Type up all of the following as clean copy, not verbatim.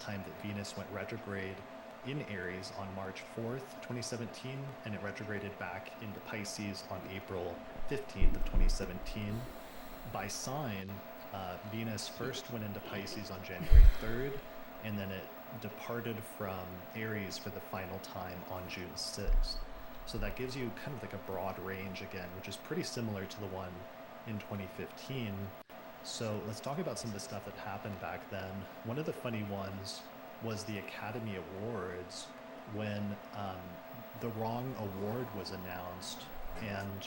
time that Venus went retrograde in Aries on March 4th, 2017, and it retrograded back into Pisces on April 15th of 2017. By sign, Venus first went into Pisces on January 3rd, and then it departed from Aries for the final time on June 6th. So that gives you kind of like a broad range again, which is pretty similar to the one in 2015. So let's talk about some of the stuff that happened back then. One of the funny ones was the Academy Awards, when the wrong award was announced, and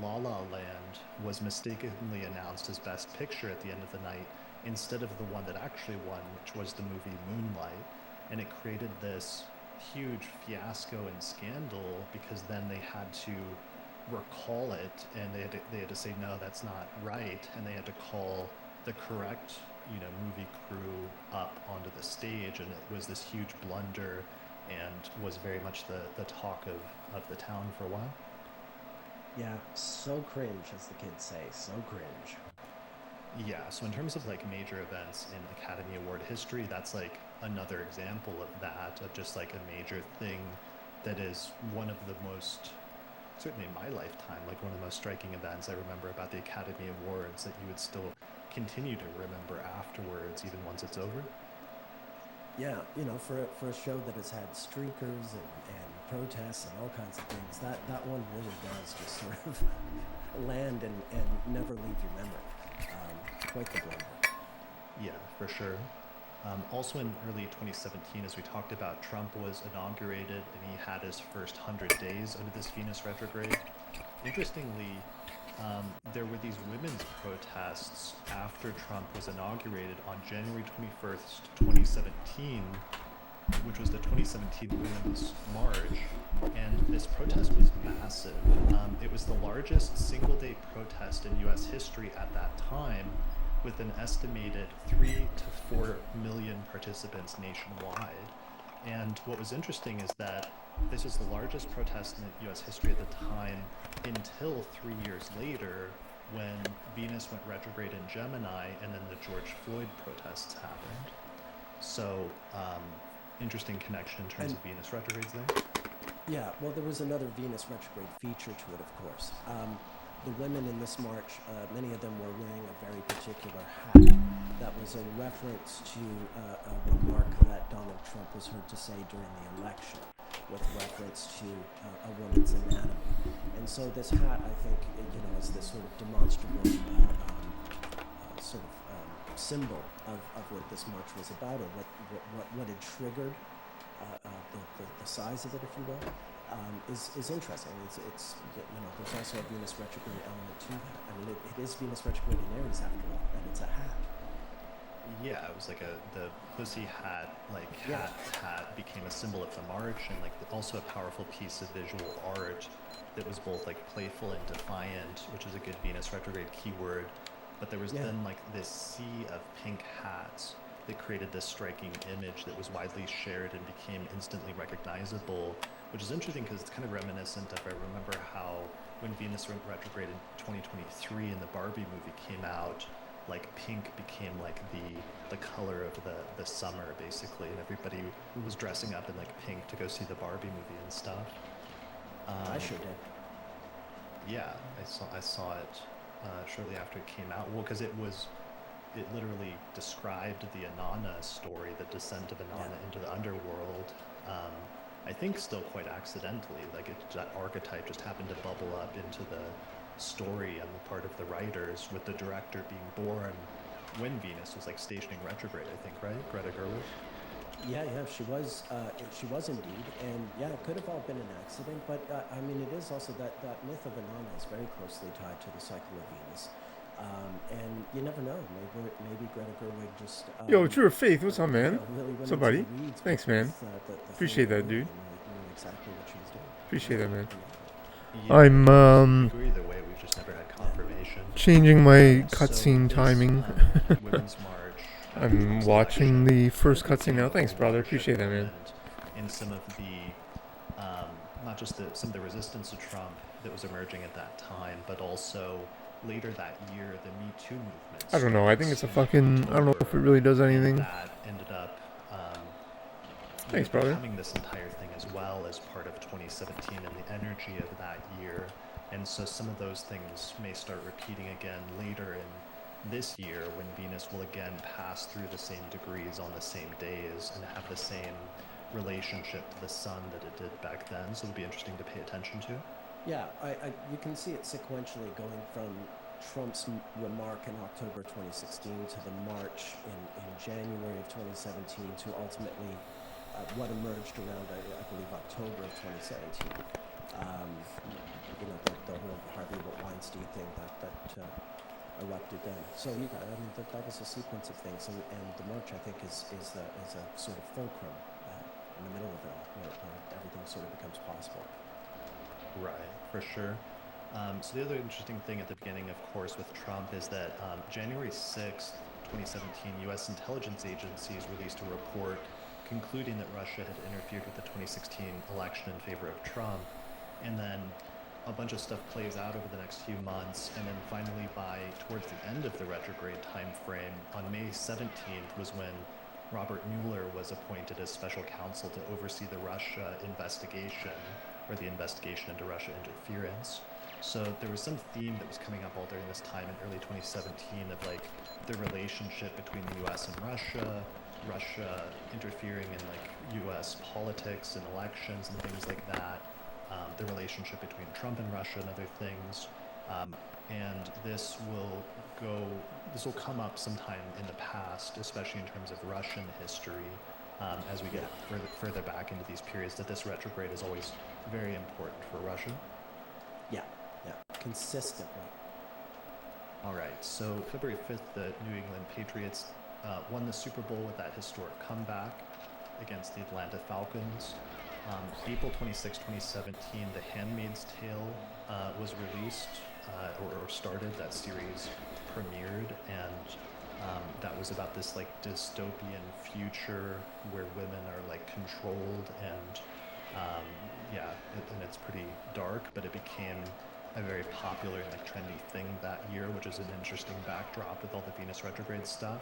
La La Land was mistakenly announced as Best Picture at the end of the night instead of the one that actually won, which was the movie Moonlight. And it created this huge fiasco and scandal because then they had to recall it, and they had to say, no, that's not right, and they had to call the correct movie crew up onto the stage, and it was this huge blunder and was very much the talk of the town for a while. Yeah, so cringe, as the kids say, so cringe. Yeah, so in terms of like major events in Academy Award history, that's like another example of that, of just like a major thing that is one of the most, certainly in my lifetime, like one of the most striking events I remember about the Academy Awards that you would still continue to remember afterwards, even once it's over. Yeah, for a show that has had streakers and protests and all kinds of things, that one really does just sort of land and never leave your memory. Quite the blunder. Yeah, for sure. Also in early 2017, as we talked about, Trump was inaugurated and he had his first 100 days under this Venus retrograde. Interestingly, there were these women's protests after Trump was inaugurated on January 21st, 2017, which was the 2017 Women's March. And this protest was massive. It was the largest single-day protest in U.S. history at that time, with an estimated 3 to 4 million participants nationwide. And what was interesting is that this was the largest protest in U.S. history at the time until 3 years later, when Venus went retrograde in Gemini and then the George Floyd protests happened. So, interesting connection in terms of Venus retrogrades there. Yeah, well, there was another Venus retrograde feature to it, of course. The women in this march, many of them were wearing a very particular hat that was a reference to a remark that Donald Trump was heard to say during the election, with reference to a woman's anatomy. And so this hat, I think, is this sort of demonstrable symbol of what this march was about, or what had triggered the size of it, if you will. Is interesting. It's there's also a Venus retrograde element to that. I mean, it is Venus retrograde in Aries after all, and it's a hat. Yeah, it was like the pussy hat, hat became a symbol of the march, and like also a powerful piece of visual art that was both like playful and defiant, which is a good Venus retrograde keyword. But there was then like this sea of pink hats that created this striking image that was widely shared and became instantly recognizable, which is interesting because it's kind of reminiscent of, I remember how when Venus went retrograde in 2023 and the Barbie movie came out, like pink became like the color of the summer basically, and everybody was dressing up in like pink to go see the Barbie movie and stuff. I sure did. Yeah, I saw it shortly after it came out. Well, because it literally described the Inanna story, the descent of Inanna into the underworld. I think still quite accidentally, like that archetype just happened to bubble up into the story on the part of the writers, with the director being born when Venus was like stationing retrograde, I think, right? Greta Gerwig? Yeah, she was indeed, and yeah, it could have all been an accident, but I mean, it is also that myth of Inanna is very closely tied to the cycle of Venus. And you never know. Maybe Greta Gerwig just Yo, True of Faith, what's up, man? really went What's up, into buddy? the weeds. Thanks, man. The Appreciate that, dude. and really knew exactly what she was doing. Appreciate that, man. Yeah, I'm we agree either way. We've just never had confirmation. changing my cutscene timing. Women's March. I'm watching the first cutscene now. Thanks, brother. Appreciate that, man. In some of the, not just some of the resistance to Trump that was emerging at that time, but also later that year, the Me Too movement. I don't know. I think it's a fucking. I don't know if it really does anything. That ended up um, Thanks, brother. becoming this entire thing as well as part of 2017 and the energy of that year. And so some of those things may start repeating again later in this year when Venus will again pass through the same degrees on the same days and have the same relationship to the sun that it did back then. So it'll be interesting to pay attention to. Yeah, you can see it sequentially going from Trump's remark in October 2016 to the march in January of 2017 to ultimately what emerged around, I believe, October of 2017. The whole Harvey Weinstein thing that erupted then. So yeah, I mean that was a sequence of things, and the march I think is a sort of fulcrum in the middle of it all, where everything sort of becomes possible. Right, for sure. So the other interesting thing at the beginning, of course, with Trump is that January 6th, 2017, U.S. intelligence agencies released a report concluding that Russia had interfered with the 2016 election in favor of Trump. And then a bunch of stuff plays out over the next few months. And then finally, towards the end of the retrograde time frame, on May 17th was when Robert Mueller was appointed as special counsel to oversee the Russia investigation, or the investigation into Russia interference. So there was some theme that was coming up all during this time in early 2017 of like the relationship between the US and Russia interfering in like US politics and elections and things like that, the relationship between Trump and Russia and other things. And this will come up sometime in the past, especially in terms of Russian history, as we get further back into these periods, that this retrograde is always very important for Russia. Yeah, consistently. All right, so February 5th, the New England Patriots won the Super Bowl with that historic comeback against the Atlanta Falcons. April 26, 2017, The Handmaid's Tale was released or started. That series premiered, and that was about this like dystopian future where women are like controlled and and it's pretty dark, but it became a very popular and like trendy thing that year, which is an interesting backdrop with all the Venus retrograde stuff.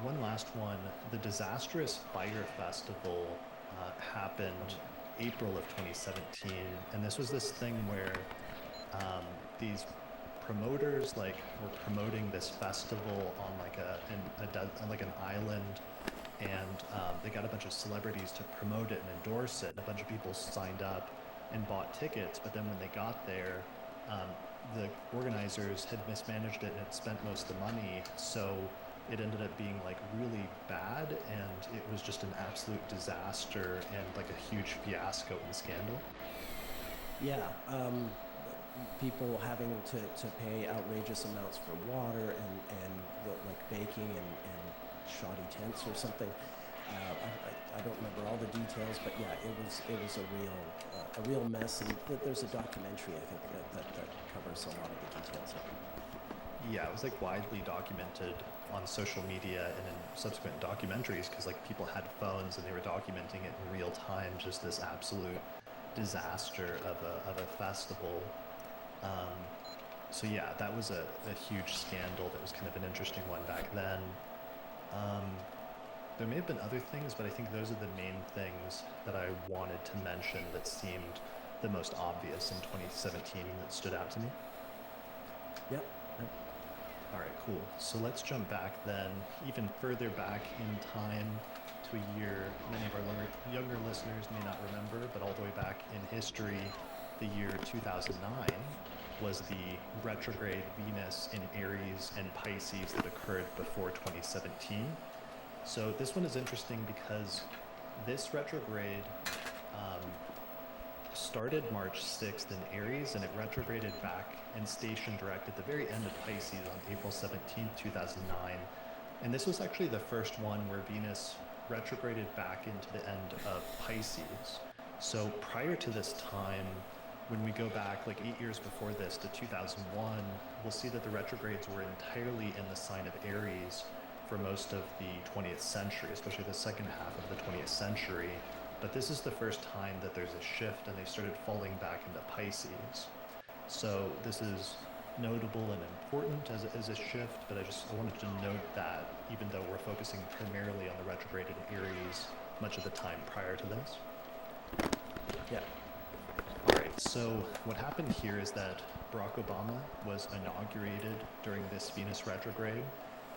One last one, the disastrous Fire Festival happened April of 2017, and this was this thing where these promoters were promoting this festival on like an island, and they got a bunch of celebrities to promote it and endorse it, and a bunch of people signed up and bought tickets, but then when they got there, the organizers had mismanaged it and had spent most of the money, so it ended up being like really bad, and it was just an absolute disaster and like a huge fiasco and scandal. Yeah, people having to pay outrageous amounts for water and like baking and shoddy tents or something. I don't remember all the details, but yeah, it was a real mess, and there's a documentary I think that covers a lot of the details of it. Yeah, it was like widely documented on social media and in subsequent documentaries because like people had phones and they were documenting it in real time, just this absolute disaster of a festival. So yeah, that was a huge scandal. That was kind of an interesting one back then. There may have been other things, but I think those are the main things that I wanted to mention that seemed the most obvious in 2017 that stood out to me. Yep. All right, cool. So let's jump back then, even further back in time to a year many of our younger listeners may not remember, but all the way back in history, the year 2009 was the retrograde Venus in Aries and Pisces that occurred before 2017. So this one is interesting because this retrograde started March 6th in Aries, and it retrograded back and stationed direct at the very end of Pisces on April 17th, 2009. And this was actually the first one where Venus retrograded back into the end of Pisces. So prior to this time, when we go back like 8 years before this to 2001, we'll see that the retrogrades were entirely in the sign of Aries for most of the 20th century, especially the second half of the 20th century. But this is the first time that there's a shift and they started falling back into Pisces. So this is notable and important as a shift, but I wanted to note that even though we're focusing primarily on the retrograde in Aries much of the time prior to this. Yeah. All right, so what happened here is that Barack Obama was inaugurated during this Venus retrograde.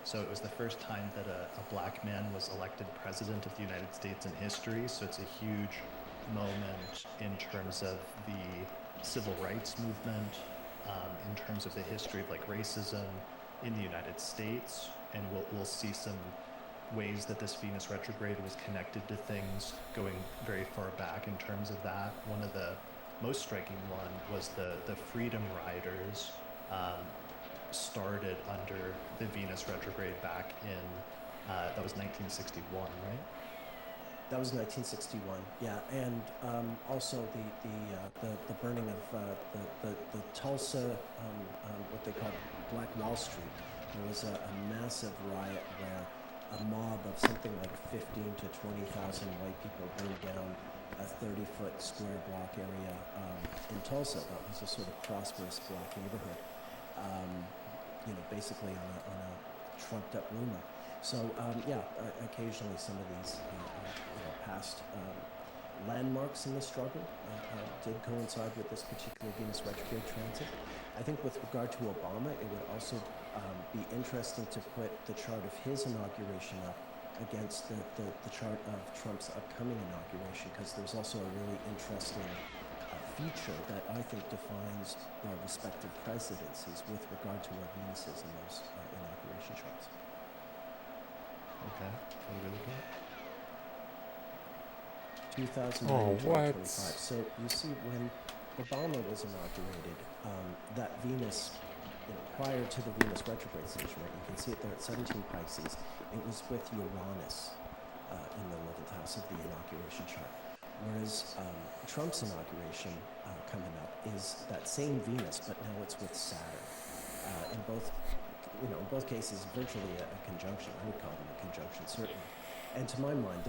So it was the first time that a black man was elected president of the United States in history. So it's a huge moment in terms of the civil rights movement, in terms of the history of like racism in the United States. And we'll see some ways that this Venus retrograde was connected to things going very far back in terms of that. One of the most striking one was the Freedom Riders, started under the Venus retrograde back in that was 1961, right? That was 1961. Yeah, and also the burning of the Tulsa, what they called Black Wall Street. There was a massive riot where a mob of something like 15 to 20,000 white people burned down a 30-foot square block area in Tulsa. That was a sort of prosperous black neighborhood, basically on a trumped-up rumor. So, occasionally some of these past landmarks in the struggle did coincide with this particular Venus retrograde transit. I think with regard to Obama, it would also be interesting to put the chart of his inauguration up against the chart of Trump's upcoming inauguration, because there's also a really interesting feature that I think defines their respective presidencies with regard to where Venus is in those inauguration charts. Okay. What are we looking at? 2009 Oh, to what? 2025. So you see, when Obama was inaugurated, that Venus, prior to the Venus retrograde station, right? You can see it there at 17 Pisces. It was with Uranus in the 11th house of the inauguration chart. Whereas Trump's inauguration coming up is that same Venus, but now it's with Saturn. In both cases, virtually a conjunction. I would call them a conjunction, certainly. And to my mind,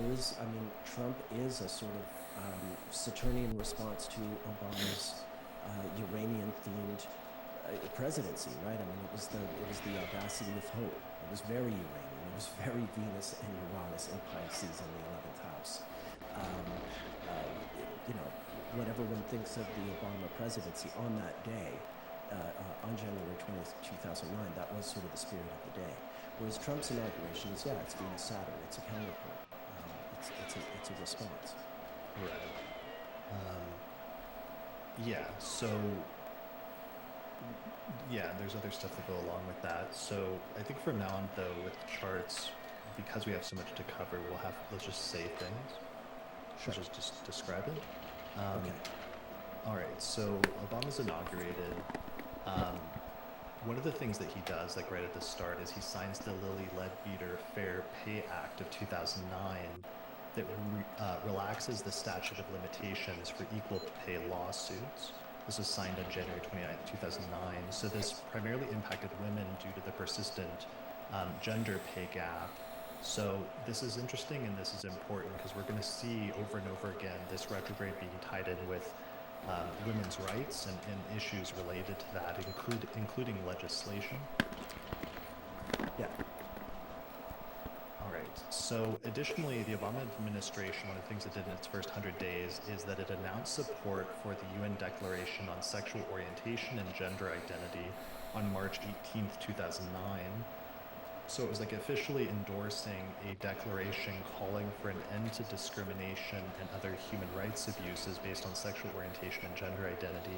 Trump is a sort of Saturnian response to Obama's Uranian-themed presidency, right? I mean, it was the audacity of hope. It was very Uranian. It was very Venus and Uranus in Pisces in the 11th house. Whatever one thinks of the Obama presidency on that day, on January 20th, 2009, that was sort of the spirit of the day. Whereas Trump's inauguration is, it's Venus-Saturn. It's a counterpoint. It's a response. Right. So there's other stuff that go along with that. So I think from now on, though, with charts, because we have so much to cover, let's just say things. Sure. Let's just describe it. Okay. All right. So Obama's inaugurated. One of the things that he does, like right at the start, is he signs the Lilly Ledbetter Fair Pay Act of 2009 that relaxes the statute of limitations for equal pay lawsuits. This was signed on January 29th, 2009. So this primarily impacted women due to the persistent gender pay gap. So this is interesting and this is important because we're going to see over and over again this retrograde being tied in with women's rights and issues related to that, including legislation. Yeah. All right. So additionally, the Obama administration, one of the things it did in its first 100 days is that it announced support for the UN Declaration on Sexual Orientation and Gender Identity on March 18th, 2009. So it was like officially endorsing a declaration calling for an end to discrimination and other human rights abuses based on sexual orientation and gender identity.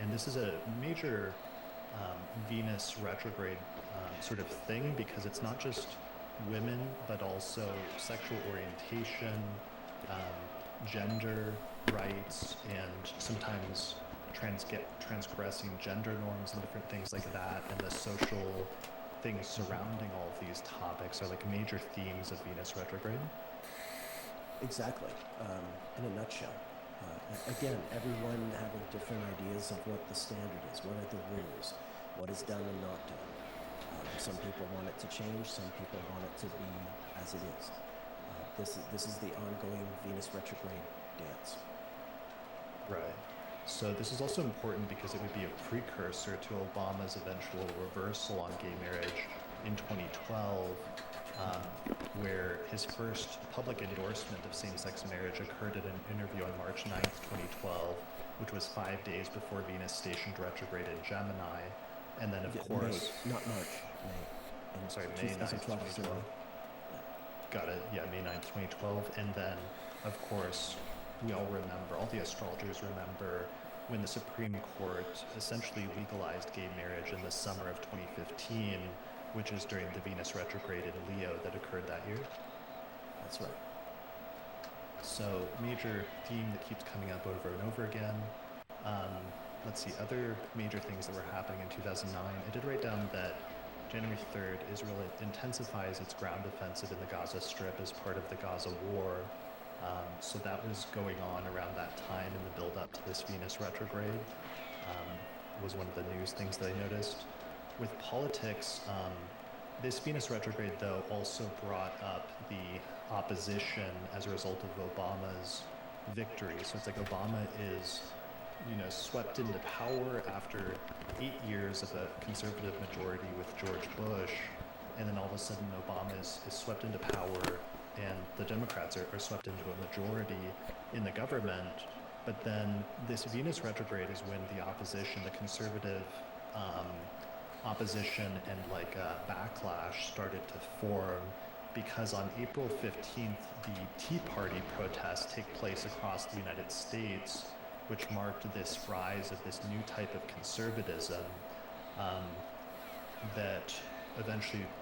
And this is a major Venus retrograde sort of thing because it's not just women, but also sexual orientation, gender rights, and sometimes transgressing gender norms and different things like that, and the social things surrounding all of these topics are like major themes of Venus retrograde. Exactly. In a nutshell. Again, everyone having different ideas of what the standard is. What are the rules? What is done and not done? Some people want it to change. Some people want it to be as it is. This is the ongoing Venus retrograde dance. Right. So this is also important because it would be a precursor to Obama's eventual reversal on gay marriage in 2012, um, where his first public endorsement of same-sex marriage occurred at an interview on March 9th, 2012, which was 5 days before Venus stationed retrograde in Gemini. And then, of course... May, not March, May. I'm sorry, May 9th, 2012. 2012. Got it. Yeah, May 9th, 2012. And then, of course, we all remember, all the astrologers remember, when the Supreme Court essentially legalized gay marriage in the summer of 2015, which is during the Venus retrograde in Leo that occurred that year. That's right. So, major theme that keeps coming up over and over again. Let's see, other major things that were happening in 2009. I did write down that January 3rd, Israel intensifies its ground offensive in the Gaza Strip as part of the Gaza war. So that was going on around that time in the build-up to this Venus retrograde. Was one of the news things that I noticed. With politics, this Venus retrograde, though, also brought up the opposition as a result of Obama's victory. So it's like Obama is, swept into power after 8 years of a conservative majority with George Bush, and then all of a sudden Obama is swept into power, and the Democrats are swept into a majority in the government. But then this Venus retrograde is when the opposition, the conservative opposition and backlash started to form, because on April 15th, the Tea Party protests take place across the United States, which marked this rise of this new type of conservatism that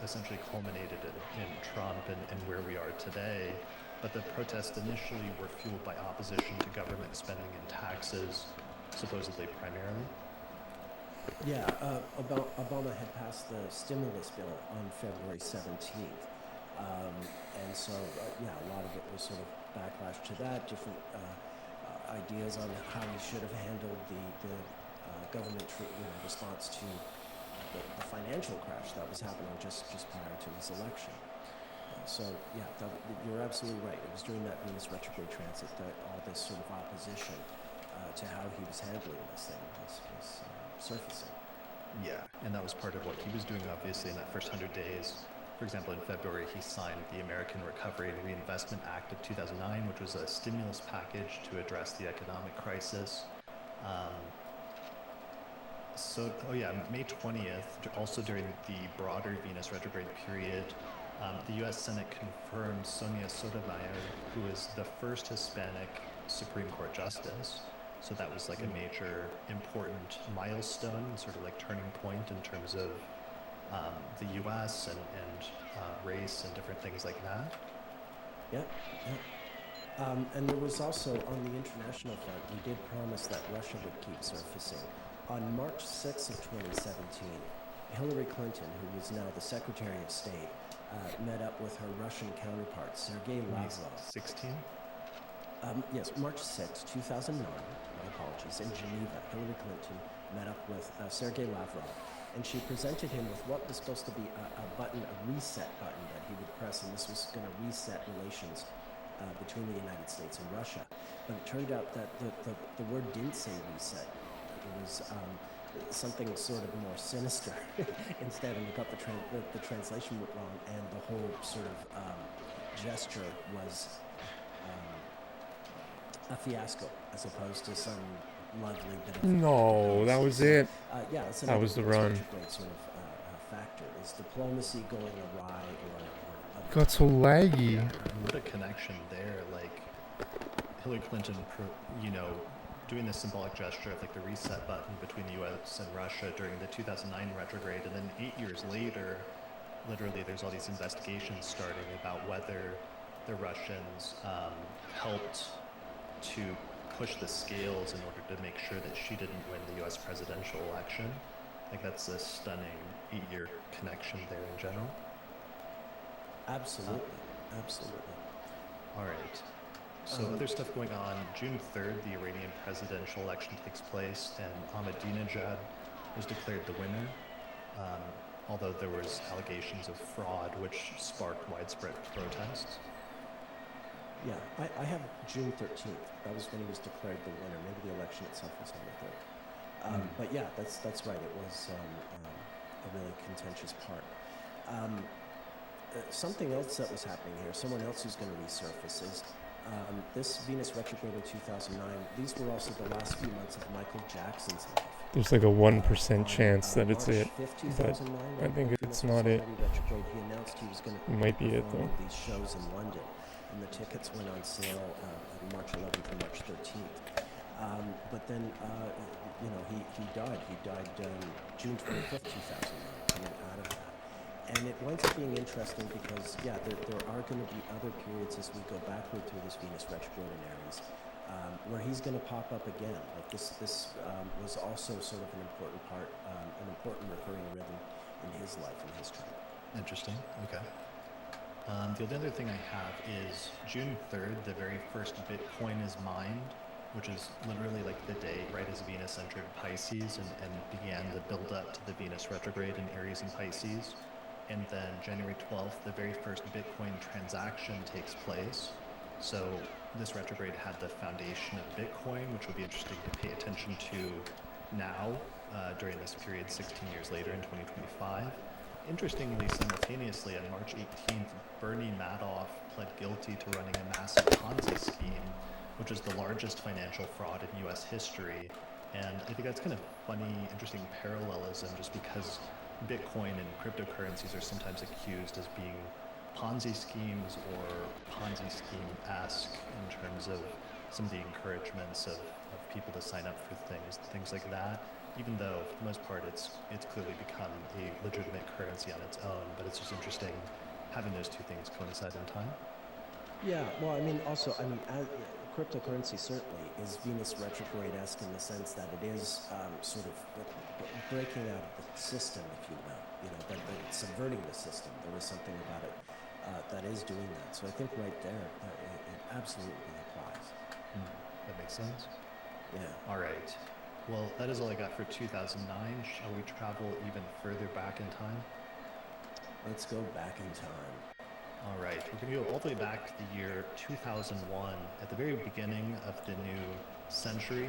essentially culminated in Trump and where we are today. But the protests initially were fueled by opposition to government spending and taxes, supposedly primarily. Yeah, Obama had passed the stimulus bill on February 17th. And so, a lot of it was sort of backlash to that, different ideas on how he should have handled the government response to the financial crash that was happening just prior to his election. You're absolutely right. It was during that Venus retrograde transit that all this sort of opposition to how he was handling this thing was surfacing. Yeah, and that was part of what he was doing, obviously, in that first 100 days. For example, in February, he signed the American Recovery and Reinvestment Act of 2009, which was a stimulus package to address the economic crisis. May 20th, also during the broader Venus retrograde period, the U.S. Senate confirmed Sonia Sotomayor, who is the first Hispanic Supreme Court justice. So that was like a major, important milestone, sort of like turning point in terms of the U.S. and race and different things like that. Yeah. And there was also, on the international front, we did promise that Russia would keep surfacing. On March 6th of 2017, Hillary Clinton, who is now the Secretary of State, met up with her Russian counterpart, Sergei Lavrov. 16? Yes, March 6, 2009, my apologies, in Geneva. Hillary Clinton met up with Sergei Lavrov, and she presented him with what was supposed to be a reset button that he would press, and this was going to reset relations between the United States and Russia. But it turned out that the word didn't say reset. It was something sort of more sinister instead, and we got the translation wrong, and the whole sort of gesture was a fiasco as opposed to some lovely bit of... No, that was it. That's that was the run. Sort of factor. Is diplomacy going awry or got so laggy. Yeah, what a connection there. Like Hillary Clinton, doing this symbolic gesture of like the reset button between the U.S. and Russia during the 2009 retrograde, and then 8 years later, literally, there's all these investigations starting about whether the Russians helped to push the scales in order to make sure that she didn't win the U.S. presidential election. Like that's a stunning 8-year connection there in general. Absolutely. All right. So other stuff going on. June 3rd, the Iranian presidential election takes place, and Ahmadinejad was declared the winner, although there was allegations of fraud, which sparked widespread protests. Yeah, I have June 13th. That was when he was declared the winner. Maybe the election itself was on the 3rd. Mm. But yeah, that's right. It was a really contentious part. Um, Something else that was happening here, someone else who's going to resurface is this Venus retrograde in 2009. These were also the last few months of Michael Jackson's life. There's like a 1% On chance that it's it, March 5th, but 2009, I when think it's Venus was not it. already retrograde, he announced he was going to It be might be it though. performing these shows in London. And the tickets went on sale on March 11th and March 13th. But then, he died. He died June 25th, 2009, coming out of that. And it winds up being interesting because, yeah, there are going to be other periods as we go backward through this Venus retrograde in Aries, where he's going to pop up again. Like this was also sort of an important part, an important recurring rhythm in his life and his chart. Interesting. Okay. The only other thing I have is June 3rd, the very first Bitcoin is mined, which is literally like the day right as Venus entered Pisces and began the build up to the Venus retrograde in Aries and Pisces. And then January 12th, the very first Bitcoin transaction takes place. So this retrograde had the foundation of Bitcoin, which will be interesting to pay attention to now during this period 16 years later in 2025. Interestingly, simultaneously, on March 18th, Bernie Madoff pled guilty to running a massive Ponzi scheme, which is the largest financial fraud in US history. And I think that's kind of funny, interesting parallelism just because Bitcoin and cryptocurrencies are sometimes accused as being Ponzi schemes or Ponzi scheme-esque in terms of some of the encouragements of people to sign up for things like that. Even though, for the most part, it's clearly become a legitimate currency on its own. But it's just interesting having those two things coincide in time. Yeah, well, I mean, also, I mean, cryptocurrency certainly is Venus retrograde-esque in the sense that it is sort of breaking out of the system, if you will. That it's subverting the system. There is something about it that is doing that. So I think right there, it absolutely applies. That makes sense. Yeah. All right. Well, that is all I got for 2009. Shall we travel even further back in time? Let's go back in time. All right, we're going to go all the way back to the year 2001, at the very beginning of the new century.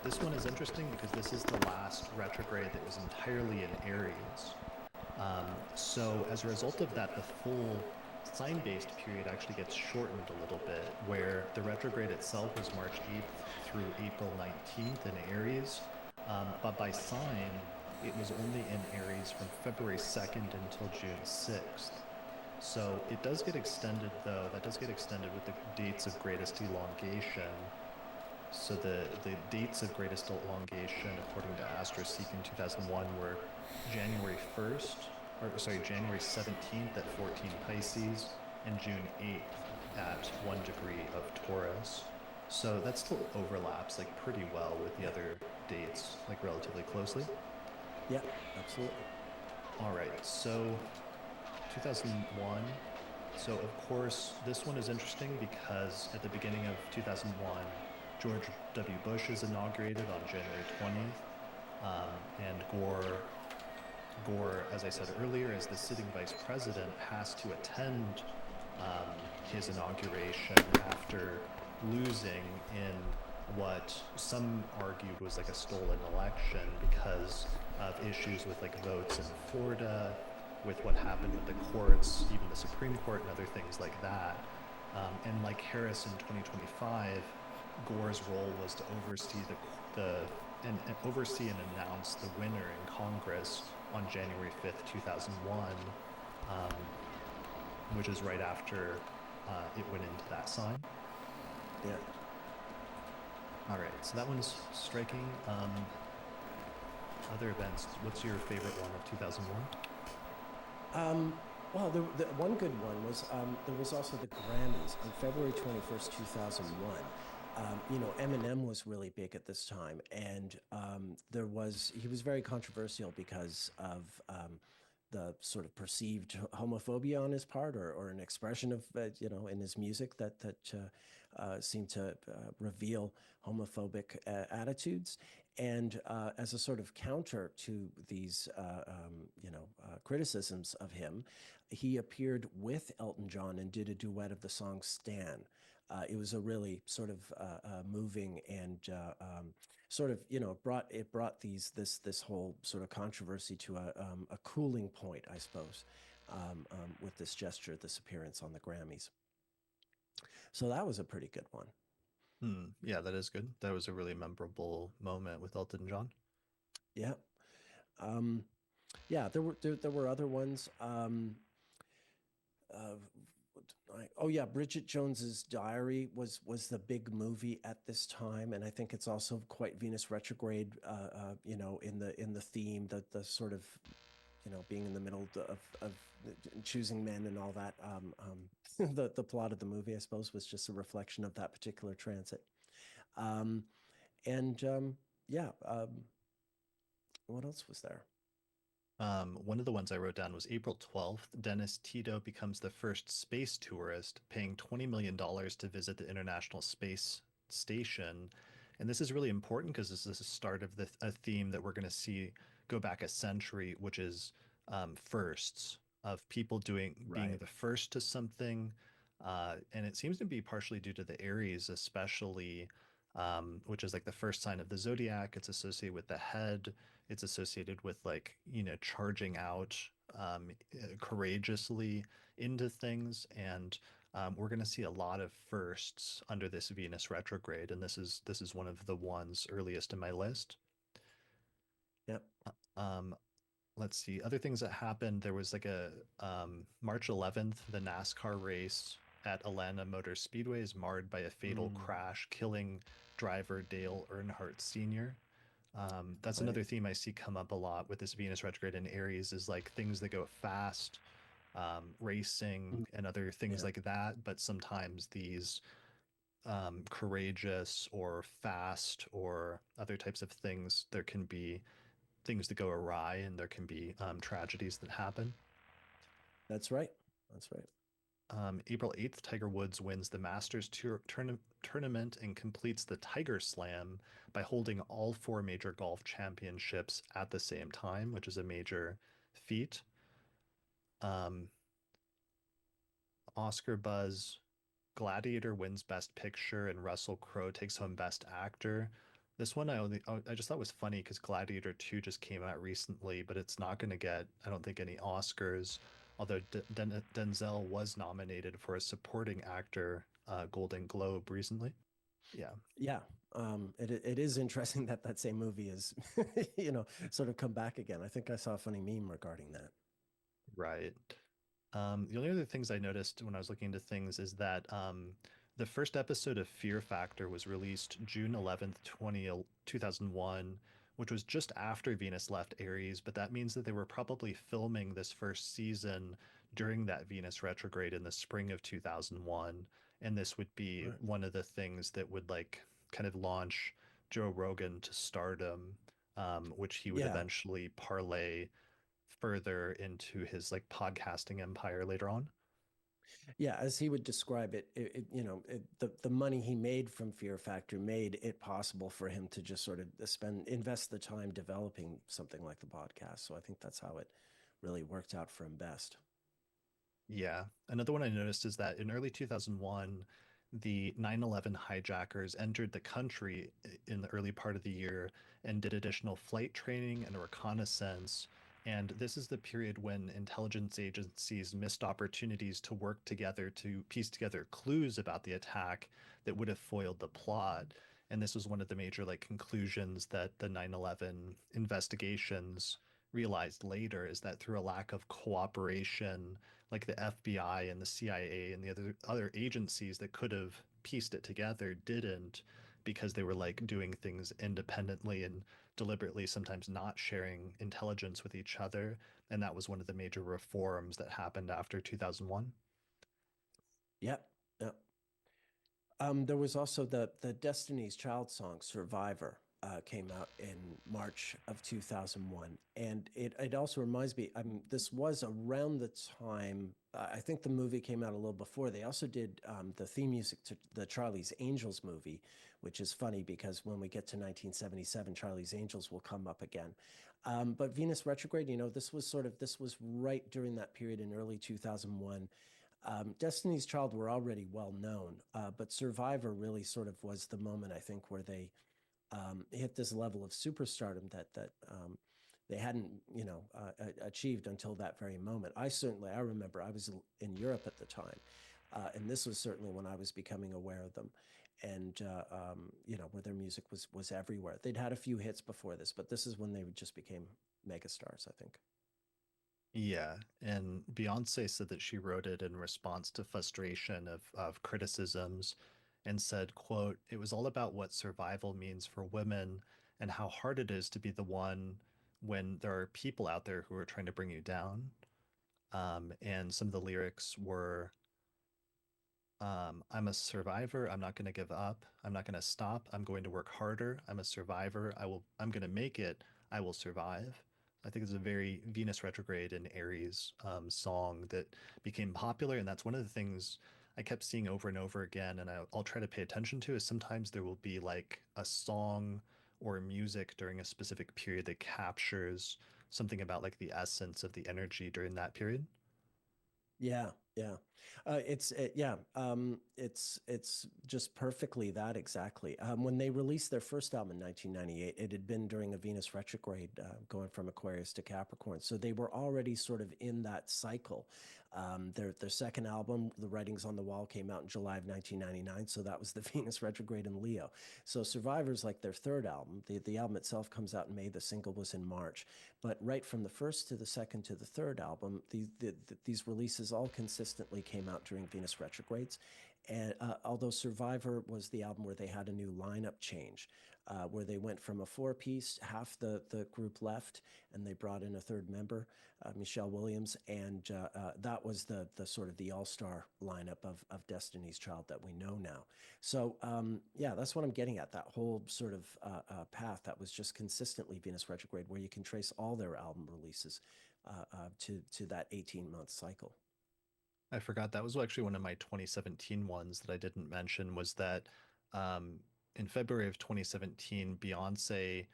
This one is interesting because this is the last retrograde that was entirely in Aries. So as a result of that, the full sign-based period actually gets shortened a little bit, where the retrograde itself was March 8th through April 19th in Aries, but by sign, it was only in Aries from February 2nd until June 6th. So it does get extended, though. That does get extended with the dates of greatest elongation. So the dates of greatest elongation, according to AstroSeek in 2001, were January 1st, January 17th at 14 Pisces, and June 8th at 1 degree of Taurus. So that still overlaps like pretty well with the Yeah. other dates, like relatively closely. Yeah, absolutely. All right, so 2001. So, of course, this one is interesting because at the beginning of 2001, George W. Bush is inaugurated on January 20th. And Gore, as I said earlier, as the sitting vice president, has to attend his inauguration after losing in what some argued was like a stolen election because of issues with like votes in Florida, with what happened with the courts, even the Supreme Court and other things like that. And like Harris in 2025, Gore's role was to oversee and oversee and announce the winner in Congress on January 5th, 2001, um, which is right after it went into that sign. Yeah. All right, so that one's striking. Other events, what's your favorite one of 2001? Well, the one good one was there was also the Grammys on February 21st, 2001. Eminem was really big at this time, and he was very controversial because of the sort of perceived homophobia on his part, or an expression of in his music that seemed to reveal homophobic attitudes. And as a sort of counter to these criticisms of him, he appeared with Elton John and did a duet of the song "Stan." It was a really sort of moving and sort of brought this whole sort of controversy to a cooling point, I suppose, with this gesture, this appearance on the Grammys. So that was a pretty good one. Hmm. Yeah, that is good. That was a really memorable moment with Elton John. Yeah. Um, yeah, there were other ones. Uh, oh yeah, Bridget Jones's Diary was the big movie at this time, and I think it's also quite Venus retrograde. In the theme, the sort of being in the middle of choosing men and all that. The plot of the movie, I suppose, was just a reflection of that particular transit. Um, and yeah, what else was there? One of the ones I wrote down was April 12th. Dennis Tito becomes the first space tourist, paying $20 million to visit the International Space Station. And this is really important because this is the start of a theme that we're going to see go back a century, which is firsts of people being Right. the first to something. And it seems to be partially due to the Aries, especially, which is like the first sign of the zodiac. It's associated with the head. It's associated with like, charging out courageously into things. And we're going to see a lot of firsts under this Venus retrograde. And this is one of the ones earliest in my list. Yep. Um, let's see other things that happened. There was like a March 11th, the NASCAR race at Atlanta Motor Speedway is marred by a fatal Mm, crash, killing driver Dale Earnhardt Sr. That's right. another theme I see come up a lot with this Venus retrograde in Aries is like things that go fast, racing Mm, and other things yeah. like that. But sometimes these courageous or fast or other types of things, there can be things that go awry and there can be tragedies that happen. That's right. That's right. April 8th, Tiger Woods wins the Masters tournament and completes the Tiger Slam by holding all four major golf championships at the same time, which is a major feat. Um, Oscar buzz. Gladiator wins Best Picture and Russell Crowe takes home Best Actor. This one I just thought was funny because Gladiator 2 just came out recently, but it's not going to get, I don't think, any Oscars. Although Denzel was nominated for a supporting actor Golden Globe recently. Yeah, Yeah. It is interesting that that same movie is, sort of come back again. I think I saw a funny meme regarding that. right. The only other things I noticed when I was looking into things is that the first episode of Fear Factor was released June 11th, 2001, which was just after Venus left Aries, but that means that they were probably filming this first season during that Venus retrograde in the spring of 2001. And this would be Right. one of the things that would like kind of launch Joe Rogan to stardom, which he would Yeah. eventually parlay further into his like podcasting empire later on. Yeah, as he would describe it, the money he made from Fear Factor made it possible for him to just sort of invest the time developing something like the podcast. So I think that's how it really worked out for him best. Yeah. Another one I noticed is that in early 2001, the 9/11 hijackers entered the country in the early part of the year and did additional flight training and reconnaissance. And this is the period when intelligence agencies missed opportunities to work together to piece together clues about the attack that would have foiled the plot. And this was one of the major like conclusions that the 9/11 investigations realized later is that through a lack of cooperation, like the FBI and the CIA and the other agencies that could have pieced it together didn't because they were like doing things independently and deliberately sometimes not sharing intelligence with each other. And that was one of the major reforms that happened after 2001. Yep. Yep. There was also the Destiny's Child song "Survivor." came out in March of 2001. And it also reminds me, this was around the time, I think the movie came out a little before. They also did the theme music to the Charlie's Angels movie, which is funny because when we get to 1977, Charlie's Angels will come up again. But Venus retrograde, this was right during that period in early 2001. Destiny's Child were already well known, but Survivor really sort of was the moment, I think, where they hit this level of superstardom that they hadn't, achieved until that very moment. I remember I was in Europe at the time, and this was certainly when I was becoming aware of them, and where their music was everywhere. They'd had a few hits before this, but this is when they just became megastars, I think. Yeah, and Beyonce said that she wrote it in response to frustration of criticisms and said, quote, "It was all about what survival means for women and how hard it is to be the one when there are people out there who are trying to bring you down." And some of the lyrics were I'm a survivor. I'm not going to give up. I'm not going to stop. I'm going to work harder. I'm a survivor. I'm going to make it. I will survive. I think it's a very Venus retrograde and Aries song that became popular. And that's one of the things I kept seeing over and over again. And I'll try to pay attention to is sometimes there will be like a song or music during a specific period that captures something about like the essence of the energy during that period. Yeah, yeah. It's just perfectly that exactly. When they released their first album in 1998, it had been during a Venus retrograde, going from Aquarius to Capricorn. So they were already sort of in that cycle. Their second album, The Writings on the Wall, came out in July of 1999. So that was the Venus retrograde in Leo. So Survivor's like their third album. The album itself comes out in May. The single was in March. But right from the first to the second to the third album, these releases all consistently came out during Venus retrogrades. And although Survivor was the album where they had a new lineup change, where they went from a four-piece, half the group left, and they brought in a third member, Michelle Williams, and that was the sort of the all-star lineup of Destiny's Child that we know now. So yeah, that's what I'm getting at. That whole sort of path that was just consistently Venus retrograde, where you can trace all their album releases to that 18-month cycle. I forgot that was actually one of my 2017 ones that I didn't mention was that in February of 2017, Beyonce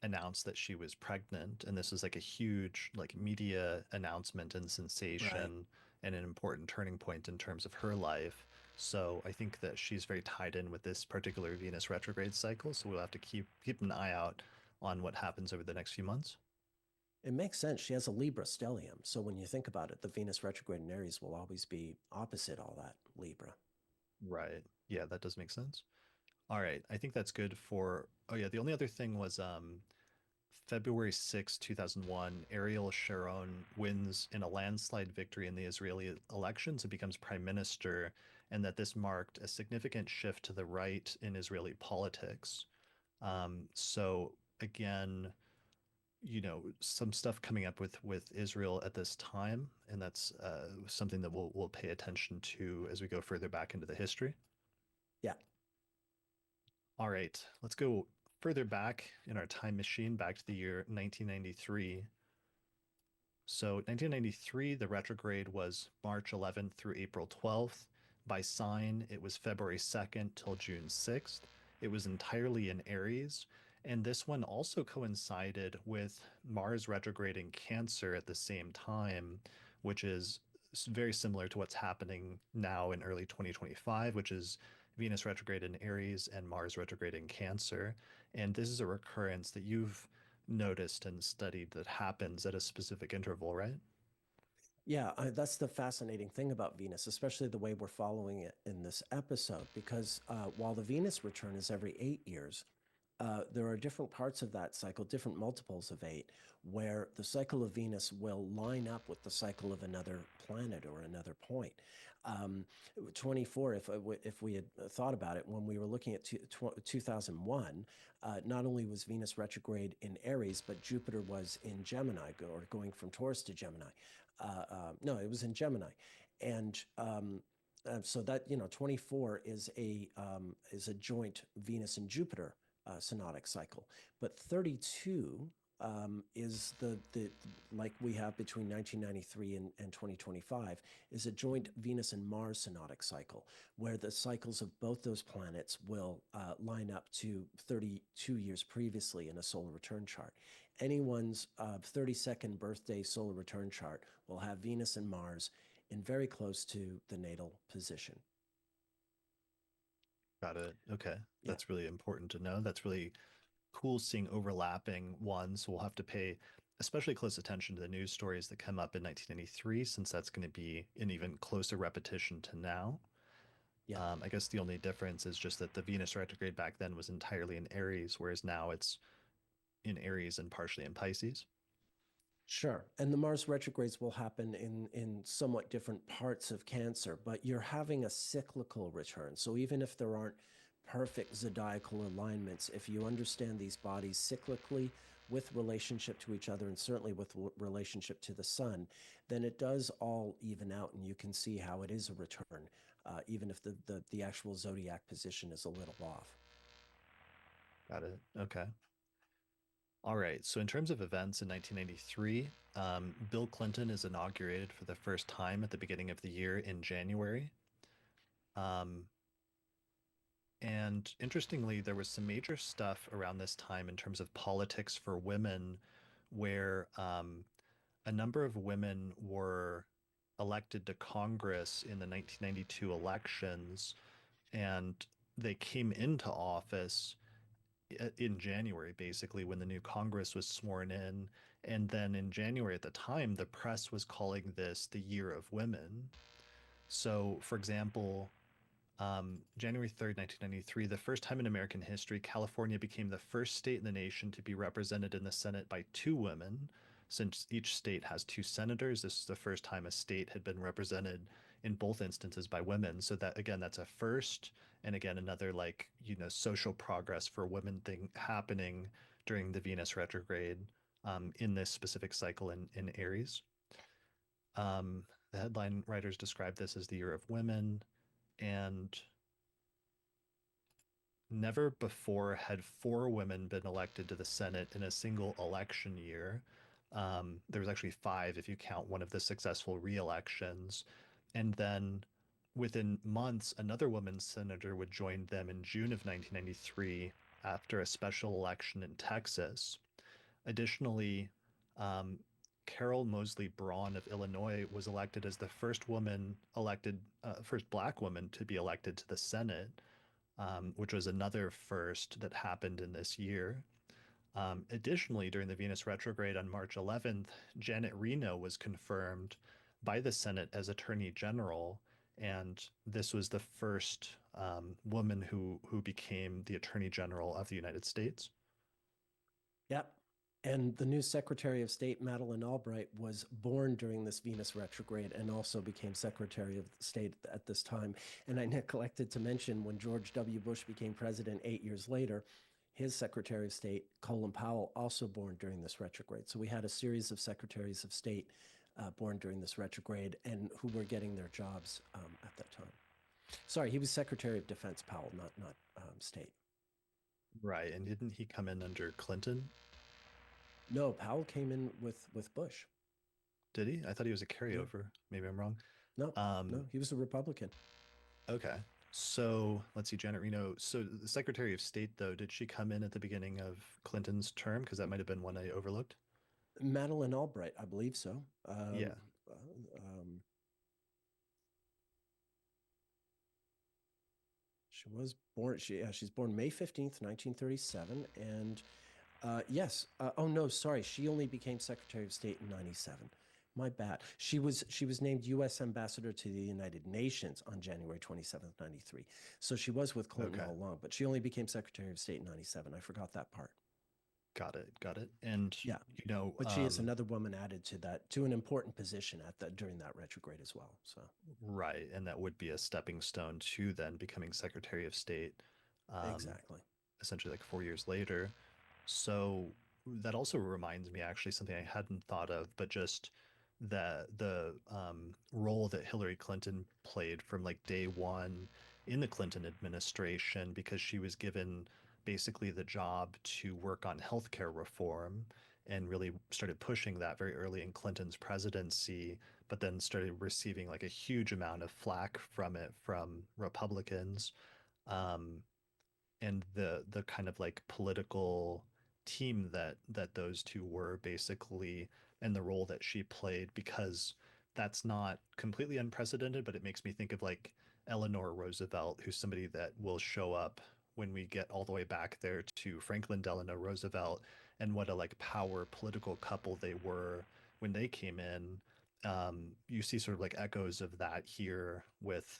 announced that she was pregnant, and this was like a huge like media announcement and Right. sensation and an important turning point in terms of her life. So I think that she's very tied in with this particular Venus retrograde cycle. So we'll have to keep an eye out on what happens over the next few months. It makes sense. She has a Libra stellium. So when you think about it, the Venus retrograde in Aries will always be opposite all that Libra. Right. Yeah, that does make sense. All right. I think that's good for. Oh yeah, the only other thing was February 6, 2001, Ariel Sharon wins in a landslide victory in the Israeli elections and becomes prime minister, and that this marked a significant shift to the right in Israeli politics. So again, some stuff coming up with Israel at this time, and that's something that we'll pay attention to as we go further back into the history. Yeah. All right, let's go further back in our time machine, back to the year 1993. So 1993, the retrograde was March 11th through April 12th. By sign, it was February 2nd till June 6th. It was entirely in Aries. And this one also coincided with Mars retrograding Cancer at the same time, which is very similar to what's happening now in early 2025, which is Venus retrograde in Aries and Mars retrograde in Cancer. And this is a recurrence that you've noticed and studied that happens at a specific interval, right? Yeah, that's the fascinating thing about Venus, especially the way we're following it in this episode, because while the Venus return is every 8 years, there are different parts of that cycle, different multiples of eight, where the cycle of Venus will line up with the cycle of another planet or another point. Um, 24, if we had thought about it, when we were looking at 2001, not only was Venus retrograde in Aries, but Jupiter was in Gemini, or going from Taurus to Gemini. No, it was in Gemini. And so that, 24 is a joint Venus and Jupiter synodic cycle. But 32 is the like we have between 1993 and 2025 is a joint Venus and Mars synodic cycle where the cycles of both those planets will line up to 32 years previously in a solar return chart. Anyone's 32nd birthday solar return chart will have Venus and Mars in very close to the natal position. Got it. Okay. Yeah. That's really important to know. That's really cool seeing overlapping ones. So we'll have to pay especially close attention to the news stories that come up in 1993, since that's going to be an even closer repetition to now. Yeah. I guess the only difference is just that the Venus retrograde back then was entirely in Aries, whereas now it's in Aries and partially in Pisces. Sure. And the Mars retrogrades will happen in somewhat different parts of Cancer, but you're having a cyclical return. So even if there aren't perfect zodiacal alignments, if you understand these bodies cyclically with relationship to each other and certainly with relationship to the sun, then it does all even out and you can see how it is a return, even if the actual zodiac position is a little off. Got it. Okay. All right. So in terms of events in 1993, Bill Clinton is inaugurated for the first time at the beginning of the year in January. Um, And interestingly, there was some major stuff around this time in terms of politics for women, where a number of women were elected to Congress in the 1992 elections, and they came into office in January, basically, when the new Congress was sworn in. And then in January at the time, the press was calling this the Year of Women. So, for example, January 3rd, 1993, the first time in American history, California became the first state in the nation to be represented in the Senate by two women. Since each state has two senators, this is the first time a state had been represented in both instances by women. So that again, that's a first, and again, another like, social progress for women thing happening during the Venus retrograde in this specific cycle in Aries. The headline writers describe this as the year of women, and never before had four women been elected to the Senate in a single election year. There was actually five if you count one of the successful re-elections. And then within months, another woman senator would join them in June of 1993 after a special election in Texas. Additionally, um, Carol Moseley Braun of Illinois was elected as the first woman elected, first Black woman to be elected to the Senate, which was another first that happened in this year. Additionally, during the Venus retrograde on March 11th, Janet Reno was confirmed by the Senate as Attorney General, and this was the first woman who became the Attorney General of the United States. Yep. And the new Secretary of State, Madeleine Albright, was born during this Venus retrograde and also became Secretary of State at this time. And I neglected to mention when George W. Bush became president 8 years later, his Secretary of State, Colin Powell, also born during this retrograde. So we had a series of Secretaries of State born during this retrograde and who were getting their jobs at that time. Sorry, he was Secretary of Defense, Powell, not State. Right. And didn't he come in under Clinton? No, Powell came in with Bush. Did he? I thought he was a Yeah. carryover. Maybe I'm wrong. No, no, Um, he was a Republican. okay. So let's see, Janet Reno. So the Secretary of State, though, did she come in at the beginning of Clinton's term? Because that might have been one I overlooked. Madeleine Albright, I believe so. Yeah. She was born. She's born May 15th, 1937, and yes. Oh no, sorry. She only became Secretary of State in '97. My bad. She was named U.S. Ambassador to the United Nations on January 27th, 1993. So she was with Clinton Okay. all along, but she only became Secretary of State in '97. I forgot that part. Got it. Got it. And Yeah, you know, but she is um, another woman added to that to an important position at the during that retrograde as well. So right, and that would be a stepping stone to then becoming Secretary of State, um, exactly. essentially like 4 years later. So that also reminds me actually something I hadn't thought of, but just the role that Hillary Clinton played from like day one in the Clinton administration, because she was given basically the job to work on healthcare reform and really started pushing that very early in Clinton's presidency, but then started receiving like a huge amount of flack from it from Republicans. Um, and the kind of like political team that those two were basically, and the role that she played, because that's not completely unprecedented, but it makes me think of like Eleanor Roosevelt, who's somebody that will show up when we get all the way back there to Franklin Delano Roosevelt, and what a like power political couple they were when they came in. You see sort of like echoes of that here with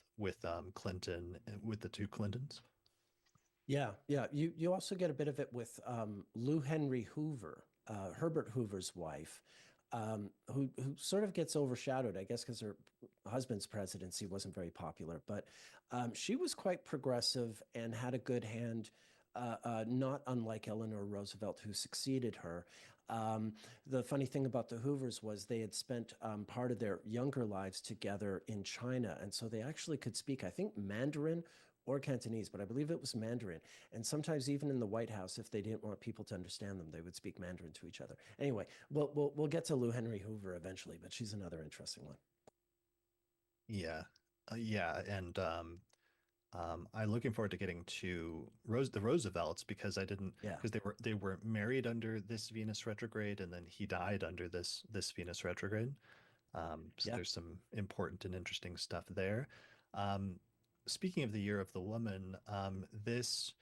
Clinton, with the two Clintons. Yeah, yeah. You also get a bit of it with Lou Henry Hoover, Herbert Hoover's wife, who sort of gets overshadowed, I guess, because her husband's presidency wasn't very popular. But she was quite progressive and had a good hand, not unlike Eleanor Roosevelt, who succeeded her. The funny thing about the Hoovers was they had spent part of their younger lives together in China, and so they actually could speak, I think, Mandarin or Cantonese, but I believe it was Mandarin. And sometimes even in the White House, if they didn't want people to understand them, they would speak Mandarin to each other. Anyway, we'll get to Lou Henry Hoover eventually, but she's another interesting one. Yeah. Yeah, and I'm looking forward to getting to the Roosevelts, because I didn't Yeah, because they were married under this Venus retrograde, and then he died under this Venus retrograde. So yeah. there's some important and interesting stuff there. Um, Speaking of the Year of the Woman, this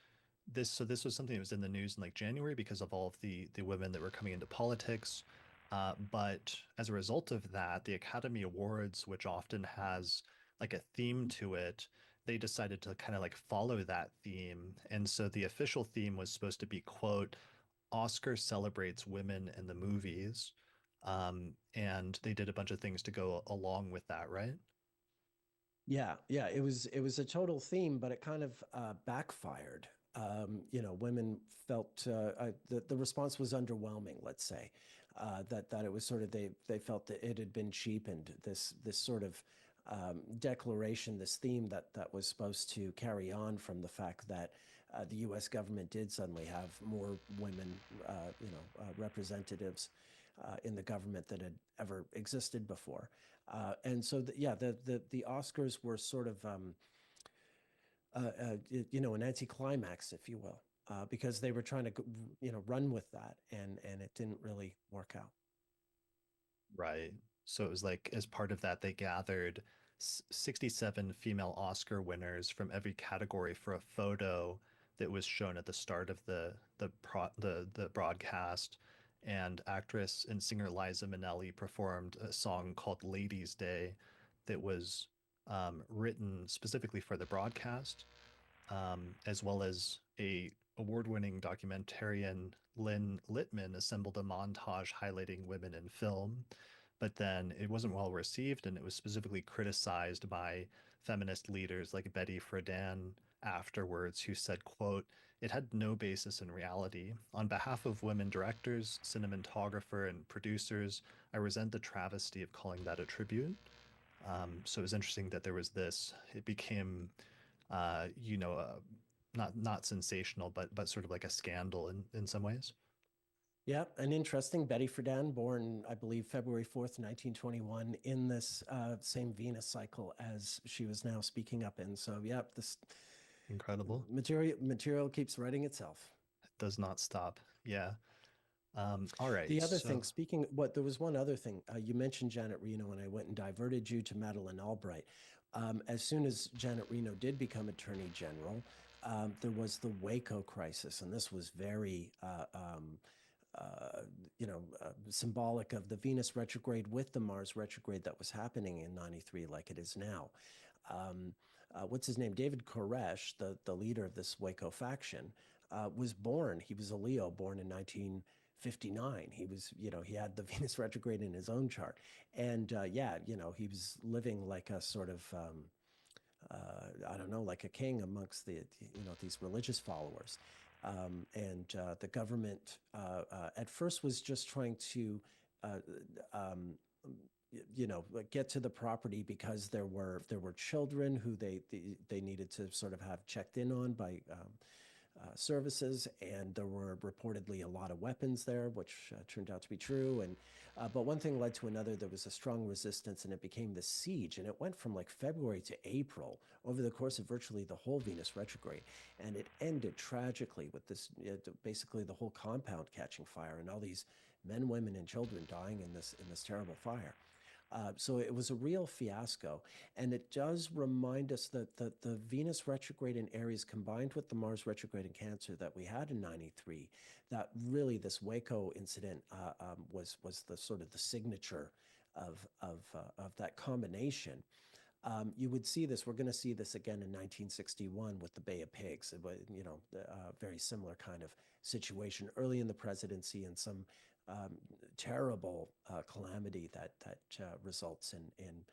was something that was in the news in like January because of all of the women that were coming into politics. But as a result of that, the Academy Awards, which often has like a theme to it, they decided to kind of like follow that theme. And so the official theme was supposed to be, quote, Oscar celebrates women in the movies. And they did a bunch of things to go along with that, right? Yeah, yeah, it was a total theme, but it kind of backfired. Women felt the response was underwhelming. Let's say that it was sort of they felt that it had been cheapened. This sort of declaration, this theme that was supposed to carry on from the fact that the U.S. government did suddenly have more women, representatives in the government than had ever existed before. And so, yeah, the Oscars were sort of, an anticlimax, if you will, because they were trying to, run with that, and it didn't really work out. Right. So it was like as part of that, they gathered 67 female Oscar winners from every category for a photo that was shown at the start of the broadcast. And actress and singer Liza Minnelli performed a song called Ladies' Day that was written specifically for the broadcast, as well as a award-winning documentarian Lynn Littman assembled a montage highlighting women in film. But then it wasn't well received, and it was specifically criticized by feminist leaders like Betty Friedan afterwards, who said, quote, "It had no basis in reality. On behalf of women directors, cinematographer, and producers, I resent the travesty of calling that a tribute." So it was interesting that there was this. It became, uh, you know, uh, not sensational, but sort of like a scandal in some ways. Yeah, and interesting. Betty Friedan, born, I believe, February 4th, 1921, in this same Venus cycle as she was now speaking up in. So, yeah, this Incredible. material keeps writing itself. It does not stop. Yeah. All right. The other thing, So speaking, what there was one other thing. You mentioned Janet Reno, and I went and diverted you to Madeleine Albright. As soon as Janet Reno did become Attorney General, there was the Waco crisis, and this was very, uh, symbolic of the Venus retrograde with the Mars retrograde that was happening in '93, like it is now. What's his name? David Koresh, the leader of this Waco faction, was born. He was a Leo, born in 1959. He was, he had the Venus retrograde in his own chart, and yeah, he was living like a sort of I don't know, like a king amongst these religious followers. And the government at first was just trying to, uh, um, like get to the property because there were children who they needed to sort of have checked in on by services, and there were reportedly a lot of weapons there, which turned out to be true. And but one thing led to another. There was a strong resistance, and it became the siege. And it went from like February to April over the course of virtually the whole Venus retrograde, and it ended tragically with this basically the whole compound catching fire and all these men, women, and children dying in this terrible fire. So it was a real fiasco. And it does remind us that the Venus retrograde in Aries combined with the Mars retrograde in Cancer that we had in 93, that really this Waco incident was the sort of the signature of that combination. You would see this. We're going to see this again in 1961 with the Bay of Pigs. It was, very similar kind of situation early in the presidency, and some terrible calamity that results in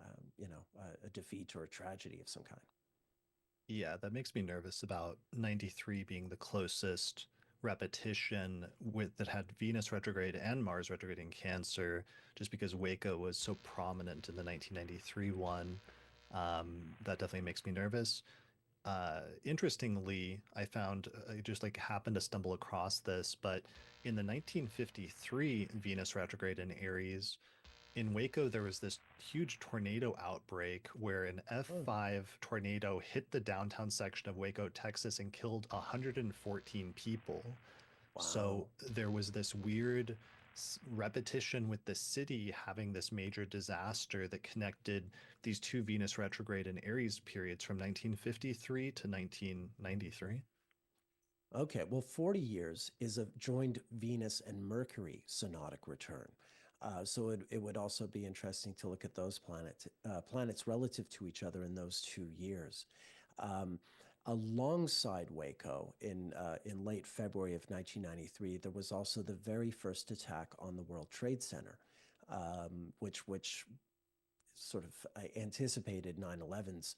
a defeat or a tragedy of some kind. Yeah, that makes me nervous about 93 being the closest repetition with that had Venus retrograde and Mars retrograde in Cancer, just because Waco was so prominent in the 1993 one. That definitely makes me nervous. Interestingly, I found I just like happened to stumble across this, but in the 1953 Venus retrograde in Aries, in Waco, there was this huge tornado outbreak where an Oh, F5 tornado hit the downtown section of Waco, Texas, and killed 114 people. So wow. there was this weird repetition with the city having this major disaster that connected these two Venus retrograde and Aries periods from 1953 to 1993. Okay, well, 40 years is a joined Venus and Mercury synodic return. So it would also be interesting to look at those planets relative to each other in those 2 years. Um, Alongside Waco in late February of 1993, there was also the very first attack on the World Trade Center, which sort of anticipated 9/11's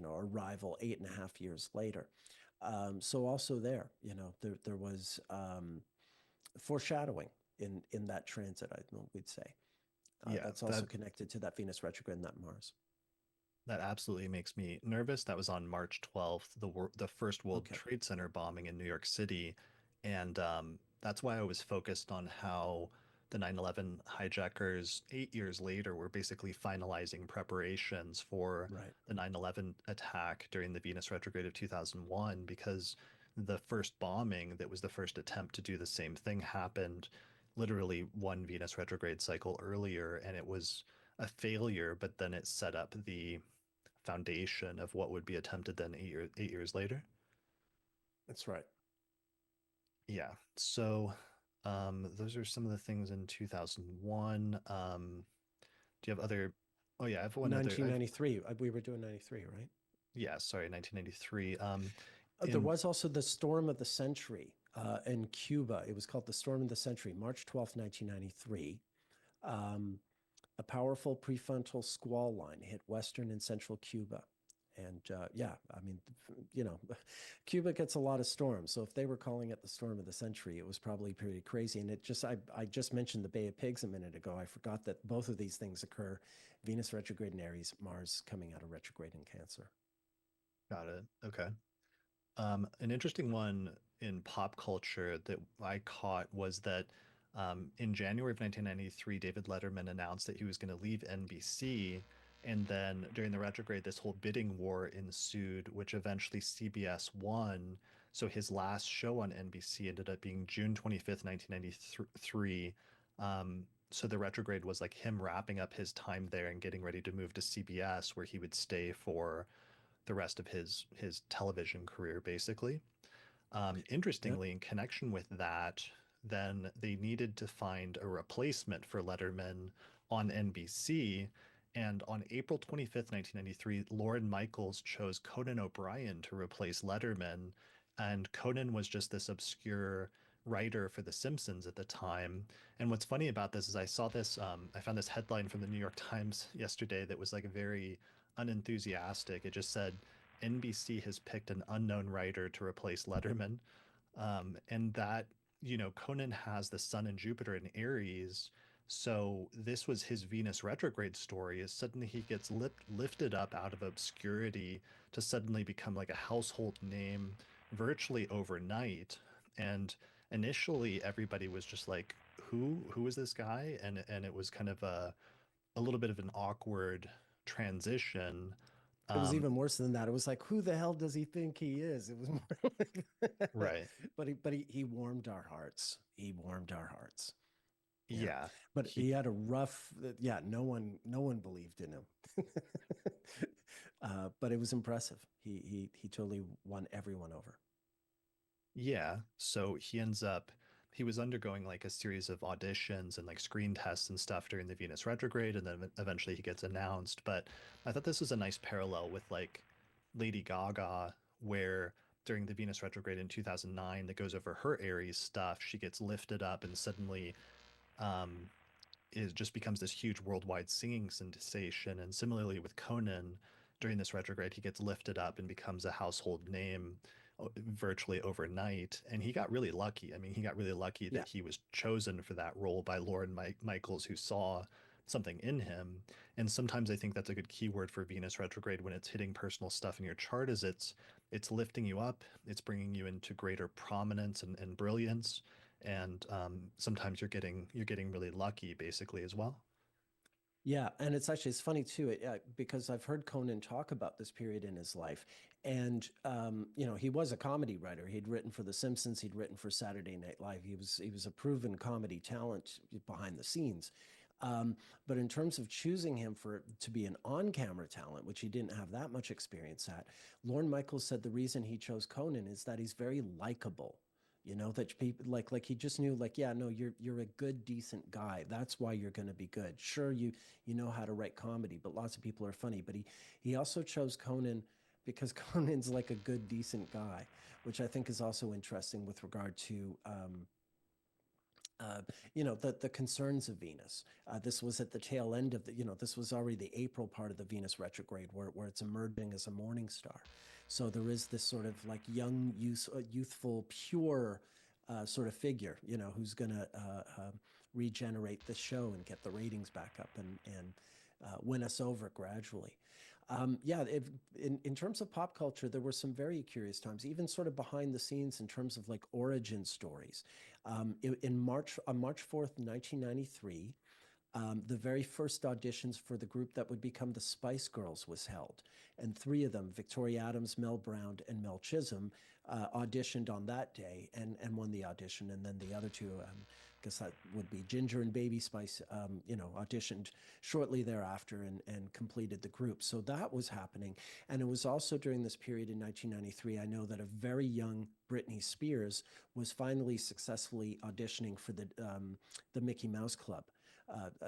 arrival 8.5 years later. So also there, there was foreshadowing in that transit, we'd say. Yeah, That's also that connected to that Venus retrograde and that Mars. That absolutely makes me nervous. That was on March 12th, the first World Okay. Trade Center bombing in New York City. And that's why I was focused on how the 9/11 hijackers 8 years later were basically finalizing preparations for Right. the 9/11 attack during the Venus retrograde of 2001, because the first bombing that was the first attempt to do the same thing happened literally one Venus retrograde cycle earlier, and it was a failure, but then it set up the foundation of what would be attempted then 8 years later. That's right. Yeah. So those are some of the things in 2001. Do you have other? Oh yeah, I have one other. I've 1993. We were doing 93, right? Yeah, sorry, 1993. There In was also the storm of the century in Cuba. It was called the storm of the century, March 12th, 1993. Um, a powerful prefrontal squall line hit western and central Cuba. And yeah, I mean, you know, Cuba gets a lot of storms. So if they were calling it the storm of the century, it was probably pretty crazy. And I just mentioned the Bay of Pigs a minute ago. I forgot that both of these things occur: Venus retrograde in Aries, Mars coming out of retrograde in Cancer. Got it. Okay. An interesting one in pop culture that I caught was that in January of 1993, David Letterman announced that he was going to leave NBC. And then during the retrograde, this whole bidding war ensued, which eventually CBS won. So his last show on NBC ended up being June 25th, 1993. So the retrograde was like him wrapping up his time there and getting ready to move to CBS, where he would stay for the rest of his television career, basically. Yeah, Interestingly, in connection with that, then they needed to find a replacement for Letterman on NBC. And on April 25th, 1993, Lauren Michaels chose Conan O'Brien to replace Letterman. And Conan was just this obscure writer for The Simpsons at the time. And what's funny about this is I found this headline from the New York Times yesterday that was like very unenthusiastic. It just said, NBC has picked an unknown writer to replace Letterman. And that, Conan has the sun and Jupiter in Aries. So this was his Venus retrograde story, is suddenly he gets lifted up out of obscurity to suddenly become like a household name virtually overnight. And initially everybody was just like, who is this guy? And it was kind of a little bit of an awkward transition. It was Um, even worse than that. It was like, who the hell does he think he is? It was more like, right. but he warmed our hearts. He warmed our hearts. Yeah. Yeah. But he He had a rough, yeah, no one believed in him. But it was impressive. He totally won everyone over. Yeah. So he was undergoing like a series of auditions and like screen tests and stuff during the Venus retrograde, and then eventually he gets announced. But I thought this was a nice parallel with like Lady Gaga, where during the Venus retrograde in 2009 that goes over her Aries stuff, she gets lifted up and suddenly um, is just becomes this huge worldwide singing sensation. And similarly with Conan, during this retrograde, he gets lifted up and becomes a household name virtually overnight. And he got really lucky. I mean, he got really lucky Yeah. that he was chosen for that role by Lauren Michaels, who saw something in him. And sometimes I think that's a good keyword for Venus retrograde when it's hitting personal stuff in your chart is it's lifting you up, it's bringing you into greater prominence and brilliance, and sometimes you're getting really lucky basically as well. Yeah, and it's funny too because I've heard Conan talk about this period in his life, and he was a comedy writer. He'd written for The Simpsons, he'd written for Saturday Night Live. He was a proven comedy talent behind the scenes. But in terms of choosing him for to be an on-camera talent, which he didn't have that much experience at, Lorne Michaels said the reason he chose Conan is that he's very likable. That people like he just knew like, yeah, no, you're a good, decent guy. That's why you're going to be good. Sure, you know how to write comedy, but lots of people are funny. But he also chose Conan because Conan's like a good, decent guy, which I think is also interesting with regard to the concerns of Venus. This was at the tail end of this was already the April part of the Venus retrograde where it's emerging as a morning star. So there is this sort of like young, youthful, pure sort of figure, who's going to regenerate the show and get the ratings back up and win us over gradually. Yeah, in terms of pop culture, there were some very curious times, even sort of behind the scenes in terms of like origin stories. On March 4th, 1993, the very first auditions for the group that would become the Spice Girls was held, and three of them, Victoria Adams, Mel Brown, and Mel Chisholm, auditioned on that day and won the audition. And then the other two, I guess that would be Ginger and Baby Spice, auditioned shortly thereafter and completed the group. So that was happening, and it was also during this period in 1993. I know that a very young Britney Spears was finally successfully auditioning for the Mickey Mouse Club,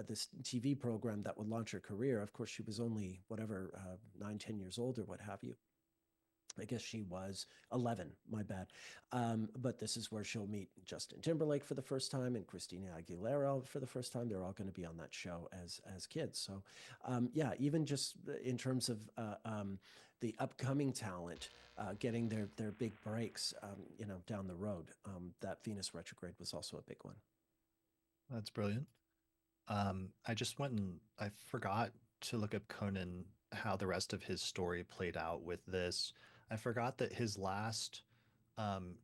this TV program that would launch her career. Of course, she was only whatever 9, 10 years old or what have you. I guess she was 11, my bad. But this is where she'll meet Justin Timberlake for the first time and Christina Aguilera for the first time. They're all going to be on that show as kids. So, yeah, even just in terms of the upcoming talent getting their big breaks, down the road, that Venus retrograde was also a big one. That's brilliant. I just went and I forgot to look up Conan, how the rest of his story played out with this. I forgot that his last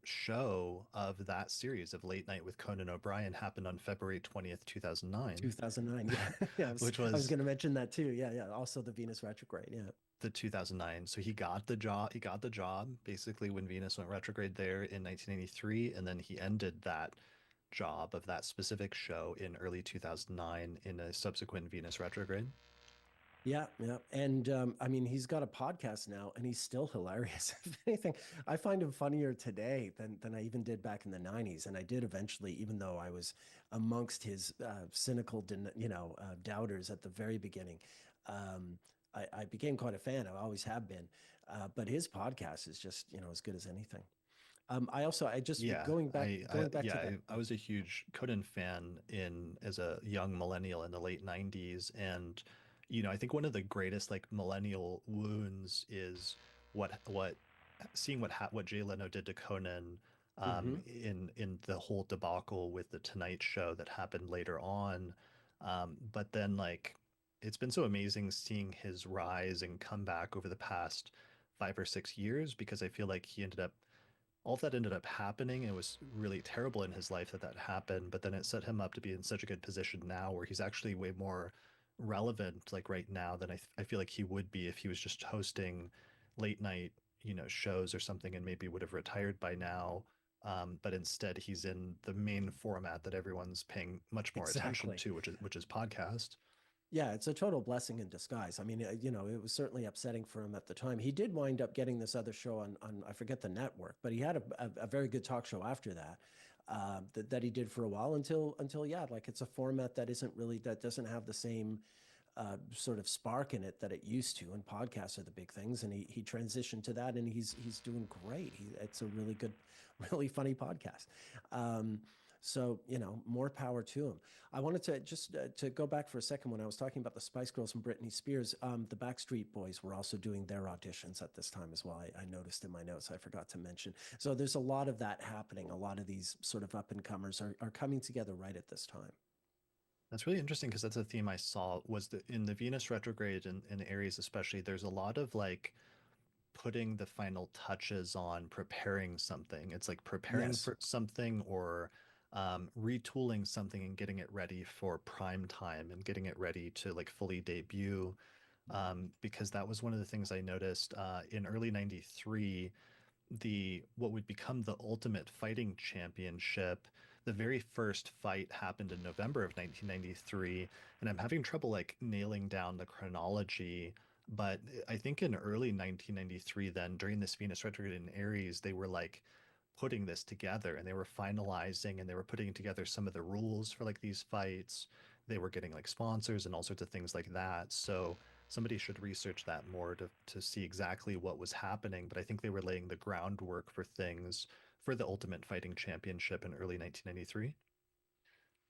show of that series of Late Night with Conan O'Brien happened on February 20th, 2009, 2009. Yeah. Yeah. which I was was going to mention that too. Yeah. Yeah. Also the Venus retrograde. Yeah. the 2009. So he got the job. He got the job basically when Venus went retrograde there in 1983, and then he ended that job of that specific show in early 2009 in a subsequent Venus retrograde. Yeah, yeah. And I mean, he's got a podcast now and he's still hilarious. If anything, I find him funnier today than I even did back in the 90s. And I did eventually, even though I was amongst his cynical, doubters at the very beginning. I became quite a fan. I always have been. But his podcast is just, as good as anything. I just Yeah, going back to that. I was a huge Conan fan in as a young millennial in the late 90s. And I think one of the greatest like millennial wounds is what seeing what Jay Leno did to Conan Hmm. in the whole debacle with the Tonight Show that happened later on. But then like it's been so amazing seeing his rise and comeback over the past 5 or 6 years, because I feel like he ended up all of that ended up happening. It was really terrible in his life that that happened, but then it set him up to be in such a good position now where he's actually way more relevant like right now than I feel like he would be if he was just hosting late night, shows or something and maybe would have retired by now. But instead he's in the main format that everyone's paying much more attention Exactly. to, which is podcast. Yeah, it's a total blessing in disguise. I mean, it was certainly upsetting for him at the time. He did wind up getting this other show on I forget the network, but he had a very good talk show after that, that he did for a while until yeah, like it's a format that isn't really that doesn't have the same sort of spark in it that it used to. And podcasts are the big things, and he transitioned to that, and he's doing great. It's a really good, really funny podcast. So more power to him. I wanted to just to go back for a second when I was talking about the Spice Girls and Britney Spears. The Backstreet Boys were also doing their auditions at this time as well. I noticed in my notes. I forgot to mention. So there's a lot of that happening. A lot of these sort of up and comers are coming together right at this time. That's really interesting because that's a theme I saw was that in the Venus retrograde in Aries especially, there's a lot of like putting the final touches on preparing something. It's like preparing Yes. for something or retooling something and getting it ready for prime time and getting it ready to like fully debut. Because that was one of the things I noticed in early 93 the what would become the Ultimate Fighting Championship. The very first fight happened in November of 1993, and I'm having trouble like nailing down the chronology. But I think in early 1993, then during this Venus retrograde in Aries, they were like putting this together and they were finalizing and they were putting together some of the rules for like these fights. They were getting like sponsors and all sorts of things like that. So somebody should research that more to see exactly what was happening. But I think they were laying the groundwork for things for the Ultimate Fighting Championship in early 1993.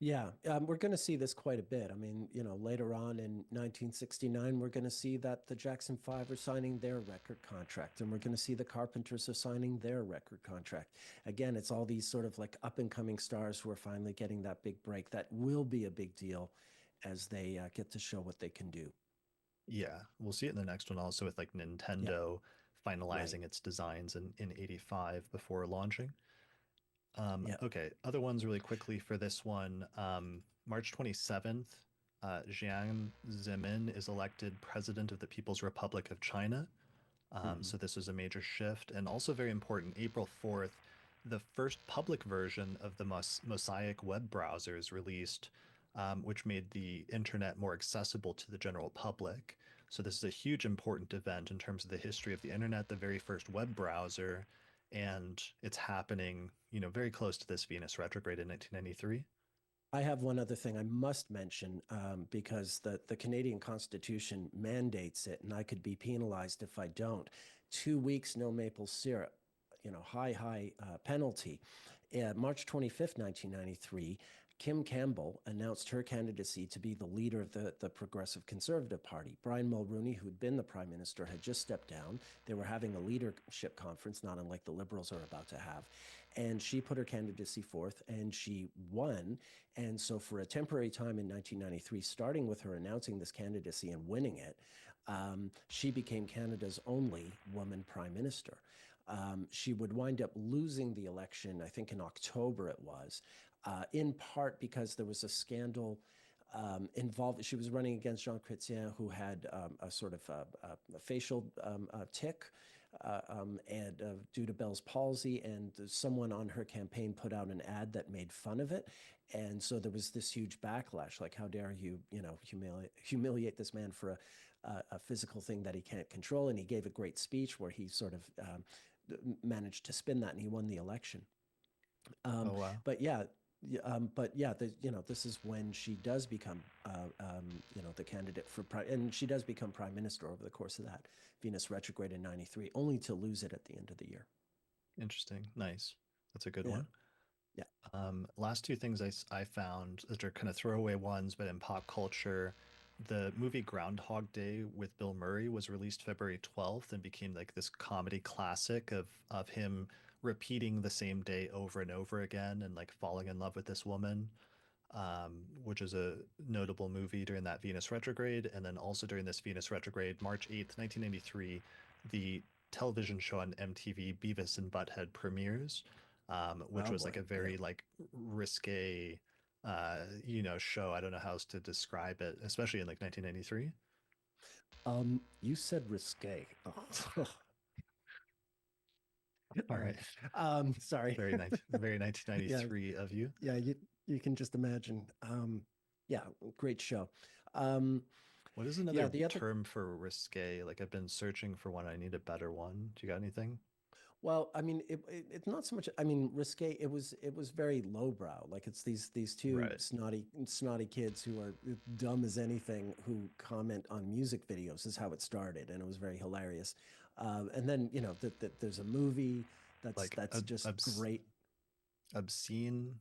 Yeah, we're going to see this quite a bit. I mean, later on in 1969, we're going to see that the Jackson Five are signing their record contract, and we're going to see the Carpenters are signing their record contract. Again, it's all these sort of like up and coming stars who are finally getting that big break. That will be a big deal as they get to show what they can do. Yeah, we'll see it in the next one also with like Yeah, Nintendo right. finalizing its designs in 85 before launching. Yeah. Okay, other ones really quickly for this one. March 27th, Jiang Zemin is elected president of the People's Republic of China. Hmm. So this was a major shift. And also very important, April 4th, the first public version of the Mosaic web browser is released, which made the internet more accessible to the general public. So this is a huge important event in terms of the history of the internet, the very first web browser, and it's happening, very close to this Venus retrograde in 1993. I have one other thing I must mention because the Canadian Constitution mandates it, and I could be penalized if I don't. 2 weeks, no maple syrup. High penalty. March 25th, 1993, Kim Campbell announced her candidacy to be the leader of the Progressive Conservative Party. Brian Mulroney, who'd been the prime minister, had just stepped down. They were having a leadership conference, not unlike the Liberals are about to have. And she put her candidacy forth and she won. And so, for a temporary time in 1993, starting with her announcing this candidacy and winning it, she became Canada's only woman prime minister. She would wind up losing the election, I think in October it was, in part because there was a scandal involved. She was running against Jean Chrétien, who had a sort of a facial tic, and due to Bell's palsy, and someone on her campaign put out an ad that made fun of it, and so there was this huge backlash. Like, how dare you, humiliate this man for a physical thing that he can't control? And he gave a great speech where he sort of managed to spin that, and he won the election. Oh, wow. But yeah, but yeah, this is when she does become, the candidate for prime, and she does become prime minister over the course of that Venus retrograde in '93, only to lose it at the end of the year. Interesting. Nice. That's a good Yeah, one. yeah. Last two things I found that are kind of throwaway ones, but in pop culture, the movie Groundhog Day with Bill Murray was released February 12th and became like this comedy classic of him repeating the same day over and over again and like falling in love with this woman, which is a notable movie during that Venus retrograde. And then also during this Venus retrograde, March 8th, 1993, the television show on MTV, Beavis and Butthead premieres, which Oh was like boy, a yeah. very like risque, show. I don't know how else to describe it, especially in like 1993. You said risque. Oh, All all right, right. Sorry. very Yeah, 1993 of you. yeah. You can just imagine. Yeah, great show. Um, What is yeah, another the other. term for risque? Like I've been searching for one. I need a better one. Do you got anything? Well, I mean, it's not so much. I mean, risque. It was very lowbrow. Like it's these two Right. snotty kids who are dumb as anything who comment on music videos. Is how it started, and it was very hilarious. And then there's a movie Like that's just great. obscene.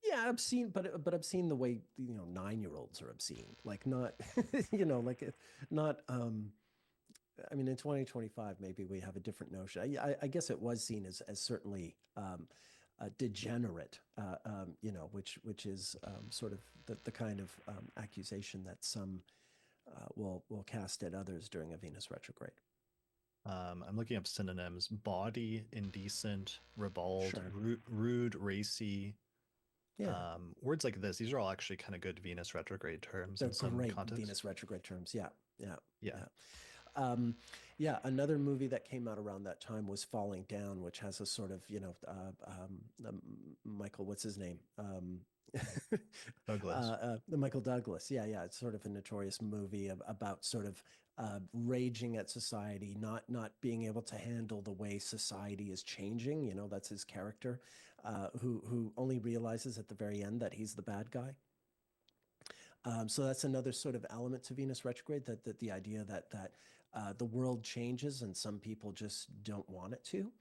Yeah, obscene, but obscene the way 9-year-olds are obscene. Like not, like not. I mean, in 2025, maybe we have a different notion. I guess it was seen as certainly degenerate, which is sort of the kind of accusation that some will cast at others during a Venus retrograde. I'm looking up synonyms: bawdy, indecent, ribald, Sure. rude, racy. Yeah. Words like this. These are all actually kind of good Venus retrograde terms They're in some great context. Venus retrograde terms. Yeah. Yeah. Yeah. Yeah. Yeah, another movie that came out around that time was Falling Down, which has a sort of, Michael, what's his name? Douglas. The Michael Douglas. Yeah, yeah. It's sort of a notorious movie about sort of raging at society, not being able to handle the way society is changing. That's his character, who only realizes at the very end that he's the bad guy. So that's another sort of element to Venus retrograde, that the idea that the world changes and some people just don't want it to,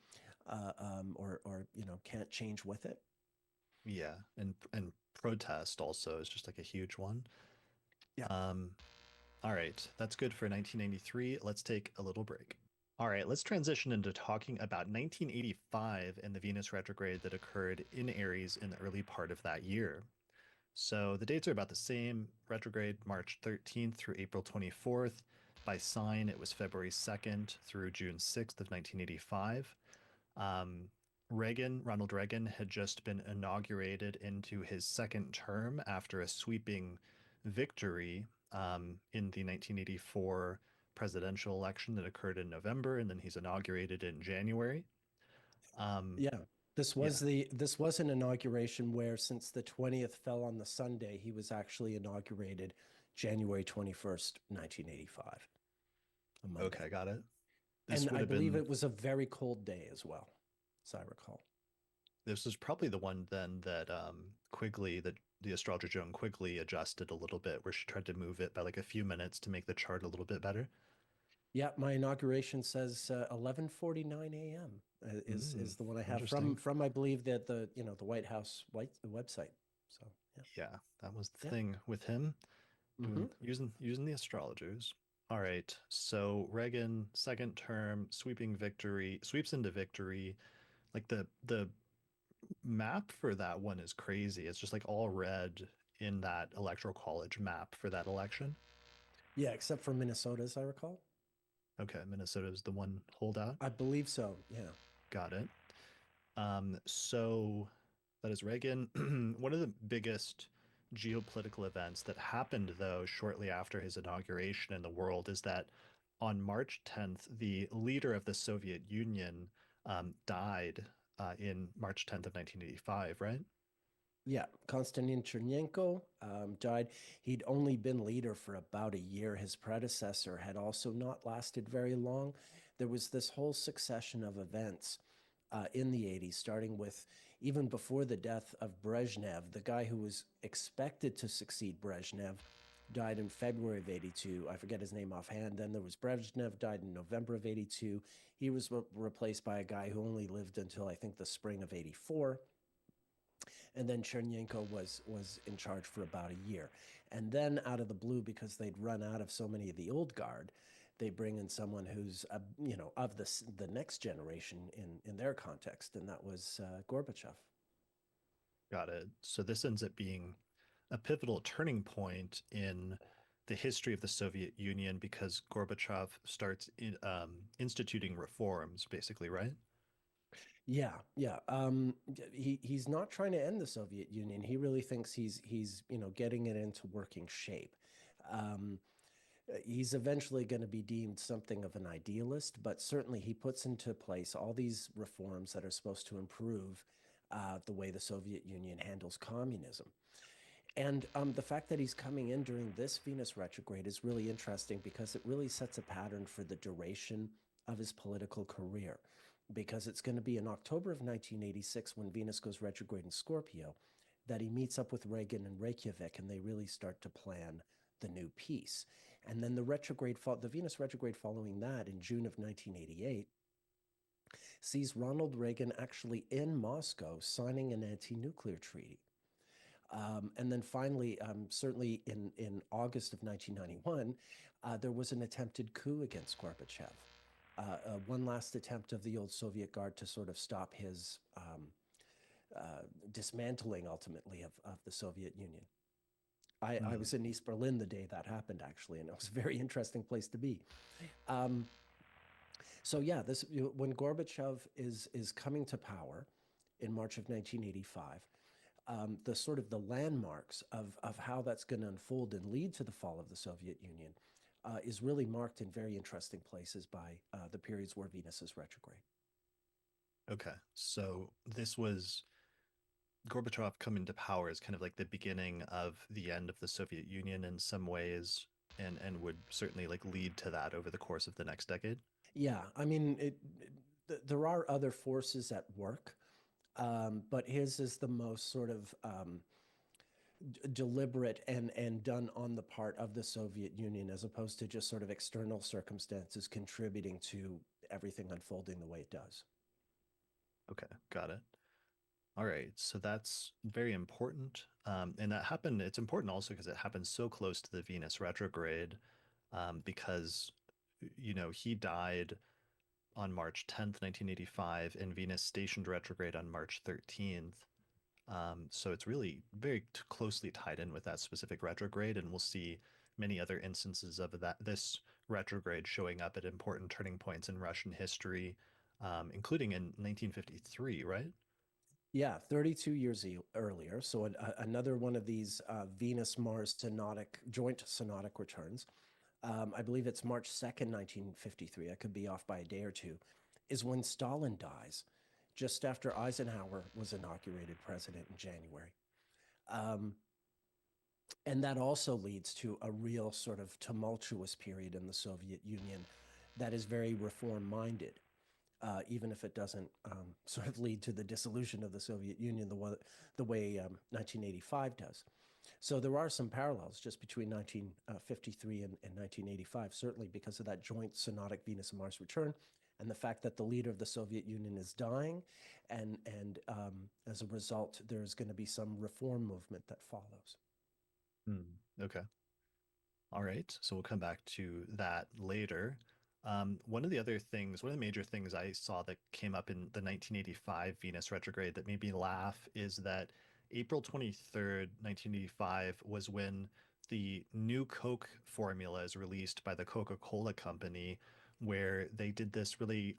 or can't change with it. Yeah. And protest also is just like a huge one. Yeah, Um, all right. That's good for 1993. Let's take a little break. All right, let's transition into talking about 1985 and the Venus retrograde that occurred in Aries in the early part of that year. So the dates are about the same. Retrograde March 13th through April 24th. By sign, it was February 2nd through June 6th of 1985. Um, Ronald Reagan, had just been inaugurated into his second term after a sweeping victory in the 1984 presidential election that occurred in November, and then he's inaugurated in January. Um, yeah. yeah. This was an inauguration where, since the 20th fell on the Sunday, he was actually inaugurated January 21st, 1985, a Okay, Monday. got it. This And would I have believe been it was a very cold day as well, as I recall. This was probably the one then that Quigley, the astrologer Joan Quigley, adjusted a little bit, where she tried to move it by like a few minutes to make the chart a little bit better. Yeah, my inauguration says 11:49 a.m. Is the one I have from Interesting. from I believe that the White House website. So yeah, Yeah, that was the yeah. thing with him doing Hmm. using the astrologers. All right. So Reagan, second term, sweeping victory, sweeps into victory. Like the map for that one is crazy. It's just like all red in that electoral college map for that election. Yeah, except for Minnesota, as I recall. Okay, Minnesota is the one holdout. I believe so. Yeah. Got it. So that is Reagan. One of the biggest geopolitical events that happened, though, shortly after his inauguration in the world is that on March 10th, the leader of the Soviet Union died in March 10th of 1985, right? Yeah, Konstantin Chernenko died. He'd only been leader for about a year. His predecessor had also not lasted very long. There was this whole succession of events in the 80s, starting with even before the death of Brezhnev, the guy who was expected to succeed Brezhnev. Died in February of 82. I forget his name offhand. Then there was Brezhnev, died in November of 82. He was replaced by a guy who only lived until I think the spring of 84. And then Chernyenko was in charge for about a year. And then out of the blue, because they'd run out of so many of the old guard, they bring in someone who's of the next generation in their context, and that was Gorbachev. Got it. So this ends up being a pivotal turning point in the history of the Soviet Union because Gorbachev starts instituting reforms, basically, right? Yeah, yeah. He's not trying to end the Soviet Union. He really thinks he's getting it into working shape. Um, he's eventually going to be deemed something of an idealist, but certainly he puts into place all these reforms that are supposed to improve the way the Soviet Union handles communism. And the fact that he's coming in during this Venus retrograde is really interesting because it really sets a pattern for the duration of his political career. Because it's going to be in October of 1986 when Venus goes retrograde in Scorpio that he meets up with Reagan in Reykjavik and they really start to plan the new peace. And then the Venus retrograde following that in June of 1988 sees Ronald Reagan actually in Moscow signing an anti-nuclear treaty. And then finally, certainly in August of 1991, there was an attempted coup against Gorbachev. One last attempt of the old Soviet Guard to sort of stop his dismantling ultimately of the Soviet Union. I Hmm. was in East Berlin the day that happened, actually, and it was a very interesting place to be. Um, so yeah, this when Gorbachev is coming to power in March of 1985, the sort of the landmarks of how that's going to unfold and lead to the fall of the Soviet Union is really marked in very interesting places by the periods where Venus is retrograde. Okay. So this was Gorbachev coming to power as kind of like the beginning of the end of the Soviet Union in some ways, and would certainly like lead to that over the course of the next decade. Yeah, I mean, there are other forces at work, but his is the most sort of deliberate and done on the part of the Soviet Union, as opposed to just sort of external circumstances contributing to everything unfolding the way it does. Okay, got it. All right, so that's very important. And that happened, it's important also because it happened so close to the Venus retrograde, because, he died on March 10th, 1985, and Venus stationed retrograde on March 13th. So it's really very closely tied in with that specific retrograde, and we'll see many other instances of this retrograde showing up at important turning points in Russian history, including in 1953, right? Yeah, 32 years earlier. So another one of these Venus-Mars joint synodic returns. I believe it's March 2nd, 1953. I could be off by a day or two, is when Stalin dies, just after Eisenhower was inaugurated president in January. And that also leads to a real sort of tumultuous period in the Soviet Union that is very reform minded, even if it doesn't sort of lead to the dissolution of the Soviet Union the way 1985 does. So there are some parallels just between 1953 and 1985, certainly because of that joint synodic Venus and Mars return and the fact that the leader of the Soviet Union is dying. And as a result, there's going to be some reform movement that follows. Okay. All right, so we'll come back to that later. One of the major things I saw that came up in the 1985 Venus retrograde that made me laugh is that April 23rd, 1985 was when the new Coke formula is released by the Coca-Cola company, where they did this really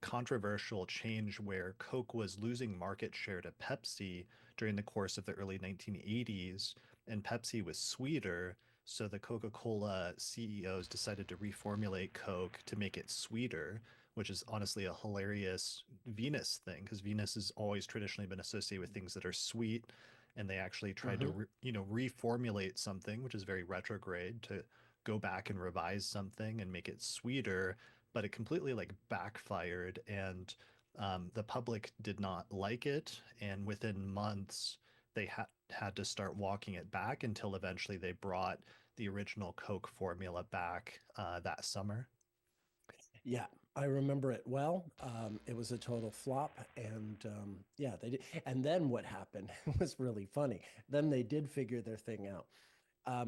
controversial change where Coke was losing market share to Pepsi during the course of the early 1980s, and Pepsi was sweeter. So the Coca-Cola CEOs decided to reformulate Coke to make it sweeter, which is honestly a hilarious Venus thing because Venus has always traditionally been associated with things that are sweet, and they actually tried to Mm-hmm. reformulate something, which is very retrograde, to go back and revise something and make it sweeter, but it completely like backfired, and the public did not like it, and within months they had to start walking it back until eventually they brought the original Coke formula back that summer. Yeah, I remember it well. It was a total flop, and yeah, they did. And then what happened was really funny. Then they did figure their thing out,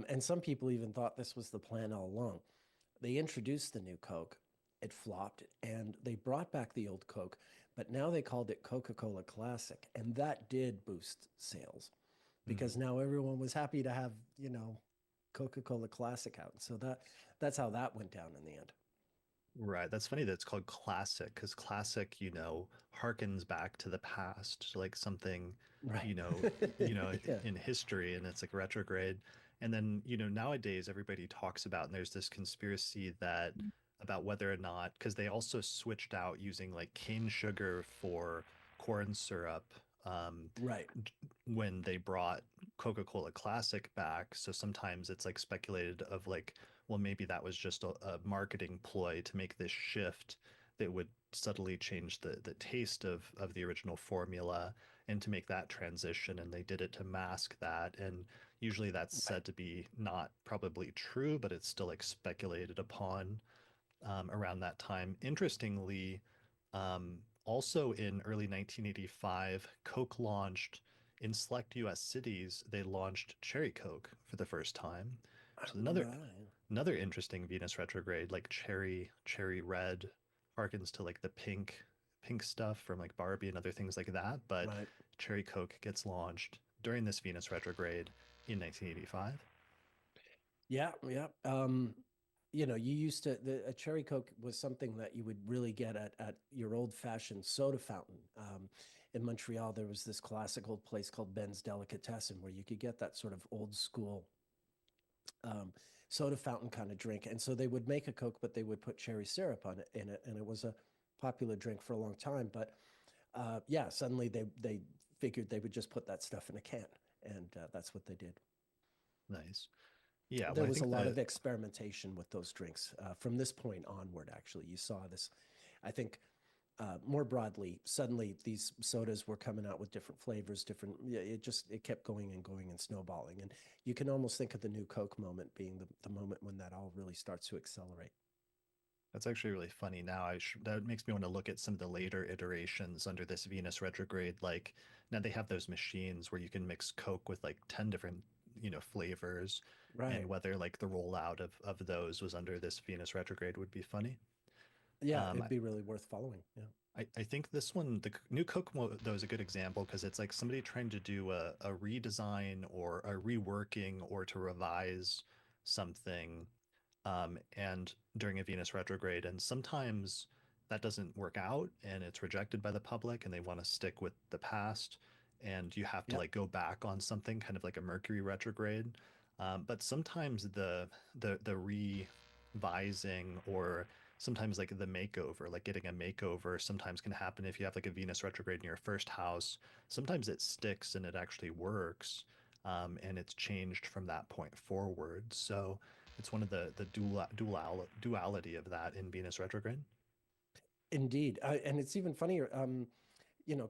and some people even thought this was the plan all along. They introduced the new Coke, it flopped, and they brought back the old Coke, but now they called it Coca-Cola Classic, and that did boost sales because Mm, now everyone was happy to have, Coca-Cola Classic out. So that's how that went down in the end. Right. That's funny that it's called classic because classic, harkens back to the past, to like something, Right. Yeah. in history, and it's like retrograde. And then, nowadays everybody talks about, and there's this conspiracy that about whether or not, because they also switched out using like cane sugar for corn syrup. Um, Right. when they brought Coca-Cola Classic back. So sometimes it's like speculated of like, well, maybe that was just a marketing ploy to make this shift that would subtly change the taste of the original formula and to make that transition. And they did it to mask that. And usually that's Right. said to be not probably true, but it's still like speculated upon around that time. Interestingly, also in early 1985, Coke launched in select US cities, they launched Cherry Coke for the first time. I So remember that. Yeah. another interesting Venus retrograde, like cherry red, harkens to like the pink stuff from like Barbie and other things like that. But Right. Cherry Coke gets launched during this Venus retrograde in 1985. Yeah, yeah. You used to a cherry Coke was something that you would really get at your old-fashioned soda fountain. In Montreal, there was this classic old place called Ben's Delicatessen where you could get that sort of old school um, soda fountain kind of drink. And so they would make a Coke, but they would put cherry syrup on it in it, and it was a popular drink for a long time. But yeah, suddenly they figured they would just put that stuff in a can, and that's what they did. Nice. Yeah, There well, I was a think lot of that experimentation with those drinks from this point onward. Actually, you saw this. I think more broadly, suddenly these sodas were coming out with different flavors, different. Yeah, it kept going and going and snowballing, and you can almost think of the new Coke moment being the moment when that all really starts to accelerate. that's actually really funny now. That makes me want to look at some of the later iterations under this Venus retrograde. Like now they have those machines where you can mix Coke with like 10 different, flavors, and Right. whether like the rollout of those was under this Venus retrograde would be funny. Yeah, Um, it'd be really worth following. Yeah. I think this one, the new Coke though, is a good example because it's like somebody trying to do a redesign or a reworking or to revise something and during a Venus retrograde. And sometimes that doesn't work out and it's rejected by the public and they want to stick with the past. And you have to Yeah. like go back on something, kind of like a Mercury retrograde. But sometimes the revising or sometimes like the makeover, like getting a makeover, sometimes can happen if you have like a Venus retrograde in your first house. Sometimes it sticks and it actually works. And it's changed from that point forward. So it's one of the duality of that in Venus retrograde. Indeed. And it's even funnier.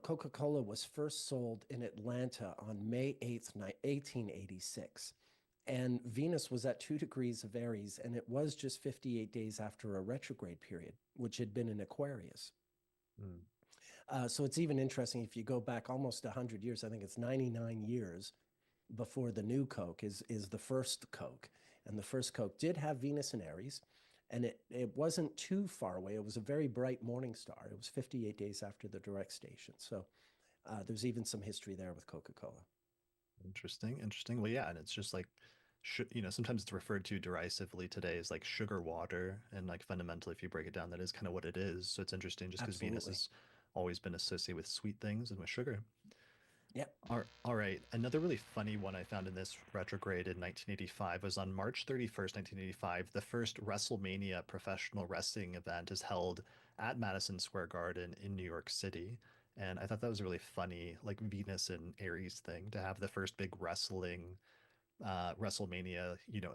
Coca-Cola was first sold in Atlanta on May 8th, 1886. And Venus was at 2 degrees of Aries, and it was just 58 days after a retrograde period, which had been in Aquarius. Mm. So it's even interesting if you go back almost 100 years, I think it's 99 years before the new Coke is the first Coke. And the first Coke did have Venus and Aries, and it wasn't too far away. It was a very bright morning star. It was 58 days after the direct station. So there's even some history there with Coca-Cola. Interesting, interesting. Well, yeah, and it's just like, sometimes it's referred to derisively today as like sugar water, and like fundamentally, if you break it down, that is kind of what it is. So it's interesting, just because Venus Absolutely. has always been associated with sweet things and with sugar. Yeah. All right. Another really funny one I found in this retrograde in 1985 was on March 31st, 1985. The first WrestleMania professional wrestling event is held at Madison Square Garden in New York City. And I thought that was a really funny, like Venus and Aries thing to have the first big WrestleMania,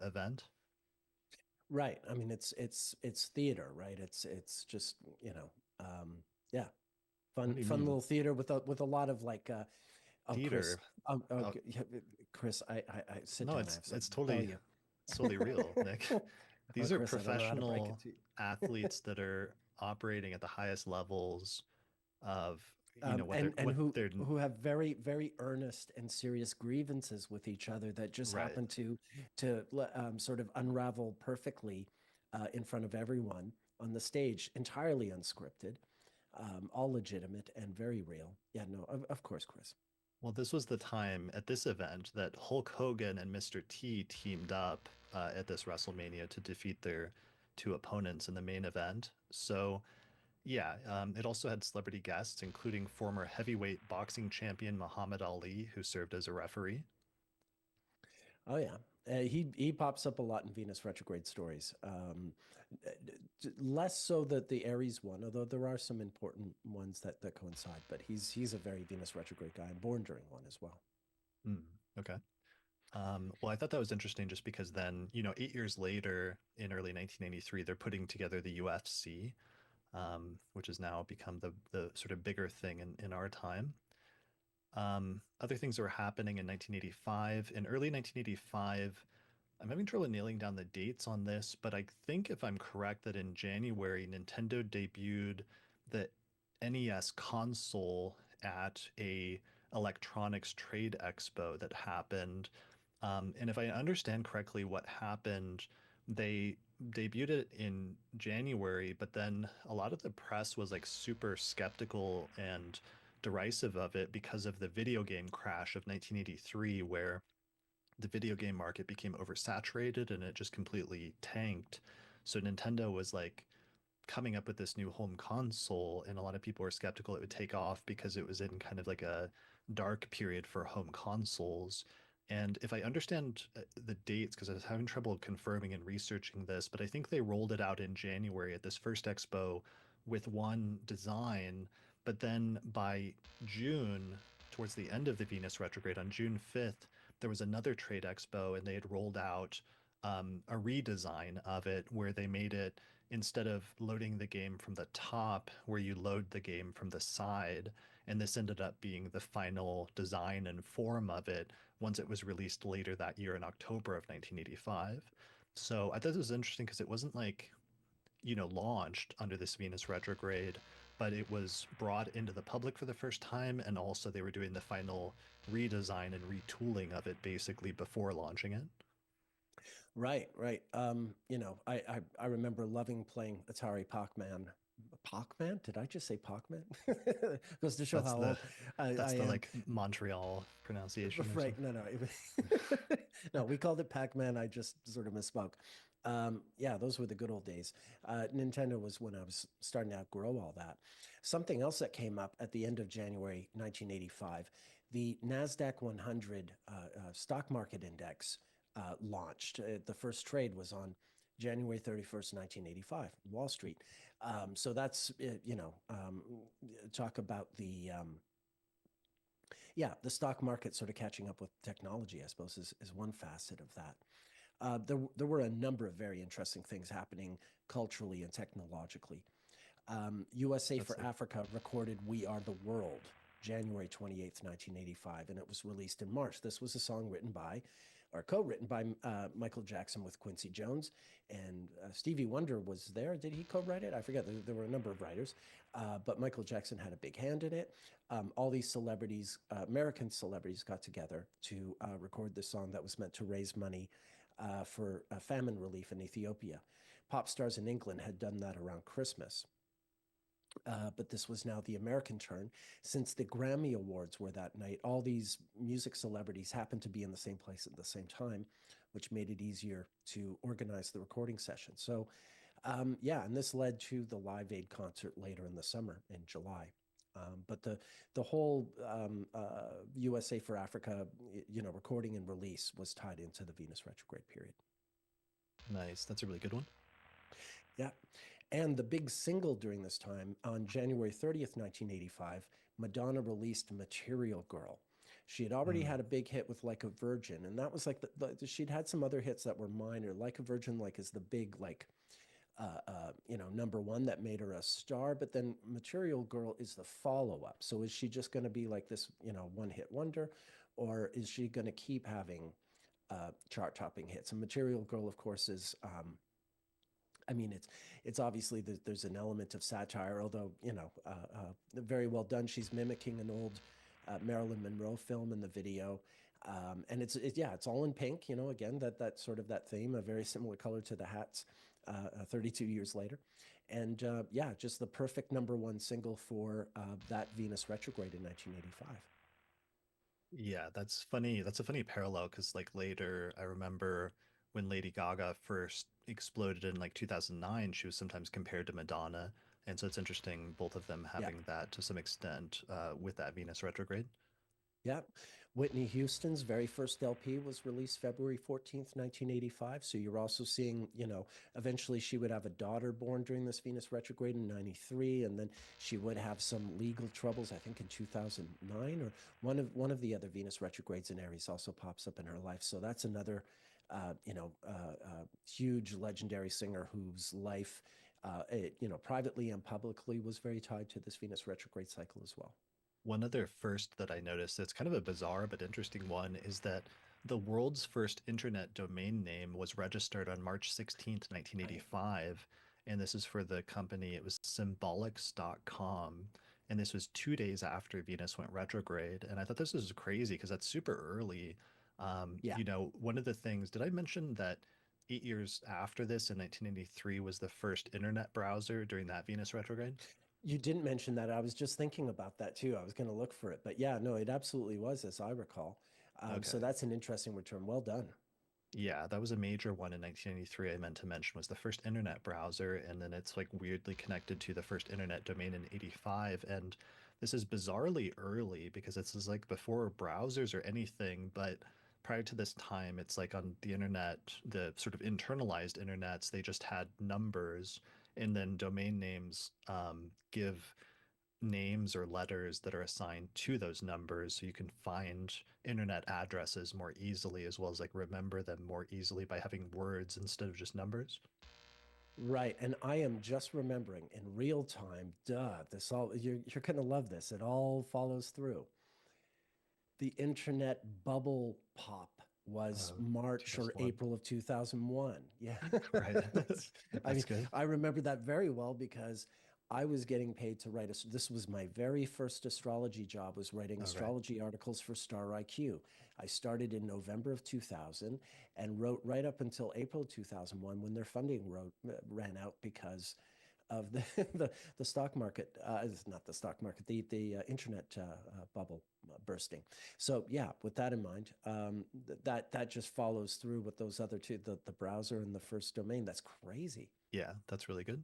event. Right. I mean, it's theater, right? It's just, yeah, What do you fun mean little theater with a lot of like oh, Chris. theater? Oh, Oh, yeah, Chris, I sit no, down. I it's have it's something to tell totally you. it's totally real, Nick. Oh, These are Chris, I don't know how to break it professional to you. athletes that are operating at the highest levels of, whether And what they're who have very very earnest and serious grievances with each other that just right. happen to sort of unravel perfectly in front of everyone on the stage, entirely unscripted, all legitimate and very real. Yeah, no, of course, Chris. Well, this was the time at this event that Hulk Hogan and Mr. T teamed up at this WrestleMania to defeat their two opponents in the main event. So, yeah, it also had celebrity guests, including former heavyweight boxing champion Muhammad Ali, who served as a referee. Oh yeah, he pops up a lot in Venus retrograde stories. Less so that the Aries one, although there are some important ones that coincide. But he's a very Venus retrograde guy, and born during one as well. Okay. Well, I thought that was interesting just because then, 8 years later, in early 1993, they're putting together the UFC, which has now become the sort of bigger thing in our time. Other things that were happening in 1985. In early 1985, I'm having trouble nailing down the dates on this, but I think if I'm correct that in January, Nintendo debuted the NES console at a electronics trade expo that happened. And if I understand correctly, what happened, they debuted it in January, but then a lot of the press was like super skeptical and derisive of it because of the video game crash of 1983, where the video game market became oversaturated and it just completely tanked. So Nintendo was like coming up with this new home console, and a lot of people were skeptical it would take off because it was in kind of like a dark period for home consoles. And if I understand the dates, because I was having trouble confirming and researching this, but I think they rolled it out in January at this first expo with one design. But then by June, towards the end of the Venus retrograde on June 5th, there was another trade expo and they had rolled out a redesign of it where they made it instead of loading the game from the top, where you load the game from the side. And this ended up being the final design and form of it once it was released later that year in October of 1985. So I thought this was interesting because it wasn't like, launched under this Venus retrograde, but it was brought into the public for the first time. And also, they were doing the final redesign and retooling of it basically before launching it. Right, right. I remember loving playing Atari Pac-Man. Pac-Man? Did I just say Pac-Man? Goes to show That's how the old I that's the am. like Montreal pronunciation or Right. something. No, no. No, we called it Pac-Man. I just sort of misspoke. Yeah, those were the good old days. Nintendo was when I was starting to outgrow all that. Something else that came up at the end of January 1985, the NASDAQ 100 stock market index launched. The first trade was on January 31st, 1985, Wall Street. So that's, talk about the stock market sort of catching up with technology, I suppose, is one facet of that. There were a number of very interesting things happening culturally and technologically. USA That's for like Africa recorded We Are the World, January 28th, 1985, and it was released in March. This was a song written by, or co written by Michael Jackson with Quincy Jones. And Stevie Wonder was there. Did he co write it? I forget. There were a number of writers, but Michael Jackson had a big hand in it. All these celebrities, American celebrities, got together to record this song that was meant to raise money for famine relief in Ethiopia. Pop stars in England had done that around Christmas. But this was now the American turn. Since the Grammy Awards were that night, all these music celebrities happened to be in the same place at the same time, which made it easier to organize the recording session. So, yeah, and this led to the Live Aid concert later in the summer in July. But the whole USA for Africa, recording and release was tied into the Venus retrograde period. nice. That's a really good one. Yeah. And the big single during this time, on January 30th, 1985, Madonna released Material Girl. She had already had Mm. a big hit with Like a Virgin, and that was like she'd had some other hits that were minor. Like a Virgin, like is the big like number one that made her a star. But then Material Girl is the follow up. So is she just going to be like this, one hit wonder, or is she going to keep having chart topping hits? And Material Girl, of course, is I mean, it's obviously there's an element of satire, although very well done. She's mimicking an old Marilyn Monroe film in the video, and yeah, it's all in pink. Again that sort of that theme, a very similar color to the hats. 32 years later, and yeah, just the perfect number one single for that Venus retrograde in 1985. Yeah, that's funny. That's a funny parallel because like later I remember when Lady Gaga first exploded in like 2009, she was sometimes compared to Madonna. And so it's interesting both of them Yeah. having that to some extent with that Venus retrograde. Yeah. Whitney Houston's very first LP was released February 14th, 1985. So you're also seeing, eventually she would have a daughter born during this Venus retrograde in 93, and then she would have some legal troubles, I think in 2009, or one of the other Venus retrogrades in Aries also pops up in her life. So that's another huge legendary singer whose life privately and publicly was very tied to this Venus retrograde cycle as well. One other first that I noticed that's kind of a bizarre but interesting one is that the world's first internet domain name was registered on March 16th, Right. 1985. And this is for the company, it was symbolics.com. And this was 2 days after Venus went retrograde. And I thought this was crazy because that's super early. Yeah. One of the things, did I mention that 8 years after this in 1983 was the first internet browser during that Venus retrograde? You didn't mention that. I was just thinking about that too. I was going to look for it. But yeah, no, it absolutely was, as I recall. So Okay. that's an interesting return. Well done. Yeah, that was a major one in 1983 I meant to mention was the first internet browser, and then it's like weirdly connected to the first internet domain in 85. And this is bizarrely early because this is like before browsers or anything, but prior to this time, it's like on the internet, the sort of internalized internets, they just had numbers, and then domain names give names or letters that are assigned to those numbers so you can find internet addresses more easily as well as like remember them more easily by having words instead of just numbers. Right. And I am just remembering in real time, duh, this all, you're going to love this. It all follows through. The internet bubble pop was March or 2001. April of 2001. Yeah. Right. That's, I That's mean, good. I remember that very well because I was getting paid to write this was my very first astrology job was writing All right. astrology articles for Star IQ. I started in November of 2000 and wrote right up until April 2001 when their funding ran out because of the the stock market, it's not the stock market, the internet bubble bursting. So yeah, with that in mind, that just follows through with those other two, the browser and the first domain. That's crazy. Yeah, that's really good.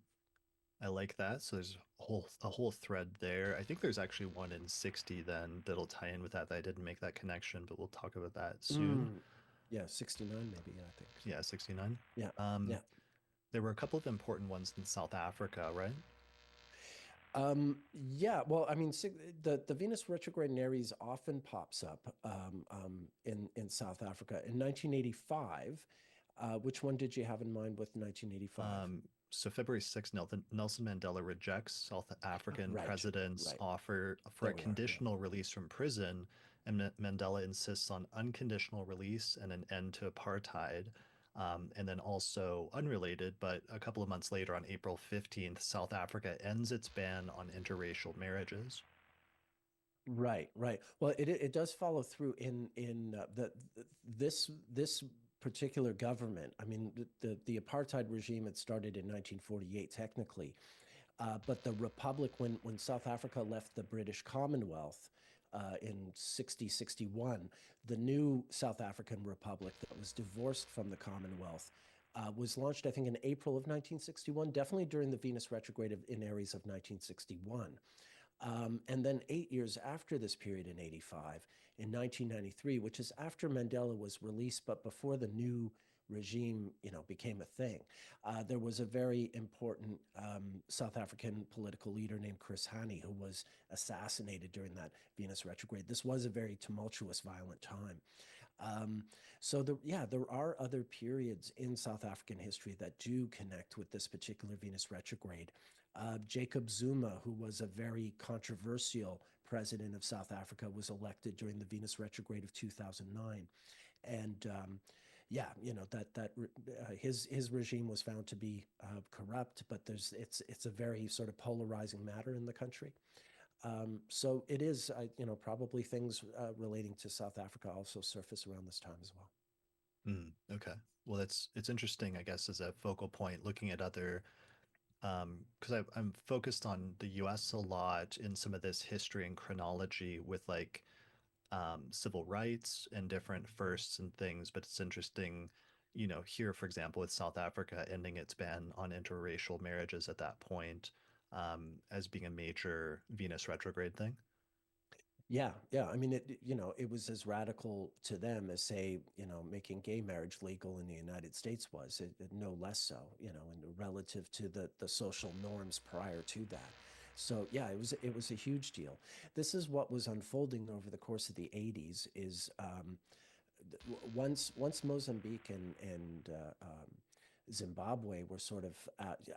I like that. So there's a whole thread there. I think there's actually one in 60 then that'll tie in with that. I didn't make that connection, but we'll talk about that soon. Mm, yeah, 69 maybe. Yeah, I think so. Yeah, 69. Yeah, Um, yeah. there were a couple of important ones in South Africa, right? Yeah, well, I mean, the Venus retrograde in Aries often pops up in South Africa. In 1985, which one did you have in mind with 1985? So February 6th, Nelson Mandela rejects South African Right, president's right. offer for a There we are. Yeah. conditional release from prison, and Mandela insists on unconditional release and an end to apartheid. And then also unrelated, but a couple of months later, on April 15th, South Africa ends its ban on interracial marriages. Right, right. Well, it does follow through in this particular government. I mean, the apartheid regime had started in 1948, technically, but the republic when South Africa left the British Commonwealth in 61, the new South African Republic that was divorced from the Commonwealth. Was launched, I think, in April of 1961, definitely during the Venus retrograde in Aries of 1961. And then 8 years after this period in 85, in 1993, which is after Mandela was released, but before the new regime, became a thing, there was a very important South African political leader named Chris Hani who was assassinated during that Venus retrograde. This was a very tumultuous, violent time. So there are other periods in South African history that do connect with this particular Venus retrograde. Jacob Zuma, who was a very controversial president of South Africa, was elected during the Venus retrograde of 2009, and yeah, his regime was found to be corrupt, but it's a very sort of polarizing matter in the country. So it is, probably things relating to South Africa also surface around this time as well. Okay. Well, it's interesting, I guess, as a focal point, looking at other because I'm focused on the US a lot in some of this history and chronology with like civil rights and different firsts and things. But it's interesting, here, for example, with South Africa ending its ban on interracial marriages at that point, as being a major Venus retrograde thing. Yeah, yeah. I mean, it was as radical to them as, say, making gay marriage legal in the United States was, no less so, and relative to the social norms prior to that. So yeah, it was a huge deal. This is what was unfolding over the course of the 80s is once Mozambique and Zimbabwe were sort of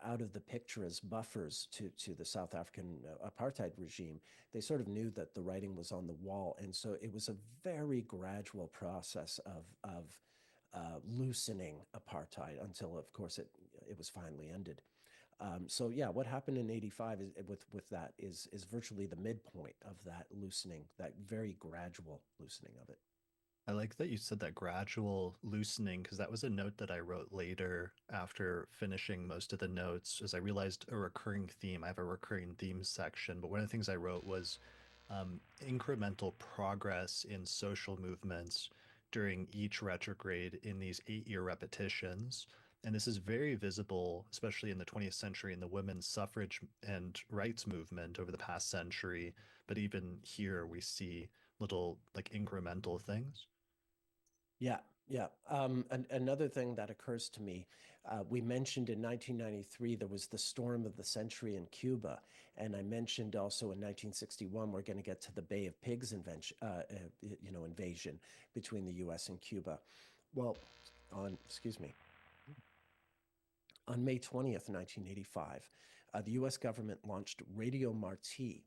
out of the picture as buffers to the South African apartheid regime, they sort of knew that the writing was on the wall, and so it was a very gradual process of loosening apartheid until, of course, it was finally ended. So yeah, what happened in '85 with that is virtually the midpoint of that loosening, that very gradual loosening of it. I like that you said that gradual loosening because that was a note that I wrote later after finishing most of the notes as I realized a recurring theme. I have a recurring themes section, but one of the things I wrote was incremental progress in social movements during each retrograde in these 8-year repetitions. And this is very visible, especially in the 20th century in the women's suffrage and rights movement over the past century. But even here, we see little like incremental things. Yeah, yeah. Another thing that occurs to me, we mentioned in 1993 there was the storm of the century in Cuba, and I mentioned also in 1961 we're going to get to the Bay of Pigs invasion between the U.S. and Cuba. Well, excuse me, on May 20th, 1985, the U.S. government launched Radio Marti,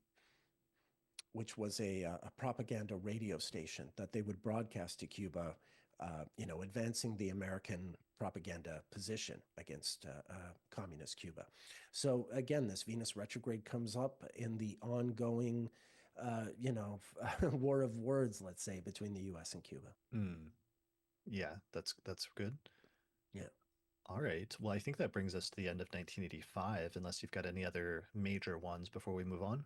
which was a propaganda radio station that they would broadcast to Cuba, advancing the American propaganda position against communist Cuba. So again, this Venus retrograde comes up in the ongoing, war of words, let's say, between the U.S. and Cuba. Mm, yeah, that's good. Yeah. All right. Well, I think that brings us to the end of 1985, unless you've got any other major ones before we move on.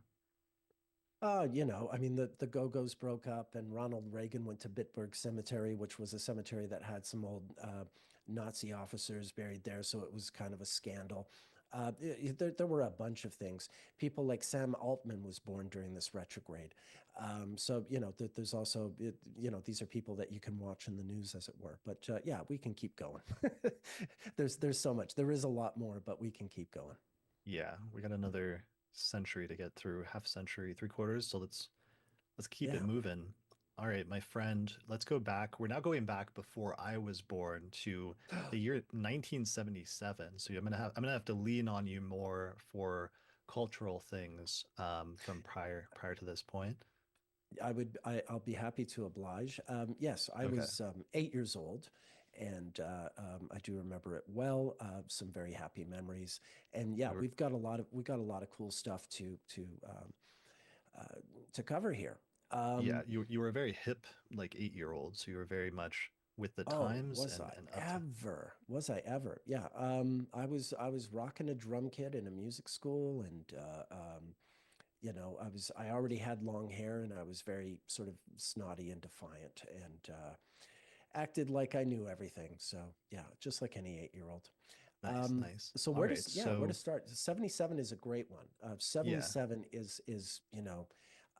I mean, the Go-Go's broke up, and Ronald Reagan went to Bitburg Cemetery, which was a cemetery that had some old Nazi officers buried there, so it was kind of a scandal. There were a bunch of things. People like Sam Altman was born during this retrograde. So, there's also, these are people that you can watch in the news, as it were. But yeah, we can keep going. There's so much. There is a lot more, but we can keep going. Yeah, we got another century to get through, half century, 3/4. So let's keep it Yeah. moving. All right, my friend, let's go back. We're now going back before I was born to the year 1977. So I'm gonna have to lean on you more for cultural things from prior to this point. I'll be happy to oblige. Yes, I Okay. was 8 years old, and I do remember it well. Some very happy memories, and yeah, You were we got a lot of cool stuff to cover here. Yeah, Um, you were a very hip like 8-year old, so you were very much with the oh, times was and I and up to ever? Was I ever? Yeah. I was rocking a drum kit in a music school, and I already had long hair, and I was very sort of snotty and defiant, and acted like I knew everything. So yeah, just like any 8-year-old. nice, nice. So All right, where to so start? 77 is a great one. yeah, 77 is,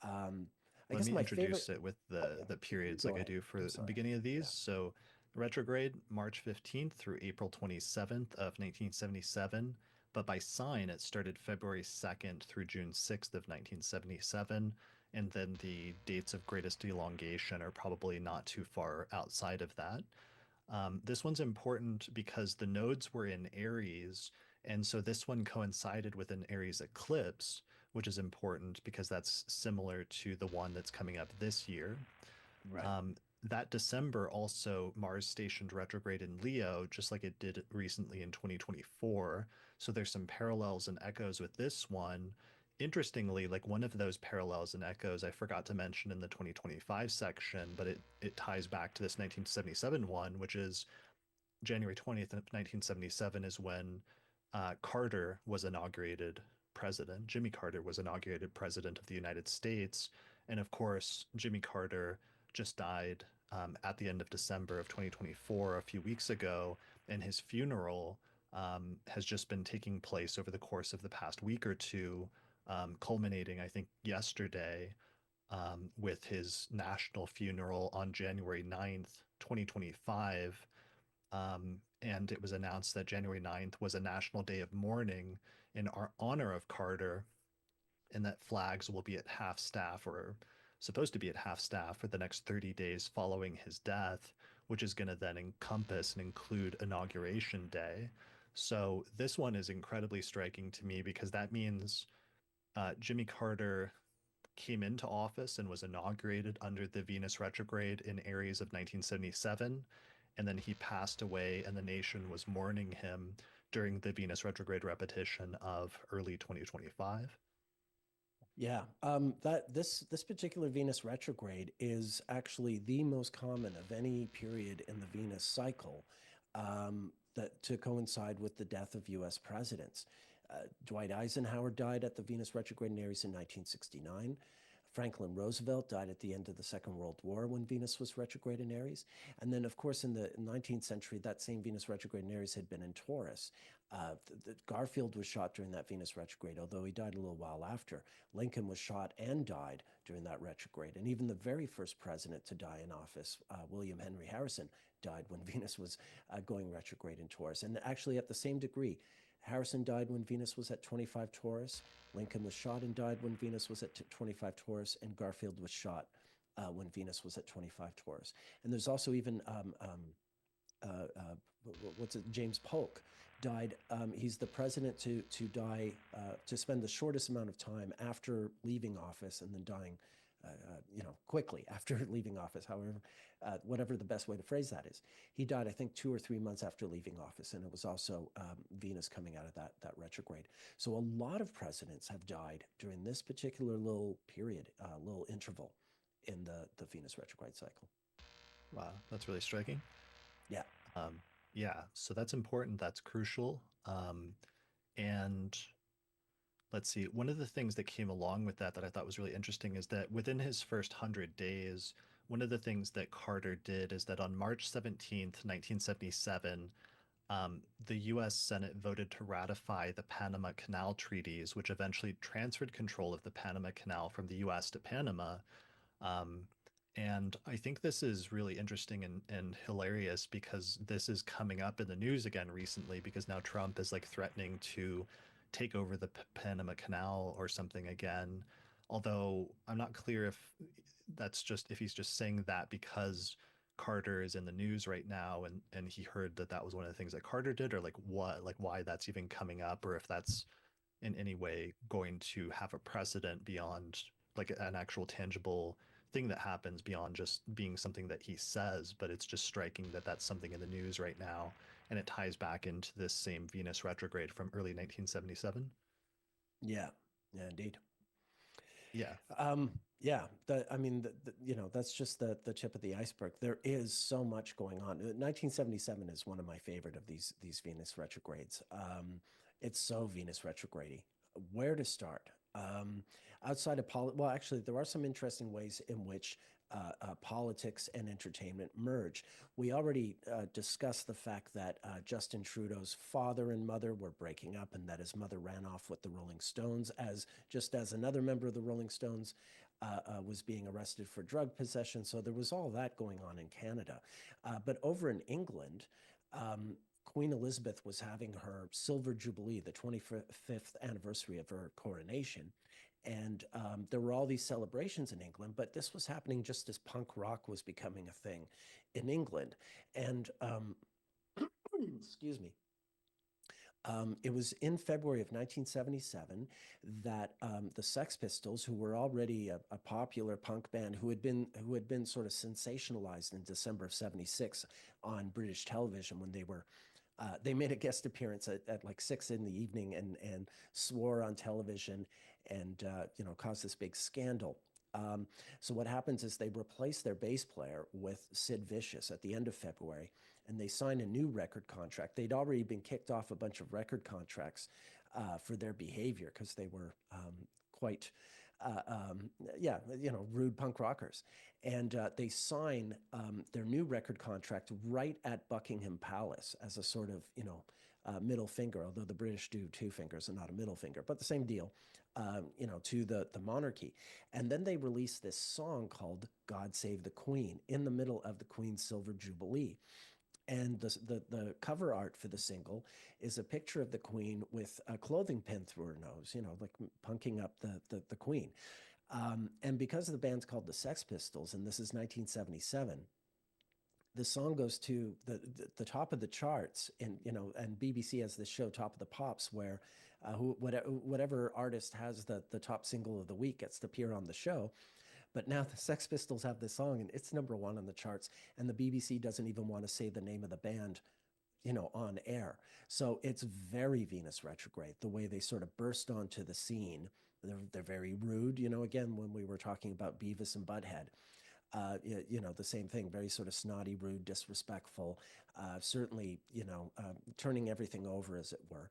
um, I let guess me my introduce favorite. it with Oh the yeah, the you periods go like I ahead. do I'm for the sorry. beginning of these. Yeah. So retrograde March 15th through April 27th of 1977, but by sign it started February 2nd through June 6th of 1977, and then the dates of greatest elongation are probably not too far outside of that. This one's important because the nodes were in Aries, and so this one coincided with an Aries eclipse, which is important because that's similar to the one that's coming up this year. Right. That December also Mars stationed retrograde in Leo, just like it did recently in 2024. So there's some parallels and echoes with this one. Interestingly, like one of those parallels and echoes I forgot to mention in the 2025 section, but it ties back to this 1977 one, which is January 20th of 1977 is when Carter was inaugurated president. Jimmy Carter was inaugurated president of the United States. And of course, Jimmy Carter just died at the end of December of 2024, a few weeks ago, and his funeral has just been taking place over the course of the past week or two, culminating, I think, yesterday with his national funeral on January 9th, 2025. And it was announced that January 9th was a national day of mourning in our honor of Carter, and that flags will be at half staff or supposed to be at half staff for the next 30 days following his death, which is going to then encompass and include Inauguration Day. So this one is incredibly striking to me because that means Jimmy Carter came into office and was inaugurated under the Venus retrograde in Aries of 1977. And then he passed away, and the nation was mourning him during the Venus retrograde repetition of early 2025. Yeah, that this particular Venus retrograde is actually the most common of any period in the Venus cycle, that to coincide with the death of U.S. presidents. Dwight Eisenhower died at the Venus retrograde in Aries in 1969. Franklin Roosevelt died at the end of the Second World War when Venus was retrograde in Aries. And then, of course, in the 19th century, that same Venus retrograde in Aries had been in Taurus. Garfield was shot during that Venus retrograde, although he died a little while after. Lincoln was shot and died during that retrograde. And even the very first president to die in office, William Henry Harrison, died when Venus was going retrograde in Taurus. And actually, at the same degree, Harrison died when Venus was at 25 Taurus. Lincoln was shot and died when Venus was at 25 Taurus, and Garfield was shot when Venus was at 25 Taurus. And there's also even what's it? James Polk died. He's the president to die to spend the shortest amount of time after leaving office and then dying quickly after leaving office, however, whatever the best way to phrase that is. He died, I think, 2 or 3 months after leaving office, and it was also Venus coming out of that retrograde. So a lot of presidents have died during this particular little period, little interval in the Venus retrograde cycle. Wow, that's really striking. Yeah. Yeah, so that's important. That's crucial. And let's see, one of the things that came along with that I thought was really interesting is that within his first 100 days, one of the things that Carter did is that on March 17th, 1977, the US Senate voted to ratify the Panama Canal Treaties, which eventually transferred control of the Panama Canal from the US to Panama. Um, and I think this is really interesting and hilarious because this is coming up in the news again recently because now Trump is like threatening to take over the Panama Canal or something again. Although I'm not clear if that's just if he's just saying that because Carter is in the news right now and he heard that that was one of the things that Carter did or like why that's even coming up or if that's in any way going to have a precedent beyond like an actual tangible thing that happens beyond just being something that he says, but it's just striking that that's something in the news right now, and it ties back into this same Venus retrograde from early 1977. Yeah. Yeah, indeed. Yeah. Yeah, I mean, that's just the tip of the iceberg. There is so much going on. 1977 is one of my favorite of these Venus retrogrades. It's so Venus retrogrady. Where to start? Outside of well, actually, there are some interesting ways in which politics and entertainment merge. We already discussed the fact that Justin Trudeau's father and mother were breaking up, and that his mother ran off with the Rolling Stones, as another member of the Rolling Stones was being arrested for drug possession. So there was all that going on in Canada, but over in England. Queen Elizabeth was having her Silver Jubilee, the 25th anniversary of her coronation. And there were all these celebrations in England, but this was happening just as punk rock was becoming a thing in England. And excuse me. It was in February of 1977 that the Sex Pistols, who were already a popular punk band who had been sort of sensationalized in December of '76 on British television when they made a guest appearance at like 6 in the evening and swore on television and caused this big scandal. So what happens is they replace their bass player with Sid Vicious at the end of February, and they sign a new record contract. They'd already been kicked off a bunch of record contracts for their behavior because they were quite yeah, rude punk rockers. And they sign their new record contract right at Buckingham Palace as a sort of, middle finger, although the British do two fingers and not a middle finger, but the same deal, to the monarchy. And then they release this song called God Save the Queen in the middle of the Queen's Silver Jubilee. And the cover art for the single is a picture of the Queen with a clothing pin through her nose, like punking up the Queen. And because the band's called the Sex Pistols, and this is 1977, the song goes to the top of the charts, and BBC has this show, Top of the Pops, where whatever artist has the top single of the week gets to appear on the show. But now the Sex Pistols have this song, and it's number one on the charts, and the BBC doesn't even want to say the name of the band, on air. So it's very Venus retrograde, the way they sort of burst onto the scene. They're very rude, again, when we were talking about Beavis and Butthead. The same thing, very sort of snotty, rude, disrespectful, certainly, turning everything over, as it were.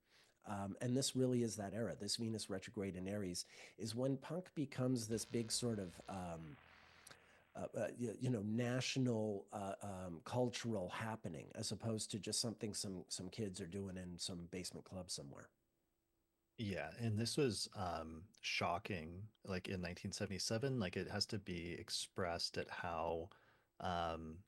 And this really is that era. This Venus retrograde in Aries is when punk becomes this big sort of national cultural happening, as opposed to just something some kids are doing in some basement club somewhere. Yeah, and this was shocking, like in 1977. Like it has to be expressed at how um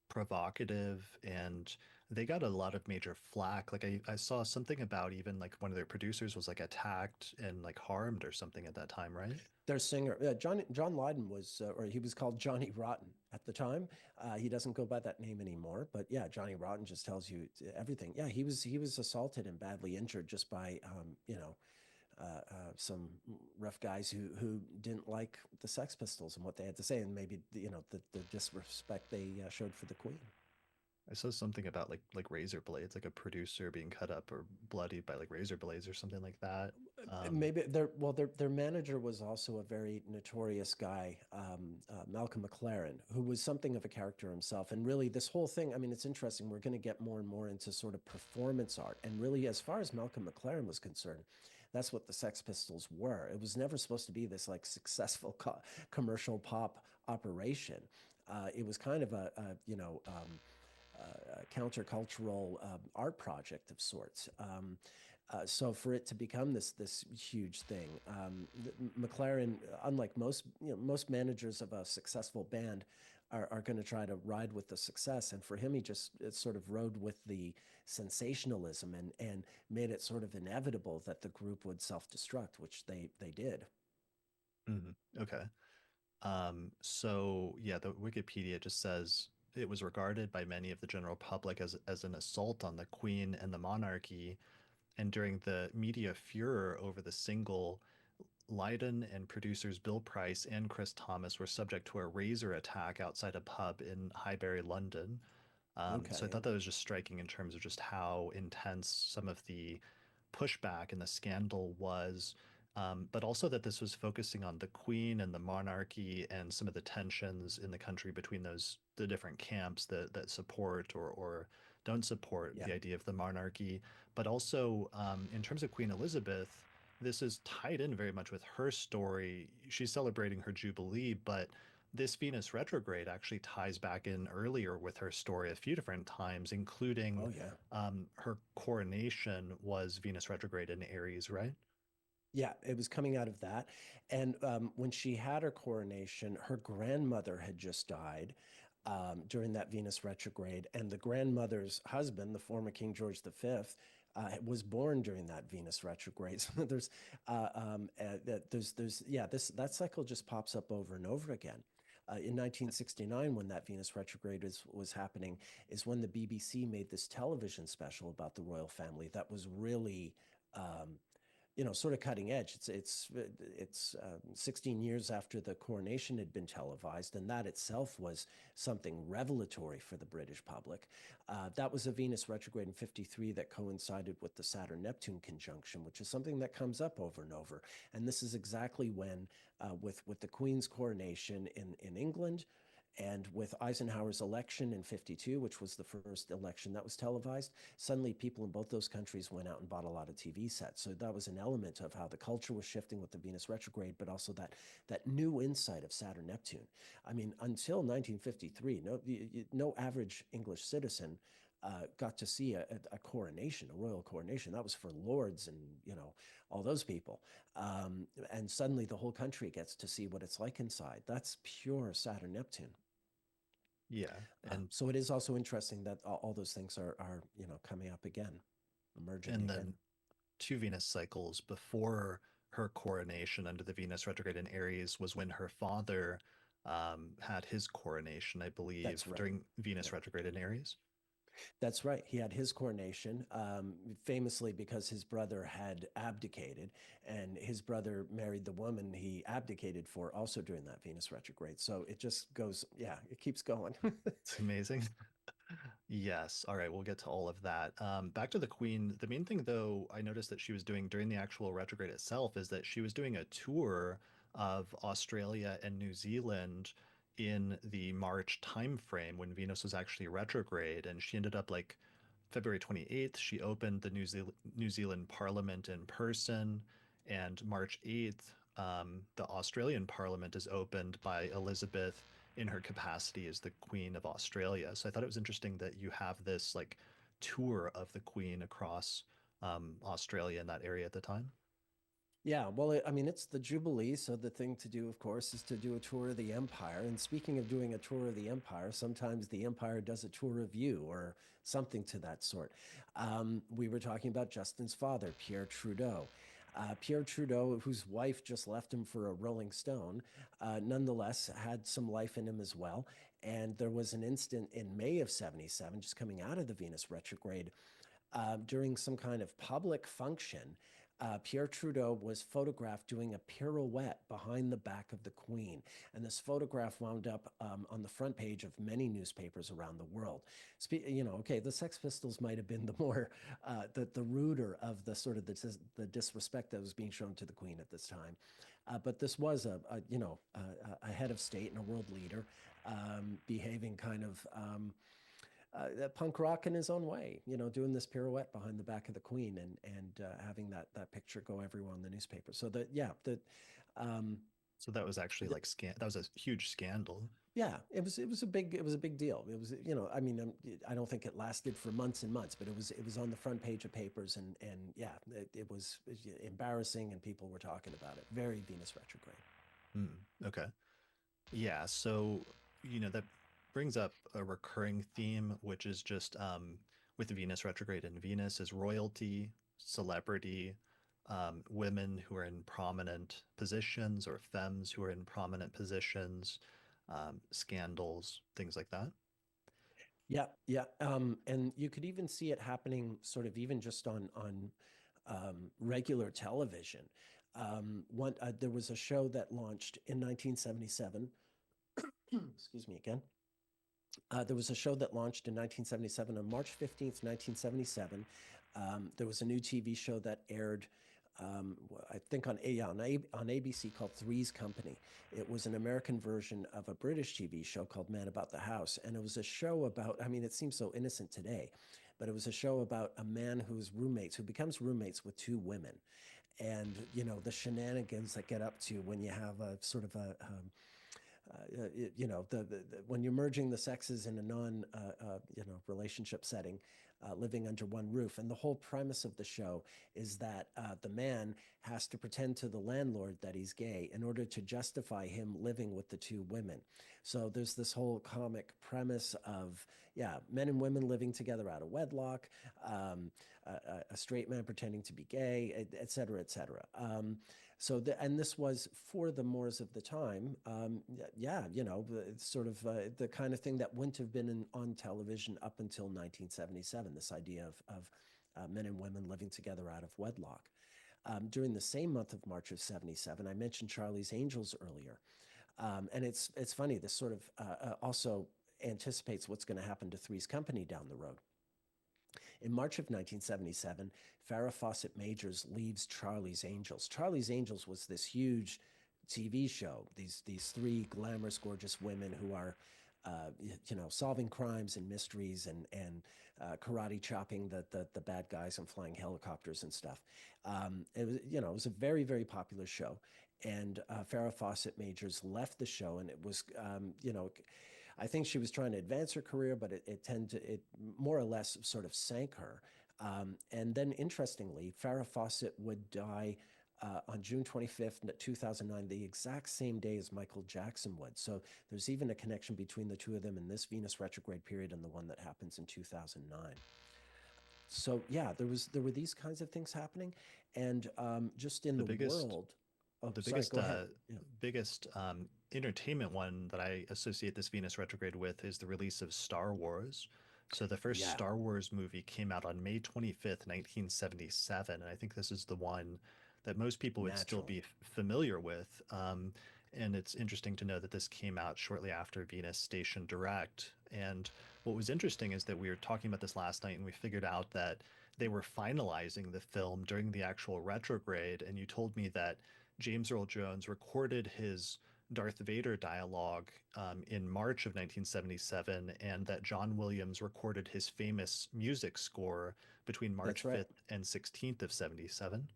provocative, and they got a lot of major flack. Like I saw something about even like one of their producers was like attacked and like harmed or something at that time, right? Their singer, John Lydon was, or he was called Johnny Rotten at the time. He doesn't go by that name anymore, but yeah, Johnny Rotten just tells you everything. Yeah, he was assaulted and badly injured just by some rough guys who didn't like the Sex Pistols and what they had to say, and maybe the disrespect they showed for the Queen. I saw something about like razor blades, like a producer being cut up or bloodied by like razor blades or something like that. Um, Maybe their manager was also a very notorious guy, Malcolm McLaren, who was something of a character himself. And really, this whole thing, I mean, it's interesting. We're going to get more and more into sort of performance art. And really, as far as Malcolm McLaren was concerned, that's what the Sex Pistols were. It was never supposed to be this like successful commercial pop operation. It was kind of a countercultural art project of sorts. So for it to become this huge thing, McLaren, unlike most managers of a successful band, are going to try to ride with the success, and for him, he just sort of rode with the sensationalism and made it sort of inevitable that the group would self-destruct, which they did. okay. So yeah, the Wikipedia just says it was regarded by many of the general public as an assault on the Queen and the monarchy. And during the media furor over the single, Lydon and producers Bill Price and Chris Thomas were subject to a razor attack outside a pub in Highbury, London. So I Okay, thought that was just striking in terms of just how intense some of the pushback and the scandal was, but also that this was focusing on the Queen and the monarchy and some of the tensions in the country between the different camps that support or don't support yeah. the idea of the monarchy. But also in terms of Queen Elizabeth, this is tied in very much with her story. She's celebrating her Jubilee, but this Venus retrograde actually ties back in earlier with her story a few different times, Oh including yeah. her coronation was Venus retrograde in Aries, right? Yeah, it was coming out of that. And when she had her coronation, her grandmother had just died during that Venus retrograde. And the grandmother's husband, the former King George V, was born during that Venus retrograde. So yeah, that cycle just pops up over and over again. In 1969, when that Venus retrograde was happening, is when the BBC made this television special about the royal family that was really sort of cutting edge. It's 16 years after the coronation had been televised, and that itself was something revelatory for the British public. That was a Venus retrograde in '53 that coincided with the Saturn-Neptune conjunction, which is something that comes up over and over. And this is exactly when, with the Queen's coronation in England, And with Eisenhower's election in 52, which was the first election that was televised, suddenly people in both those countries went out and bought a lot of TV sets. So that was an element of how the culture was shifting with the Venus retrograde, but also that new insight of Saturn Neptune. I mean, until 1953, no average English citizen got to see a coronation, a royal coronation. That was for lords and all those people. And suddenly the whole country gets to see what it's like inside. That's pure Saturn Neptune. Yeah. And So it is also interesting that all those things are coming up again, emerging and again. then two Venus cycles before her coronation under the Venus retrograde in Aries was when her father had his coronation, I That's believe, right. during Venus Yeah, retrograde in Aries. that's right. He had his coronation, famously because his brother had abdicated, and his brother married the woman he abdicated for also during that Venus retrograde. So it just goes, yeah, it keeps going. It's amazing. Yes. All right. We'll get to all of that. Back to the Queen. The main thing, though, I noticed that she was doing during the actual retrograde itself is that she was doing a tour of Australia and New Zealand in the March timeframe when Venus was actually retrograde. And she ended up like February 28th, she opened the New Zealand Parliament in person. And March 8th, the Australian Parliament is opened by Elizabeth in her capacity as the Queen of Australia. So I thought it was interesting that you have this like tour of the Queen across Australia in that area at the time. Yeah, well, I mean, it's the Jubilee, so the thing to do, of course, is to do a tour of the empire. And speaking of doing a tour of the empire, sometimes the empire does a tour of you or something to that sort. We were talking about Justin's father, Pierre Trudeau. Pierre Trudeau, whose wife just left him for a Rolling Stone, nonetheless had some life in him as well. And there was an instant in May of 77, just coming out of the Venus retrograde, during some kind of public function, Pierre Trudeau was photographed doing a pirouette behind the back of the Queen. And this photograph wound up on the front page of many newspapers around the world. Okay, the Sex Pistols might have been the more, the ruder of the sort of the disrespect that was being shown to the Queen at this time. But this was a head of state and a world leader behaving kind of punk rock in his own way, doing this pirouette behind the back of the Queen and having that picture go everywhere in the newspaper. So that yeah, um, So that was actually the, like that was a huge scandal. yeah, it was a big deal. It was I mean I don't think it lasted for months and months, but it was on the front page of papers and yeah, it was embarrassing and people were talking about it. Very Venus retrograde. Okay. Yeah, so that brings up a recurring theme, which is just with Venus retrograde in Venus is royalty, celebrity, women who are in prominent positions or femmes who are in prominent positions, scandals, things like that. Yeah, yeah. And you could even see it happening sort of even just on regular television. There was a show that launched in 1977. Excuse me again. There was a show that launched in 1977 on March 15th, 1977. There was a new TV show that aired, I think on ABC called Three's Company. It was an American version of a British TV show called Man About the House. And it was a show about, I mean, it seems so innocent today, but it was a show about a man who becomes roommates with two women. And, the shenanigans that get up to when you have a sort of when you're merging the sexes in a non relationship setting, living under one roof. And the whole premise of the show is that the man has to pretend to the landlord that he's gay in order to justify him living with the two women. So there's this whole comic premise of, yeah, men and women living together out of wedlock, a straight man pretending to be gay, et cetera, et cetera. And this was for the Moors of the time. Yeah, it's sort of the kind of thing that wouldn't have been on television up until 1977. This idea of men and women living together out of wedlock. During the same month of March of 77, I mentioned Charlie's Angels earlier. And it's funny, this sort of also anticipates what's going to happen to Three's Company down the road. In March of 1977, Farrah Fawcett Majors leaves Charlie's Angels. Charlie's Angels was this huge TV show. These three glamorous, gorgeous women who are solving crimes and mysteries and karate chopping the bad guys and flying helicopters and stuff. It was a very, very popular show. And Farrah Fawcett Majors left the show, and it was, I think she was trying to advance her career, but it more or less sort of sank her. And then, interestingly, Farrah Fawcett would die on June 25th, 2009, the exact same day as Michael Jackson would. So there's even a connection between the two of them in this Venus retrograde period and the one that happens in 2009. So yeah, there were these kinds of things happening, and just in The the biggest world. Oh, the sorry. biggest Go ahead. Yeah. biggest entertainment one that I associate this Venus retrograde with is the release of Star Wars. So the first Yeah. Star Wars movie came out on May 25th, 1977, and I think this is the one that most people would still Naturally. be familiar with. And it's interesting to know that this came out shortly after Venus Station Direct. And what was interesting is that we were talking about this last night and we figured out that they were finalizing the film during the actual retrograde. And you told me that James Earl Jones recorded his Darth Vader dialogue in March of 1977, and that John Williams recorded his famous music score between March That's right. 5th and 16th of 77.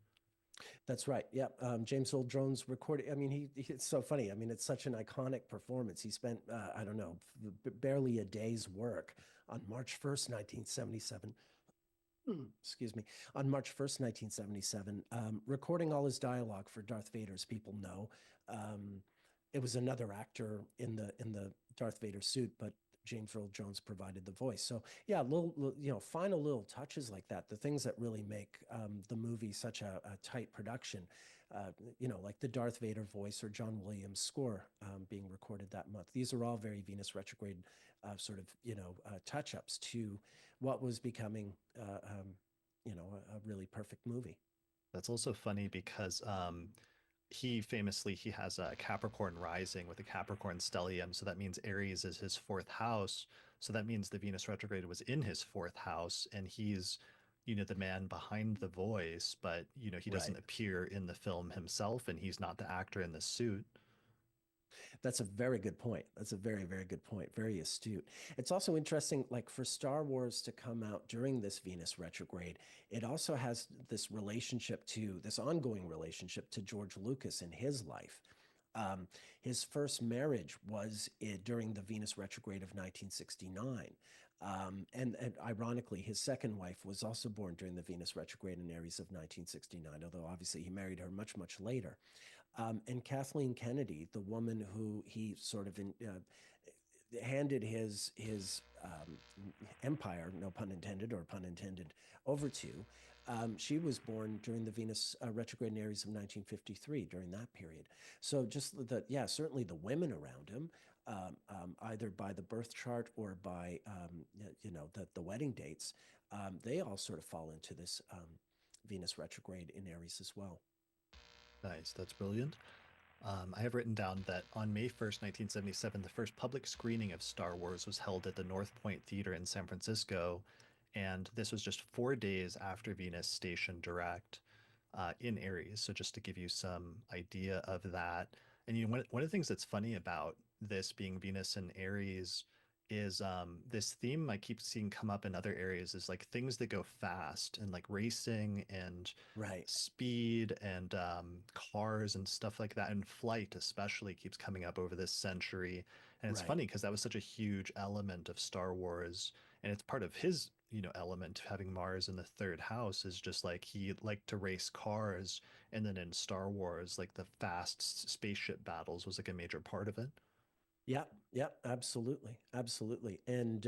That's right. Yeah. James Earl Jones recorded. I mean, it's so funny. I mean, it's such an iconic performance. He spent, I don't know, barely a day's work on March 1st, 1977. Excuse me, on March 1st, 1977, recording all his dialogue for Darth Vader, as people know. Um, it was another actor in the Darth Vader suit, but James Earl Jones provided the voice. So yeah, final little touches like that, the things that really make the movie such a tight production, like the Darth Vader voice or John Williams score being recorded that month. These are all very Venus retrograde sort of touch ups to what was becoming a really perfect movie. That's also funny because he has a Capricorn rising with a Capricorn stellium, so that means Aries is his fourth house. So that means the Venus retrograde was in his fourth house, and he's, the man behind the voice, but he doesn't Right. appear in the film himself, and he's not the actor in the suit. That's a very good point. That's a very, very good point. Very astute. It's also interesting, like for Star Wars to come out during this Venus retrograde, it also has this ongoing relationship to George Lucas in his life. Um, his first marriage was during the Venus retrograde of 1969. And ironically, his second wife was also born during the Venus retrograde in Aries of 1969, although obviously he married her much, much later. And Kathleen Kennedy, the woman who he sort of handed his empire, no pun intended or pun intended, over to. She was born during the Venus retrograde in Aries of 1953 during that period. So certainly the women around him, either by the birth chart or by, the wedding dates, they all sort of fall into this Venus retrograde in Aries as well. Nice, that's brilliant. I have written down that on May 1st, 1977, the first public screening of Star Wars was held at the North Point Theater in San Francisco. And this was just 4 days after Venus Station Direct in Aries. So, just to give you some idea of that. And, one of the things that's funny about this being Venus and Aries is this theme I keep seeing come up in other areas is like things that go fast and like racing and Right. speed and cars and stuff like that, and flight especially keeps coming up over this century. And it's Right. funny because that was such a huge element of Star Wars, and it's part of his element, having Mars in the third house is just like he liked to race cars. And then in Star Wars, like the fast spaceship battles was like a major part of it. Yeah, yeah, absolutely, absolutely. And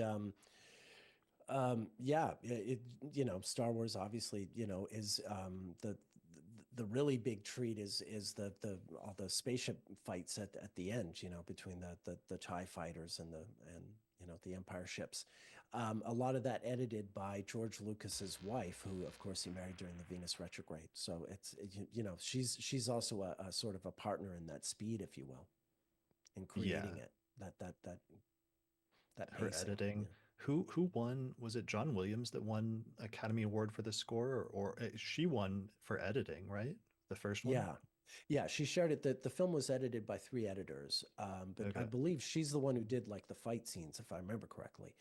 yeah, Star Wars obviously, is the really big treat is the all the spaceship fights at the end, between the TIE fighters and the Empire ships. A lot of that edited by George Lucas's wife, who of course he married during the Venus retrograde. So she's also a sort of a partner in that speed, if you will, in creating Yeah, it, that her pacing. editing. Yeah. Who won? Was it John Williams that won Academy Award for the score, or she won for editing, right? The first one? Yeah. Yeah, she shared it. The film was edited by three editors, but I Okay. believe she's the one who did like the fight scenes, if I remember correctly.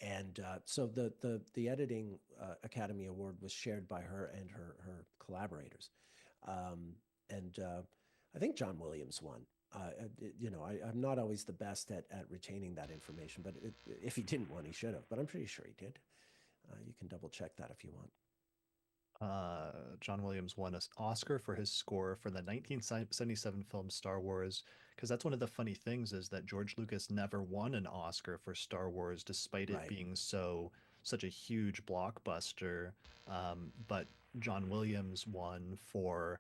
And so the editing Academy Award was shared by her and her collaborators. And I think John Williams won. I'm not always the best at retaining that information, but if he didn't win, he should have. But I'm pretty sure he did. You can double check that if you want. John Williams won an Oscar for his score for the 1977 film Star Wars, because that's one of the funny things is that George Lucas never won an Oscar for Star Wars, despite it Right. being such a huge blockbuster. But John Williams won for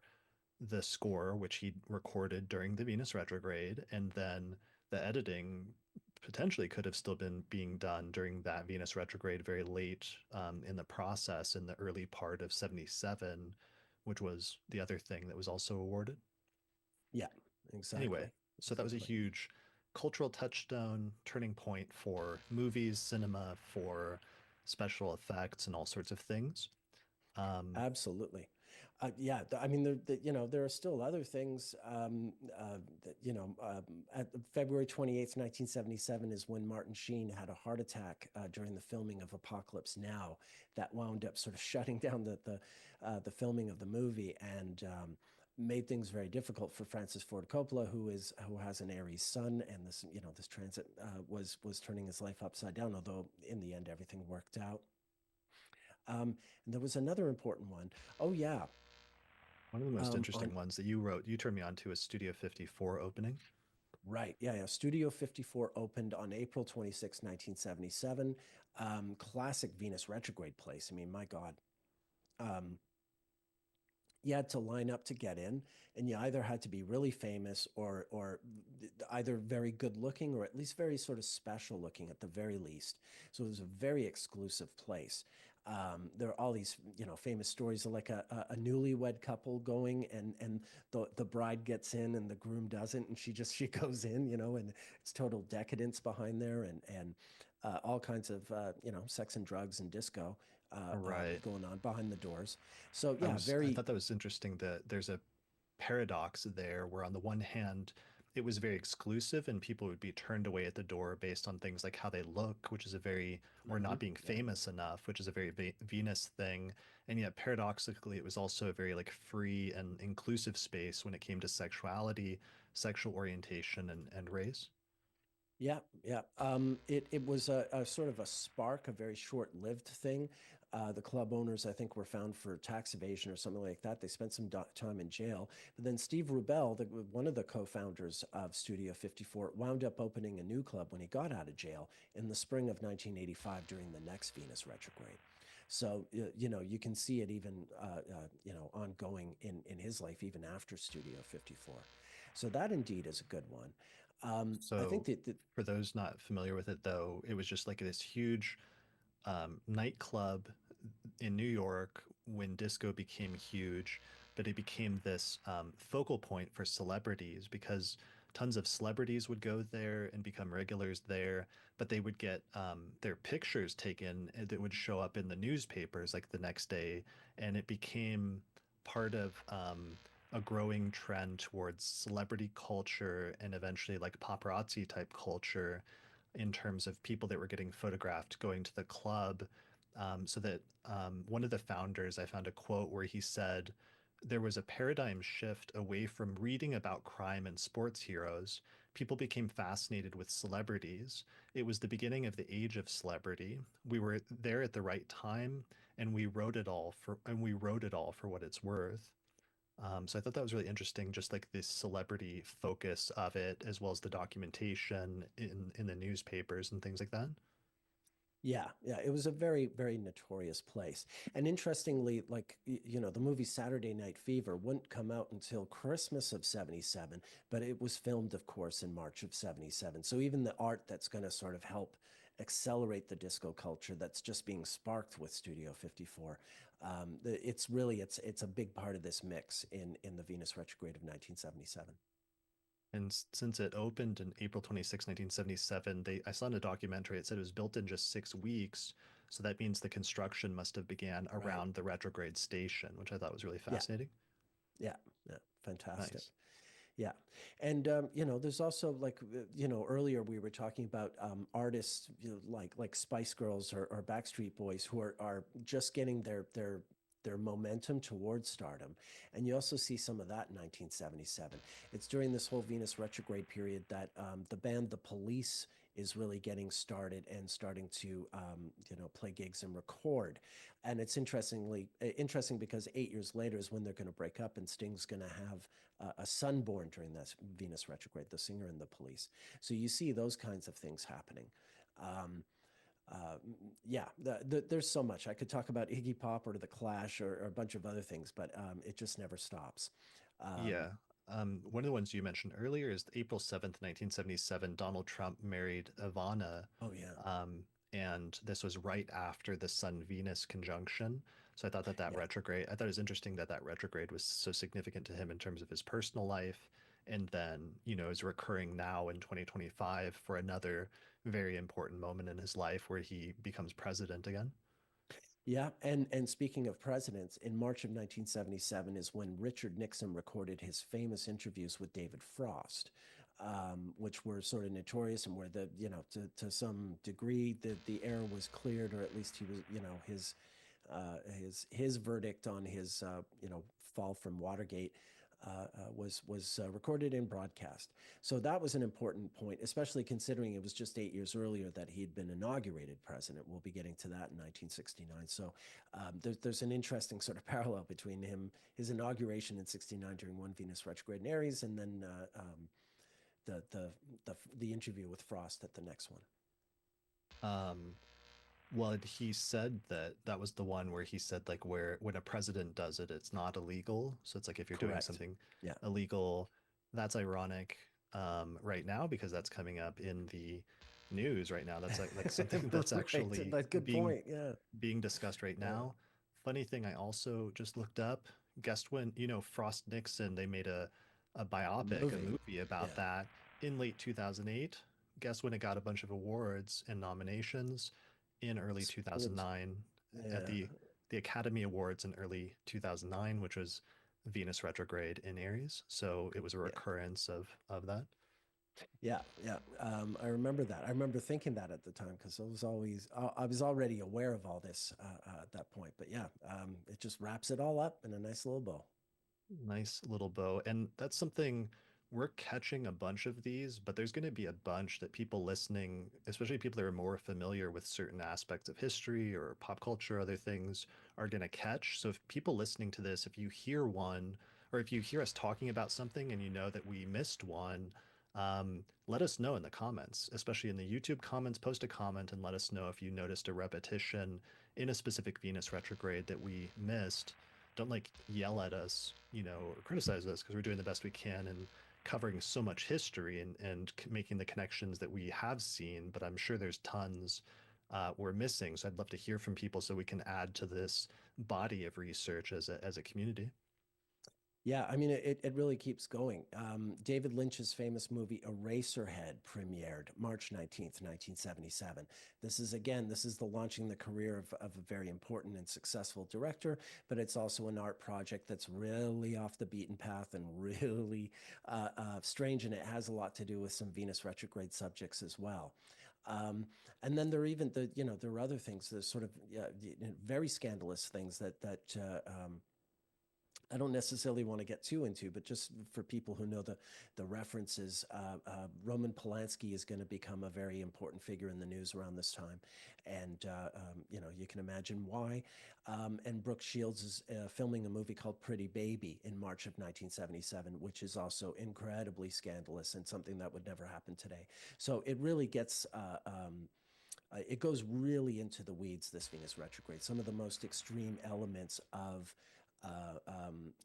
the score, which he recorded during the Venus retrograde, and then the editing potentially could have still been being done during that Venus retrograde very late in the process in the early part of 77, which was the other thing that was also awarded. Yeah, Anyway, exactly. so that was a Exactly. huge cultural touchstone, turning point for movies, cinema, for special effects, and all sorts of things. Um, Absolutely. Yeah, I mean, there are still other things. At February 28th, 1977 is when Martin Sheen had a heart attack during the filming of Apocalypse Now that wound up sort of shutting down the filming of the movie and made things very difficult for Francis Ford Coppola, who has an Aries son, and this transit was turning his life upside down, although in the end everything worked out. And there was another important one. Oh yeah, One of the most interesting on ones that you wrote, you turned me on to is Studio 54 opening. right, yeah, yeah. Studio 54 opened on April 26, 1977. Classic Venus retrograde place. I mean, my God. Um, you had to line up to get in, and you either had to be really famous or either very good looking or at least very sort of special looking at the very least. So it was a very exclusive place. There are all these famous stories of like a newlywed couple going and the bride gets in and the groom doesn't, and she goes in, and it's total decadence behind there and all kinds of sex and drugs and disco Right. going on behind the doors. So yeah, I very. thought that was interesting that there's a paradox there where on the one hand it was very exclusive and people would be turned away at the door based on things like how they look, which is a very, or not being Yeah. famous enough, which is a very Venus thing. And yet paradoxically it was also a very like free and inclusive space when it came to sexuality, sexual orientation and race. Yeah, yeah. It was a sort of a spark, a very short-lived thing. The club owners, I think, were found for tax evasion or something like that. They spent some time in jail. But then Steve Rubell, one of the co-founders of Studio 54, wound up opening a new club when he got out of jail in the spring of 1985 during the next Venus retrograde. So, you can see it even, ongoing in his life, even after Studio 54. So that indeed is a good one. I think So that for those not familiar with it though, it was just like this huge nightclub in New York when disco became huge, but it became this focal point for celebrities because tons of celebrities would go there and become regulars there, but they would get their pictures taken that would show up in the newspapers like the next day, and it became part of a growing trend towards celebrity culture and eventually like paparazzi type culture in terms of people that were getting photographed going to the club. So that one of the founders, I found a quote where he said, there was a paradigm shift away from reading about crime and sports heroes. People became fascinated with celebrities. It was the beginning of the age of celebrity. We were there at the right time, and we wrote it all for what it's worth. So I thought that was really interesting, just like the celebrity focus of it, as well as the documentation in the newspapers and things like that. yeah, yeah, it was a very, very notorious place. And interestingly, like, the movie Saturday Night Fever wouldn't come out until Christmas of 77, but it was filmed, of course, in March of 77. So even the art that's going to sort of help accelerate the disco culture that's just being sparked with Studio 54, it's a big part of this mix in the Venus retrograde of 1977. And since it opened in April 26, 1977, I saw in a documentary, it said it was built in just 6 weeks. So that means the construction must have began Right. around the retrograde station, which I thought was really Yeah. fascinating. Yeah. Yeah. Fantastic. Nice. Yeah. And, there's also like, earlier we were talking about artists, like Spice Girls or Backstreet Boys who are just getting their momentum towards stardom. And you also see some of that in 1977. It's during this whole Venus retrograde period that the band The Police is really getting started and starting to, play gigs and record. And it's interesting because 8 years later is when they're going to break up, and Sting's going to have a son born during this Venus retrograde, the singer in The Police. So you see those kinds of things happening. Um, yeah, there's so much. I could talk about Iggy Pop or The Clash or a bunch of other things, but it just never stops. Um, Yeah. One of the ones you mentioned earlier is April 7th, 1977. Donald Trump married Ivana. oh, yeah. And this was right after the Sun-Venus conjunction. So I thought that Yeah. retrograde, I thought it was interesting that retrograde was so significant to him in terms of his personal life. And then, is recurring now in 2025 for another very important moment in his life where he becomes president again. Yeah, and speaking of presidents, in March of 1977 is when Richard Nixon recorded his famous interviews with David Frost, which were sort of notorious and where to some degree the air was cleared, or at least he was, his verdict on his fall from Watergate was recorded and broadcast. So that was an important point, especially considering it was just 8 years earlier that he'd been inaugurated president. We'll be getting to that in 1969. So there's an interesting sort of parallel between his inauguration in '69 during one Venus retrograde in Aries, and then the, the the interview with Frost at the next one. Um, Well, he said that was the one where he said like where when a president does it, it's not illegal. So it's like if you're doing Correct. something Yeah. illegal, that's ironic right now because that's coming up in the news right now. That's like something that's Right. actually That's good being point. Yeah. being discussed right Yeah. now. Funny thing, I also just looked up, guessed when, Frost Nixon, they made a A biopic, a movie. movie about Yeah. that in late 2008. Guess when it got a bunch of awards and nominations in early It was. 2009 at Yeah. the Academy Awards in early 2009, which was Venus retrograde in Aries. So it was a Yeah. recurrence of that. Yeah, yeah. I remember that. I remember thinking that at the time because I was already aware of all this at that point. But yeah, it just wraps it all up in a nice little bow. Nice little bow. And that's something we're catching a bunch of these, but there's going to be a bunch that people listening, especially people that are more familiar with certain aspects of history or pop culture, other things, are going to catch. So if people listening to this, if you hear one, or if you hear us talking about something and you know that we missed one, let us know in the comments, especially in the YouTube comments. Post a comment and let us know if you noticed a repetition in a specific Venus retrograde that we missed. Don't like yell at us, or criticize us because we're doing the best we can and covering so much history and making the connections that we have seen. But I'm sure there's tons we're missing. So I'd love to hear from people so we can add to this body of research as a community. Yeah, I mean, it really keeps going. David Lynch's famous movie Eraserhead premiered March 19th, 1977. This is the launching the career of a very important and successful director, but it's also an art project that's really off the beaten path and really strange, and it has a lot to do with some Venus retrograde subjects as well. Um, and then there are even there are other things, there's sort of very scandalous things that I don't necessarily want to get too into, but just for people who know the references, Roman Polanski is going to become a very important figure in the news around this time, and you can imagine why. And Brooke Shields is filming a movie called Pretty Baby in March of 1977, which is also incredibly scandalous and something that would never happen today. So it really gets. It goes really into the weeds, this Venus retrograde. Some of the most extreme elements of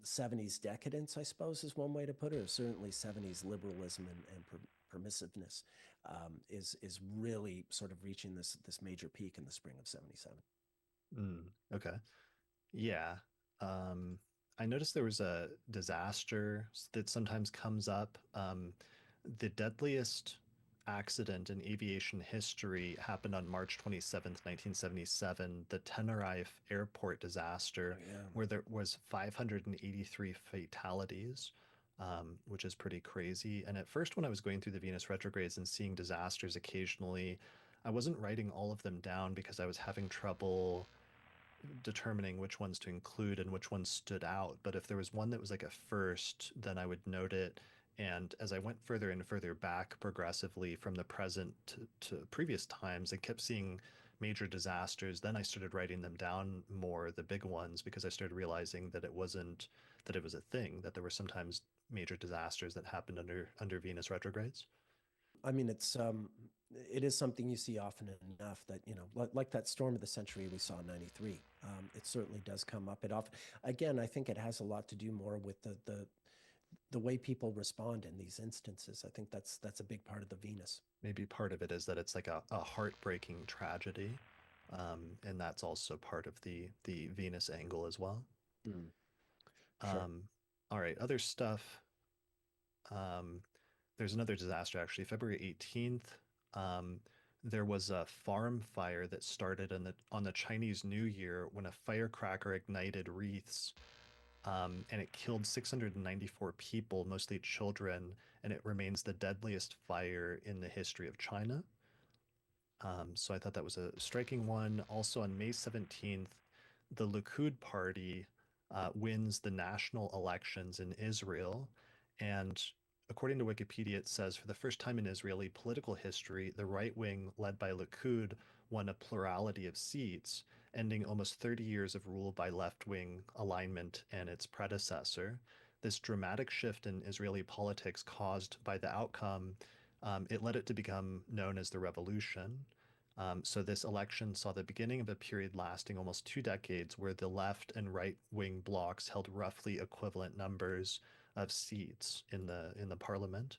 70s decadence, I suppose, is one way to put it, or certainly 70s liberalism and permissiveness is really sort of reaching this major peak in the spring of '77. Okay. Yeah. Um, I noticed there was a disaster that sometimes comes up. The deadliest accident in aviation history happened on March 27th, 1977, the Tenerife airport Oh disaster, yeah. where there was 583 fatalities. which is pretty crazy. And at first, when I was going through the Venus retrogrades and seeing disasters occasionally, I wasn't writing all of them down because I was having trouble determining which ones to include and which ones stood out. But if there was one that was like a first, then I would note it. And as I went further and further back progressively from the present to previous times, I kept seeing major disasters. Then I started writing them down more, the big ones, because I started realizing that that it was a thing, that there were sometimes major disasters that happened under Venus retrogrades. I mean, it is something you see often enough that, like that storm of the century we saw in 93. It certainly does come up. It often, again, I think it has a lot to do more with the way people respond in these instances. I think that's a big part of the Venus. Maybe part of it is that it's like a heartbreaking tragedy. And that's also part of the Venus angle as well. Mm, sure. Um, all right, other stuff. Um, there's another disaster actually. February 18th, um, there was a farm fire that started on the Chinese New Year when a firecracker ignited wreaths, and it killed 694 people, mostly children, and it remains the deadliest fire in the history of China. So I thought that was a striking one. Also on May 17th, the Likud party wins the national elections in Israel. And according to Wikipedia, it says for the first time in Israeli political history, the right wing, led by Likud, won a plurality of seats, ending almost 30 years of rule by left wing alignment and its predecessor. This dramatic shift in Israeli politics caused by the outcome, it led it to become known as the revolution. So this election saw the beginning of a period lasting almost 2 decades where the left and right wing blocs held roughly equivalent numbers of seats in the parliament.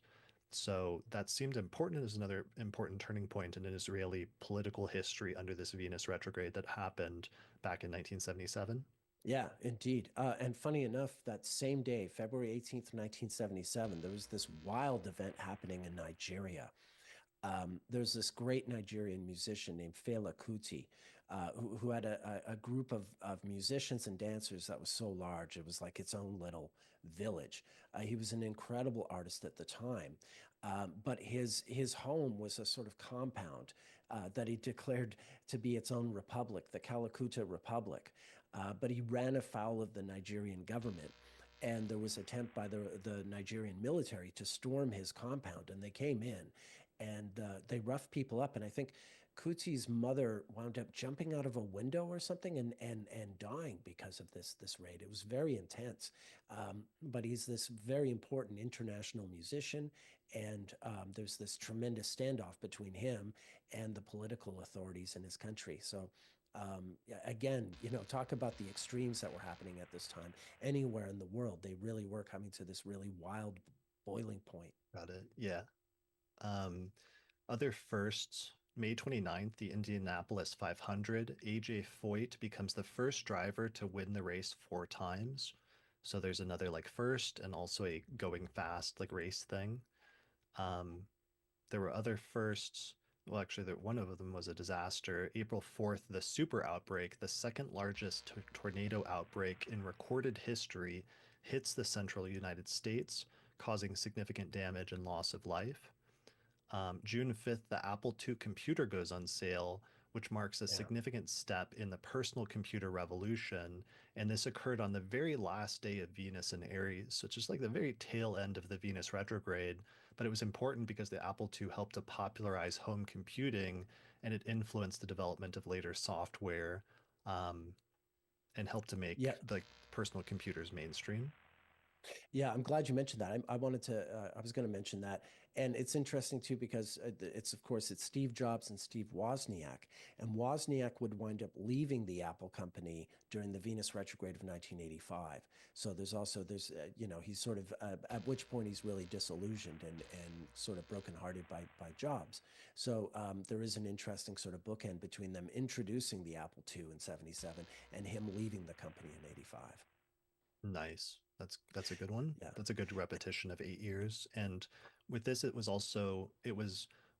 So that seemed important as another important turning point in an Israeli political history under this Venus retrograde that happened back in 1977. Yeah, indeed. And funny enough, that same day, February 18th, 1977, there was this wild event happening in Nigeria. There's this great Nigerian musician named Fela Kuti, who had a group of musicians and dancers that was so large. It was like its own little village. He was an incredible artist at the time. But his home was a sort of compound that he declared to be its own republic, the Calacuta Republic. But he ran afoul of the Nigerian government, and there was an attempt by the Nigerian military to storm his compound, and they came in and they roughed people up. And I think Kuti's mother wound up jumping out of a window or something and dying because of this raid. It was very intense. But he's this very important international musician, and there's this tremendous standoff between him and the political authorities in his country. So yeah, again, talk about the extremes that were happening at this time. Anywhere in the world, they really were coming to this really wild boiling point. Got it. Yeah. Um, Other firsts, May 29th, the Indianapolis 500, AJ Foyt becomes the first driver to win the race 4 times. So there's another like first and also a going fast like race thing. Um, there were other firsts. Well, actually, one of them was a disaster. April 4th, the super outbreak, the second largest tornado outbreak in recorded history, hits the central United States, causing significant damage and loss of life. June 5th, the Apple II computer goes on sale, which marks a Yeah. significant step in the personal computer revolution. And this occurred on the very last day of Venus in Aries, so just like the very tail end of the Venus retrograde. But it was important because the Apple II helped to popularize home computing and it influenced the development of later software, um, and helped to make Yeah, like personal computers mainstream. Yeah, I'm glad you mentioned that. I wanted to, I was going to mention that. And it's interesting too, because of course, it's Steve Jobs and Steve Wozniak. And Wozniak would wind up leaving the Apple company during the Venus retrograde of 1985. So he's sort of, at which point he's really disillusioned and sort of brokenhearted by Jobs. So there is an interesting sort of bookend between them introducing the Apple II in 77 and him leaving the company in 85. Nice. That's a good one. Yeah. That's a good repetition of 8 years. And with this, it was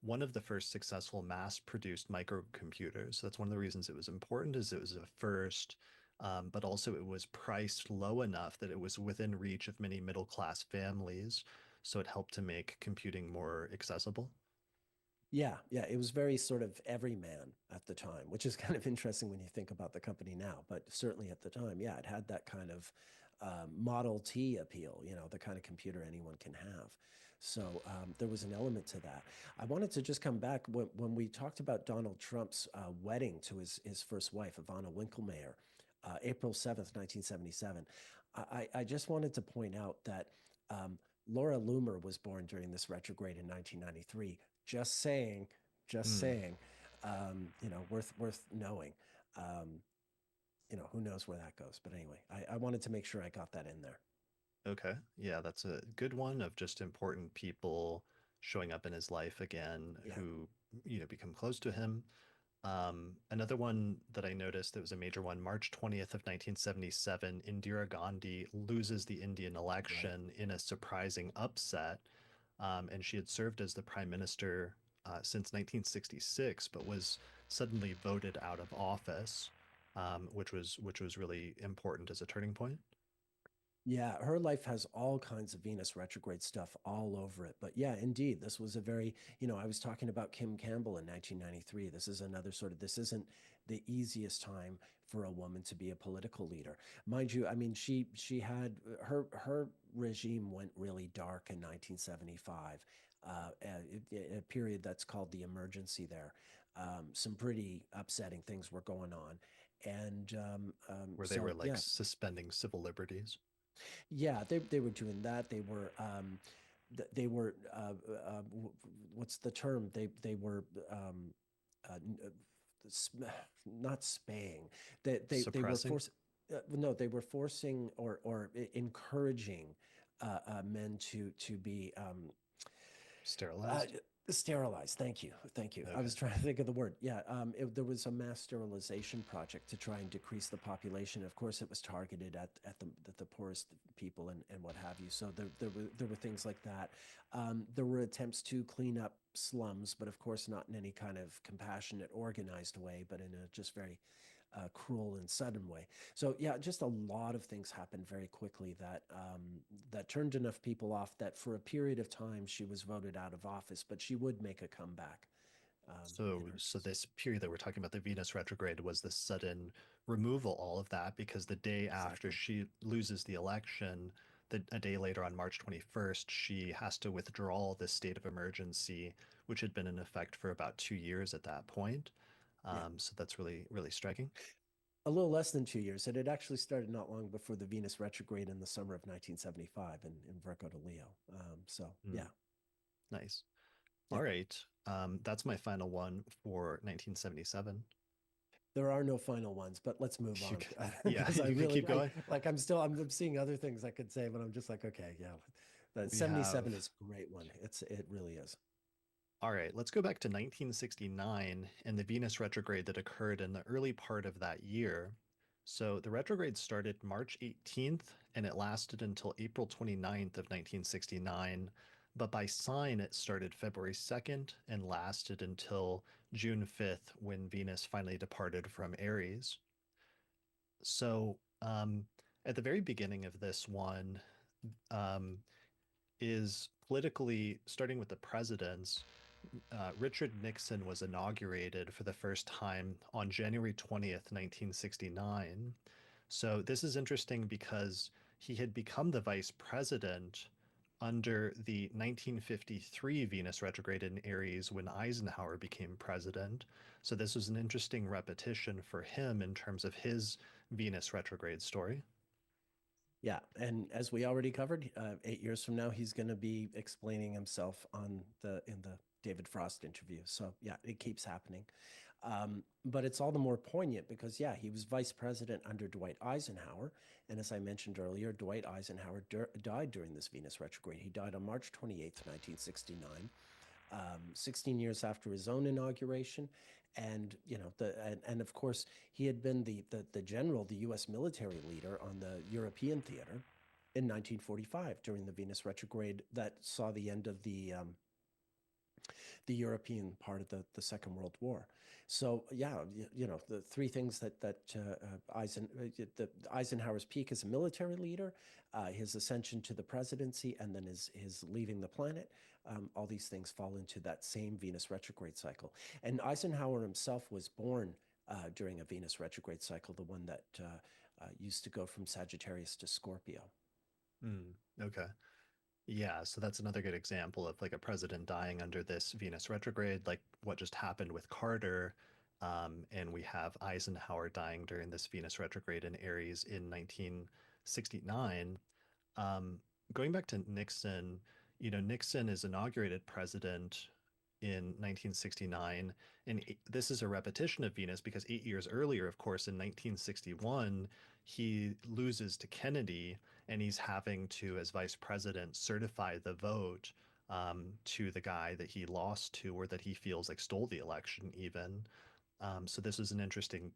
one of the first successful mass-produced microcomputers. So that's one of the reasons it was important is it was a first. but also it was priced low enough that it was within reach of many middle class families. So it helped to make computing more accessible. Yeah, yeah, it was very sort of everyman at the time, which is kind of interesting when you think about the company now. But certainly at the time, yeah, it had that kind of Model T appeal, the kind of computer anyone can have. So there was an element to that. I wanted to just come back when we talked about Donald Trump's wedding to his first wife, Ivana Winkelmeyer, April 7th, 1977. I just wanted to point out that Laura Loomer was born during this retrograde in 1993. Just saying, just Hmm. saying. Worth knowing. Um, who knows where that goes? But anyway, I wanted to make sure I got that in there. Okay. Yeah, that's a good one of just important people showing up in his life again Yeah, who, become close to him. Another one that I noticed that was a major one, March 20th of 1977, Indira Gandhi loses the Indian right. election in a surprising upset. And she had served as the prime minister since 1966, but was suddenly voted out of office, which was really important as a turning point. Yeah, her life has all kinds of Venus retrograde stuff all over it. But yeah, indeed, this was a very, I was talking about Kim Campbell in 1993. This is another this isn't the easiest time for a woman to be a political leader. Mind you, I mean, she had her regime went really dark in 1975, a period that's called the emergency there. Some pretty upsetting things were going on. And Where they were so, like yeah, suspending civil liberties. yeah, they were doing that. They were what's the term? They were sm- not spaying. They were Suppressing, forcing. No, they were forcing or encouraging men to be uh, sterilized. sterilized. Thank you. Thank you. I was Okay. trying to think of the word. Yeah, there was a mass sterilization project to try and decrease the population. Of course, it was targeted at the poorest people and what have you. So there were things like that. There were attempts to clean up slums, but of course not in any kind of compassionate, organized way, but in a just very cruel and sudden way. So yeah, just a lot of things happened very quickly that turned enough people off that for a period of time she was voted out of office, but she would make a comeback in So, her so case. this period that we're talking about, the Venus retrograde, was the sudden removal, all of that, because the day after Exactly. she loses the election, a day later on March 21st, she has to withdraw the state of emergency, which had been in effect for about 2 years at that point. Yeah. So that's really, really striking. A little less than 2 years. It had actually started not long before the Venus retrograde in the summer of 1975 in Virgo to Leo. So Mm, yeah, nice. All yeah. right. That's my final one for 1977. There are no final ones, but let's move You on can, yeah, because I you can really keep going. I'm seeing other things I could say, but I'm just like, okay, yeah. The We 77 have is a great one. It really is. All right, let's go back to 1969 and the Venus retrograde that occurred in the early part of that year. So the retrograde started March 18th and it lasted until April 29th of 1969. But by sign, it started February 2nd and lasted until June 5th when Venus finally departed from Aries. So at the very beginning of this one, um, is politically starting with the presidents. Richard Nixon was inaugurated for the first time on January 20th, 1969. So this is interesting because he had become the vice president under the 1953 Venus retrograde in Aries when Eisenhower became president. So this was an interesting repetition for him in terms of his Venus retrograde story. Yeah, and as we already covered, 8 years from now, he's going to be explaining himself in the David Frost interview. So yeah, it keeps happening, but it's all the more poignant because yeah, he was vice president under Dwight Eisenhower, and as I mentioned earlier, Dwight Eisenhower died during this Venus retrograde. He died on March 28th, 1969. 16 years after his own inauguration, and and of course he had been the general, the U.S. military leader on the European theater in 1945 during the Venus retrograde that saw the end of the European part of the Second World War. So yeah, the three things that Eisenhower's peak as a military leader, his ascension to the presidency, and then his leaving the planet. All these things fall into that same Venus retrograde cycle. And Eisenhower himself was born during a Venus retrograde cycle, the one that used to go from Sagittarius to Scorpio. Okay. Yeah, so that's another good example of like a president dying under this Venus retrograde, like what just happened with Carter. And we have Eisenhower dying during this Venus retrograde in Aries in 1969. Um, Going back to Nixon, Nixon is inaugurated president in 1969, and this is a repetition of Venus because 8 years earlier, of course, in 1961, he loses to Kennedy, and he's having to, as vice president, certify the vote to the guy that he lost to or that he feels like stole the election, even. So this was an interesting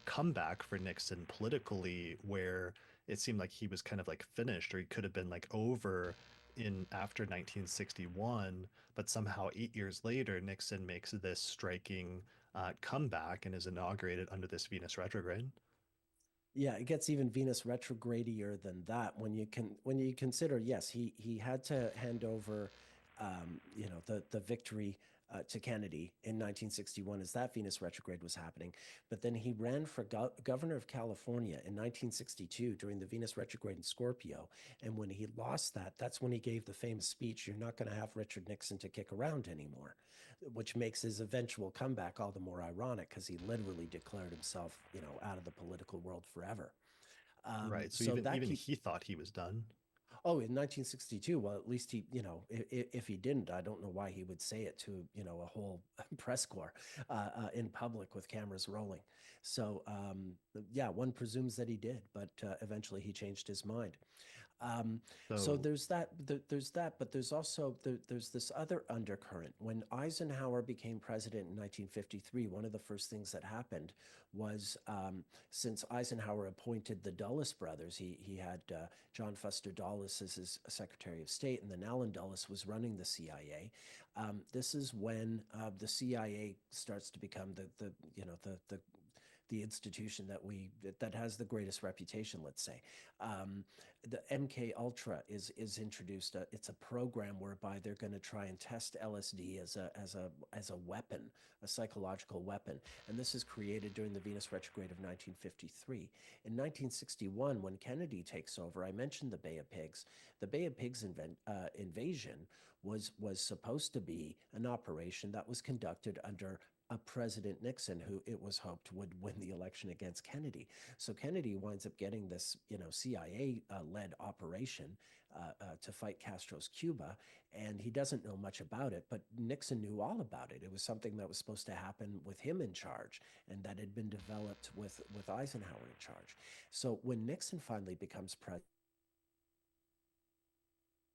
comeback for Nixon politically, where it seemed like he was kind of like finished, or he could have been like over in after 1961, but somehow 8 years later, Nixon makes this striking comeback and is inaugurated under this Venus retrograde. Yeah, it gets even Venus retrogradier than that when you consider, yes, he had to hand over the victory to Kennedy in 1961 as that Venus retrograde was happening. But then he ran for governor of California in 1962 during the Venus retrograde in Scorpio. And when he lost that, that's when he gave the famous speech, "You're not going to have Richard Nixon to kick around anymore," which makes his eventual comeback all the more ironic because he literally declared himself, out of the political world forever. Right. So So even that even keep he thought he was done. Oh, in 1962, well, at least he, if he didn't, I don't know why he would say it to, a whole press corps in public with cameras rolling. So, yeah, one presumes that he did, but eventually he changed his mind. So So there's that, but there's also there's this other undercurrent. When Eisenhower became president in 1953, one of the first things that happened was since Eisenhower appointed the Dulles brothers, he had John Foster Dulles as his Secretary of State, and then Allen Dulles was running the CIA. This is when the CIA starts to become the institution that has the greatest reputation, let's say. The MK Ultra is introduced. It's a program whereby they're going to try and test LSD as a weapon, a psychological weapon, and this is created during the Venus retrograde of 1953. In 1961, when Kennedy takes over, I mentioned the Bay of Pigs. The Bay of Pigs invasion was supposed to be an operation that was conducted under a President Nixon, who it was hoped would win the election against Kennedy. So Kennedy winds up getting this, CIA-led operation to fight Castro's Cuba, and he doesn't know much about it. But Nixon knew all about it. It was something that was supposed to happen with him in charge, and that had been developed with Eisenhower in charge. So when Nixon finally becomes president,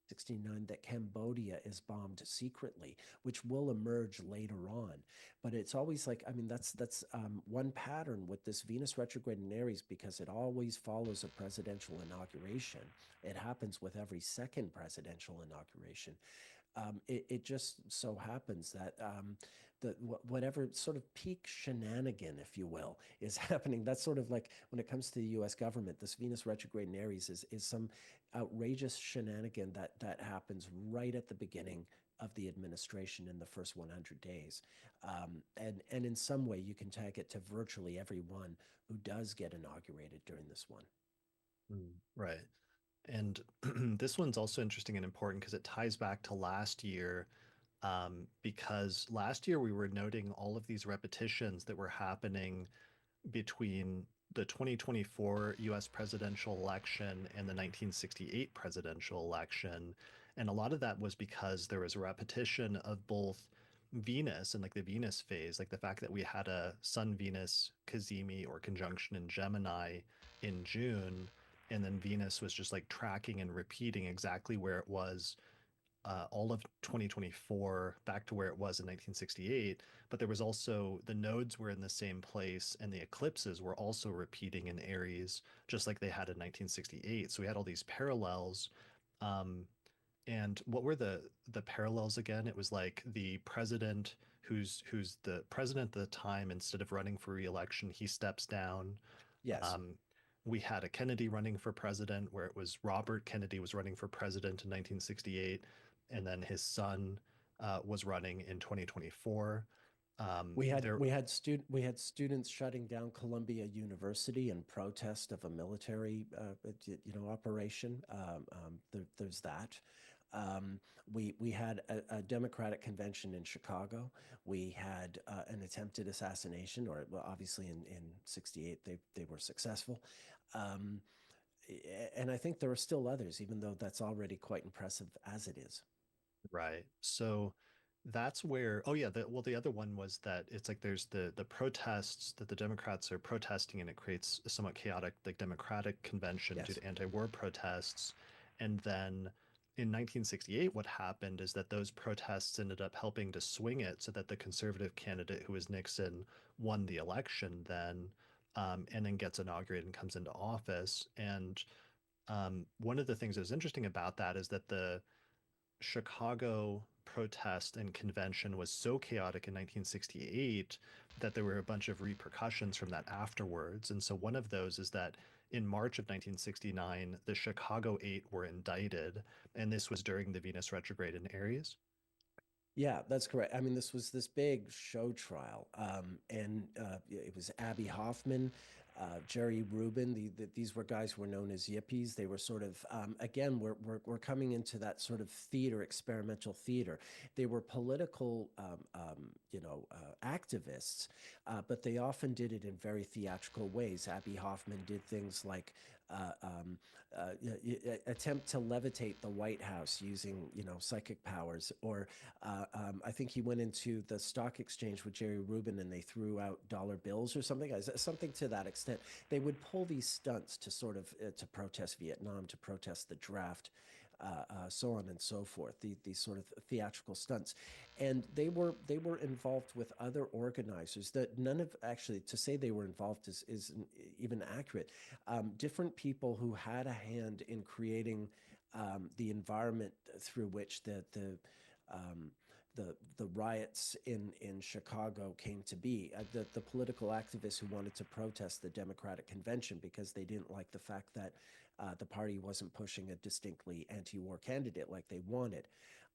69, that Cambodia is bombed secretly, which will emerge later on. But it's always like, I mean, that's one pattern with this Venus retrograde in Aries, because it always follows a presidential inauguration. It happens with every second presidential inauguration. It just so happens that whatever sort of peak shenanigan, if you will, is happening. That's sort of like when it comes to the U.S. government, this Venus retrograde in Aries is some outrageous shenanigan that happens right at the beginning of the administration in the first 100 days. And in some way, you can tag it to virtually everyone who does get inaugurated during this one. right. And this one's also interesting and important because it ties back to last year. Because last year we were noting all of these repetitions that were happening between the 2024 US presidential election and the 1968 presidential election. And a lot of that was because there was a repetition of both Venus and like the Venus phase, like the fact that we had a Sun Venus cazimi or conjunction in Gemini in June. And then Venus was just like tracking and repeating exactly where it was all of 2024 back to where it was in 1968, but there was also the nodes were in the same place and the eclipses were also repeating in Aries, just like they had in 1968. So we had all these parallels. Um, And what were the parallels again? It was like the president who's the president at the time, instead of running for re-election, he steps down. Yes. Um, we had a Kennedy running for president, where it was Robert Kennedy was running for president in 1968, and then his son was running in 2024. There, We had students shutting down Columbia University in protest of a military operation. There's that. We had a Democratic convention in Chicago. We had an attempted assassination, or well, obviously in '68 they were successful. Um, and I think there are still others, even though that's already quite impressive as it is. Right. So that's where, oh yeah, the other one was that it's like there's the protests that the Democrats are protesting, and it creates a somewhat chaotic like Democratic convention due Yes. to anti-war protests. And then in 1968, what happened is that those protests ended up helping to swing it so that the conservative candidate, who was Nixon, won the election then, and then gets inaugurated and comes into office. And one of the things that was interesting about that is that the Chicago protest and convention was so chaotic in 1968 that there were a bunch of repercussions from that afterwards. And so one of those is that in March of 1969, the Chicago Eight were indicted, and this was during the Venus retrograde in Aries. Yeah, that's correct. I mean, this was this big show trial, and it was Abby Hoffman, Jerry Rubin. These were guys who were known as yippies. They were sort of, again, we're coming into that sort of theater, experimental theater. They were political, activists, but they often did it in very theatrical ways. Abby Hoffman did things like attempt to levitate the White House using, psychic powers, or I think he went into the stock exchange with Jerry Rubin and they threw out dollar bills or something, something to that extent. They would pull these stunts to sort of to protest Vietnam, to protest the draft, so on and so forth. These sort of theatrical stunts, and they were involved with other organizers. That none of actually to say they were involved is even accurate. Different people who had a hand in creating the environment through which um, the riots in Chicago came to be. The political activists who wanted to protest the Democratic convention because they didn't like the fact that the party wasn't pushing a distinctly anti-war candidate like they wanted.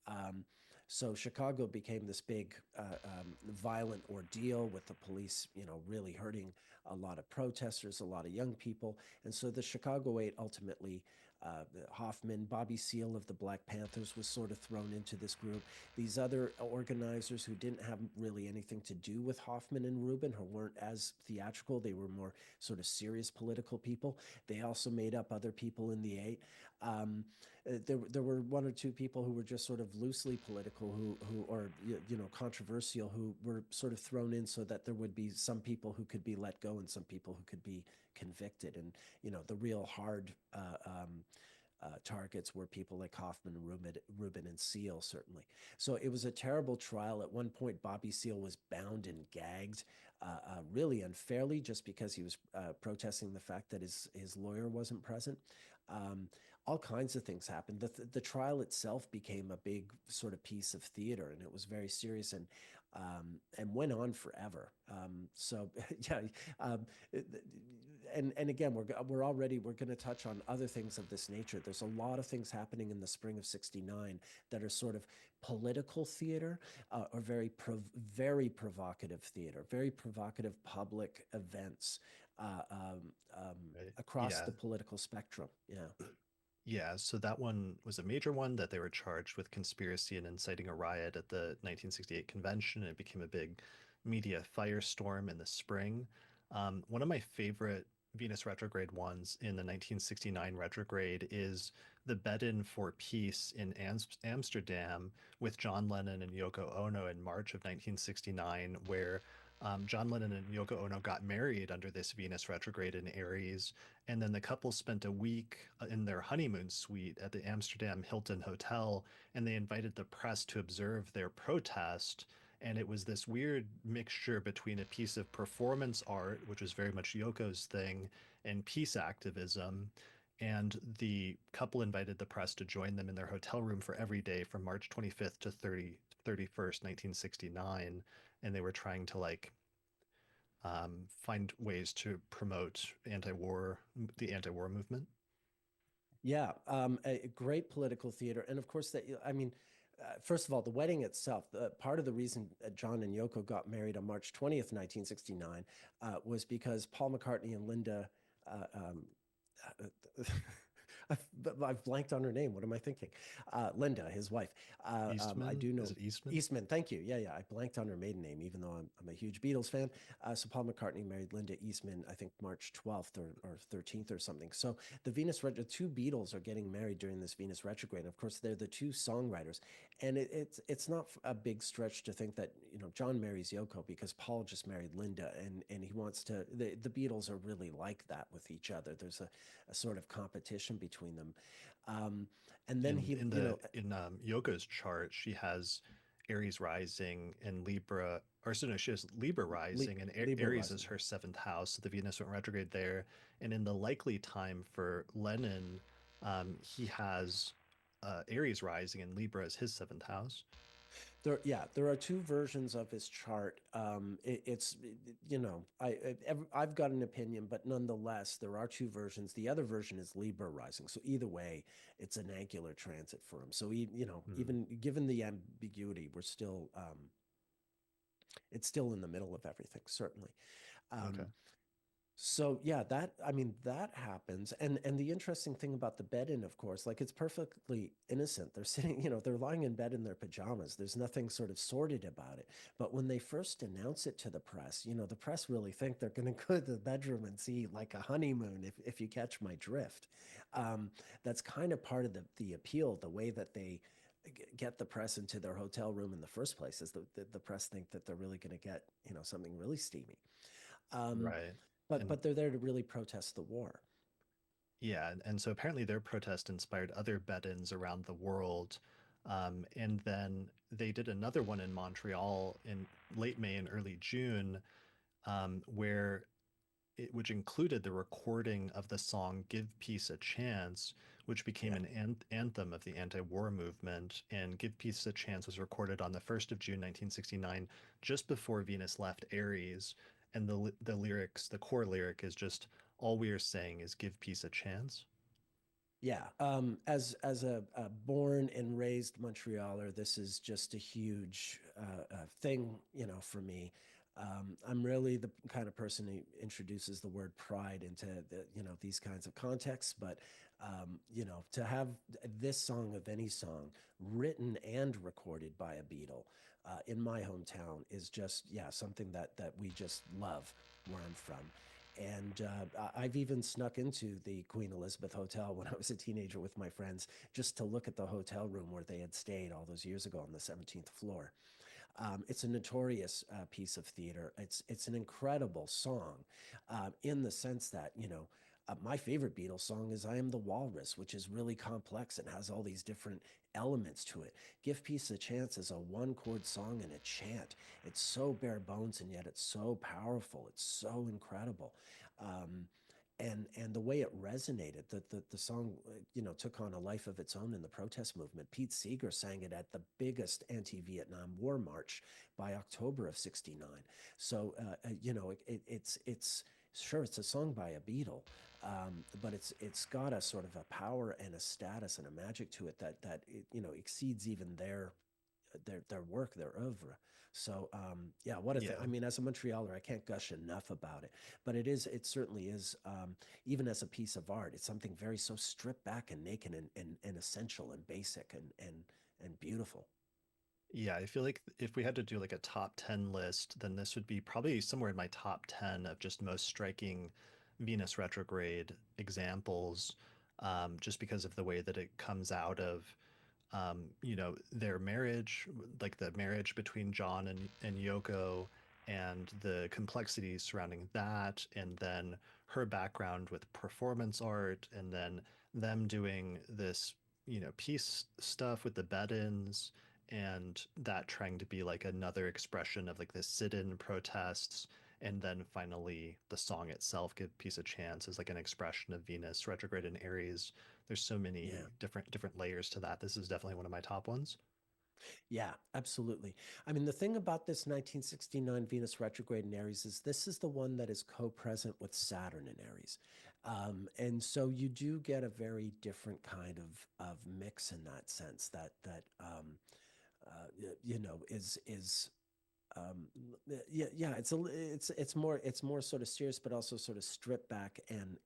Um, so Chicago became this big violent ordeal with the police, really hurting a lot of protesters, a lot of young people. And so the Chicago Eight ultimately, Hoffman, Bobby Seale of the Black Panthers was sort of thrown into this group. These other organizers who didn't have really anything to do with Hoffman and Rubin, who weren't as theatrical, they were more sort of serious political people. They also made up other people in the Eight. There were one or two people who were just sort of loosely political, who or controversial, who were sort of thrown in so that there would be some people who could be let go and some people who could be convicted. And the real hard targets were people like Hoffman, Rubin, and Seal, certainly. So it was a terrible trial. At one point, Bobby Seale was bound and gagged, really unfairly, just because he was protesting the fact that his lawyer wasn't present. All kinds of things happened. The trial itself became a big sort of piece of theater, and it was very serious and went on forever. So yeah, and again, we're going to touch on other things of this nature. There's a lot of things happening in the spring of '69 that are sort of political theater, or very provocative theater, very provocative public events Right. across the Yeah. political spectrum. Yeah. Yeah, so that one was a major one that they were charged with conspiracy and inciting a riot at the 1968 convention. And it became a big media firestorm in the spring. One of my favorite Venus retrograde ones in the 1969 retrograde is the bed-in for peace in Amsterdam with John Lennon and Yoko Ono in March of 1969, where John Lennon and Yoko Ono got married under this Venus retrograde in Aries, and then the couple spent a week in their honeymoon suite at the Amsterdam Hilton Hotel, and they invited the press to observe their protest. And it was this weird mixture between a piece of performance art, which was very much Yoko's thing, and peace activism. And the couple invited the press to join them in their hotel room for every day from March 25th to 31st, 1969. And they were trying to find ways to promote the anti-war movement. Yeah, a great political theater, and of course that I mean, first of all, the wedding itself. Part of the reason John and Yoko got married on March 20th, 1969, was because Paul McCartney and Linda. I've blanked on her name. What am I thinking? Linda, his wife. I Eastman? do Is know it Eastman? Eastman. Thank you. Yeah, yeah. I blanked on her maiden name, even though I'm a huge Beatles fan. So Paul McCartney married Linda Eastman, I think March 12th or 13th or something. So the two Beatles are getting married during this Venus retrograde. And of course, they're the two songwriters, and it's not a big stretch to think that John marries Yoko because Paul just married Linda, and he wants to. The Beatles are really like that with each other. There's a sort of competition between them. Um, and then In he, in the in Yoga's chart, she has Aries rising and Libra, or so no, she has Libra rising and Libra Aries is rising. her seventh house. So the Venus went retrograde there. And in the likely time for Lennon, he has Aries rising and Libra is his seventh house. Yeah, there are two versions of his chart. I've got an opinion, but nonetheless, there are two versions. The other version is Libra rising. So either way, it's an angular transit for him. So Hmm. even given the ambiguity, it's still in the middle of everything, certainly. Okay. Um, So yeah, that happens. And the interesting thing about the bed-in, of course, like it's perfectly innocent. They're sitting, they're lying in bed in their pajamas. There's nothing sort of sordid about it. But when they first announce it to the press, the press really think they're going to go to the bedroom and see like a honeymoon, if you catch my drift. Um, that's kind of part of the appeal, the way that they get the press into their hotel room in the first place is the press think that they're really going to get, something really steamy. Um, Right. but And they're there to really protest the war. yeah, and so apparently their protest inspired other bed-ins around the world. And then they did another one in Montreal in late May and early June, which included the recording of the song "Give Peace a Chance," which became Yeah. an anthem of the anti-war movement. And "Give Peace a Chance" was recorded on the 1st of June, 1969, just before Venus left Aries. And the lyrics, the core lyric is just all we are saying is give peace a chance. Yeah, as a born and raised Montrealer, this is just a huge thing, for me. I'm really the kind of person who introduces the word pride into these kinds of contexts. But to have this song of any song written and recorded by a Beatle in my hometown is just something that we just love where I'm from. And I've even snuck into the Queen Elizabeth Hotel when I was a teenager with my friends just to look at the hotel room where they had stayed all those years ago on the 17th floor. It's a notorious piece of theater. It's an incredible song in the sense that, my favorite Beatles song is I Am the Walrus, which is really complex and has all these different elements to it. Give Peace a Chance is a one chord song and a chant. It's so bare bones and yet it's so powerful. It's so incredible. Um, and the way it resonated, the song, took on a life of its own in the protest movement. Pete Seeger sang it at the biggest anti-Vietnam War march by October of '69. So, it's sure it's a song by a Beatle, but it's got a sort of a power and a status and a magic to it that exceeds even their work, their oeuvre. So yeah, what a thing. I Yeah. mean, as a Montrealer, I can't gush enough about it. But it certainly is, even as a piece of art, it's something very so stripped back and naked and essential and basic and beautiful. Yeah, I feel like if we had to do like a top 10 list, then this would be probably somewhere in my top 10 of just most striking Venus retrograde examples, just because of the way that it comes out of their marriage, like the marriage between John and Yoko, and the complexities surrounding that, and then her background with performance art, and then them doing this, peace stuff with the bed-ins, and that trying to be like another expression of like the sit-in protests, And then finally, the song itself, Give Peace a Chance, is like an expression of Venus retrograde in Aries. There's so Yeah. many different layers to that. This is definitely one of my top ones. Yeah, absolutely. I mean, the thing about this 1969 Venus retrograde in Aries is this is the one that is co-present with Saturn in Aries. And so you do get a very different kind of mix in that sense you know, is um yeah, it's more sort of serious but also sort of stripped back and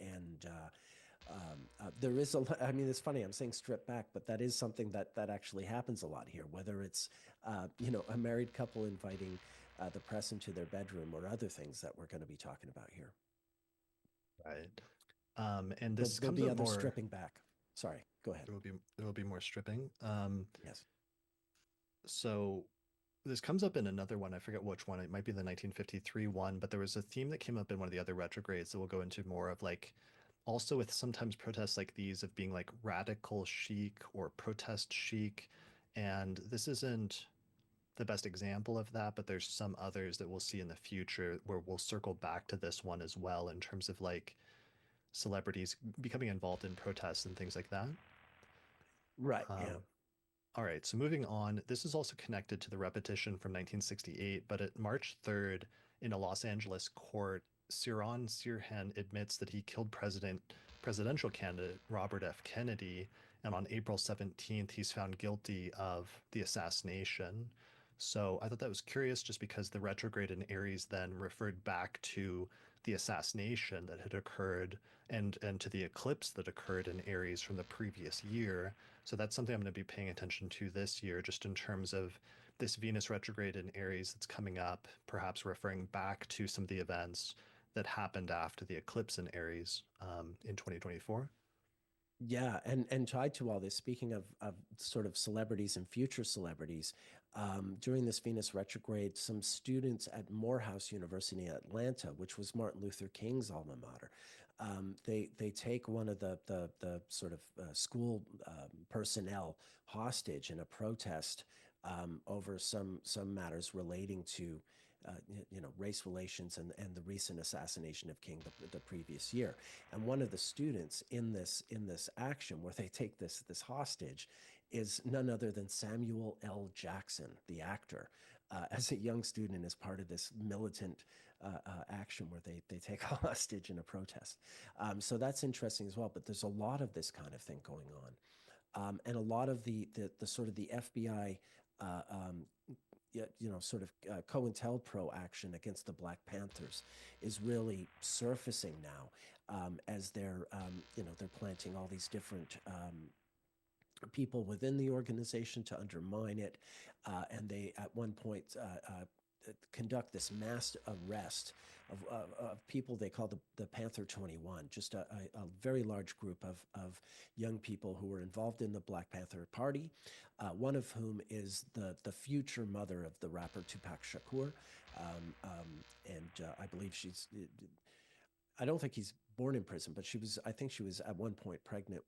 there is I mean, it's funny I'm saying strip back, but that is something that actually happens a lot here, whether it's you know, a married couple inviting the press into their bedroom or other things that we're going to be talking about here. Right. And There'll, this there'll comes be up other more. stripping back. Sorry, go ahead. There will be more stripping. Yes. So this comes up in another one. I forget which one. It might be the 1953 one, but there was a theme that came up in one of the other retrogrades that we'll go into more of, like, also with sometimes protests like these of being like radical chic or protest chic. And this isn't the best example of that, but there's some others that we'll see in the future where we'll circle back to this one as well in terms of like celebrities becoming involved in protests and things like that. Right. Yeah. Um, All right, so moving on, this is also connected to the repetition from 1968, but at March 3rd, in a Los Angeles court, Sirhan Sirhan admits that he killed presidential candidate Robert F. Kennedy, and on April 17th, he's found guilty of the assassination. So I thought that was curious just because the retrograde in Aries then referred back to the assassination that had occurred and to the eclipse that occurred in Aries from the previous year. So that's something I'm going to be paying attention to this year, just in terms of this Venus retrograde in Aries that's coming up, perhaps referring back to some of the events that happened after the eclipse in Aries in 2024. Yeah, and tied to all this, speaking of sort of celebrities and future celebrities, during this Venus retrograde, some students at Morehouse University in Atlanta, which was Martin Luther King's alma mater, they take one of the sort of school personnel hostage in a protest over some matters relating to you know, race relations and the recent assassination of King the previous year. And one of the students in this action where they take this hostage is none other than Samuel L. Jackson, the actor, as a young student and as part of this militant action where they take a hostage in a protest. So that's interesting as well. But there's a lot of this kind of thing going on. And a lot of the sort of the FBI you know, sort of COINTELPRO action against the Black Panthers is really surfacing now as they're, you know, they're planting all these different people within the organization to undermine it. And they, at one point, conduct this mass arrest of people they call the Panther 21, just a very large group of young people who were involved in the Black Panther Party, one of whom is the future mother of the rapper Tupac Shakur. And I believe I don't think he's born in prison, but I think she was at one point pregnant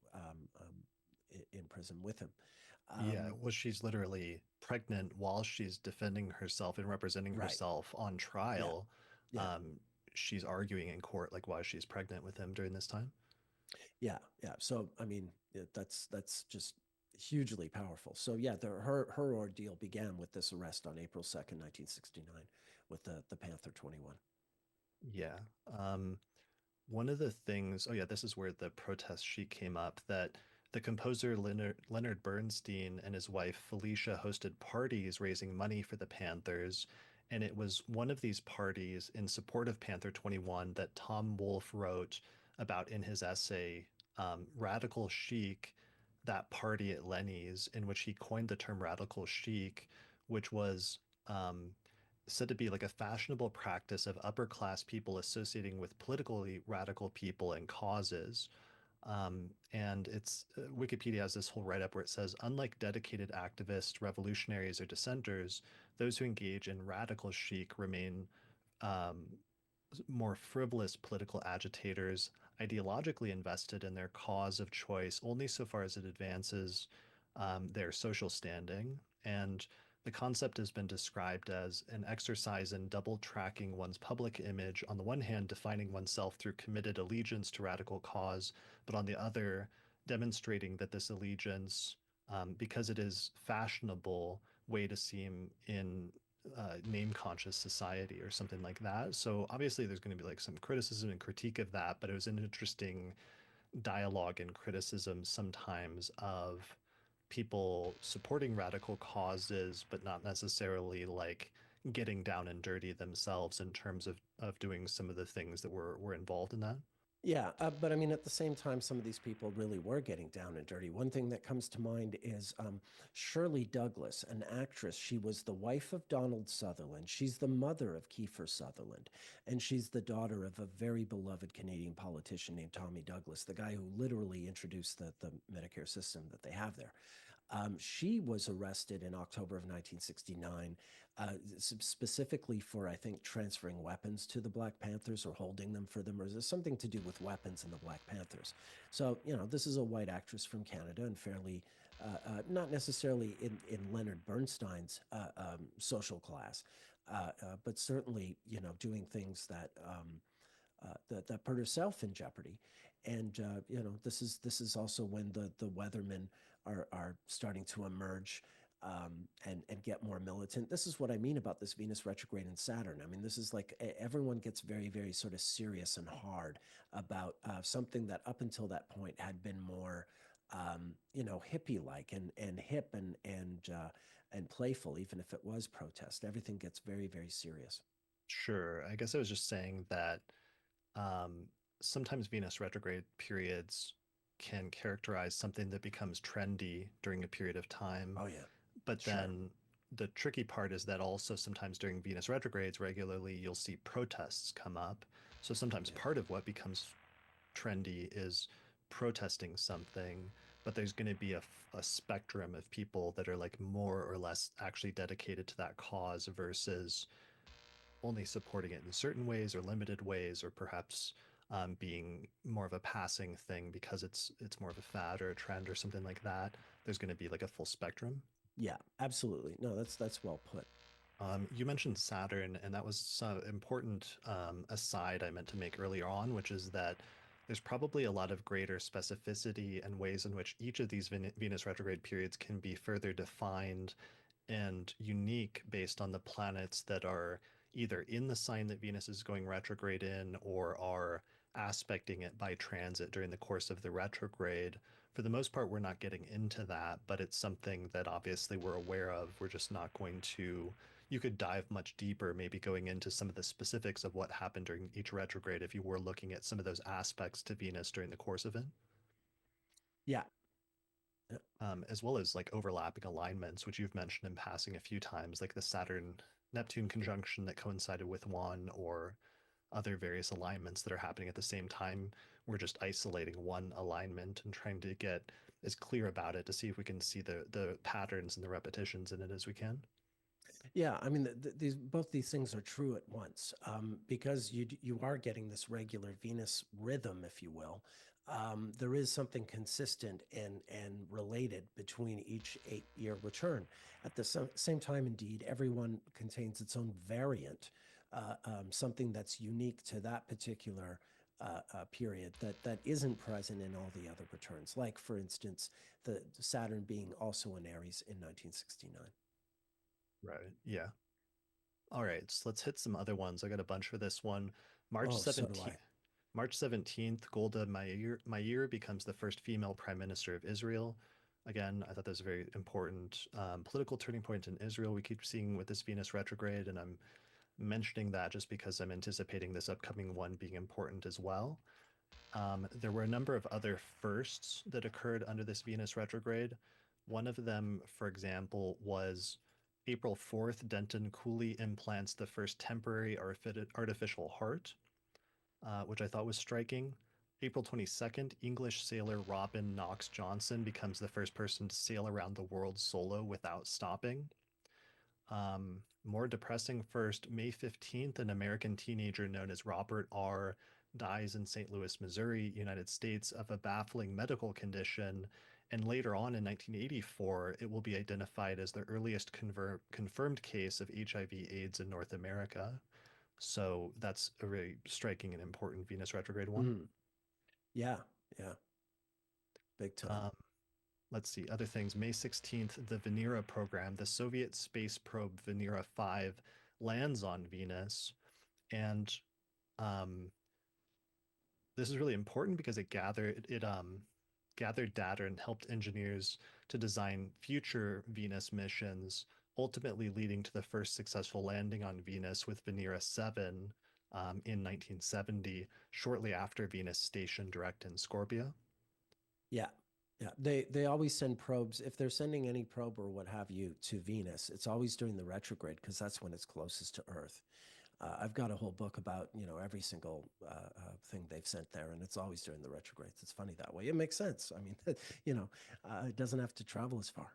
in prison with him. Yeah, Um, well, she's literally pregnant while she's defending herself and representing right. herself on Yeah. trial. Yeah. Um, she's arguing in court like why she's pregnant with him during this time. Yeah, yeah. So I mean, that's just hugely powerful. So yeah, her ordeal began with this arrest on April 2nd, 1969, with the Panther 21. Yeah. One of the things, oh yeah, this is where the protest sheet came up, that the composer Leonard Bernstein and his wife Felicia hosted parties raising money for the Panthers. And it was one of these parties in support of Panther 21 that Tom Wolfe wrote about in his essay, Radical Chic, that party at Lenny's, in which he coined the term radical chic, which was said to be like a fashionable practice of upper class people associating with politically radical people and causes. And it's Wikipedia has this whole write up where it says, unlike dedicated activists, revolutionaries, or dissenters, those who engage in radical chic remain um, more frivolous political agitators, ideologically invested in their cause of choice only so far as it advances their social standing. And The concept has been described as an exercise in double tracking one's public image, on the one hand, defining oneself through committed allegiance to radical cause, but on the other, demonstrating that this allegiance, because it is fashionable way to seem in name conscious society or something like that. So obviously there's going to be like some criticism and critique of that, but it was an interesting dialogue and criticism sometimes of people supporting radical causes, but not necessarily like getting down and dirty themselves in terms of doing some of the things that were involved in that. Yeah, but I mean, at the same time, some of these people really were getting down and dirty. One thing that comes to mind is Shirley Douglas, an actress. She was the wife of Donald Sutherland. She's the mother of Kiefer Sutherland, and she's the daughter of a very beloved Canadian politician named Tommy Douglas, the guy who literally introduced the Medicare system that they have there. She was arrested in October of 1969, specifically for, I think, transferring weapons to the Black Panthers or holding them for them, or there's something to do with weapons and the Black Panthers. So, this is a white actress from Canada and fairly, not necessarily in Leonard Bernstein's social class, but certainly, doing things that put herself in jeopardy. And this is also when the weathermen are starting to emerge, and get more militant. This is what I mean about this Venus retrograde and Saturn. I mean, this is like everyone gets very, very sort of serious and hard about something that up until that point had been more hippie like and hip and playful, even if it was protest. Everything gets very, very serious. Sure. I guess I was just saying that um, sometimes Venus retrograde periods can characterize something that becomes trendy during a period of time. Oh yeah, But sure. then the tricky part is that also sometimes during Venus retrogrades, regularly you'll see protests come up. So sometimes Yeah. part of what becomes trendy is protesting something, but there's going to be a spectrum of people that are like more or less actually dedicated to that cause versus only supporting it in certain ways or limited ways, or perhaps being more of a passing thing because it's more of a fad or a trend or something like that. There's going to be like a full spectrum. Yeah, absolutely. No, that's well put. You mentioned Saturn, and that was some important aside I meant to make earlier on, which is that there's probably a lot of greater specificity and ways in which each of these Venus retrograde periods can be further defined and unique based on the planets that are either in the sign that Venus is going retrograde in or are aspecting it by transit during the course of the retrograde. For the most part, we're not getting into that, but it's something that obviously we're aware of. We're just not going to. You could dive much deeper, maybe going into some of the specifics of what happened during each retrograde if you were looking at some of those aspects to Venus during the course of it, Yeah. Yeah. as well as like overlapping alignments, which you've mentioned in passing a few times, like the Saturn Neptune conjunction that coincided with one, or other various alignments that are happening at the same time. We're just isolating one alignment and trying to get as clear about it to see if we can see the patterns and the repetitions in it as we can. Yeah, I mean, these both these things are true at once, because you are getting this regular Venus rhythm, if you will. There is something consistent and related between each 8-year return. At the same time, indeed, everyone contains its own variant, something that's unique to that particular period that isn't present in all the other returns. Like, for instance, the Saturn being also in Aries in 1969. Right. Yeah. All right. So let's hit some other ones. I got a bunch for this one. March Oh, so do 17th. I. March 17th, Golda Meir becomes the first female prime minister of Israel. Again, I thought that was a very important political turning point in Israel. We keep seeing with this Venus retrograde, and I'm mentioning that just because I'm anticipating this upcoming one being important as well. There were a number of other firsts that occurred under this Venus retrograde. One of them, for example, was April 4th, Denton Cooley implants the first temporary artificial heart, which I thought was striking. April 22nd, English sailor Robin Knox Johnson becomes the first person to sail around the world solo without stopping. More depressing first, May 15th, an American teenager known as Robert R. dies in St. Louis, Missouri, United States, of a baffling medical condition. And later on in 1984, it will be identified as the earliest confirmed case of HIV/AIDS in North America. So that's a really striking and important Venus retrograde one. Mm. Yeah, yeah, big time. Um, let's see, other things. May 16th, the Venera program, the Soviet space probe Venera 5 lands on Venus. And um, this is really important because it gathered data and helped engineers to design future Venus missions, ultimately leading to the first successful landing on Venus with Venera 7 in 1970, shortly after Venus stationed direct in Scorpio. Yeah. Yeah. They always send probes. If they're sending any probe or what have you to Venus, it's always during the retrograde because that's when it's closest to Earth. I've got a whole book about, every single thing they've sent there, and it's always during the retrogrades. It's funny that way. It makes sense. I mean, it doesn't have to travel as far.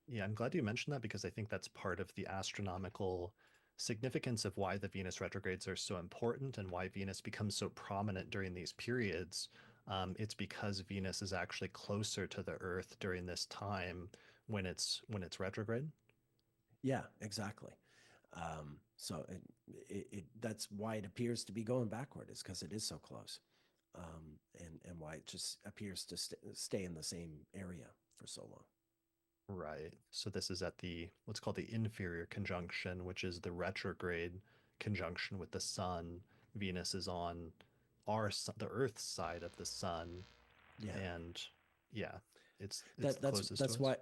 Yeah, I'm glad you mentioned that because I think that's part of the astronomical significance of why the Venus retrogrades are so important and why Venus becomes so prominent during these periods. It's because Venus is actually closer to the Earth during this time when it's retrograde. Yeah, exactly. So that's why it appears to be going backward, is because it is so close, and why it just appears to stay in the same area for so long. Right. So this is at the what's called the inferior conjunction, which is the retrograde conjunction with the sun. Venus is on the Earth's side of the sun, Yeah, and yeah, it's that the that's closest to that's us. why.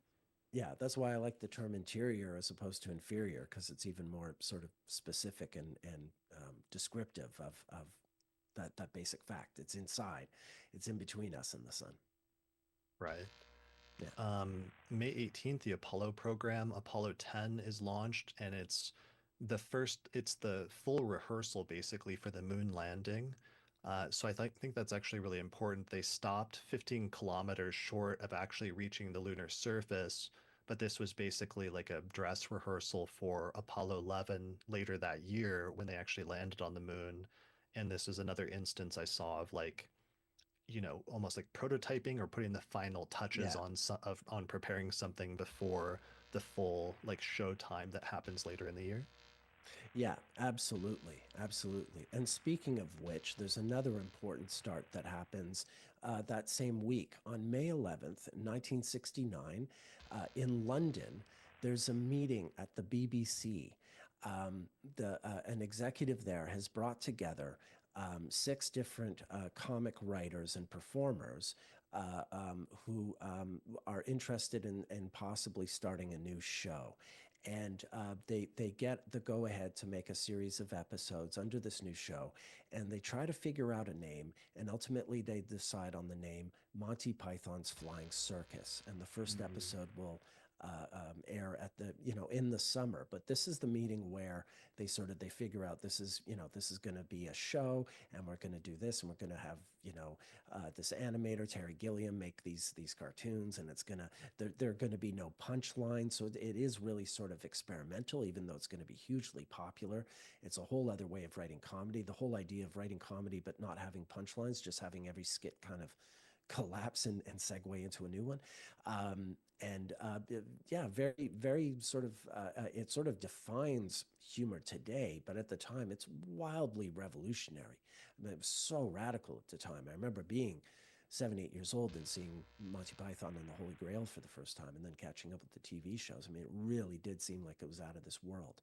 Yeah, that's why I like the term interior as opposed to inferior, because it's even more sort of specific and descriptive of that basic fact. It's inside, it's in between us and the sun. Right. Yeah, May 18th, the Apollo program, Apollo 10 is launched, and it's the full rehearsal basically for the moon landing. So think that's actually really important. They stopped 15 kilometers short of actually reaching the lunar surface, but this was basically like a dress rehearsal for Apollo 11 later that year when they actually landed on the moon. And this is another instance I saw of like almost like prototyping or putting the final touches yeah. on preparing something before the full like show time that happens later in the year. Yeah, absolutely. Absolutely. And speaking of which, there's another important start that happens that same week. On May 11th, 1969, in London, there's a meeting at the BBC. An executive there has brought together six different comic writers and performers who are interested in possibly starting a new show. And they get the go ahead to make a series of episodes under this new show, and they try to figure out a name, and ultimately they decide on the name Monty Python's Flying Circus. And the first Mm, episode will air at in the summer. But this is the meeting where they figure out this is going to be a show, and we're going to do this, and we're going to have this animator Terry Gilliam make these cartoons, and they're going to be no punchlines. So it is really sort of experimental, even though it's going to be hugely popular. It's a whole other way of writing comedy. The whole idea of writing comedy but not having punchlines, just having every skit kind of collapse and segue into a new one. And yeah, very, very sort of, it sort of defines humor today, but at the time it's wildly revolutionary. I mean, it was so radical at the time. I remember being 7, 8 years old and seeing Monty Python and the Holy Grail for the first time and then catching up with the TV shows. I mean, it really did seem like it was out of this world.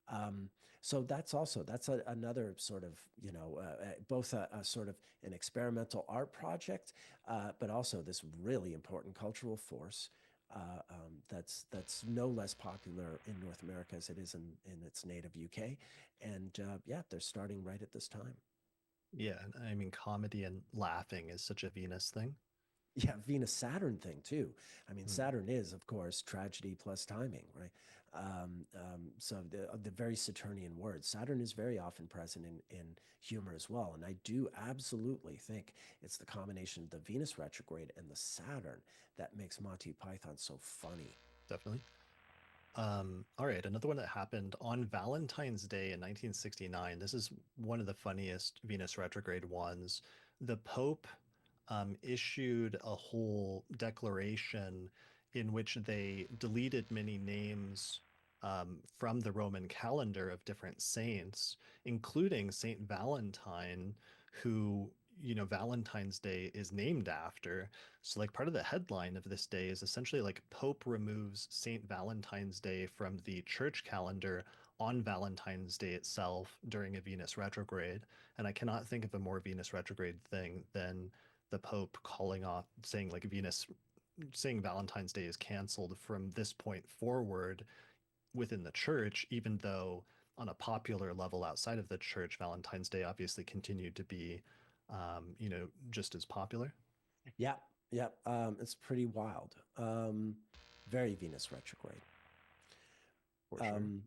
Um, so that's another sort of both a sort of an experimental art project, but also this really important cultural force that's no less popular in North America as it is in its native UK, and yeah, they're starting right at this time. yeah, and I mean comedy and laughing is such a Venus thing. Yeah, Venus Saturn thing too. I mean, Mm, Saturn is, of course, tragedy plus timing, right? So the very Saturnian word, Saturn is very often present in humor as well. And I do absolutely think it's the combination of the Venus retrograde and the Saturn that makes Monty Python so funny. definitely. All right, another one that happened on Valentine's Day in 1969. This is one of the funniest Venus retrograde ones. The Pope issued a whole declaration in which they deleted many names from the Roman calendar of different saints, including Saint Valentine, who, Valentine's Day is named after. So, like, part of the headline of this day is essentially like Pope removes Saint Valentine's Day from the church calendar on Valentine's Day itself during a Venus retrograde. And I cannot think of a more Venus retrograde thing than the Pope calling off, saying like Venus, saying Valentine's Day is canceled from this point forward within the church, even though on a popular level outside of the church, Valentine's Day obviously continued to be, just as popular. Yeah, yeah, it's pretty wild. Very Venus retrograde. For sure. Um,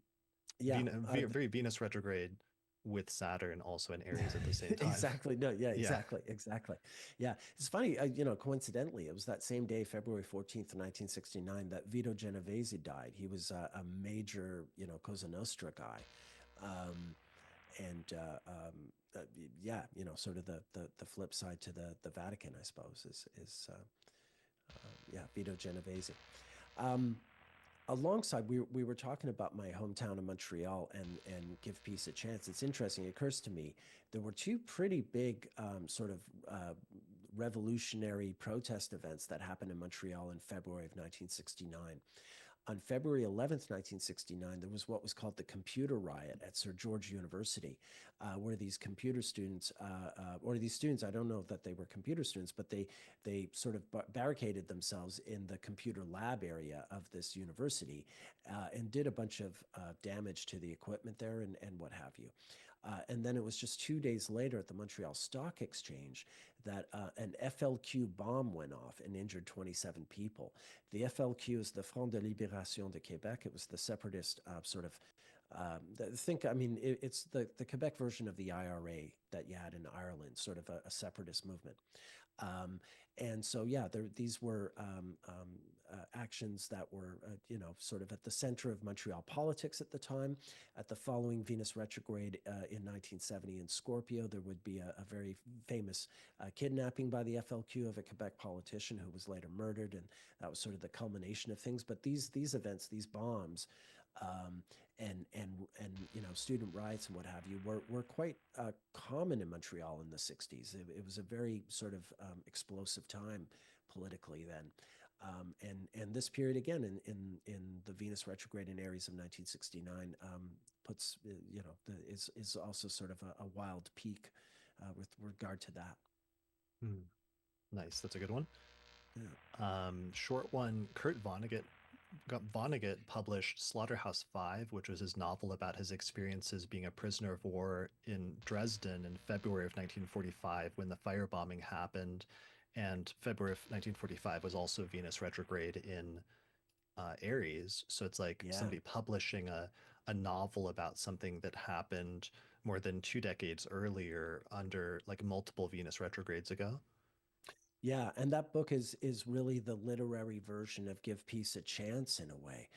yeah, Very Venus retrograde with Saturn also in Aries at the same time. exactly. No, yeah, Yeah. exactly, exactly. Yeah, it's funny. Coincidentally, it was that same day, February 14th, 1969, that Vito Genovese died. He was a major, Cosa Nostra guy, um, and yeah, sort of the flip side to the Vatican, I suppose, is yeah, Vito Genovese. Um, Alongside, we were talking about my hometown of Montreal and Give Peace a Chance. It's interesting. It occurs to me there were two pretty big sort of revolutionary protest events that happened in Montreal in February of 1969. On February 11th, 1969, there was what was called the Computer Riot at Sir George University, where these computer students, or these students, I don't know that they were computer students, but they sort of barricaded themselves in the computer lab area of this university and did a bunch of damage to the equipment there and what have you. And then it was just 2 days later at the Montreal Stock Exchange that an FLQ bomb went off and injured 27 people. The FLQ is the Front de Libération de Québec. It was the separatist sort of I mean, it's the Quebec version of the IRA that you had in Ireland, sort of a separatist movement. Um, and so, yeah, these were actions that were, sort of at the center of Montreal politics at the time. At the following Venus retrograde in 1970 in Scorpio, there would be a very famous kidnapping by the FLQ of a Quebec politician who was later murdered, and that was sort of the culmination of things. But these events, these bombs, um, and student riots and what have you were quite common in Montreal in the 60s. It was a very sort of explosive time politically then. And this period again in the Venus retrograde in Aries of 1969 puts is also sort of a wild peak with regard to that. Hmm. Nice. That's a good one. Yeah. Short one, Vonnegut published Slaughterhouse Five, which was his novel about his experiences being a prisoner of war in Dresden in February of 1945 when the firebombing happened. And February of 1945 was also Venus retrograde in Aries. So it's like Yeah. somebody publishing a novel about something that happened more than 2 decades earlier under like multiple Venus retrogrades ago. Yeah, and that book is really the literary version of Give Peace a Chance in a way.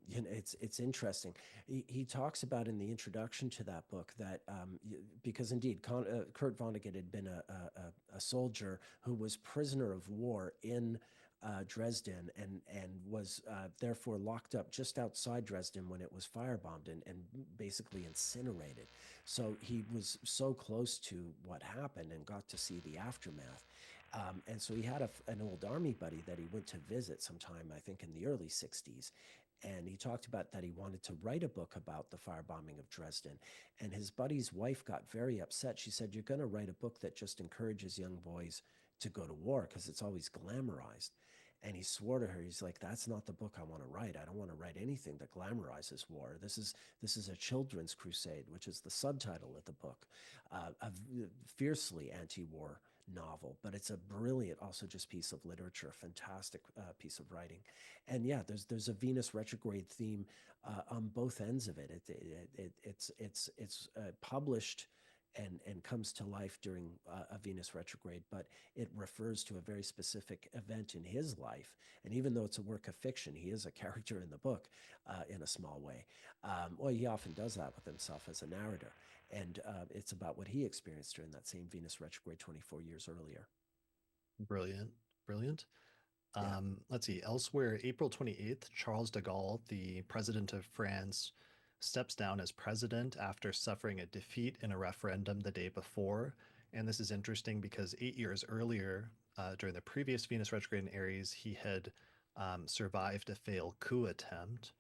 It's interesting. He talks about in the introduction to that book that because indeed Kurt Vonnegut had been a soldier who was prisoner of war in Dresden and was therefore locked up just outside Dresden when it was firebombed and basically incinerated. So he was so close to what happened and got to see the aftermath. And so he had an old army buddy that he went to visit sometime, I think in the early 60s. And he talked about that he wanted to write a book about the firebombing of Dresden. And his buddy's wife got very upset. She said, "You're going to write a book that just encourages young boys to go to war because it's always glamorized." And he swore to her, he's like, "That's not the book I want to write. I don't want to write anything that glamorizes war. This is a children's crusade," which is the subtitle of the book, a fiercely anti-war novel, but it's a brilliant, also just piece of literature, a fantastic piece of writing. And yeah, there's a Venus retrograde theme on both ends of it. It's published and comes to life during a Venus retrograde, but it refers to a very specific event in his life. And even though it's a work of fiction, he is a character in the book in a small way. Well, he often does that with himself as a narrator. And it's about what he experienced during that same Venus retrograde 24 years earlier. Brilliant. Brilliant. Yeah, Let's see. Elsewhere, April 28th, Charles de Gaulle, the president of France, steps down as president after suffering a defeat in a referendum the day before. And this is interesting because 8 years earlier, during the previous Venus retrograde in Aries, he had survived a failed coup attempt.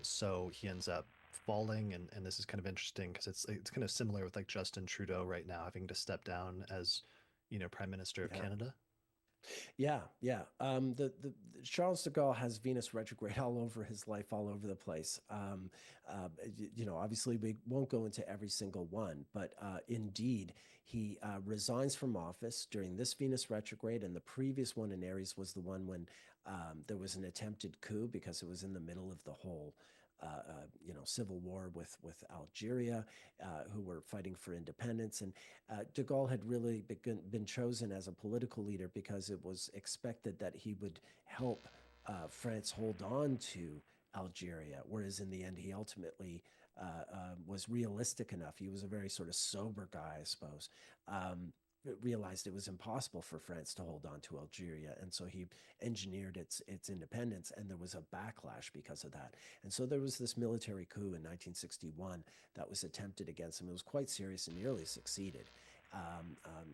So he ends up falling, and this is kind of interesting because it's kind of similar with like Justin Trudeau right now having to step down as, Prime Minister of yeah. Canada. Yeah. The Charles de Gaulle has Venus retrograde all over his life, all over the place. Obviously we won't go into every single one, but indeed he resigns from office during this Venus retrograde, and the previous one in Aries was the one when there was an attempted coup because it was in the middle of the whole civil war with Algeria, who were fighting for independence. And de Gaulle had really been chosen as a political leader because it was expected that he would help France hold on to Algeria, whereas in the end, he ultimately was realistic enough. He was a very sort of sober guy, I suppose. Realized it was impossible for France to hold on to Algeria, and so he engineered its independence, and there was a backlash because of that. And so there was this military coup in 1961 that was attempted against him. It was quite serious and nearly succeeded,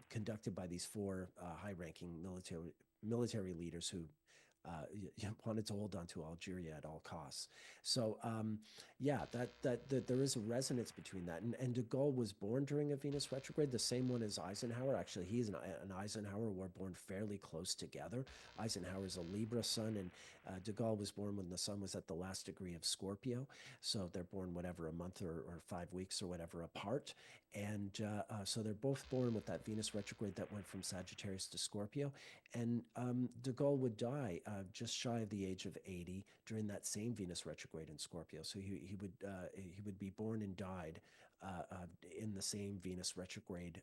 conducted by these four high-ranking military leaders who wanted to hold on to Algeria at all costs. So yeah, that there is a resonance between that. And de Gaulle was born during a Venus retrograde, the same one as Eisenhower. Actually, he's an Eisenhower were born fairly close together. Eisenhower is a Libra sun, and de Gaulle was born when the sun was at the last degree of Scorpio. So they're born whatever a month or 5 weeks or whatever apart. And so they're both born with that Venus retrograde that went from Sagittarius to Scorpio. And de Gaulle would die just shy of the age of 80 during that same Venus retrograde in Scorpio. So he would be born and died in the same Venus retrograde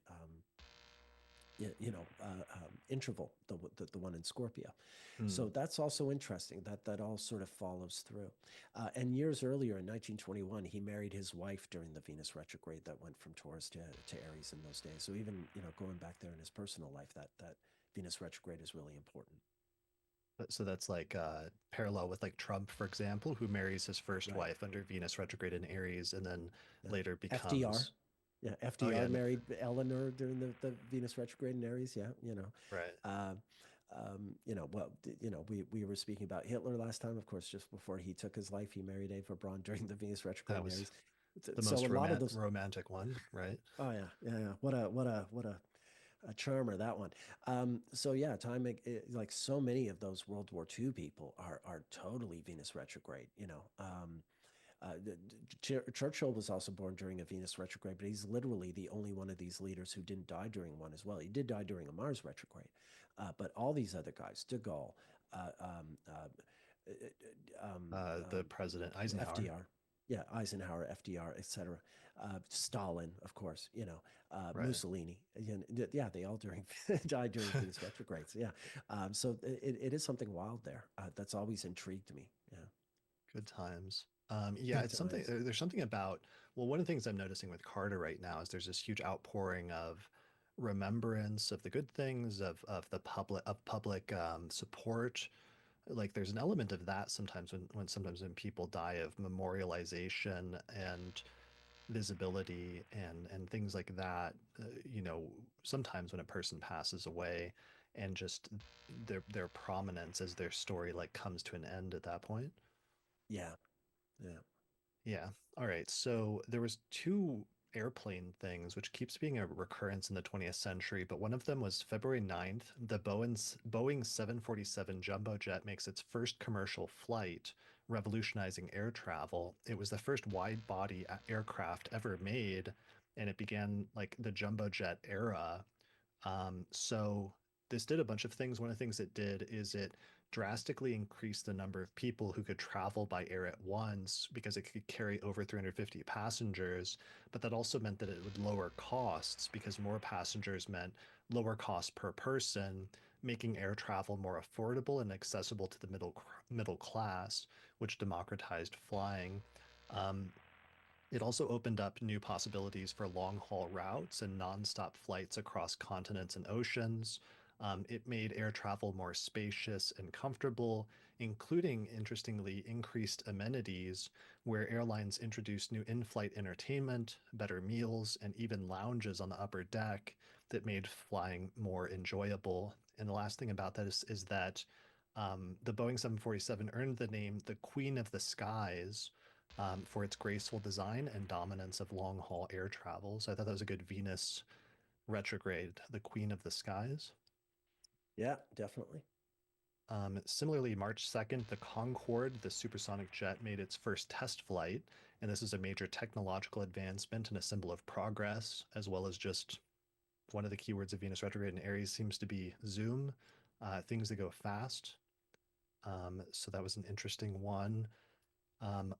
interval, the one in Scorpio. So Hmm. that's also interesting that all sort of follows through. And years earlier in 1921, he married his wife during the Venus retrograde that went from Taurus to Aries in those days. So even, going back there in his personal life, that Venus retrograde is really important. So that's like parallel with like Trump, for example, who marries his first Right. wife under Venus retrograde in Aries and then Yeah. later FDR. becomes, Yeah, oh yeah, FDR married Eleanor during the Venus retrograde in Aries. Yeah, right. uh, well, we were speaking about Hitler last time. Of course, just before he took his life, he married Eva Braun during the Venus retrograde That in was Aries. the So a most lot of those. romantic one, right? Oh yeah. What a charmer that one. So yeah, like so many of those World War II people are totally Venus retrograde. Churchill was also born during a Venus retrograde, but he's literally the only one of these leaders who didn't die during one as well. He did die during a Mars retrograde, but all these other guys, De Gaulle, uh, um, uh, The president Eisenhower, FDR, yeah, Eisenhower, FDR, etc. Stalin, of course, right? Mussolini, yeah, they all died during Venus retrogrades. Yeah, so it is something wild there. That's always intrigued me. Yeah, Good times. Yeah, good it's something. times. There's something about. Well, one of the things I'm noticing with Carter right now is there's this huge outpouring of remembrance of the good things of the public support. Like there's an element of that sometimes when sometimes when people die of memorialization and visibility and things like that. Sometimes when a person passes away, and just their prominence as their story like comes to an end at that point. Yeah, yeah. Yeah. All right. So there was two airplane things, which keeps being a recurrence in the 20th century, but one of them was February 9th. The Boeing 747 jumbo jet makes its first commercial flight, revolutionizing air travel. It was the first wide body aircraft ever made, and it began like the jumbo jet era. So this did a bunch of things. One of the things it did is it drastically increased the number of people who could travel by air at once because it could carry over 350 passengers. But that also meant that it would lower costs because more passengers meant lower cost per person, making air travel more affordable and accessible to the middle class, which democratized flying. Um, it also opened up new possibilities for long haul routes and nonstop flights across continents and oceans. It made air travel more spacious and comfortable, including, interestingly, increased amenities, where airlines introduced new in-flight entertainment, better meals, and even lounges on the upper deck that made flying more enjoyable. And the last thing about that is that the Boeing 747 earned the name the Queen of the Skies for its graceful design and dominance of long-haul air travel. So I thought that was a good Venus retrograde, the Queen of the Skies. Yeah, definitely. Similarly, March 2nd, the Concorde, the supersonic jet, made its first test flight, and this is a major technological advancement and a symbol of progress, as well as just one of the keywords of Venus retrograde in Aries seems to be zoom, things that go fast. So that was an interesting one.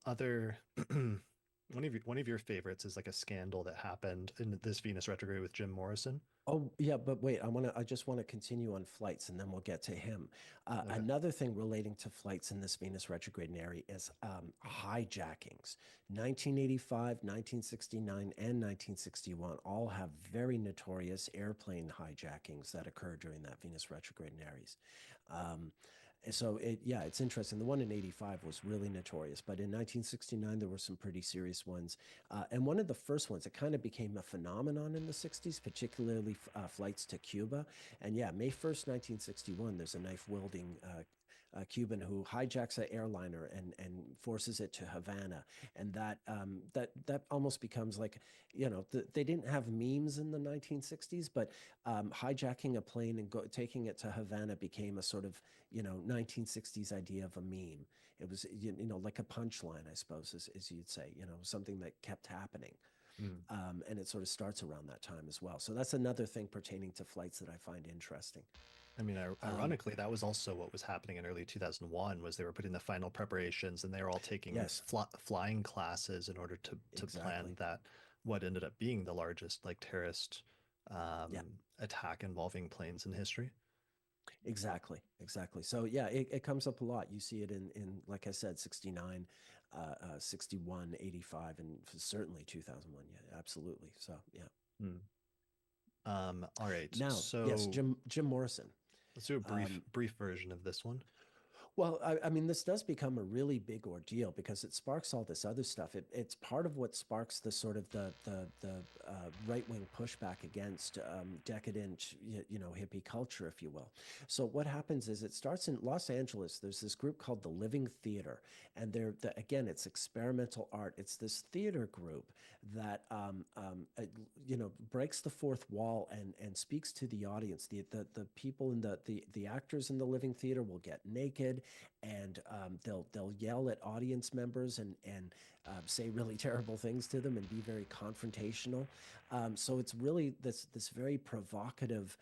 Other one of your favorites is like a scandal that happened in this Venus retrograde with Jim Morrison. Oh, yeah, but wait, I just want to continue on flights and then we'll get to him. Okay. Another thing relating to flights in this Venus retrograde area is hijackings. 1985, 1969, and 1961 all have very notorious airplane hijackings that occurred during that Venus retrograde in Aries. Um, so yeah, it's interesting. The one in 85 was really notorious, but in 1969 there were some pretty serious ones. And one of the first ones, it kind of became a phenomenon in the 60s, particularly flights to Cuba. And yeah, May 1st, 1961, there's a knife wielding Cuban who hijacks an airliner and forces it to Havana, and that almost becomes like, they didn't have memes in the 1960s, but hijacking a plane and taking it to Havana became a sort of 1960s idea of a meme. It was like a punchline, I suppose, as you'd say, something that kept happening. Mm. And it sort of starts around that time as well. So that's another thing pertaining to flights that I find interesting. I mean, Um, ironically, that was also what was happening in early 2001 was they were putting the final preparations and they were all taking yes, flying classes in order to plan exactly. that what ended up being the largest like terrorist Yeah. attack involving planes in history. Exactly, exactly. So yeah, it comes up a lot. You see it in like I said, 69, 61, 85, and certainly 2001. Yeah, absolutely. So yeah. Hmm. All right. Now, yes, So Jim Morrison. let's do a brief Um, brief version of this one. Well, I mean, this does become a really big ordeal because it sparks all this other stuff. It's part of what sparks the sort of the right wing pushback against decadent, hippie culture, if you will. So what happens is it starts in Los Angeles. There's this group called the Living Theater, and again, it's experimental art. It's this theater group that breaks the fourth wall and speaks to the audience. The people in the actors in the Living Theater will get naked and they'll yell at audience members and say really terrible things to them and be very confrontational. So it's really this very provocative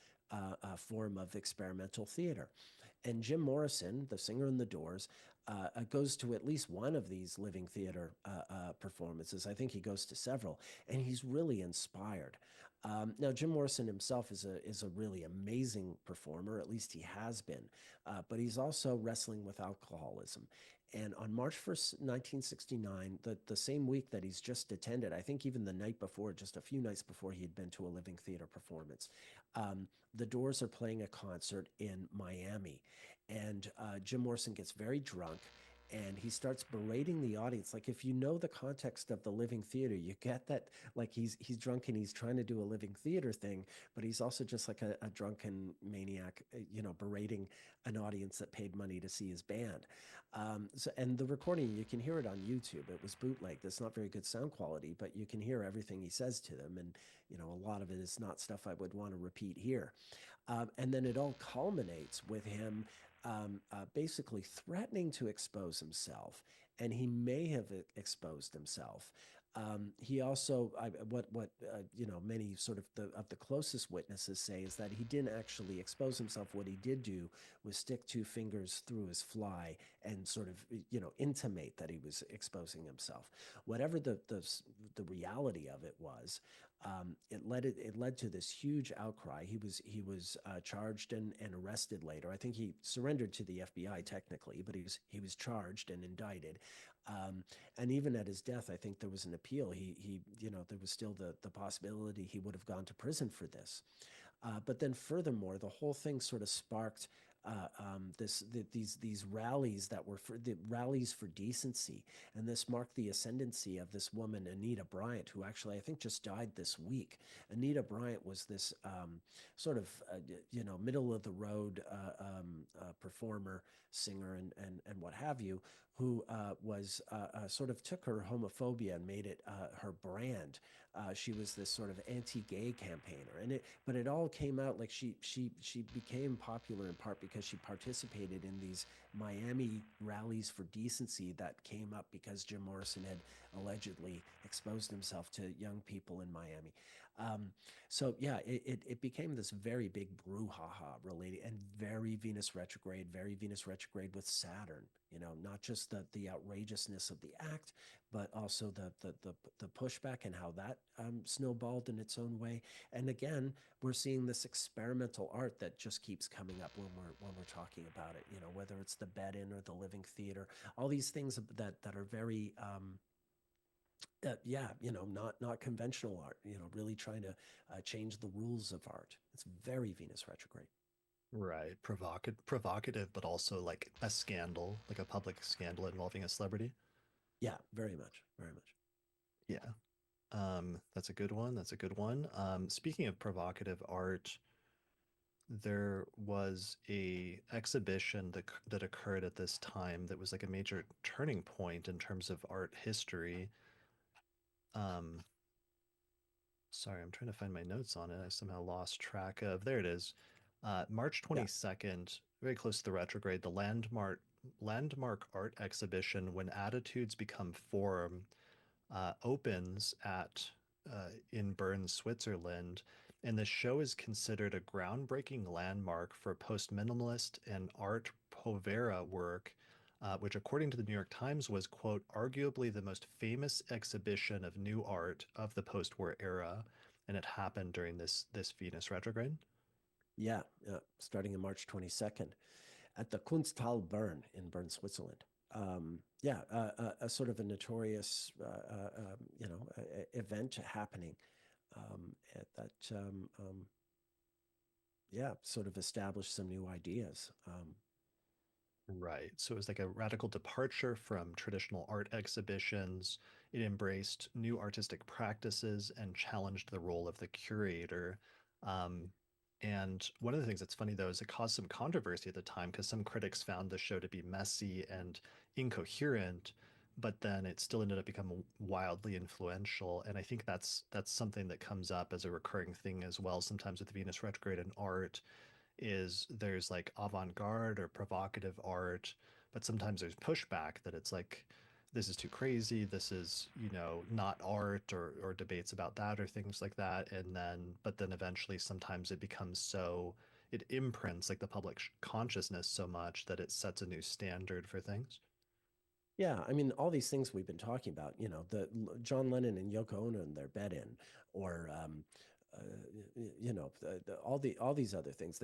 form of experimental theater. And Jim Morrison, the singer in The Doors, goes to at least one of these living theater performances. I think he goes to several, and he's really inspired. Now, Jim Morrison himself is a really amazing performer. At least he has been, but he's also wrestling with alcoholism. And on March 1st, 1969, the same week that he's just attended, I think even the night before, just a few nights before he had been to a living theater performance, the Doors are playing a concert in Miami. And Jim Morrison gets very drunk and he starts berating the audience. Like if you know the context of the living theater, you get that like he's drunk and he's trying to do a living theater thing, but he's also just like a drunken maniac, berating an audience that paid money to see his band. And the recording, you can hear it on YouTube. It was bootlegged. It's not very good sound quality, but you can hear everything he says to them. And, a lot of it is not stuff I would want to repeat here. And then it all culminates with him basically threatening to expose himself, and he may have exposed himself. He also, many sort of the closest witnesses say is that he didn't actually expose himself. What he did do was stick two fingers through his fly and sort of, intimate that he was exposing himself. Whatever the reality of it was, it led to this huge outcry. He was charged and arrested later. I think he surrendered to the FBI technically, but he was charged and indicted. And even at his death, I think there was an appeal. There was still the possibility he would have gone to prison for this. But then furthermore, the whole thing sort of sparked these rallies that were for the rallies for decency, and this marked the ascendancy of this woman Anita Bryant, who actually I think just died this week. Anita Bryant was this sort of middle of the road performer, singer, and what have you, who was sort of took her homophobia and made it her brand. She was this sort of anti-gay campaigner, but it all came out like she became popular in part because she participated in these Miami rallies for decency that came up because Jim Morrison had allegedly exposed himself to young people in Miami. So yeah, it became this very big brouhaha related and very Venus retrograde with Saturn. Not just the outrageousness of the act, but also the pushback and how that snowballed in its own way. And again, we're seeing this experimental art that just keeps coming up when we're talking about it. Whether it's the bed-in or the living theater, all these things that are very yeah, not conventional art. Really trying to change the rules of art. It's very Venus retrograde. Right. Provocative, but also like a scandal, like a public scandal involving a celebrity. Yeah, very much, very much. Yeah. That's a good one. That's a good one. Speaking of provocative art, there was a exhibition that occurred at this time that was like a major turning point in terms of art history. Um, Sorry, I'm trying to find my notes on it. I somehow lost track of. There it is. March Yeah, 22nd, very close to the retrograde, the landmark art exhibition When Attitudes Become Form opens at in Bern, Switzerland, and the show is considered a groundbreaking landmark for post-minimalist and art povera work, which, according to the New York Times, was, quote, arguably the most famous exhibition of new art of the post-war era, and it happened during this Venus retrograde. yeah, yeah. Starting in March 22nd at the Kunsthalle Bern in Bern, Switzerland. Yeah, a sort of a notorious, event happening at that. Yeah, sort of established some new ideas. Right. So it was like a radical departure from traditional art exhibitions. It embraced new artistic practices and challenged the role of the curator. Um, and one of the things that's funny, though, is it caused some controversy at the time because some critics found the show to be messy and incoherent, but then it still ended up becoming wildly influential. And I think that's something that comes up as a recurring thing as well, sometimes with Venus retrograde and art is there's like avant-garde or provocative art, but sometimes there's pushback that it's like this is too crazy, this is, not art or debates about that or things like that. And then but then eventually sometimes it becomes so it imprints like the public consciousness so much that it sets a new standard for things. Yeah, I mean, all these things we've been talking about, the John Lennon and Yoko Ono and their bed-in, or uh, all these other things.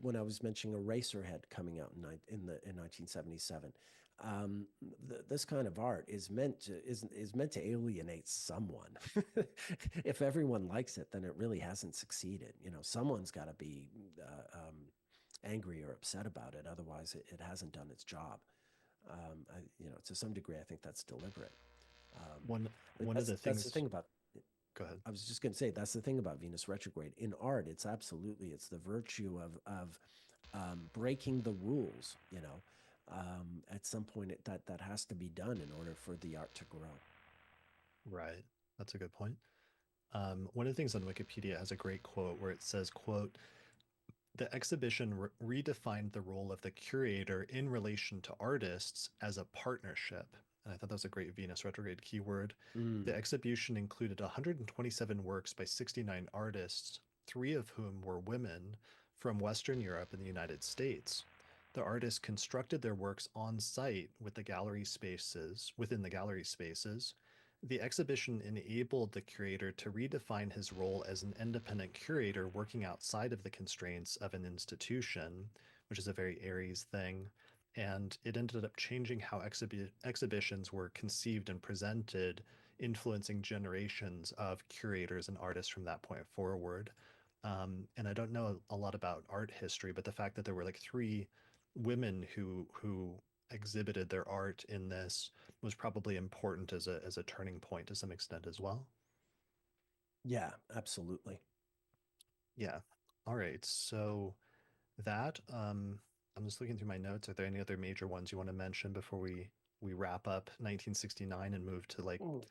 When I was mentioning Eraserhead coming out in 1977, this kind of art is meant to alienate someone. If everyone likes it, then it really hasn't succeeded. Someone's got to be angry or upset about it. Otherwise, it hasn't done its job. To some degree, I think that's deliberate. Um, One of the that's the things, thing about. go ahead. I was just going to say that's the thing about Venus retrograde in art. It's the virtue of breaking the rules. At some point that has to be done in order for the art to grow. Right, that's a good point. One of the things on Wikipedia has a great quote where it says, quote, the exhibition redefined the role of the curator in relation to artists as a partnership. And I thought that was a great Venus retrograde keyword. The Mm. exhibition included 127 works by 69 artists, three of whom were women from Western Europe and the United States. The artists constructed their works on site within the gallery spaces. The exhibition enabled the curator to redefine his role as an independent curator working outside of the constraints of an institution, which is a very Aries thing. And it ended up changing how exhibitions were conceived and presented, influencing generations of curators and artists from that point forward. And I don't know a lot about art history, but the fact that there were like three women who exhibited their art in this was probably important as a turning point to some extent as well. Yeah, absolutely. Yeah. All right. So that I'm just looking through my notes. Are there any other major ones you want to mention before we wrap up 1969 and move to like Mm.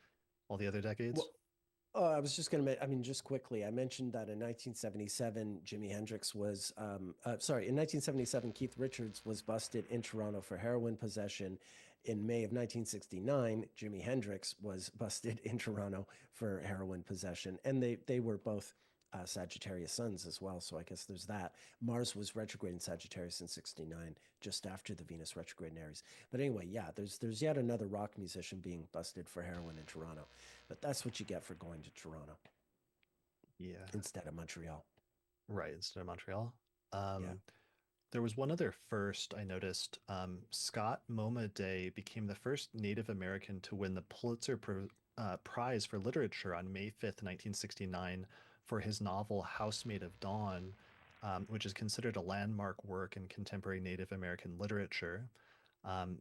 all the other decades? Well, I was just going to, I mean, just quickly, I mentioned that in 1977, Jimi Hendrix was, sorry, in 1977, Keith Richards was busted in Toronto for heroin possession. In May of 1969, Jimi Hendrix was busted in Toronto for heroin possession. And they were both Sagittarius suns as well. So I guess there's that. Mars was retrograde in Sagittarius in 69, just after the Venus retrograde in Aries. But anyway, yeah, there's yet another rock musician being busted for heroin in Toronto. But that's what you get for going to Toronto Yeah. instead of Montreal. Right, instead of Montreal. Yeah. Um, There was one other first I noticed. Scott Momaday became the first Native American to win the Prize for Literature on May 5th, 1969, for his novel Housemaid of Dawn, which is considered a landmark work in contemporary Native American literature.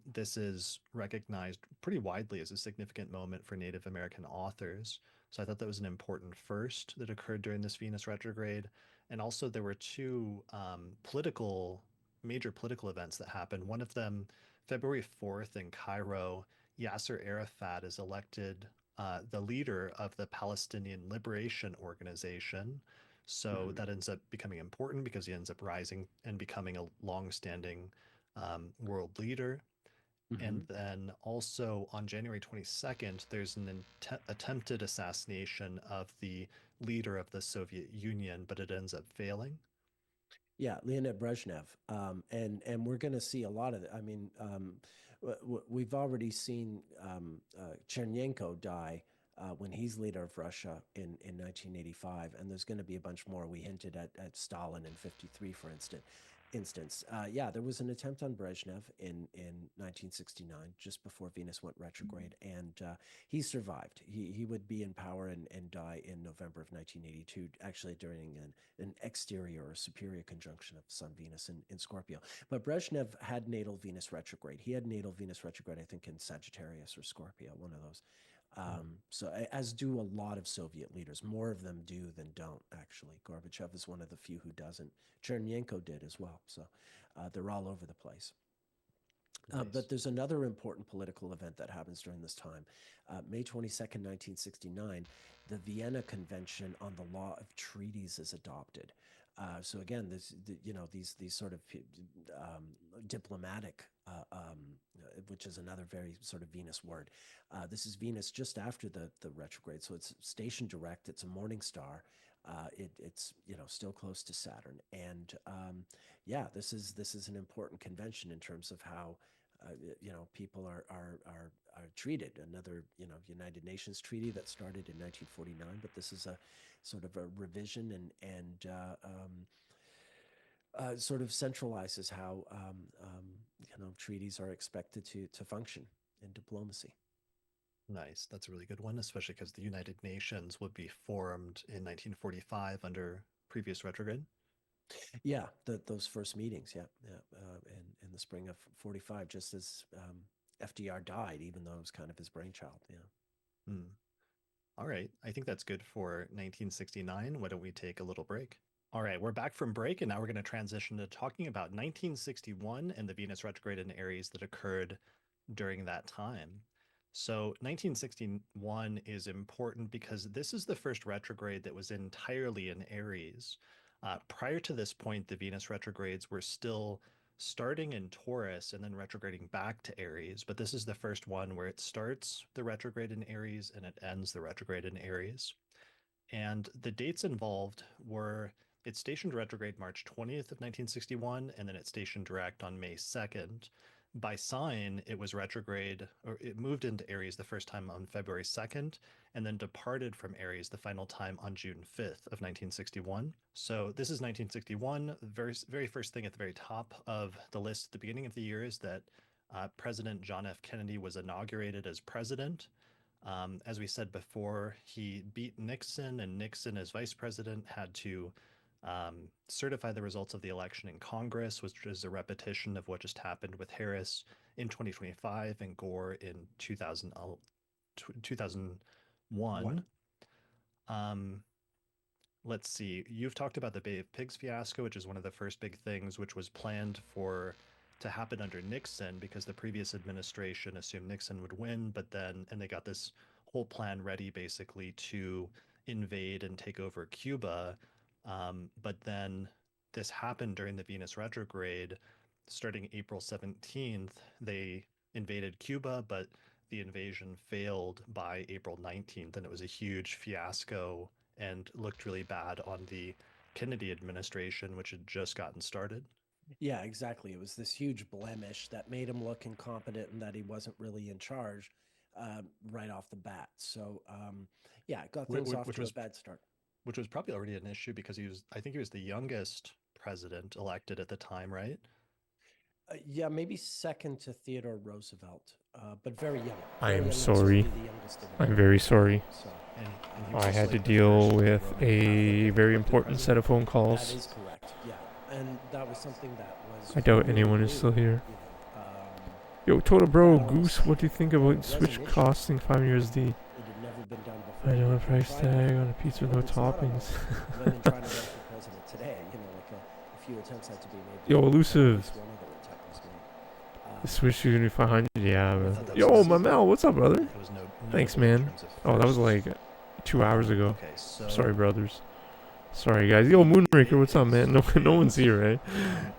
This is recognized pretty widely as a significant moment for Native American authors. So I thought that was an important first that occurred during this Venus retrograde. And also, there were two major political events that happened. One of them, February 4th in Cairo, Yasser Arafat is elected the leader of the Palestinian Liberation Organization. So Hmm. that ends up becoming important because he ends up rising and becoming a long-standing world leader. And Hmm. then also on January 22nd, there's an attempted assassination of the leader of the Soviet Union, but it ends up failing. Yeah, Leonid Brezhnev, and we're going to see a lot of it. I mean, we've already seen Chernyenko die when he's leader of Russia in 1985, and there's going to be a bunch more. We hinted at Stalin in 53, for instance. Yeah, there was an attempt on Brezhnev in 1969, just before Venus went retrograde, and he survived. He would be in power and die in November of 1982, actually during an exterior or superior conjunction of Sun Venus in Scorpio. But Brezhnev had natal Venus retrograde. He had natal Venus retrograde, I think, in Sagittarius or Scorpio, one of those. Hmm. As do a lot of Soviet leaders. More of them do than don't, actually. Gorbachev is one of the few who doesn't. Chernyenko did as well. So they're all over the place. But Nice. there's another important political event that happens during this time. May 22nd, 1969, the Vienna Convention on the Law of Treaties is adopted. So again, these sort of diplomatic, which is another very sort of Venus word. This is Venus just after the retrograde, so it's station direct. It's a morning star. It's still close to Saturn, and yeah, this is an important convention in terms of how people are treated. Another, United Nations treaty that started in 1949, but this is a sort of a revision and sort of centralizes how treaties are expected to function in diplomacy. Nice. That's a really good one, especially because the United Nations would be formed in 1945 under previous retrograde. Yeah, those first meetings, yeah, yeah, in the spring of 45, just as FDR died, even though it was kind of his brainchild. Yeah. Hmm. All right. I think that's good for 1969. Why don't we take a little break? All right, we're back from break, and now we're going to transition to talking about 1961 and the Venus retrograde in Aries that occurred during that time. So, 1961 is important because this is the first retrograde that was entirely in Aries. Prior to this point, the Venus retrogrades were still starting in Taurus and then retrograding back to Aries, but this is the first one where it starts the retrograde in Aries and it ends the retrograde in Aries. And the dates involved were it stationed retrograde March 20th of 1961, and then it stationed direct on May 2nd. By sign, it was retrograde, or it moved into Aries the first time on February 2nd, and then departed from Aries the final time on June 5th of 1961. So this is 1961. The very first thing at the very top of the list at the beginning of the year is that President John F. Kennedy was inaugurated as president. As we said before, he beat Nixon, and Nixon, as vice president, had to certify the results of the election in Congress, which is a repetition of what just happened with Harris in 2025 and Gore in 2001. Um, let's see. You've talked about the Bay of Pigs fiasco, which is one of the first big things, which was planned to happen under Nixon because the previous administration assumed Nixon would win, and they got this whole plan ready basically to invade and take over Cuba. But then this happened during the Venus retrograde. Starting April 17th, they invaded Cuba, but the invasion failed by April 19th, and it was a huge fiasco and looked really bad on the Kennedy administration, which had just gotten started. Yeah, exactly. It was this huge blemish that made him look incompetent and that he wasn't really in charge right off the bat. So, yeah, it got things off Which to a was bad start. probably already an issue because I think he was the youngest president elected at the time, right? Yeah, maybe second to Theodore Roosevelt, but very young. I am And sorry. certainly the youngest of them I'm all. very sorry. So, And he was I also had to like the deal first with Roman a Catholic very elected important set president. of phone that calls. is correct. Yeah, and that was something that was. I doubt really anyone is new, still here. You know, Yo, Total Bro, that almost Goose, what do you think about was Switch an issue. costing 5 USD? It had never been done before. I know It a had been price tried tag before, on a pizza with but no it's not toppings. women trying to run for president today. You know, like a few attempts had to be made. Yo, but at Elusive. least one other attempt was made. The Switch is gonna be 500. Yeah, I bro. thought that Yo, was my Mel, what's up, brother? that was Thanks, notable in man. terms of Oh, that was firsts. like 2 hours ago. Okay, so Sorry, brothers. Sorry, guys. Yo, Moonraker, what's up, man? No one's here, right?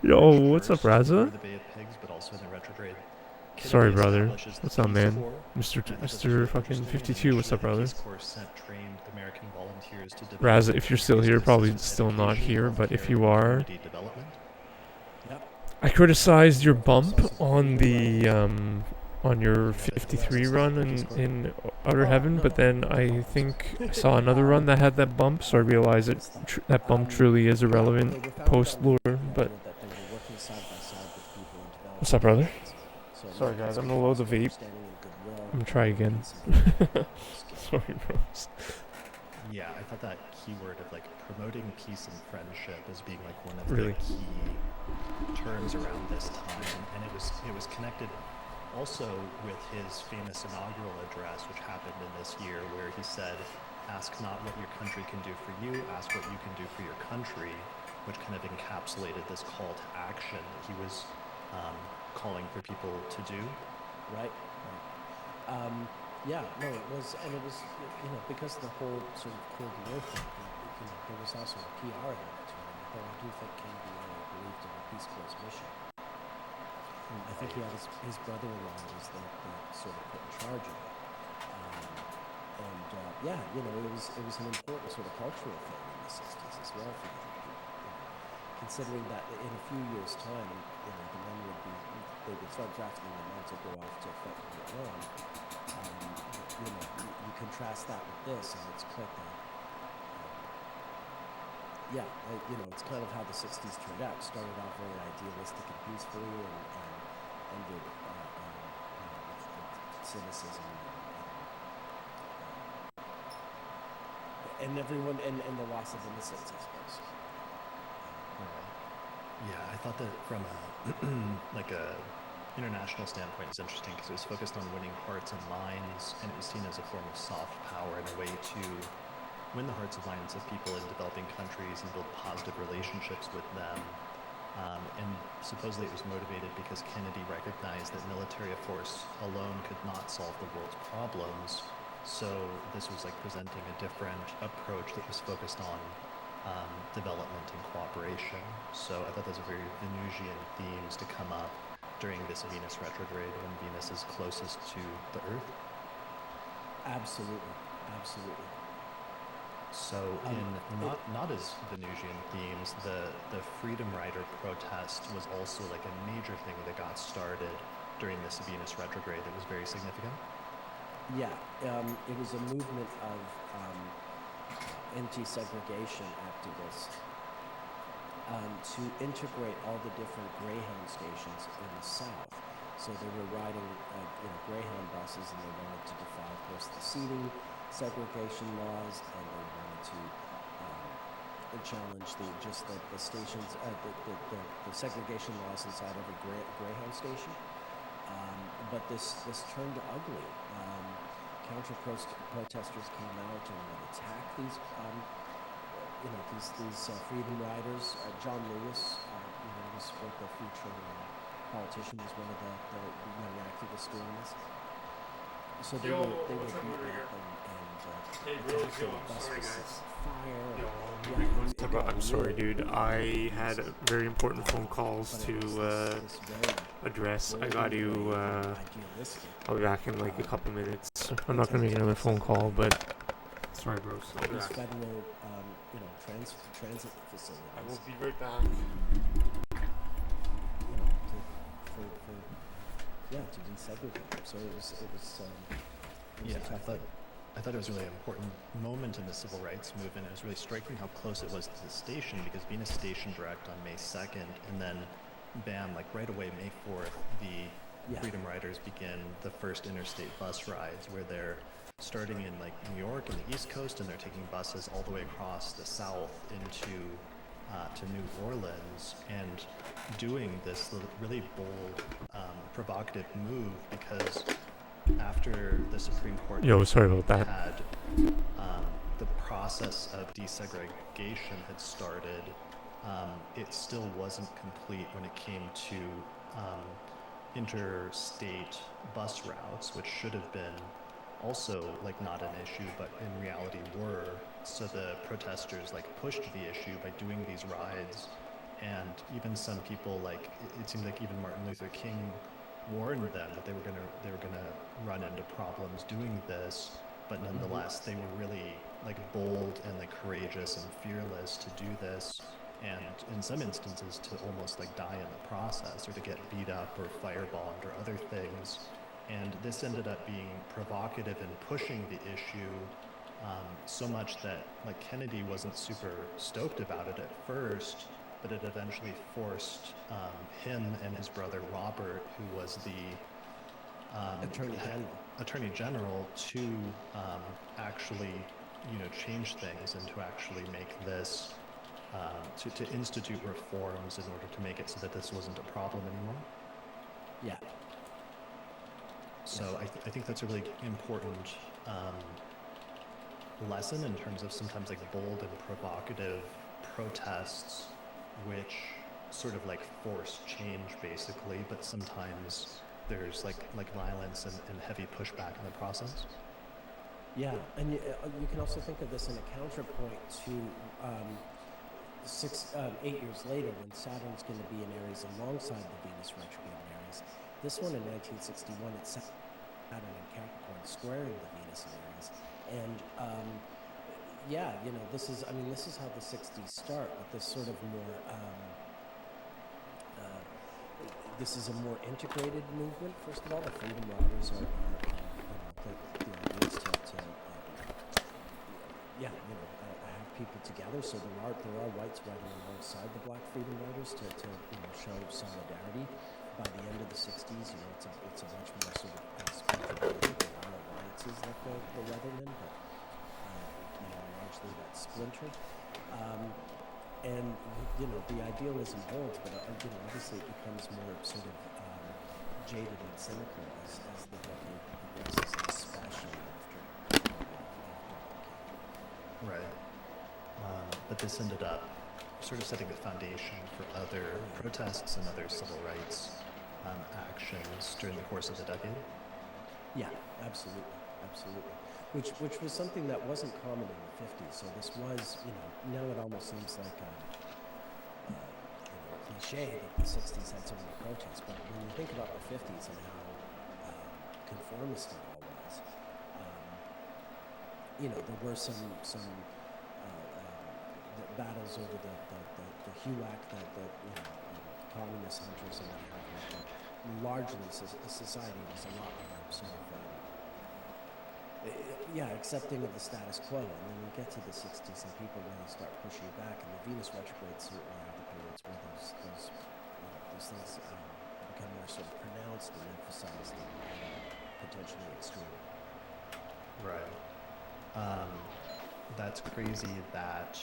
Yo, March what's up, 1st, before Raza? the Bay of Pigs, but also in the retrograde. Sorry, Kennedy brother. establishes the What's up, Peace man? Corps. Mr. And I thought this was Mr. really fucking interesting, and 52, what's initially up, the brother? Peace Corps sent trained American volunteers to develop Raza, if you're still here, spaces probably with still not education, here, but if healthcare, you and are, community development. Yep. I criticized your Saw bump some on pretty the on your Yeah, the 53 Peace run Corps. in Outer Oh, Heaven, no, but then no I problems. think I saw another run that had that bump, so I realized that bump truly is Yeah, well, irrelevant they were founded post on lore. the But idea that they were working side by side with people and developing what's up, brother? nations. So Sorry, Americans guys, I'm could gonna load the foster vape. understanding and goodwill, I'm gonna try again. peace and harmony. Sorry, bros. Yeah, I thought that keyword of like promoting peace and friendship as being like one of Really? the key terms around this time, and it was connected also with his famous inaugural address, which happened in this year, where he said, "Ask not what your country can do for you, ask what you can do for your country," which kind of encapsulated this call to action that he was calling for people to do. Right. Yeah, no, it was, and it was, because of the whole sort of Cold War thing, there was also a PR element to it. Though I do think Kennedy really believed in the Peace Corps' mission. And I think he had his brother-in-law was the sort of put in charge of it. Yeah, it was an important sort of cultural thing in the 60s as well for young people. Considering that in a few years' time, the men they would start drafting the men to go off to fight in Vietnam. You contrast that with this, and it's quite the it's kind of how the 60s turned out. Started out very idealistic and peacefully, and ended with cynicism and everyone and the loss of innocence, I suppose. Yeah, I thought that from a like a international standpoint is interesting because it was focused on winning hearts and minds, and it was seen as a form of soft power and a way to win the hearts and minds of people in developing countries and build positive relationships with them. And supposedly it was motivated because Kennedy recognized that military force alone could not solve the world's problems. So this was like presenting a different approach that was focused on development and cooperation. So I thought those are very Venusian themes to come up during this Venus retrograde when Venus is closest to the Earth. Absolutely. So in not as Venusian themes, the Freedom Rider protest was also like a major thing that got started during this Venus retrograde that was very significant. Yeah, it was a movement of anti-segregation activists to integrate all the different Greyhound stations in the South. So they were riding Greyhound buses, and they wanted to defy, of course, the seating segregation laws, and they wanted to challenge the stations, the segregation laws inside every Greyhound station. But this turned ugly. Counter protesters came out and would attack these freedom riders. John Lewis, was what the featured politician, was one of the young activists doing this. So they were beaten up and attacked, and the bus was set on fire. I'm sorry, dude. I had very important phone calls to address. I got to. I'll be back in like a couple minutes. I'm not gonna make another phone call, but sorry, bros. I'll be These back. federal, transit facilities. I will be right back. To desegregate them. So it was Yeah, a tough thing. I thought it was a really important moment in the civil rights movement. It was really striking how close it was to the station, because Venus Station direct on May 2nd, and then bam, like right away, May 4th, the Freedom Riders begin the first interstate bus rides, where they're starting in like New York and the East Coast, and they're taking buses all the way across the South into to New Orleans, and doing this really bold, provocative move, because after the Supreme Court Sorry about that. had the process of desegregation had started, it still wasn't complete when it came to interstate bus routes, which should have been also like not an issue, but in reality were. So the protesters like pushed the issue by doing these rides, and even some people, like it seemed like even Martin Luther King warned them that they were gonna run into problems doing this, but nonetheless they were really like bold and like courageous and fearless to do this, and in some instances to almost like die in the process, or to get beat up or firebombed or other things. And this ended up being provocative and pushing the issue so much that like Kennedy wasn't super stoked about it at first, but it eventually forced him and his brother Robert, who was the Attorney General, to actually, change things and to actually make this, to institute reforms in order to make it so that this wasn't a problem anymore. Yeah. So I think that's a really important lesson in terms of sometimes like bold and provocative protests, which sort of like force change basically, but sometimes there's like violence and heavy pushback in the process. Yeah, and you can also think of this in a counterpoint to 8 years later, when Saturn's going to be in Aries alongside the Venus retrograde in Aries. This one in 1961, it's Saturn and Capricorn squaring the Venus in Aries, and this is how the 60s start, with this sort of more. This is a more integrated movement. First of all, the Freedom Riders are the ideas to have people together. So there are whites riding alongside the Black Freedom Riders to show solidarity. By the end of the 60s, it's a much more sort of splintered movement. There are alliances like the Weathermen, but largely that's splintered. And the idealism holds, but obviously it becomes more sort of jaded and cynical as the decade progresses, and especially after. Right. But this ended up sort of setting the foundation for other protests and other civil rights actions during the course of the decade. Yeah, absolutely. Which was something that wasn't common in the 50s. So this was, now it almost seems like a cliche that the 60s had so many protests. But when you think about the 50s and how conformist it all was, there were some battles over the HUAC, the communist hunters and what have you. But largely, society was a lot more sort of accepting of the status quo. And then we get to the 60s and people really start pushing back, and the Venus retrograde certainly are the periods where those things become more sort of pronounced and emphasized and potentially extreme. Right. that's crazy that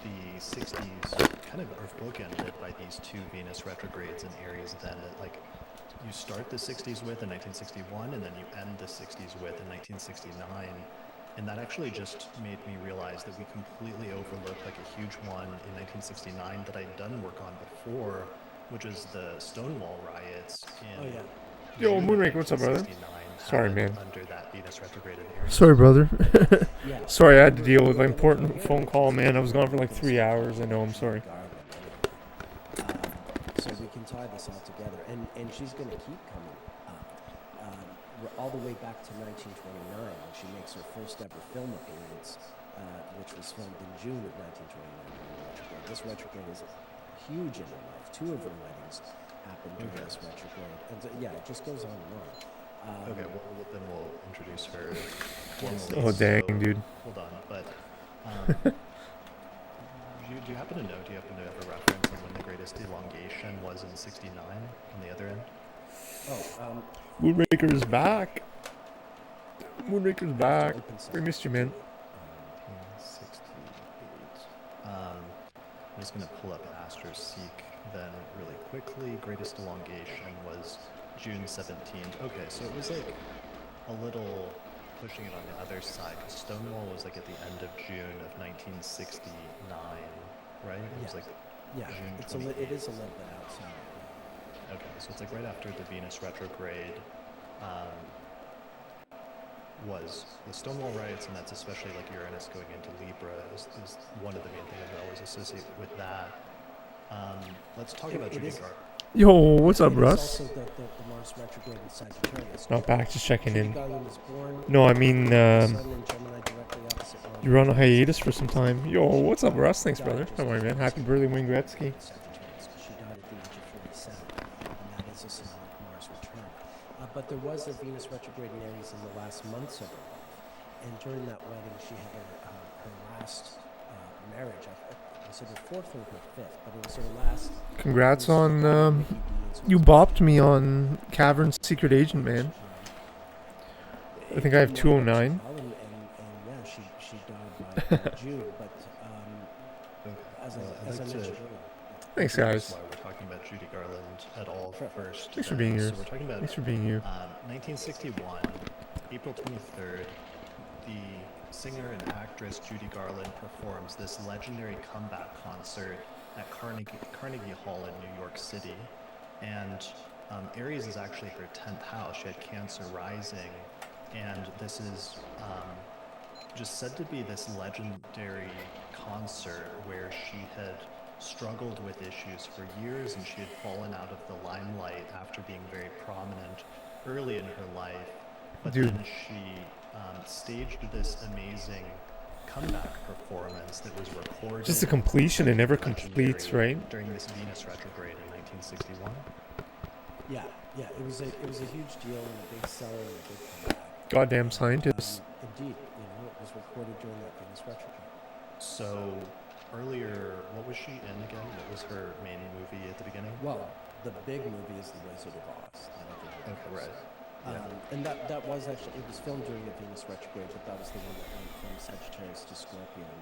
the 60s kind of are bookended by these two Venus retrogrades in Aries. Then, like, you start the 60s with in 1961, and then you end the 60s with in 1969. And that actually just made me realize that we completely overlooked like a huge one in 1969 that I'd done work on before, which is the Stonewall riots in Yo, June of Moonraker, what's up, brother? 1969, Sorry, man. under that Venus retrograde in Aries. Sorry, brother. Yeah. Sorry, I had to deal with an important phone call, man. I was gone for like 3 hours. I know, I'm sorry. So we can tie this all together, and she's going to keep coming up. We're all the way back to 1929 when she makes her first ever film appearance, which was filmed in June of 1929. This retrograde is huge in her life. Two of her weddings happened during this retrograde, and yeah, it just goes on and on. Okay, well, then we'll introduce her formally. Oh, dang, So, dude. Hold on, but do you happen to know, do you happen to have a reference on when the greatest elongation was in 69 on the other end? Moonraker's back. Moonraker's back. We missed you, man. 1968. I'm just going to pull up AstroSeek then really quickly. Greatest elongation was June 17th. Okay, so it was like a little pushing it on the other side, because Stonewall was like at the end of June of 1969, right? It was like June 28th. It is a little bit outside. Okay, so it's like right after the Venus retrograde was the Stonewall riots, and that's especially like Uranus going into Libra is one of the main things I always associate with that. Let's talk about Judy Garland. Yo, what's up, It is Russ? also the Mars retrograde in Sagittarius. Not back, just checking Judy in. Garland was born No, I mean, Sun in Gemini directly opposite Mars. you're on a hiatus for some time. Yo, what's up, Russ? Thanks, brother. Don't worry, man. Happy birthday, Wayne Gretzky. Sagittarius, 'cause she died at the age of 47, and that is a symbolic Mars return. But there was a Venus retrograde in Aries in the last months of her life, and during that wedding, she had her last marriage. Was it her fourth or her fifth? But it was her last. Congrats on, you bopped me on Cavern's Secret Agent, man. I think I have 209. And yeah, she died by June. But as I mentioned earlier. Thanks, guys. Why we're talking about Judy Garland at all first. Thanks for being here. So we're talking about Thanks for being you. 1961, April 23rd. The singer and actress Judy Garland performs this legendary comeback concert at Carnegie Hall in New York City. And Aries is actually her 10th house. She had Cancer rising. And this is just said to be this legendary concert where she had struggled with issues for years, and she had fallen out of the limelight after being very prominent early in her life. But Dude. then she staged this amazing comeback performance that was recorded. Just a completion, it never completes, right? During this Venus retrograde in 1961. Yeah, it was a huge deal and a big seller and a big comeback. Goddamn scientists. Indeed, it was recorded during that Venus retrograde. So earlier, what was she in again? What was her main movie at the beginning? Well, the big movie is The Wizard of Oz. Okay, right. And that was actually, it was filmed during the Venus retrograde, but that was the one that went from Sagittarius to Scorpio in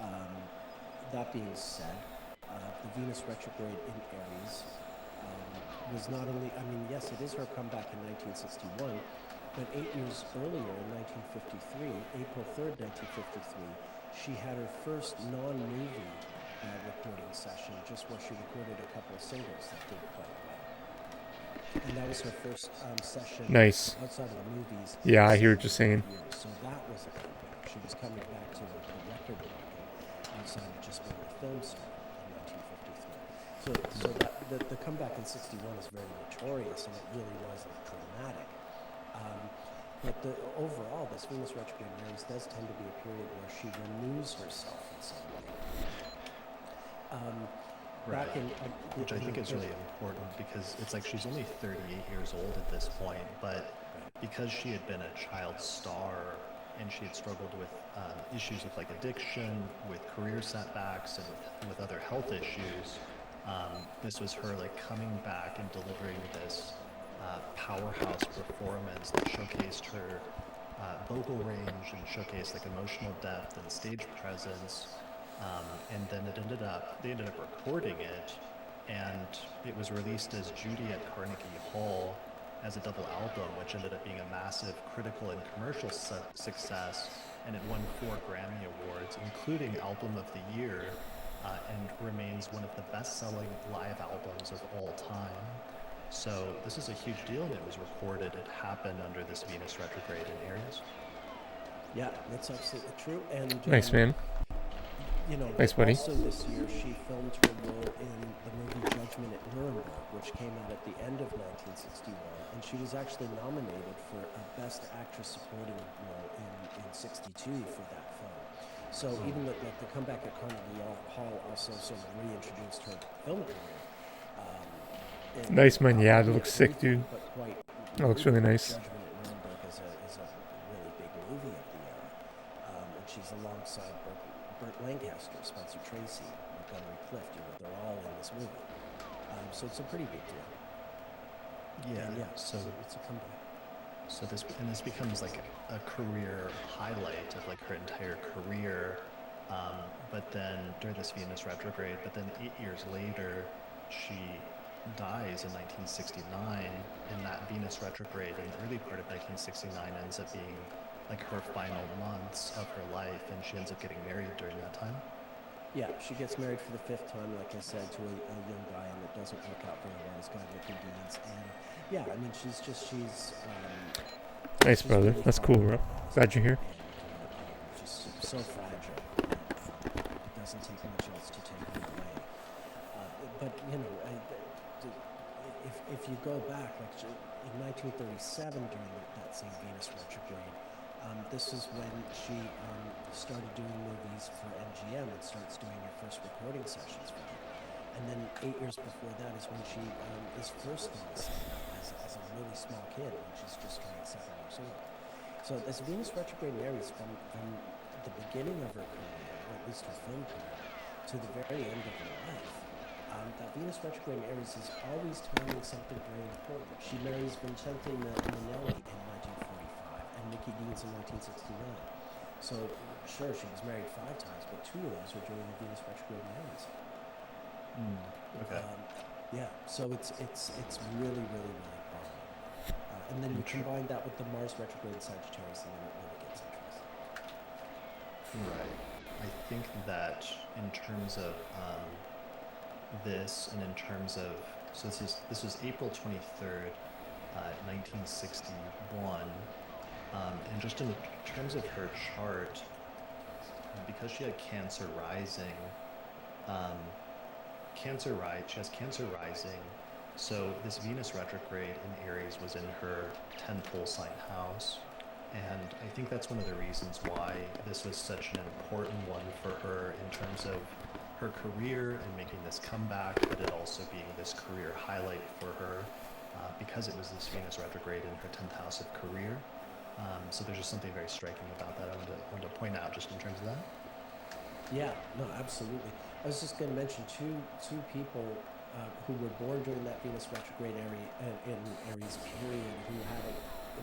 1938. That being said, the Venus retrograde in Aries was not only, yes, it is her comeback in 1961, but 8 years earlier in 1953, April 3rd, 1953, she had her first non-movie recording session, just where she recorded a couple of singles that did quite well. And that was her first session Nice. outside of the movies. Yeah, I hear what you're saying. So that was a comeback. She was coming back to the record market outside of just being a film star in 1953. So that the comeback in 61 is very notorious, and it really was dramatic. But overall, this Venus retrograde in Aries does tend to be a period where she renews herself in some way. Right. Which I think is really important, because it's like she's only 38 years old at this point, but because she had been a child star and she had struggled with issues with like addiction, with career setbacks, and with other health issues, this was her like coming back and delivering this powerhouse performance that showcased her vocal range and showcased like emotional depth and stage presence. And then they ended up recording it, and it was released as Judy at Carnegie Hall as a double album, which ended up being a massive critical and commercial success, and it won 4 Grammy Awards, including Album of the Year, and remains one of the best-selling live albums of all time. So this is a huge deal, and it was recorded. It happened under this Venus retrograde in Aries. Yeah, that's absolutely true. And Nice, man. You know, Nice, buddy. also this year she filmed her role in the movie Judgment at Nuremberg, which came out at the end of 1961, and she was actually nominated for a Best Actress Supporting role in 62 for that film. So even the comeback at Carnegie Hall also sort of reintroduced her film career. Nice, man. Yeah, it looks sick, dude. But quite It looks really nice. Judgment at Nuremberg is a really big movie of the era, and she's alongside Burt Lancaster, Spencer Tracy, Montgomery Clift. You know, they're all in this movie. So it's a pretty big deal. Yeah. And yeah. So it's a comeback. So this becomes like a career highlight of like her entire career. But then during this Venus retrograde, but then 8 years later, she dies in 1969, and that Venus retrograde in the early part of 1969 ends up being like her final months of her life, and she ends up getting married during that time. Yeah, she gets married for the 5th time, like I said, to a young guy, and it doesn't work out very well. This guy Ricky Deans, and yeah, I mean, she's nice, brother. Really that's cool, bro. Glad you're here. And, just so fragile. It doesn't take much else to take her away. But you know, if you go back, like in 1937, during that same Venus retrograde. This is when she started doing movies for MGM and starts doing her first recording sessions for them. And then 8 years before that is when she is first on the scene as a really small kid, when she's just turning 7 years old. So this Venus retrograde in Aries, from the beginning of her career, or at least her film career, to the very end of her life, that Venus retrograde in Aries is always timing something very important. She marries Vincente Minnelli in 1945 and Mickey Deans in 1969. So, sure, she was married 5 times, but 2 of those were during the Venus retrograde in Aries. Okay. Yeah, so it's really, really, really prominent. And then you combine that with the Mars retrograde in Sagittarius, and then it really gets interesting. Right. I think that in terms of this, and in terms of, so this was April 23rd, 1961, and just in terms of her chart, because she had Cancer rising, she has Cancer rising, so this Venus retrograde in Aries was in her 10th whole sign house. And I think that's one of the reasons why this was such an important one for her in terms of her career and making this comeback, but it also being this career highlight for her because it was this Venus retrograde in her 10th house of career. So there's just something very striking about that I wanted to point out just in terms of that. Yeah, no, absolutely. I was just going to mention two people who were born during that Venus retrograde in Aries period who had an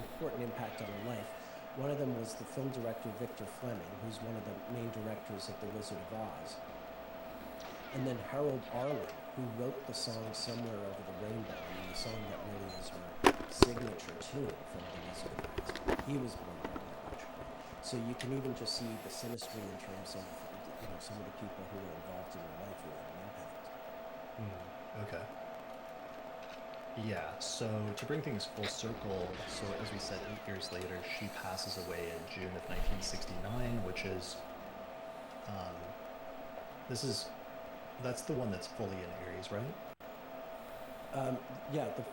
important impact on her life. One of them was the film director Victor Fleming, who's one of the main directors of The Wizard of Oz. And then Harold Arlen, who wrote the song Somewhere Over the Rainbow, I mean, the song that really is her signature tune from The Wizard of Oz. He was born during that retrograde. So you can even just see the synastry in terms of some of the people who were involved in her life who had an impact. Okay. Yeah, so to bring things full circle, so as we said, 8 years later, she passes away in June of 1969, which is, that's the one that's fully in Aries, right? Yeah, the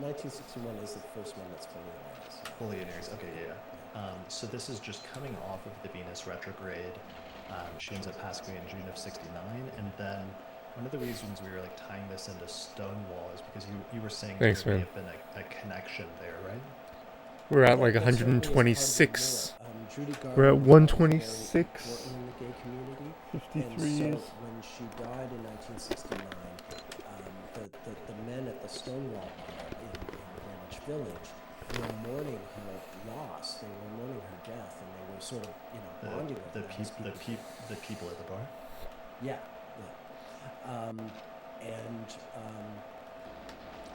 1961 is the first one that's fully in Aries. Fully in Aries, okay, yeah. So this is just coming off of the Venus retrograde. She ends up passing away in June of 69, and then one of the reasons we were like tying this into Stonewall is because you were saying Thanks, there may man. have been a connection there, right? We're at like That certainly is part of it 126. more. Judy Garland We're at was 126. very important in the gay community. 53 And so years. when she died in 1969, the men at the Stonewall Bar in Greenwich Village were mourning her loss. They were mourning her death, and they were sort of, bonding over that as people. The people at the bar. Yeah, yeah.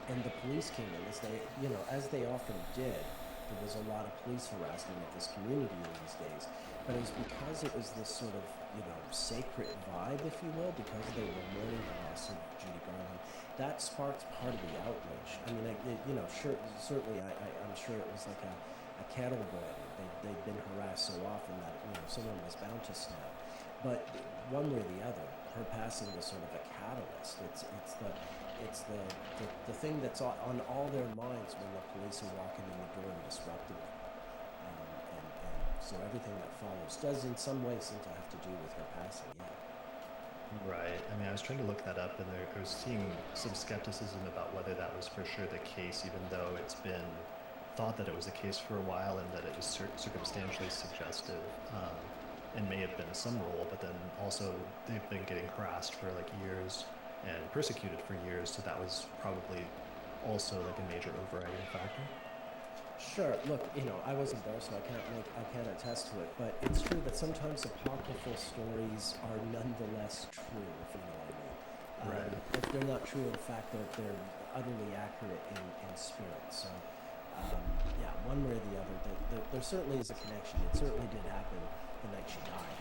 And the police came in as they often did. There was a lot of police harassment of this community in these days, but it was because it was this sort of sacred vibe, if you will, because they were mourning the loss of Judy Garland. That sparked part of the outrage. I mean, certainly, I'm sure it was like a kettle boiling. They'd been harassed so often that someone was bound to snap. But one way or the other, her passing was sort of a catalyst. It's the thing that's on all their minds when the police are walking in the door and disrupting it. And so everything that follows does in some way seem to have to do with her passing. Yeah. Right. I mean, I was trying to look that up, and I was seeing some skepticism about whether that was for sure the case, even though it's been thought that it was the case for a while and that it was circumstantially suggestive, and may have been some role, but then also they've been getting harassed for like years and persecuted for years, so that was probably also like a major overriding factor. Sure. Look, I wasn't there, so I can't attest to it. But it's true that sometimes apocryphal stories are nonetheless true, if you know what I mean. Right. If they're not true in fact, they're utterly accurate in spirit. So, yeah, one way or the other, there certainly is a connection. It certainly did happen the night she died,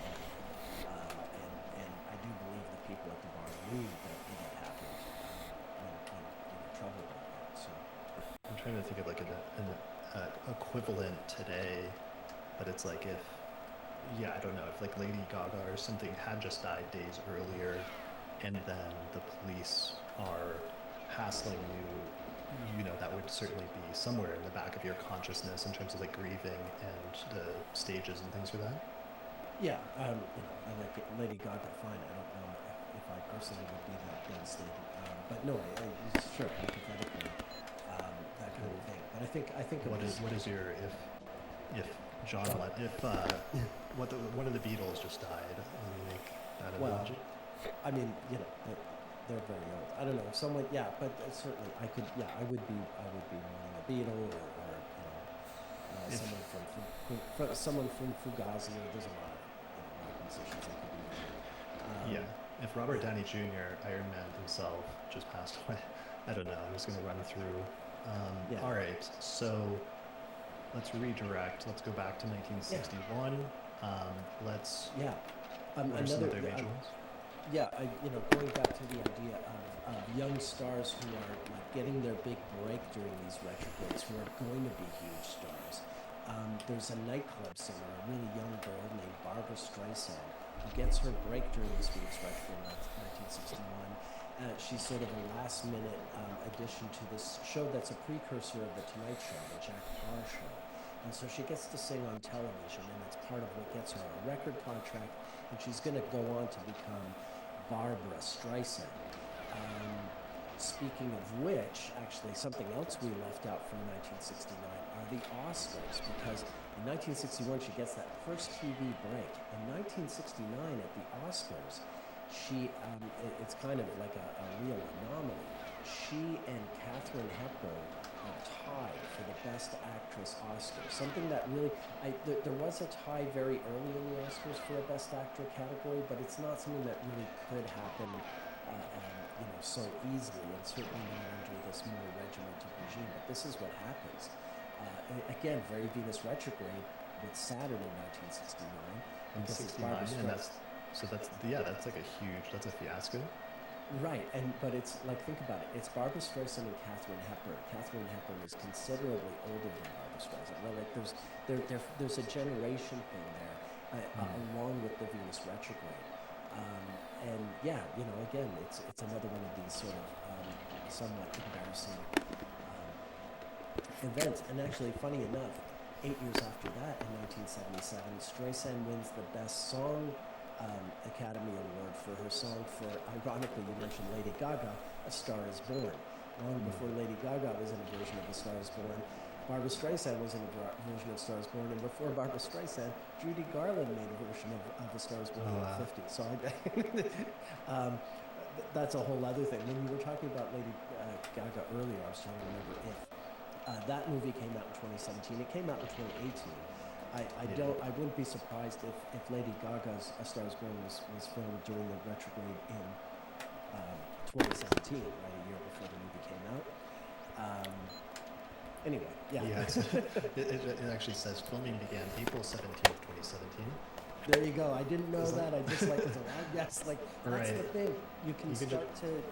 and I do believe the people at the bar knew that it had happened when trouble broke out. So. I'm trying to think of like an equivalent today, but it's like if I don't know, if like Lady Gaga or something had just died days earlier, and then the police are hassling you, that would certainly be somewhere in the back of your consciousness in terms of like grieving and the stages and things for that. Yeah, I like Lady Gaga fine. I don't know if I personally would be that devastated, but no, sure, hypothetically, that kind of thing. But I think what is your if John one of the Beatles just died? Let me make that analogy. I mean, they're very old. I don't know if someone, but certainly I would be mourning a Beatle or someone from Fugazi. There's a lot of musicians I could be mourning. If Robert Downey Jr., Iron Man himself, just passed away, I don't know. I'm just going to run through. All right, so let's redirect. Let's go back to 1961. Let's. What are some other major ones? Going back to the idea of young stars who are like getting their big break during these retrogrades, who are going to be huge stars. There's a nightclub singer, a really young girl named Barbara Streisand, who gets her break during this Venus retrograde in 1961. She's sort of a last-minute addition to this show that's a precursor of The Tonight Show, the Jack Paar show. And so she gets to sing on television, and it's part of what gets her a record contract, and she's going to go on to become Barbara Streisand. Speaking of which, actually, something else we left out from 1969 are the Oscars, because in 1961 she gets that first TV break. In 1969 at the Oscars, it's kind of like a real anomaly. She and Katharine Hepburn are tied for the Best Actress Oscar. Something that really, there was a tie very early in the Oscars for a Best Actor category, but it's not something that really could happen, so easily, and certainly not under this more regimented regime. But this is what happens. Again, very Venus retrograde with Saturn in 1969. In 69, that's like that's a fiasco. Right, but it's like, think about it. It's Barbara Streisand and Katharine Hepburn. Katharine Hepburn is considerably older than Barbara Streisand. Well, like there's a generation thing there, along with the Venus retrograde. Again, it's another one of these sort of somewhat embarrassing events. And actually, funny enough, 8 years after that, in 1977, Streisand wins the Best Song Academy Award for her song for, ironically, you mentioned Lady Gaga, A Star Is Born. Long before Lady Gaga was in a version of A Star Is Born, Barbara Streisand was in a version of Star Is Born, and before Barbara Streisand, Judy Garland made a version of A Star Is Born in the 50s. So that's a whole other thing. When you were talking about Lady Gaga earlier, I was trying to remember if That movie came out in 2017. It came out in 2018. I wouldn't be surprised if Lady Gaga's A Star Is Born was filmed during the retrograde in 2017, right, a year before the movie came out. Anyway, yeah. It actually says filming began April 17th, 2017. There you go. I didn't know that. I just like as a yes, like that's Right. the thing. You can You can start to,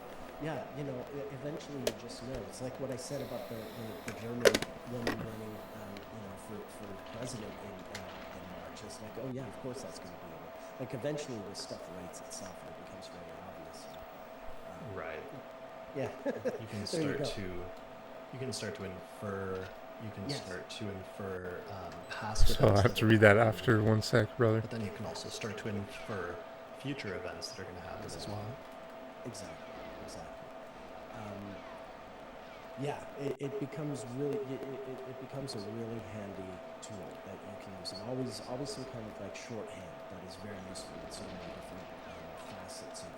yeah, you know, eventually you just know. It's like what I said about the German woman running, you know, for president in March. It's like, oh yeah, of course that's going to be in it. Like eventually this stuff writes itself and it becomes very obvious. Right. Yeah. You can start to infer. You can start to infer past events. So I have to read that after 1 sec, brother. But then you can also start to infer future events that are going to happen as well. Exactly. Yeah, it becomes really it becomes a really handy tool that you can use, and always some kind of like shorthand that is very useful in so many different facets of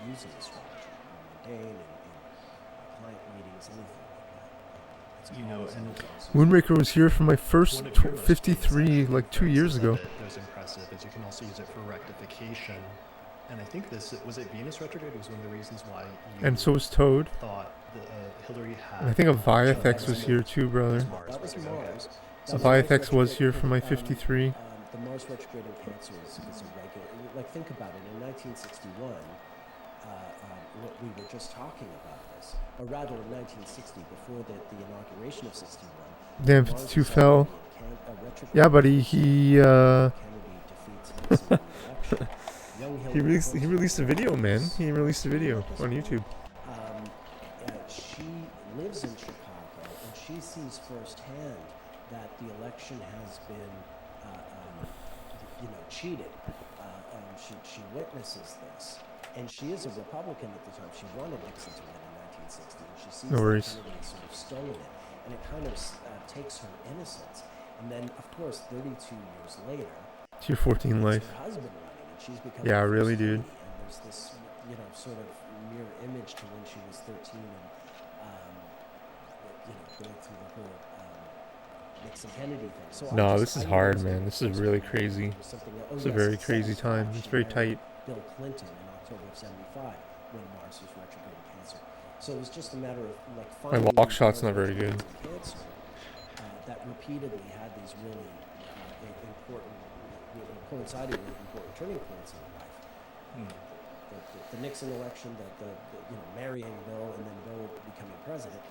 using astrology, mundane and client readings, anything like that. You know, and Moonraker was here for my first one of your most 53 like 2 years ago. That was impressive is you can also use it for rectification. And I think was it Venus retrograde was one of the reasons why you And so was Toad. thought Hillary had. And I think Aviathex was here too, brother. That was Mars. Aviathex was here for my 53. The Mars retrograde in Cancer is a regular. Like think about it. In 1961, we were just talking about this, or rather in 1960, before the inauguration of 61. Damn, 52 fell. Yeah, buddy, he released a video, man. He released a video on YouTube. She lives in Chicago, and she sees firsthand that the election has been, cheated. She witnesses this, and she is a Republican at the time. She wanted Nixon to win in 1960, and she sees that Kennedy sort of stolen it, and it kind of takes her innocence. And then, of course, 32 years later, Tier 14 life. Her husband running, and she's become really, dude. And there's this, sort of mirror image to when she was 13 and, going through the whole Nixon-Kennedy thing. So no, this is hard, man. This is really crazy. It's a very crazy time. It's very tight. Bill Clinton in October of 75 when Mars was retrograde in Cancer. So it was just a matter of my lock shot's not very good. Cancer, that repeatedly had these really important, coinciding with important turning points in her life. The Nixon election, the marrying Bill, and then Bill becoming president.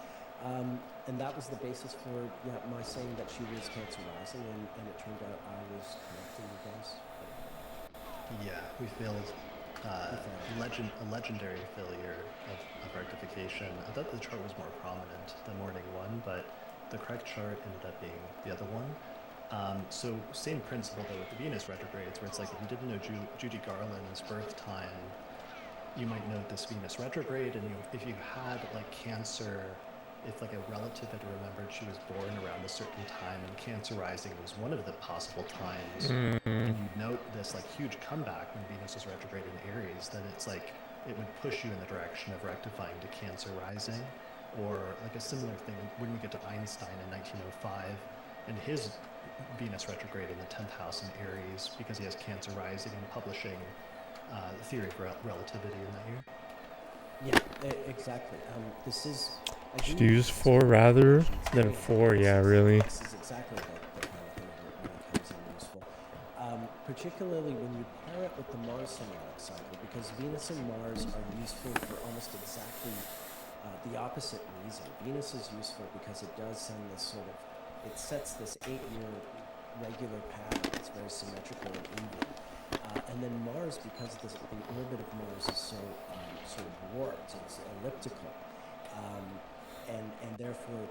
And that was the basis for my saying that she was cancer rising, and it turned out I was correct in you guys. Yeah, we failed. A legendary failure of rectification. I thought the chart was more prominent than morning one, but the correct chart ended up being the other one. So same principle though with the Venus retrogrades, where it's like if you didn't know Judy Garland's birth time, you might know this Venus retrograde, and if you had like Cancer, if like a relative had remembered she was born around a certain time and Cancer rising was one of the possible times, and you note this like huge comeback when Venus is retrograde in Aries, then it's like it would push you in the direction of rectifying to Cancer rising. Or like a similar thing when we get to Einstein in 1905 and his Venus retrograde in the 10th house in Aries, because he has Cancer rising and publishing the theory of relativity in that year. Yeah, exactly. This is... Should use 4 rather than 4, yeah, really. This is exactly the kind of thing that comes in useful. Particularly when you pair it with the Mars symbolic cycle, because Venus and Mars are useful for almost exactly the opposite reason. Venus is useful because it does send this sort of... It sets this 8-year regular pattern. It's very symmetrical and even. And then Mars, because the orbit of Mars is so sort of warped, it's elliptical, and therefore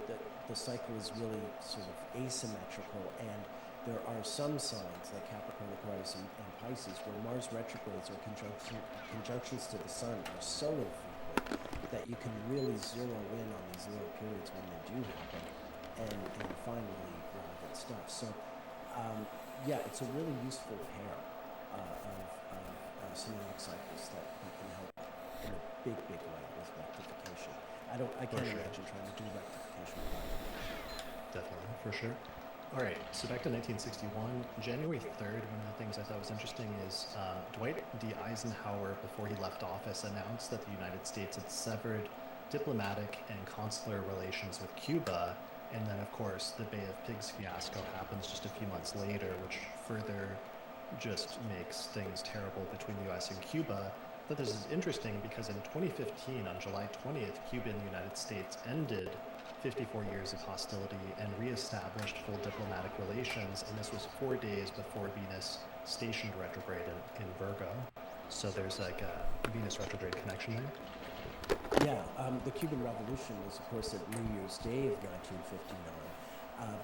the cycle is really sort of asymmetrical, and there are some signs like Capricorn, Aquarius, and Pisces where Mars retrogrades or conjunctions to the Sun are so infrequent that you can really zero in on these little periods when they do happen and find really relevant stuff. So it's a really useful pair of symbolic cycles that can help in a big way with rectification. I can't imagine trying to do rectification without it. Definitely, for sure. All right, so back to 1961, January 3rd, one of the things I thought was interesting is Dwight D. Eisenhower, before he left office, announced that the United States had severed diplomatic and consular relations with Cuba. And then, of course, the Bay of Pigs fiasco happens just a few months later, which further just makes things terrible between the US and Cuba. But this is interesting because in 2015, on July 20th, Cuba and the United States ended 54 years of hostility and reestablished full diplomatic relations, and this was 4 days before Venus stationed retrograde in Virgo. So there's like a Venus retrograde connection there. Yeah, the Cuban Revolution was, of course, at New Year's Day of 1959.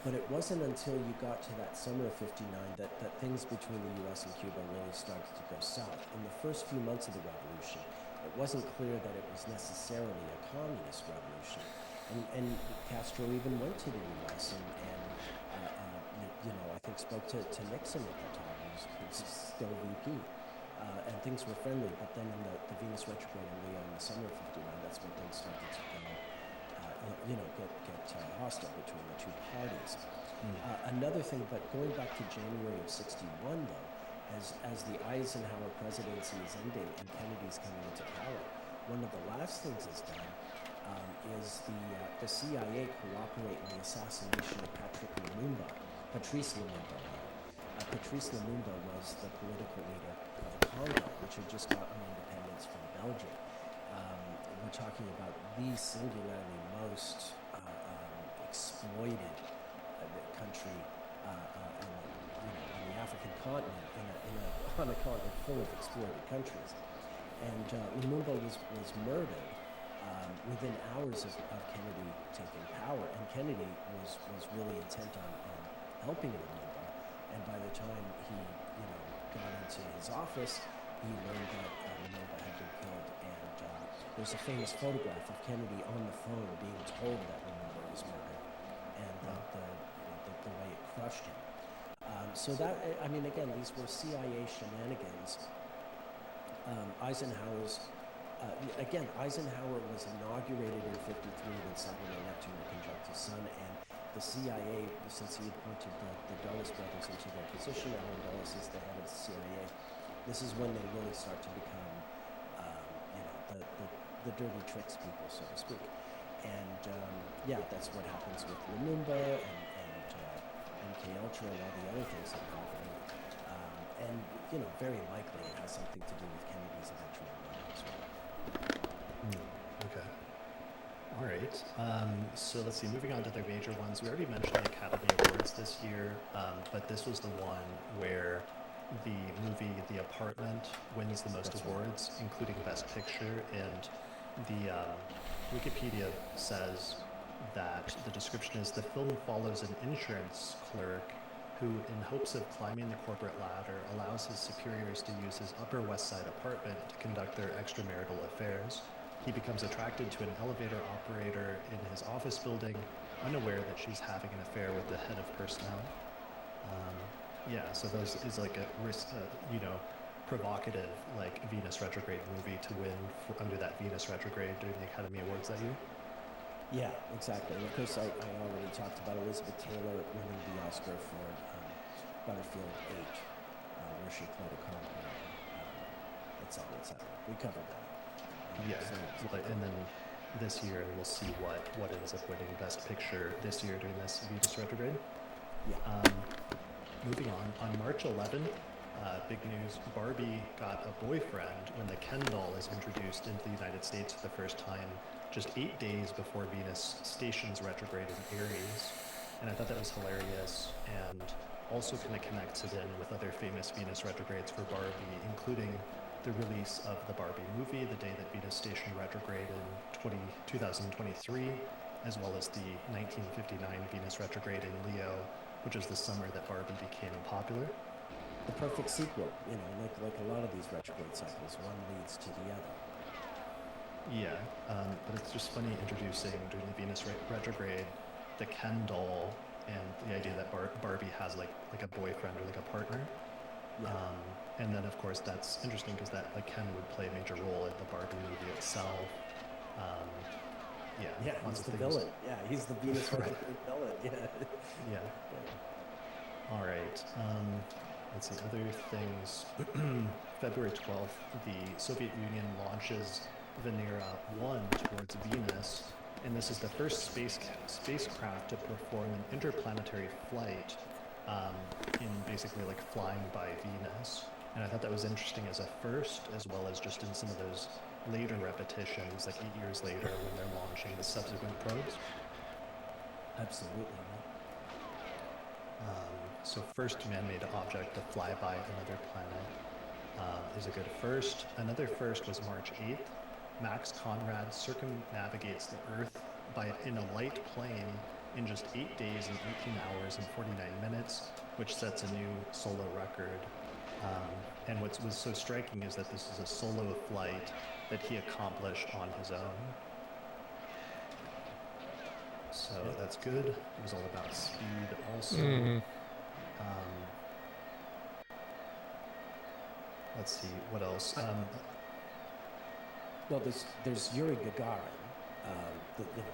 But it wasn't until you got to that summer of 59 that things between the U.S. and Cuba really started to go south. In the first few months of the revolution, it wasn't clear that it was necessarily a communist revolution. And Castro even went to the U.S. and I think spoke to Nixon at the time, who's still VP. And things were friendly, but then in the Venus retrograde in Leo in the summer of 59, that's when things started to go, get hostile between the two parties. Another thing, but going back to January of 61, though, as the Eisenhower presidency is ending and Kennedy's coming into power, one of the last things is done is the CIA cooperate in the assassination of Patrice Lumumba. Patrice Lumumba was the political leader of Congo, which had just gotten independence from Belgium. We're talking about the singularly most exploited country on the African continent, on a continent full of exploited countries. And Lumumba was murdered within hours of Kennedy taking power, and Kennedy was really intent on helping Lumumba. And by the time he got into his office, he learned that Lumumba had been killed. And there's a famous photograph of Kennedy on the phone being told that Lumumba was murdered, and the way it crushed him. So that, I mean, again, these were CIA shenanigans. Eisenhower was inaugurated in 53 when Saturn and Neptune were conjunct the Sun, and the CIA, since he appointed the Dulles brothers into their position, Allen Dulles is the head of the CIA, this is when they really start to become, the dirty tricks people, so to speak. And that's what happens with Lumumba and MK Ultra and all the other things that are happening. And very likely it has something to do with Kennedy's eventual murder as well. Okay. All right. So let's see. Moving on to their major ones. We already mentioned the Academy Awards this year, but this was the one where the movie The Apartment wins the most awards, including Best Picture. And the Wikipedia says that the description is the film follows an insurance clerk who, in hopes of climbing the corporate ladder, allows his superiors to use his Upper West Side apartment to conduct their extramarital affairs. He becomes attracted to an elevator operator in his office building, unaware that she's having an affair with the head of personnel. So those is like a provocative like Venus retrograde movie to win under that Venus retrograde during the Academy Awards that year. Yeah, exactly. And of course, I already talked about Elizabeth Taylor winning the Oscar for Butterfield 8, where she played a compound, etc. We covered that. And then this year we'll see what ends up winning Best Picture this year during this Venus retrograde. Yeah. Moving on March 11th, big news, Barbie got a boyfriend when the Ken doll is introduced into the United States for the first time, just 8 days before Venus stations retrograde in Aries. And I thought that was hilarious, and also kind of connects it in with other famous Venus retrogrades for Barbie, including the release of the Barbie movie, the day that Venus stationed retrograde in 2023, as well as the 1959 Venus retrograde in Leo, which is the summer that Barbie became popular. The perfect sequel, like a lot of these retrograde cycles, one leads to the other. Yeah, but it's just funny introducing during the Venus retrograde the Ken doll and the idea that Barbie has like a boyfriend or like a partner. Yeah. And then of course that's interesting because that like Ken would play a major role in the Barbie movie itself. Yeah, Yeah, lots he's of the things. villain. Yeah, he's the Venus Right. retrograde villain. Yeah. Yeah. All right. Let's see, other things. February 12th, the Soviet Union launches Venera 1 towards Venus, and this is the first spacecraft to perform an interplanetary flight um, in basically like flying by Venus. And I thought that was interesting as a first, as well as just in some of those later repetitions, like 8 years later when they're launching the subsequent probes. Absolutely. So first man-made object to fly by another planet is a good first. Another first was March 8th. Max Conrad circumnavigates the Earth in a light plane in just 8 days and 18 hours and 49 minutes, which sets a new solo record. And what was so striking is that this is a solo flight that he accomplished on his own. So that's good. It was all about speed also. Let's see, what else? Well, there's Yuri Gagarin.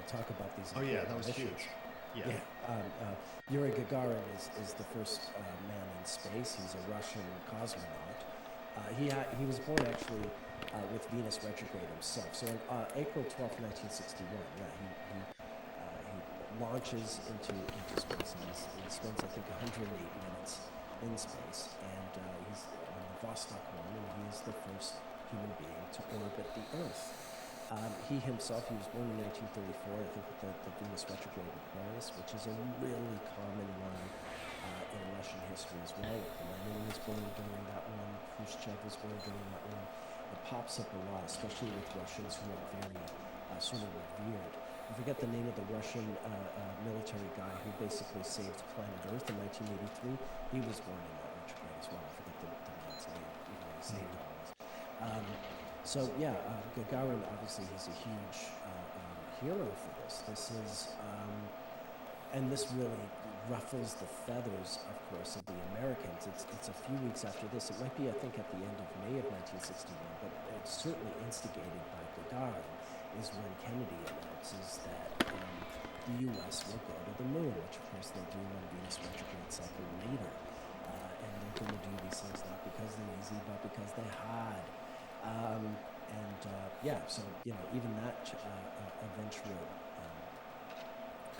Talk about these. Oh yeah, that was missions. huge. Yeah. Yuri Gagarin is the first man in space. He's a Russian cosmonaut. He was born actually with Venus retrograde himself. So on April 12th, 1961, he launches into space, and he spends, I think, 108 minutes in space, and he's on the Vostok 1, and he is the first human being to orbit the Earth. He himself, he was born in 1934, I think, with the Venus retrograde Aquarius, which is a really common one in Russian history as well. Lenin was born during that one, Khrushchev was born during that one. It pops up a lot, especially with Russians who are very sort of revered. I forget the name of the Russian military guy who basically saved planet Earth in 1983. He was born in that retrograde as well. I forget the man's name, even though he saved all of us. Gagarin, obviously, he's a huge hero for this. And this really ruffles the feathers, of course, of the Americans. It's a few weeks after this. It might be, I think, at the end of May of 1961, but it's certainly instigated by Gagarin, is when Kennedy announces that the U.S. will go to the moon, which, of course, they do on Venus retrograde cycle later. And they're going to do these things not because they're easy, but because they're hard. So even that eventual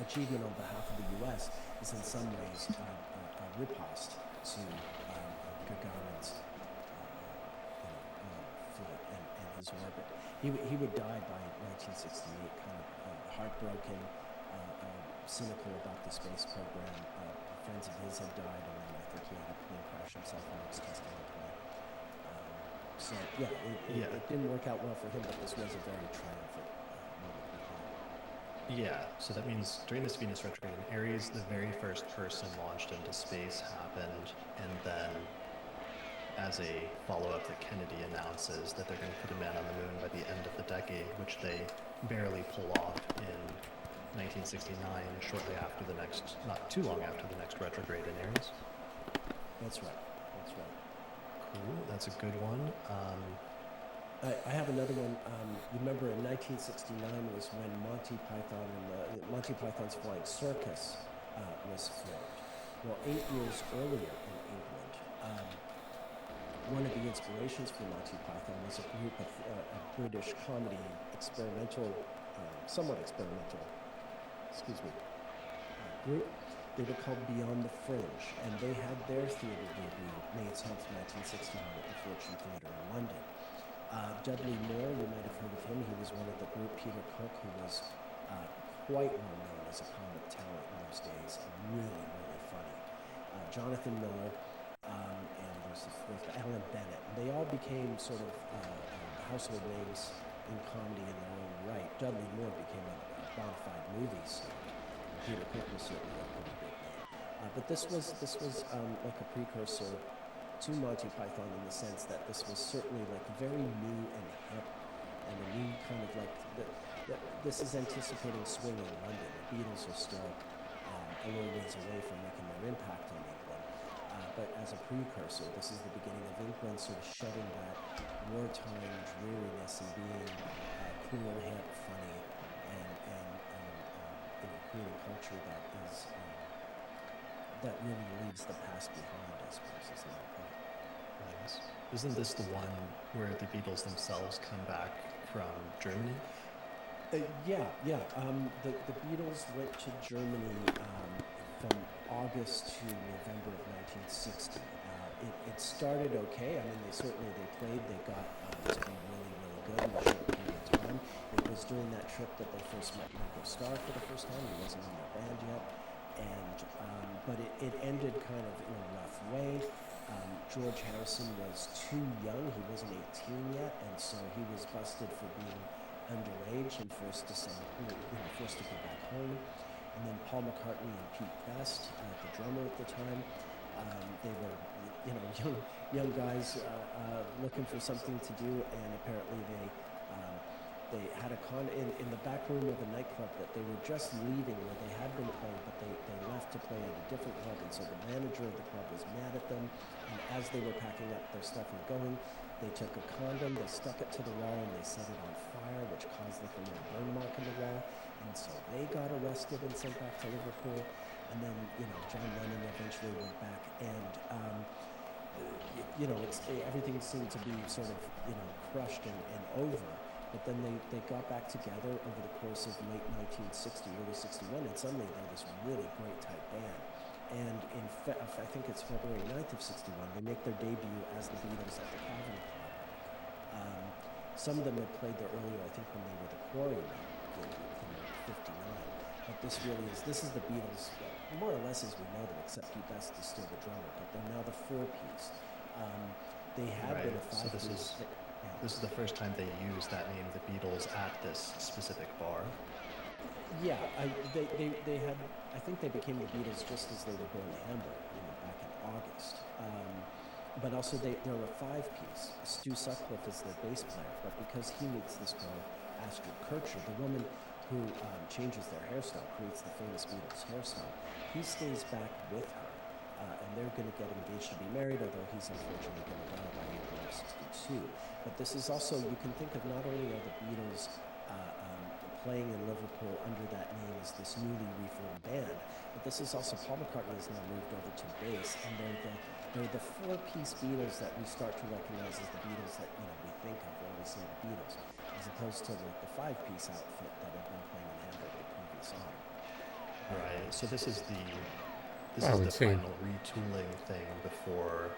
achievement on behalf of the U.S. is in some ways a riposte to Gagarin's flight and his orbit. He would die by 1968, kind of heartbroken, cynical about the space program. Friends of his had died, and then I think he had a plane crash himself when he was testing the plane. It didn't work out well for him, but this was a very triumphant moment. Yeah, so that means during this Venus retrograde in Aries, the very first person launched into space happened, and then as a follow-up that Kennedy announces that they're going to put a man on the moon by the end of the decade, which they barely pull off in 1969, shortly after not too long after the next retrograde in Aries. That's right. Cool, that's a good one. I have another one. You remember in 1969 was when Monty Python and Monty Python's Flying Circus was formed. Well, 8 years earlier in England, one of the inspirations for Monty Python was a group of a British comedy somewhat experimental, group. They were called Beyond the Fringe, and they had their theater debut May 10th, 1961 at the Fortune Theatre in London. Dudley Moore, you might have heard of him. He was one of the group. Peter Cook, who was quite well known as a comic talent in those days, and really, really funny. Jonathan Miller, and there's the fourth, Alan Bennett. They all became sort of household names in comedy in their own right. Dudley Moore became a bona fide movie star. Peter Cook was certainly a pretty big name. But this was like a precursor to Monty Python in the sense that this was certainly like very new and hip, and a new kind of like this is anticipating swing in London. The Beatles are still a little ways away from making their impact in England, but as a precursor, this is the beginning of England sort of shedding that wartime dreariness and being cool, hip, funny, and meaning culture that is that really leaves the past behind, I suppose, is the point. Right. Isn't this the one where the Beatles themselves come back from Germany? Yeah. The Beatles went to Germany from August to November of 1960. It started okay. I mean, they played. They got to be really, really good in a short period of time. It was during that trip that they first met Ringo Starr for the first time. He wasn't in their band yet, and but it ended kind of in a rough way. George Harrison was too young. He wasn't 18 yet, and so he was busted for being underage and forced to forced to go back home. And then Paul McCartney and Pete Best, the drummer at the time, they were young guys looking for something to do, and apparently they had a in the back room of a nightclub that they were just leaving where they had been playing, but they left to play at a different club, and so the manager of the club was mad at them, and as they were packing up their stuff and going, they took a condom, they stuck it to the wall, and they set it on fire, which caused like a little burn mark in the wall, and so they got arrested and sent back to Liverpool, and then John Lennon eventually went back, and everything seemed to be sort of crushed and over. But then they got back together over the course of late 1960, early 61, and suddenly they're this really great type band. And I think it's February 9th of 61, they make their debut as the Beatles at the Cavern Club. Some of them had played there earlier, I think, when they were the Quarrymen in 59. But this is the Beatles, more or less as we know them, except Pete Best is still the drummer, but they're now the four-piece. They had been a five-piece. This is the first time they used that name, the Beatles, at this specific bar. Yeah, they had. I think they became the Beatles just as they were going to Hamburg, back in August. But also they're a five-piece. Stu Sutcliffe is their bass player, but because he meets this girl, Astrid Kircher, the woman who changes their hairstyle, creates the famous Beatles hairstyle, he stays back with her. And they're going to get engaged to be married, although he's unfortunately going to die by April of 62. But this is also, you can think of not only are the Beatles playing in Liverpool under that name as this newly reformed band, but this is also, Paul McCartney has now moved over to bass, and they're the four-piece Beatles that we start to recognize as the Beatles that we think of when we say the Beatles, as opposed to like the five-piece outfit that had been playing in Hamburg the previous autumn. Right. So this is the say final retooling thing before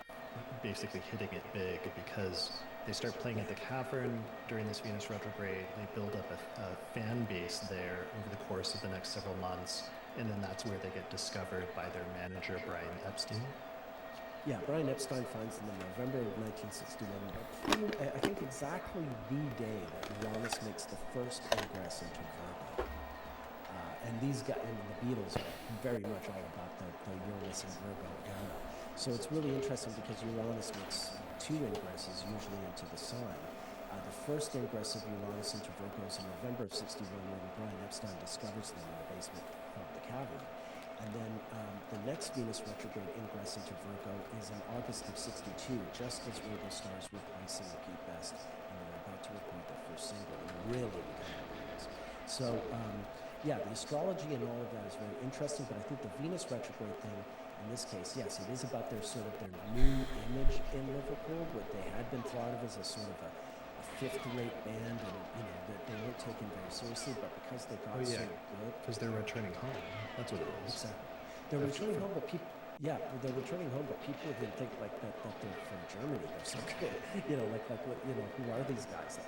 basically hitting it big, because they start playing at the Cavern during this Venus retrograde. They build up a fan base there over the course of the next several months, and then that's where they get discovered by their manager, Brian Epstein. Yeah, Brian Epstein finds them in November of 1961. I think exactly the day that Uranus makes the first ingress into Virgo. And these guys, the Beatles are very much all about the Uranus and Virgo era. So it's really interesting because Uranus makes two ingresses usually into the sign. The first ingress of Uranus into Virgo is in November of 61 when Brian Epstein discovers them in the basement of the Cavern. And then the next Venus retrograde ingress into Virgo is in August of 62, just as Ringo Starr is replacing Pete Best, and they're about to record their first single, and really becoming famous. So, yeah, the astrology and all of that is very interesting, but I think the Venus retrograde thing, in this case, yes, it is about their new image in Liverpool, what they had been thought of as a sort of a fifth-rate band, and that they weren't taken very seriously, but because they got so good, because they're returning home. That's what it is. Exactly. They're returning home, but people. Yeah, they're returning home, but people would think like that they're from Germany. They're so good. Who are these guys?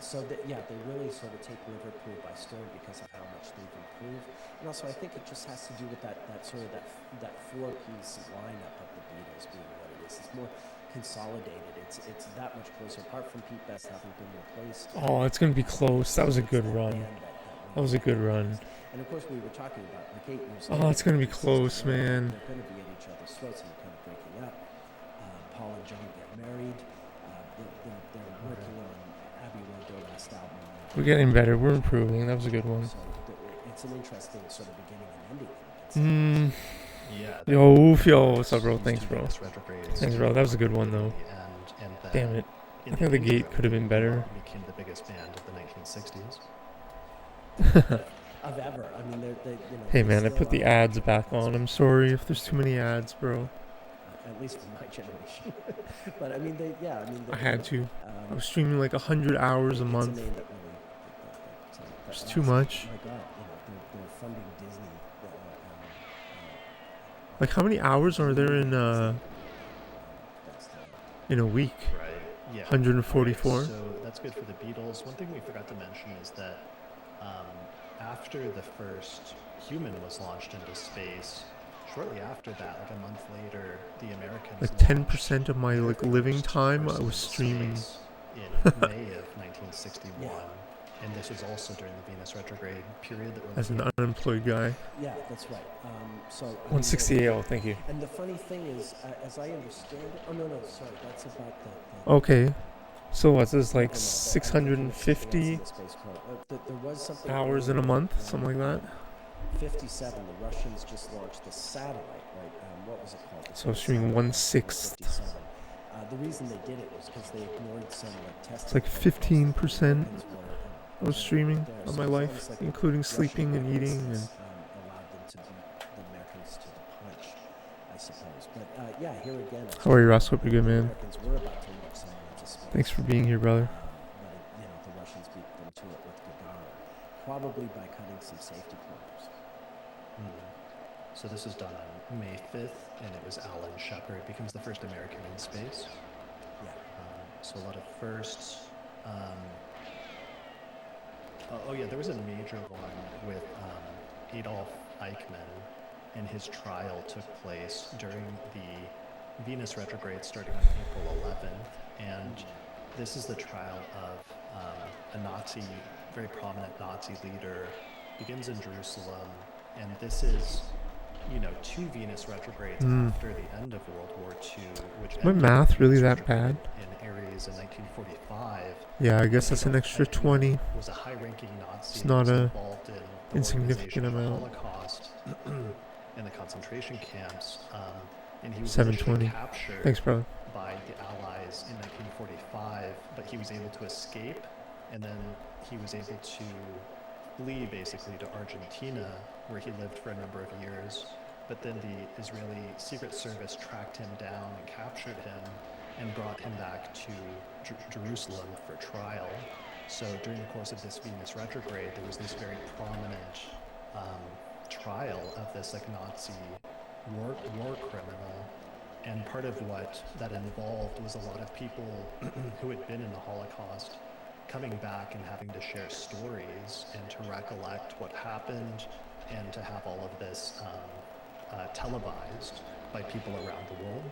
They really sort of take Liverpool by storm because of how much they've improved, and also I think it just has to do with that four-piece lineup of the Beatles being what it is. It's more consolidated. It's that much closer. Apart from Pete Best having been replaced. Oh, it's gonna be close. That was a good run. That was a good run. And of course, we were talking about like 8 years. Oh, it's gonna be close, man. They're going to be at each other's throats and kind of breaking up. Paul and John get married. They're working on Abbey Road, their last album. We're getting better. We're improving. That was a good one. So it's an interesting sort of beginning and ending. Yeah. Yo, what's up, bro? Thanks, bro. Thanks, bro. That was a good one, though. And damn it. I think the gate could have been better. Became the biggest band of the 1960s. of ever. I mean, Hey they man, I still put the are. ads back on. I'm sorry if there's too many ads, bro. At least for my generation. But I mean, I had to. I um, was streaming like 100 hours a it's a month. name that really It's that too lasts. much. My God, they're funding Disney. Like, how many hours are there in Thanks to them. a week? Right. Yeah. Okay. 144. So that's good for the Beatles. One thing we forgot to mention is that um, after the first human was launched into space, shortly after that, like a month later, the Americans Like launched 10% of my their like living first time I person was into streaming. space in May of 1961. Yeah. And this was also during the Venus retrograde period that we're As looking an at. unemployed guy. Yeah, that's right. So I mean, 168. Oh, thank you. and the funny thing is, as I understand it, oh no, sorry, that's about Okay. So what's this, like no, I was looking at something else in 650 the space quote. There was something hours in a earlier month? when, Something like that? 57, the Russians just launched the satellite, right? What was it called? The So I was first streaming satellite launch in 1/6. 57. The reason they did it was because they ignored some testing. It's like protocols that the 15% Americans were I was streaming there. of So my it's life, almost like including Russian sleeping and eating and recklessness, allowed them to beat the Americans to the punch, I suppose. But yeah, here again, it's how are you, true. Ross? Hope you're good, The man. Americans were about to launch someone into space. Thanks for being here, brother. But the Russians beat them to it with Gagarin, probably by cutting some safety corners. So this was done on May 5th, and it was Alan Shepard becomes the first American in space. Yeah. So a lot of firsts. Yeah, there was a major one with Adolf Eichmann, and his trial took place during the Venus retrograde starting on April 11th, and this is the trial of a Nazi, very prominent Nazi leader, begins in Jerusalem, and this is, 2 Venus retrogrades after the end of World War II, which My ended math really Venus that bad? in Aries in 1945. Yeah, I guess that's an Adolf extra Eichmann 20. was a high-ranking Nazi. It's And he not was a involved in the insignificant organization of the amount. Holocaust and the concentration camps, and he was 720. initially captured Thanks, brother. by the Allies in 1945, but he was able to escape, and then he was able to flee basically to Argentina, where he lived for a number of years. But then the Israeli Secret Service tracked him down and captured him and brought him back to Jerusalem for trial. So during the course of this Venus retrograde, there was this very prominent trial of this like Nazi war criminal. And part of what that involved was a lot of people who had been in the Holocaust coming back and having to share stories and to recollect what happened and to have all of this televised by people around the world.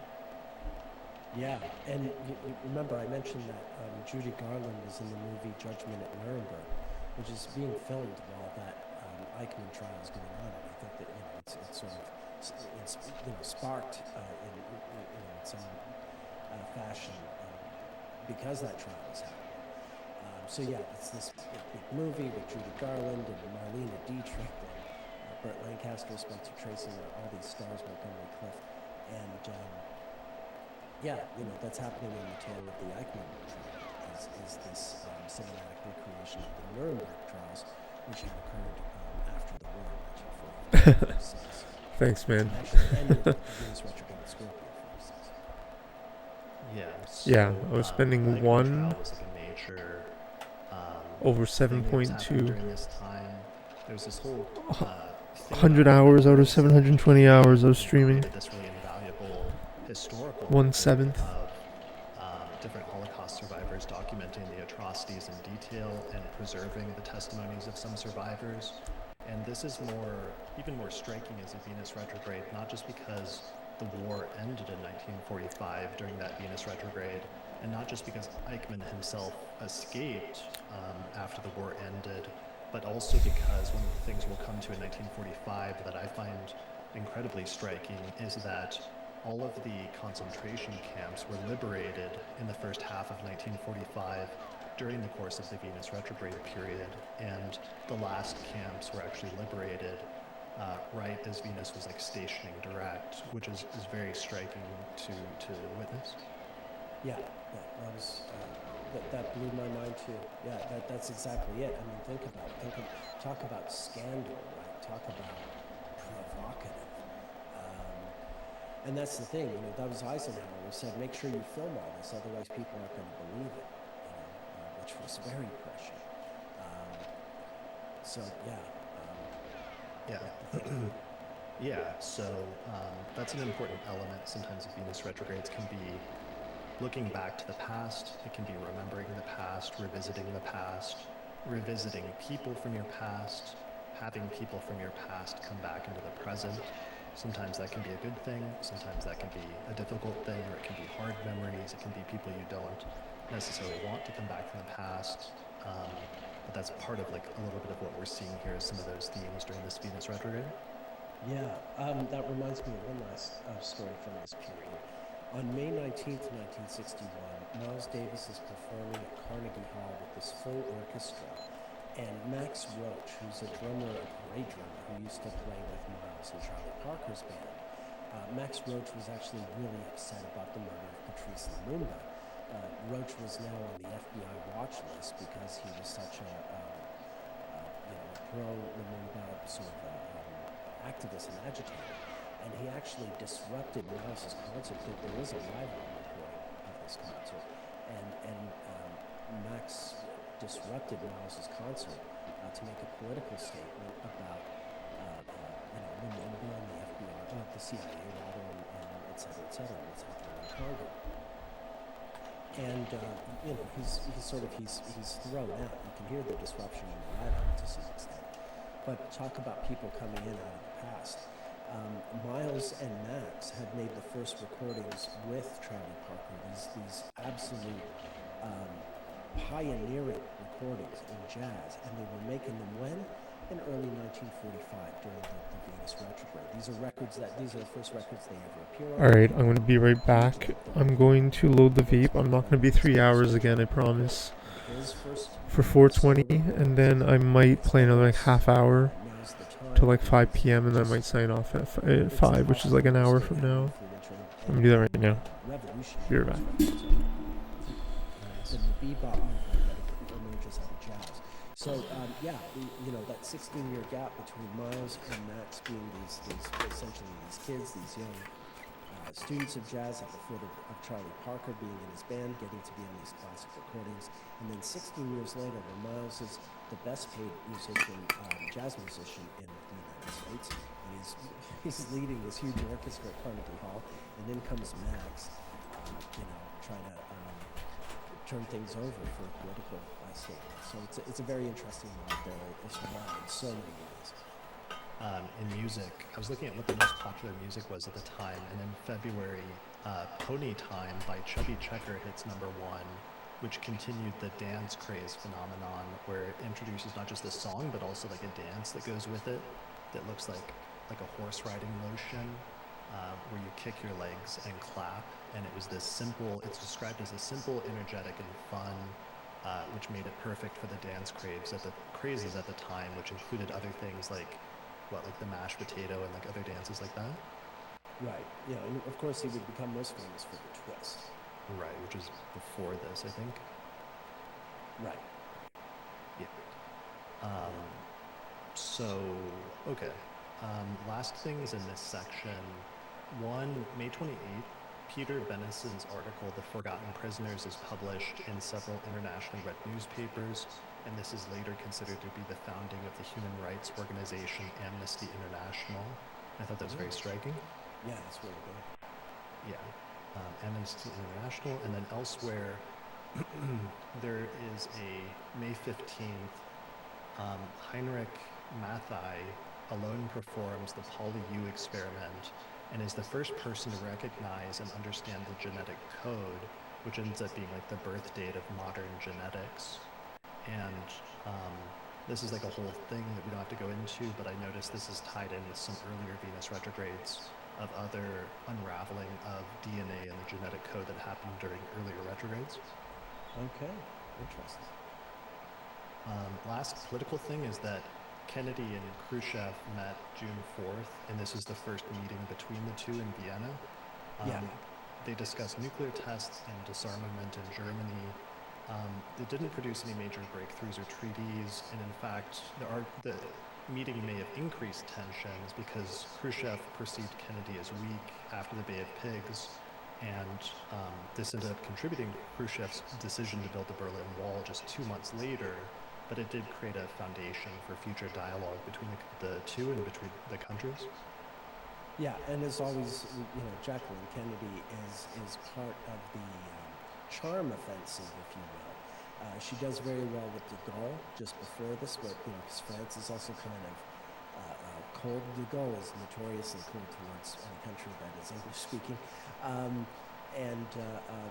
Yeah, and you remember I mentioned that Judy Garland was in the movie Judgment at Nuremberg, which is being filmed while that Eichmann trial is going on. And I think that it's sort of sparked in some fashion because that trial is happening. So yeah, it's this big movie with Judy Garland and Marlene Dietrich and Burt Lancaster, Spencer Tracy, all these stars, Montgomery Clift, and yeah, that's happening in the tail of the Eichmann trial. Is this cinematic recreation of the Nuremberg trials, which had occurred after the war in 1945. Thanks, man. Actually ended with the Venus retrograde Scorpio, for instance. Yeah. So, Yeah, I was spending Eichmann one trial was like a major over thing that was happening 7.2. during this time. There was this whole 100 hours out of 720 hours of streaming. This really invaluable historical 1/7 of different Holocaust survivors documenting the atrocities in detail and preserving the testimonies of some survivors. And this is even more striking as a Venus retrograde, not just because the war ended in 1945 during that Venus retrograde, and not just because Eichmann himself escaped after the war ended, but also because one of the things we'll come to in 1945 that I find incredibly striking is that all of the concentration camps were liberated in the first half of 1945 during the course of the Venus retrograde period, and the last camps were actually liberated right as Venus was like stationing direct, which is very striking to witness. Yeah, that was that blew my mind too. Yeah, that's exactly it. I mean, think about it. Talk about scandal, right? Talk about provocative. And that's the thing, that was Eisenhower who said, make sure you film all this, otherwise people aren't going to believe it, which was very prescient. So, yeah. Yeah. Yeah, so that's an important element. Sometimes Venus retrogrades can be looking back to the past, it can be remembering the past, revisiting people from your past, having people from your past come back into the present. Sometimes that can be a good thing, sometimes that can be a difficult thing, or it can be hard memories, it can be people you don't necessarily want to come back from the past. But that's part of like a little bit of what we're seeing here as some of those themes during this Venus retrograde. Yeah, that reminds me of one last story from this period. On May 19th, 1961, Miles Davis is performing at Carnegie Hall with this full orchestra, and Max Roach, who's a drummer, a great drummer, who used to play with Miles and Charlie Parker's band. Max Roach was actually really upset about the murder of Patrice Lumumba. Roach was now on the FBI watch list because he was such a pro-Lumumba sort of activist and agitator, and he actually disrupted Miles's concert. There is a live recording of this concert, and Max disrupted Miles's concert to make a political statement about Lumumba and the FBI, the CIA rather, and et cetera, what's happening in Congo. And he's thrown out. You can hear the disruption in the live to some extent. But talk about people coming in out of the past. Miles and Max had made the first recordings with Charlie Parker, these absolute pioneering recordings in jazz, and they were making them when? In early 1945 during the Venus retrograde. These are the first records they ever appear on. Alright, I'm going to be right back. I'm going to load the vape. I'm not going to be 3 hours again, I promise. For 4:20, and then I might play another like half hour till like 5 p.m. and then I might sign off at 5, which is like an hour from now. Let me do that right now. Be right back. The bebop movement that emerges out of jazz. So that 16-year gap between Miles and Max being these essentially these kids, these young students of jazz at the foot of Charlie Parker, being in his band, getting to be on these classic recordings, and then 16 years later, when Miles is the best paid musician, jazz musician in the United States, and he's leading this huge orchestra at Carnegie Hall, and then comes Max, trying to turn things over for a political statement. So it's a very interesting moment there as well in so many ways. In music, I was looking at what the most popular music was at the time, and in February, Pony Time by Chubby Checker hits #1, which continued the dance craze phenomenon, where it introduces not just a song, but also like a dance that goes with it, that looks like a horse riding motion, where you kick your legs and clap, and it's described as a simple, energetic, and fun, which made it perfect for the dance crazes at the time, which included other things like the mashed potato and like other dances like that. Right. Yeah, and of course he would become most famous for the twist. Right, which is before this, I think. Right. Yeah. Last things in this section. May 28th, Peter Benison's article, The Forgotten Prisoners, is published in several internationally read newspapers, and this is later considered to be the founding of the human rights organization Amnesty International. I thought that was very striking. Yeah, that's really good. Yeah. Amnesty International, and then elsewhere, there is a May 15th, Heinrich Mathai alone performs the Poly-U experiment and is the first person to recognize and understand the genetic code, which ends up being like the birth date of modern genetics. And this is like a whole thing that we don't have to go into, but I noticed this is tied in with some earlier Venus retrogrades of other unraveling of DNA and the genetic code that happened during earlier retrogrades. Okay, interesting. Last political thing is that Kennedy and Khrushchev met June 4th, and this is the first meeting between the two in Vienna. They discussed nuclear tests and disarmament in Germany. It didn't produce any major breakthroughs or treaties, and in fact, the meeting may have increased tensions because Khrushchev perceived Kennedy as weak after the Bay of Pigs, and this ended up contributing to Khrushchev's decision to build the Berlin Wall just 2 months later. But it did create a foundation for future dialogue between the two and between the countries. Yeah, and as always, Jacqueline Kennedy is part of the charm offensive, if you will. She does very well with de Gaulle just before this, but because France is also kind of cold. De Gaulle is notoriously cold towards any country that is English speaking.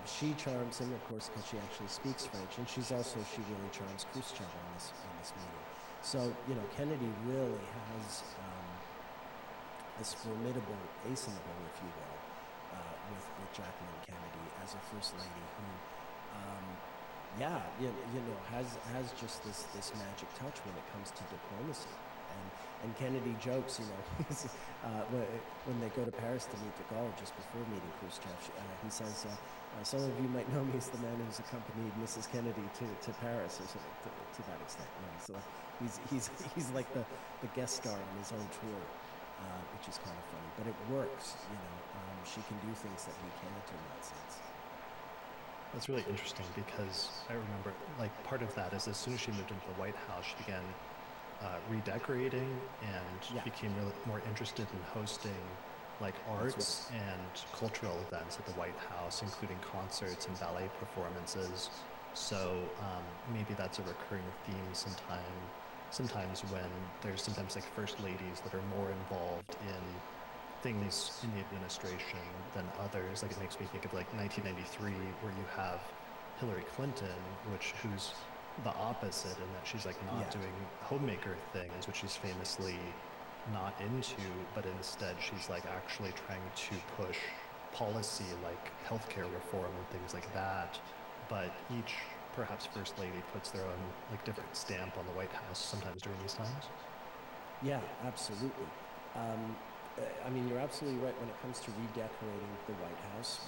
She charms him, of course, because she actually speaks French, and she really charms Khrushchev in this meeting. So, Kennedy really has this formidable ace in the hole, if you will, with Jacqueline Kennedy as a first lady who, has just this magic touch when it comes to diplomacy. And Kennedy jokes, when they go to Paris to meet de Gaulle just before meeting Khrushchev, he says, some of you might know me as the man who's accompanied Mrs. Kennedy to Paris, or something to that extent. So he's like the guest star on his own tour, which is kind of funny. But it works, she can do things that he can't in that sense. That's really interesting because I remember, part of that is as soon as she moved into the White House, she began redecorating and became really more interested in hosting arts and cultural events at the White House, including concerts and ballet performances. So maybe that's a recurring theme sometimes when there's sometimes first ladies that are more involved in things in the administration than others. It makes me think of 1993, where you have Hillary Clinton, who's the opposite in that she's not doing homemaker things, which she's famously not into, but instead she's actually trying to push policy like healthcare reform and things like that. But each perhaps first lady puts their own different stamp on the White House sometimes during these times. Yeah, absolutely. You're absolutely right when it comes to redecorating the White House,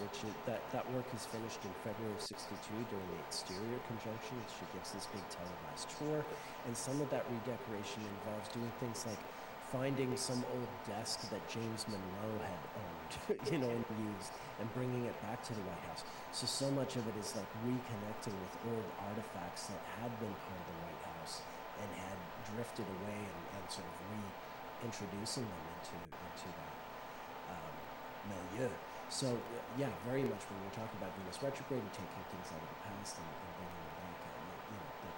that work is finished in February of '62 during the exterior conjunction. She gives this big televised tour, and some of that redecoration involves doing things like finding some old desk that James Monroe had owned, and used, and bringing it back to the White House. So much of it is reconnecting with old artifacts that had been part of the White House and had drifted away and sort of reintroducing them into that milieu. So very much when we're talking about Venus retrograde and taking things out of the past and bringing them back,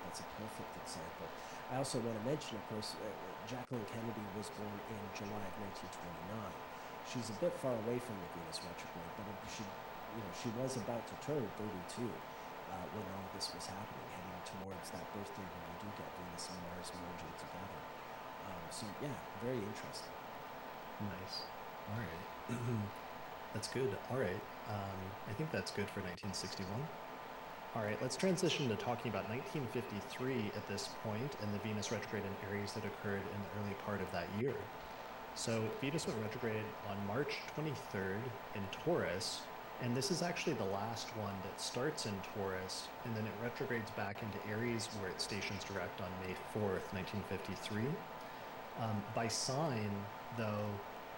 that's a perfect example. I also want to mention, of course, Jacqueline Kennedy was born in July of 1929. She's a bit far away from the Venus retrograde, but she was about to turn 32 when all this was happening, heading towards that birthday when we do get Venus and Mars merging together. Very interesting. Nice. All right. That's good. All right. I think that's good for 1961. All right, let's transition to talking about 1953 at this point and the Venus retrograde in Aries that occurred in the early part of that year. So Venus went retrograde on March 23rd in Taurus, and this is actually the last one that starts in Taurus, and then it retrogrades back into Aries where it stations direct on May 4th, 1953. By sign, though,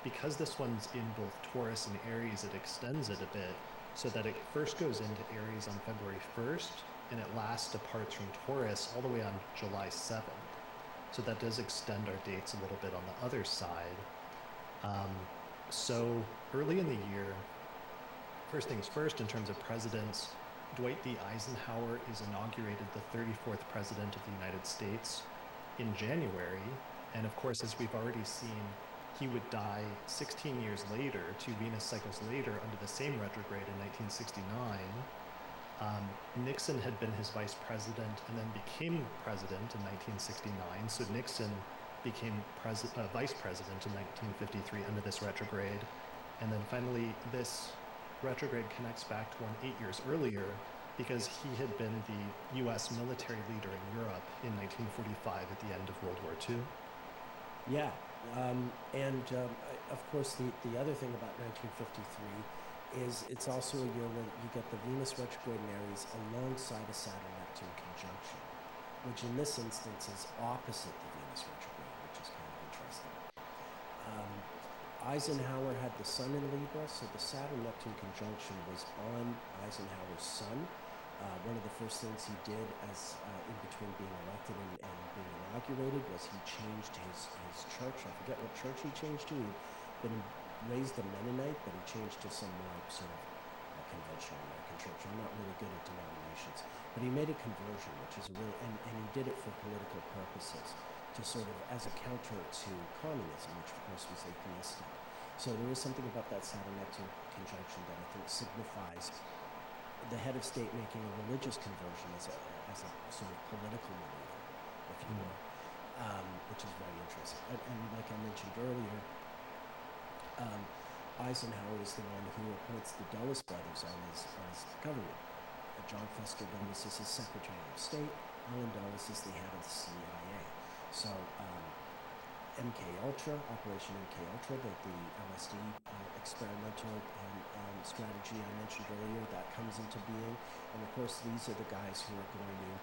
because this one's in both Taurus and Aries, it extends it a bit so that it first goes into Aries on February 1st, and it last departs from Taurus all the way on July 7th. So that does extend our dates a little bit on the other side. So early in the year, first things first, in terms of presidents, Dwight D. Eisenhower is inaugurated the 34th President of the United States in January. And of course, as we've already seen, he would die 16 years later, 2 Venus cycles later, under the same retrograde in 1969. Nixon had been his vice president and then became president in 1969. So Nixon became vice president in 1953 under this retrograde. And then finally, this retrograde connects back to one 8 years earlier because he had been the U.S. military leader in Europe in 1945 at the end of World War II. Yeah, of course, the other thing about 1953 is it's also a year when you get the Venus retrograde in Aries alongside a Saturn Neptune conjunction, which in this instance is opposite the Venus retrograde, which is kind of interesting. Eisenhower had the Sun in Libra, so the Saturn-Neptune conjunction was on Eisenhower's Sun. One of the first things he did as in between being elected and being inaugurated was he changed his church. I forget what church he changed to. He'd been raised a Mennonite, but he changed to some more sort of conventional American church. I'm not really good at denominations. But he made a conversion, which is a really, and he did it for political purposes, to sort of as a counter to communism, which of course was atheistic. So there is something about that Saturn-Neptune conjunction that I think signifies the head of state making a religious conversion as a sort of political maneuver, if you will, which is very interesting. And like I mentioned earlier, Eisenhower is the one who appoints the Dulles brothers on his government. John Foster Dulles is his Secretary of State. Allen Dulles is the head of the CIA. So MK Ultra, Operation MK Ultra, the LSD experimental strategy I mentioned earlier, that comes into being. And of course, these are the guys who are going to,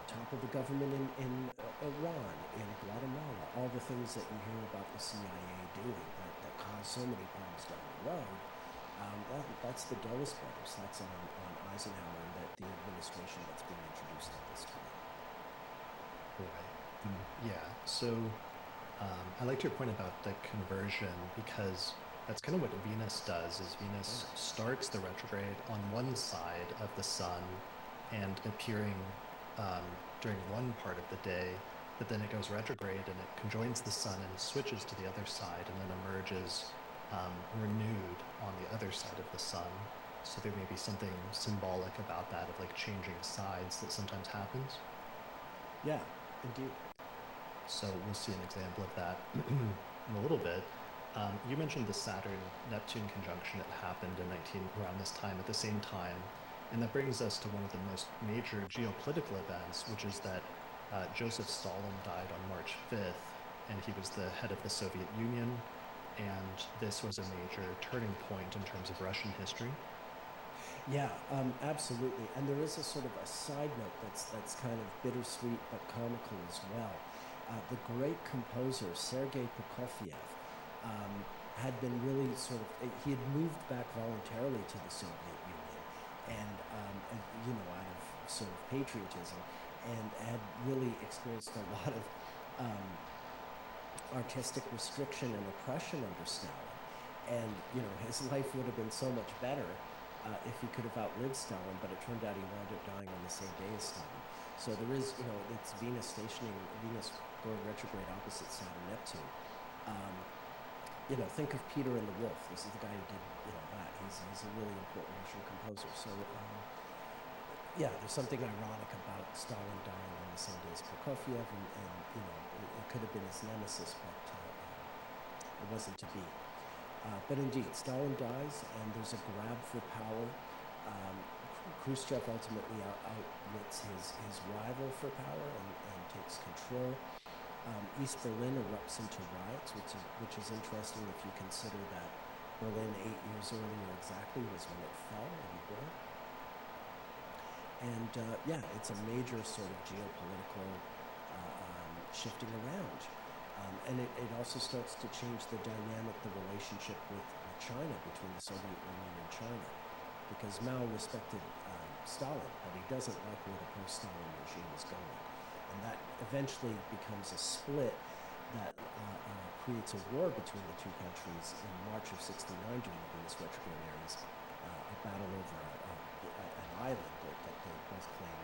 topple the government in Iran, in Guatemala, all the things that you hear about the CIA doing that cause so many problems down the road. That's the Dulles brothers. That's on Eisenhower and the administration that's being introduced at this time. Right. Yeah. So I liked your point about the conversion, because that's kind of what Venus does. Is Venus starts the retrograde on one side of the sun and appearing during one part of the day, but then it goes retrograde and it conjoins the sun and switches to the other side, and then emerges renewed on the other side of the sun. So there may be something symbolic about that, of like changing sides, that sometimes happens. Yeah, indeed. So we'll see an example of that in a little bit. You mentioned the Saturn-Neptune conjunction that happened around this time, at the same time. And that brings us to one of the most major geopolitical events, which is that Joseph Stalin died on March 5th, and he was the head of the Soviet Union. And this was a major turning point in terms of Russian history. Yeah, absolutely. And there is a sort of a side note that's kind of bittersweet but comical as well. The great composer Sergei Prokofiev had been really he had moved back voluntarily to the Soviet Union, and out of sort of patriotism, and had really experienced a lot of artistic restriction and oppression under Stalin. And his life would have been so much better if he could have outlived Stalin, but it turned out he wound up dying on the same day as Stalin. So there is, it's Venus going retrograde opposite Saturn Neptune. Think of Peter and the Wolf. This is the guy who did, that. He's a really important Russian composer. So, there's something ironic about Stalin dying on the same day as Prokofiev, and it could have been his nemesis, but it wasn't to be. But indeed, Stalin dies, and there's a grab for power. Khrushchev ultimately outwits his rival for power and takes control. East Berlin erupts into riots, which is interesting if you consider that Berlin 8 years earlier exactly was when it fell and he burned. And it's a major sort of geopolitical shifting around. And it also starts to change the dynamic, the relationship with China, between the Soviet Union and China. Because Mao respected Stalin, but he doesn't like where the post-Stalin regime is going. And that eventually becomes a split that creates a war between the two countries in March of '69 during the Venus retrograde years, a battle over an island that they both claim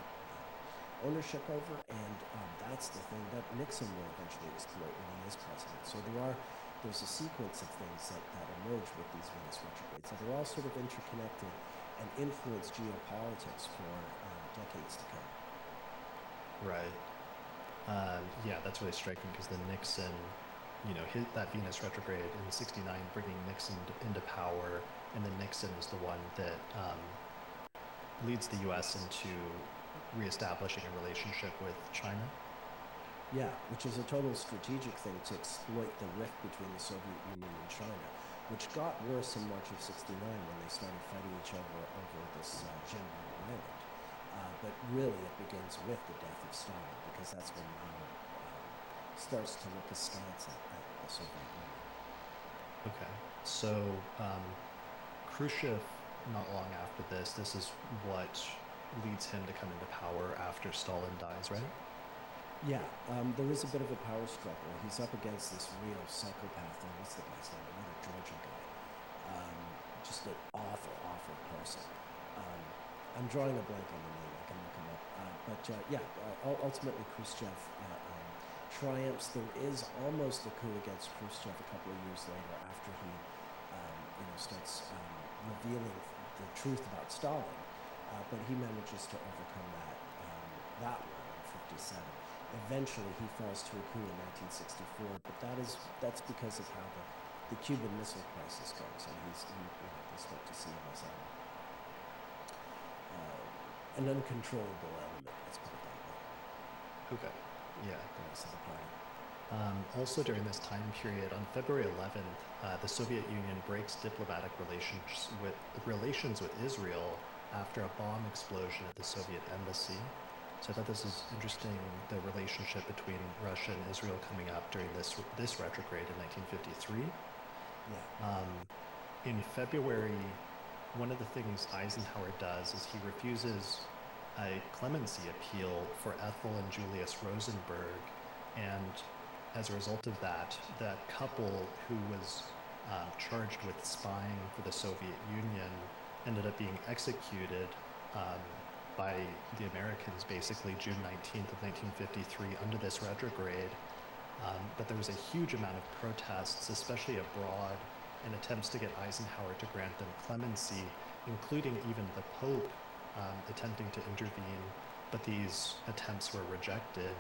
ownership over, and that's the thing that Nixon will eventually exploit when he is president. So there's a sequence of things that emerge with these Venus retrogrades that are all sort of interconnected and influence geopolitics for decades to come. Right. That's really striking, because the Nixon, that Venus retrograde in '69 bringing Nixon into power, and then Nixon is the one that leads the U.S. into reestablishing a relationship with China. Yeah, which is a total strategic thing to exploit the rift between the Soviet Union and China, which got worse in March of '69 when they started fighting each other over this Zhengbao Island. really it begins with the death of Stalin, because that's when Mao starts to look askance at the Soviet Union. Okay. So Khrushchev, not long after this is what leads him to come into power after Stalin dies, right? Yeah, there is a bit of a power struggle. He's up against this real psychopath, and what's the guy's name? Another Georgian guy. Just an awful, awful person. I'm drawing a blank on the name. I can look him up. Ultimately Khrushchev triumphs. There is almost a coup against Khrushchev a couple of years later after he, starts revealing the truth about Stalin. But he manages to overcome that one in '57. Eventually, he falls to a coup in 1964, but that's because of how the Cuban Missile Crisis goes, and they start to see him as an uncontrollable element. Let's put it that way. Okay. Yeah. The rest of the party. Also during this time period, on February 11th, the Soviet Union breaks diplomatic relations with Israel after a bomb explosion at the Soviet embassy. So I thought this is interesting, the relationship between Russia and Israel coming up during this retrograde in 1953. Yeah. In February, one of the things Eisenhower does is he refuses a clemency appeal for Ethel and Julius Rosenberg, and as a result of that, that couple who was charged with spying for the Soviet Union ended up being executed by the Americans, basically June 19th of 1953, under this retrograde. But there was a huge amount of protests, especially abroad, and attempts to get Eisenhower to grant them clemency, including even the Pope attempting to intervene, but these attempts were rejected.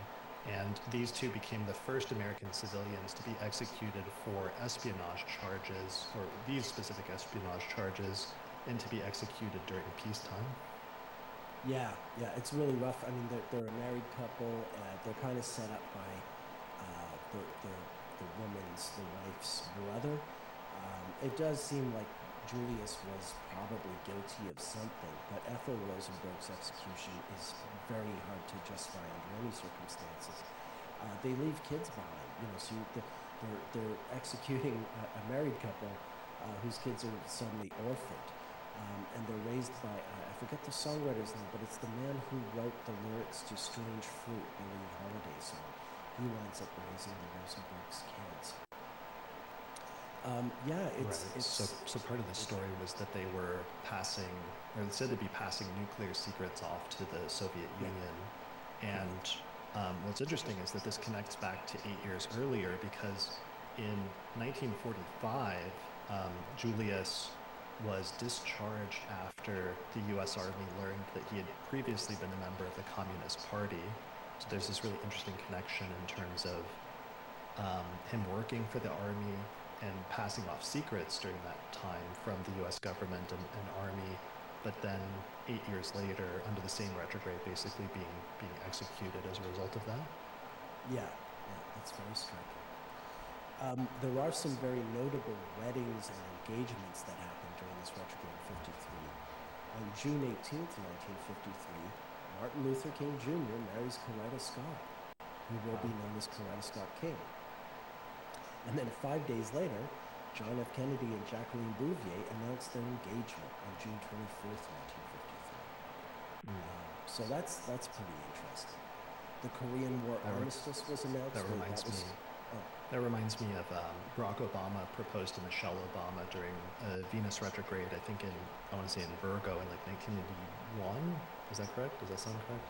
And these two became the first American civilians to be executed for espionage charges, or these specific espionage charges, and to be executed during peacetime. Yeah, it's really rough. I mean, they're a married couple. They're kind of set up by the wife's brother. It does seem like Julius was probably guilty of something, but Ethel Rosenberg's execution is very hard to justify under any circumstances. They leave kids behind, so they're executing a married couple whose kids are suddenly orphaned. And they're raised by, I forget the songwriter's name, but it's the man who wrote the lyrics to Strange Fruit, Billie Holiday song. He winds up raising the Rosenberg's kids. So part of the story was that they were passing, or they said they'd be passing nuclear secrets off to the Soviet Union. And what's interesting is that this connects back to 8 years earlier, because in 1945, Julius was discharged after the U.S. Army learned that he had previously been a member of the Communist Party. So there's this really interesting connection in terms of him working for the Army and passing off secrets during that time from the U.S. government and Army, but then 8 years later, under the same retrograde, basically being executed as a result of that. Yeah, that's very striking. There are some very notable weddings and engagements that happened during this retrograde in '53. On June 18th, 1953, Martin Luther King Jr. marries Coretta Scott, who will be known as Coretta Scott King. And then 5 days later, John F. Kennedy and Jacqueline Bouvier announced their engagement on June 24th, 1953. So that's pretty interesting. The Korean War armistice was announced. That reminds me of Barack Obama proposed to Michelle Obama during Venus retrograde, I think I want to say in Virgo in like 1991. Is that correct? Does that sound correct?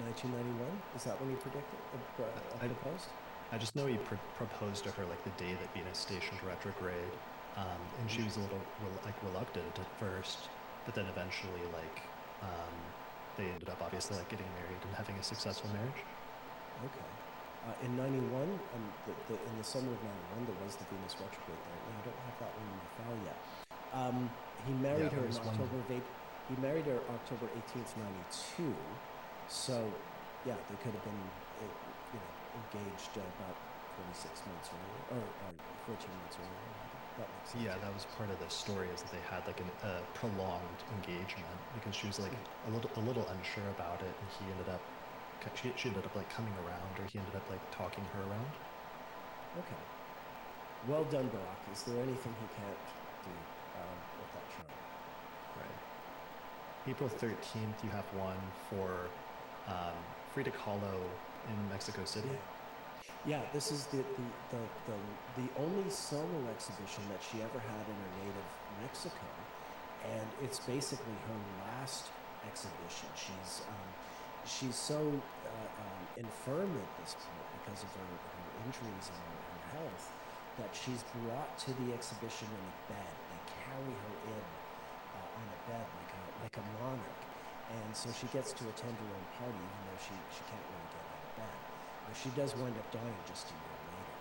1991? Is that when he predicted? Proposed? I just know he proposed to her like the day that Venus stationed retrograde, and she was a little reluctant at first, but then eventually they ended up obviously getting married and having a successful marriage. Okay. In '91, in the summer of '91, there was the Venus retrograde there. I don't have that one in my file yet. He married her in October of He married her October 18th, '92. So, yeah, they could have been, engaged about 46 months earlier, or 14 months earlier. That makes sense. Yeah, that was part of the story, is that they had like a prolonged engagement because she was like a little unsure about it, and he ended up she ended up like coming around, or he ended up like talking her around. Okay. Well done, Barack. Is there anything he can't do with that charm? Right. April 13th, you have one for Frida Kahlo in Mexico City. Yeah, this is the only solo exhibition that she ever had in her native Mexico, and it's basically her last exhibition. She's so infirm at this point because of her injuries and her health that she's brought to the exhibition in a bed. They carry her in on a bed like a monarch, and so she gets to attend her own party even though she can't really get out of bed. She does wind up dying just a year later.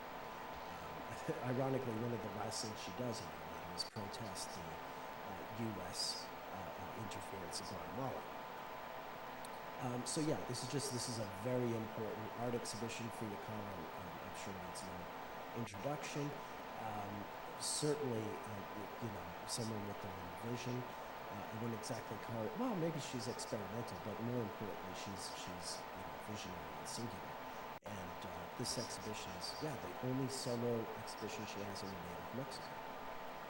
Ironically, one of the last things she does in her life is protest the U.S. Interference in Guatemala. So yeah, this is a very important art exhibition. Frida Kahlo, I'm sure needs no introduction. Certainly, someone with their own vision. I wouldn't exactly call it. Well, maybe she's experimental, but more importantly, she's visionary and singular. And this exhibition is the only solo exhibition she has in the native Mexico.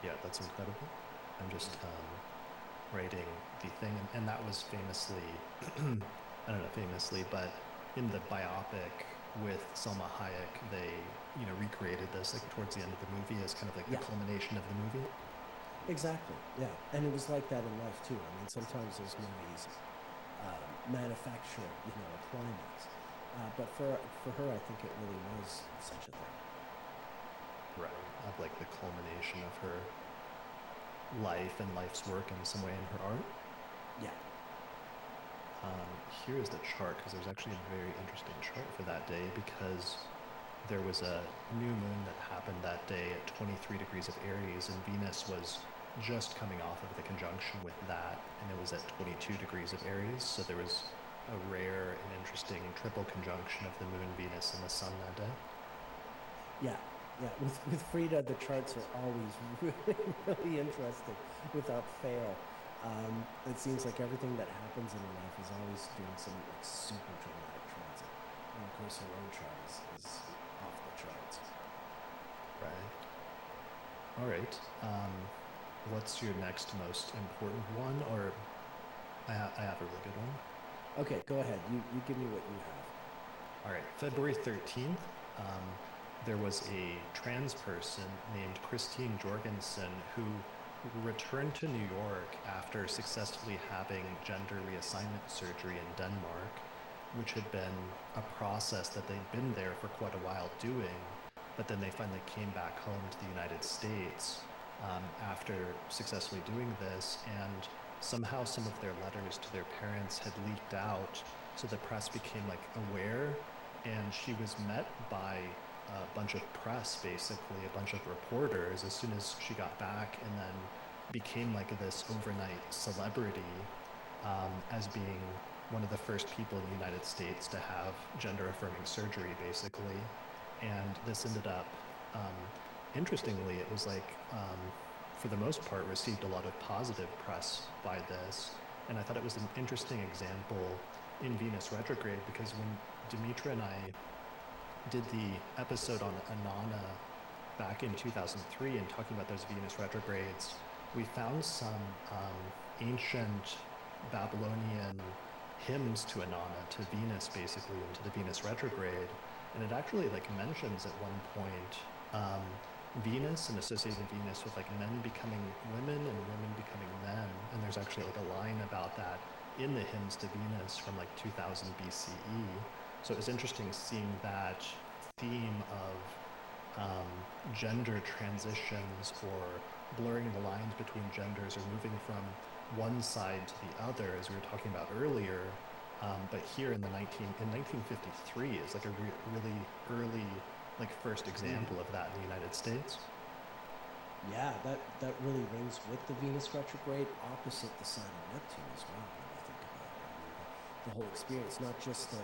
Yeah, that's incredible. I'm just writing the thing, and that was famously, I don't know, famously, but in the biopic with Selma Hayek, they recreated this like towards the end of the movie as kind of like the culmination of the movie. Exactly. Yeah, and it was like that in life too. I mean, sometimes those movies manufacture a climax, but for her, I think it really was such a thing. Right, of like the culmination of her life and life's work in some way in her art. Yeah. Here is the chart, because there's actually a very interesting chart for that day, because there was a new moon that happened that day at 23 degrees of Aries, and Venus was just coming off of the conjunction with that, and it was at 22 degrees of Aries, so there was a rare and interesting triple conjunction of the moon, Venus, and the sun that day. Yeah. With Frida, the charts are always really, really interesting, without fail. It seems like everything that happens in her life is always doing some like super dramatic transit, and of course her own chart is off the charts. Right. All right. What's your next most important one? Or I have a really good one. Okay, go ahead. You give me what you have. All right. February 13th, there was a trans person named Christine Jorgensen who returned to New York after successfully having gender reassignment surgery in Denmark, which had been a process that they'd been there for quite a while doing, but then they finally came back home to the United States after successfully doing this, and somehow some of their letters to their parents had leaked out, so the press became like aware, and she was met by a bunch of press, basically a bunch of reporters, as soon as she got back, and then became like this overnight celebrity, as being one of the first people in the United States to have gender affirming surgery, basically. And this ended up, interestingly, it was like, for the most part, received a lot of positive press by this. And I thought it was an interesting example in Venus retrograde, because when Demetra and I did the episode on Inanna back in 2003 and talking about those Venus retrogrades, we found some ancient Babylonian hymns to Inanna, to Venus, basically, and to the Venus retrograde. And it actually like mentions at one point Venus and associating Venus with like men becoming women and women becoming men. And there's actually like a line about that in the hymns to Venus from like 2000 BCE. So it was interesting seeing that theme of gender transitions, or blurring the lines between genders, or moving from one side to the other, as we were talking about earlier. But here in 1953 is like a really early, like first example of that in the United States. Yeah, that really rings with the Venus retrograde, opposite the sign of Neptune as well, when you think about it. I mean, the whole experience, not just the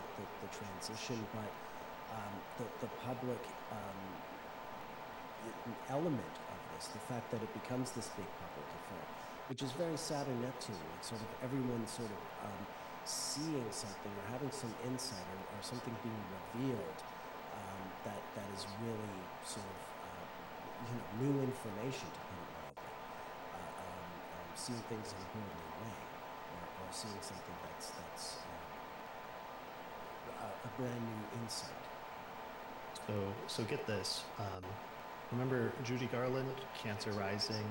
transition, but the public element of Venus, the fact that it becomes this big public affair, which is very Saturn Neptune, like sort of everyone sort of seeing something or having some insight or something being revealed that is really sort of new information, to put it mildly. Seeing things in a whole new way, or seeing something that's a brand new insight. So get this. Remember Judy Garland, Cancer Rising,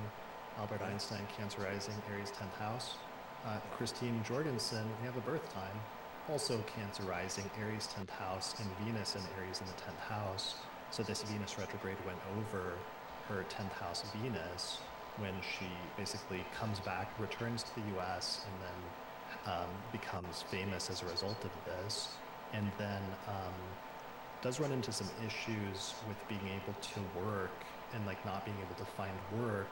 Albert Einstein, Cancer Rising, Aries 10th house. Christine Jorgensen, we have a birth time, also Cancer Rising, Aries 10th house, and Venus and Aries in the 10th house. So this Venus retrograde went over her 10th house Venus when she basically comes back, returns to the US, and then becomes famous as a result of this. And then does run into some issues with being able to work and like not being able to find work,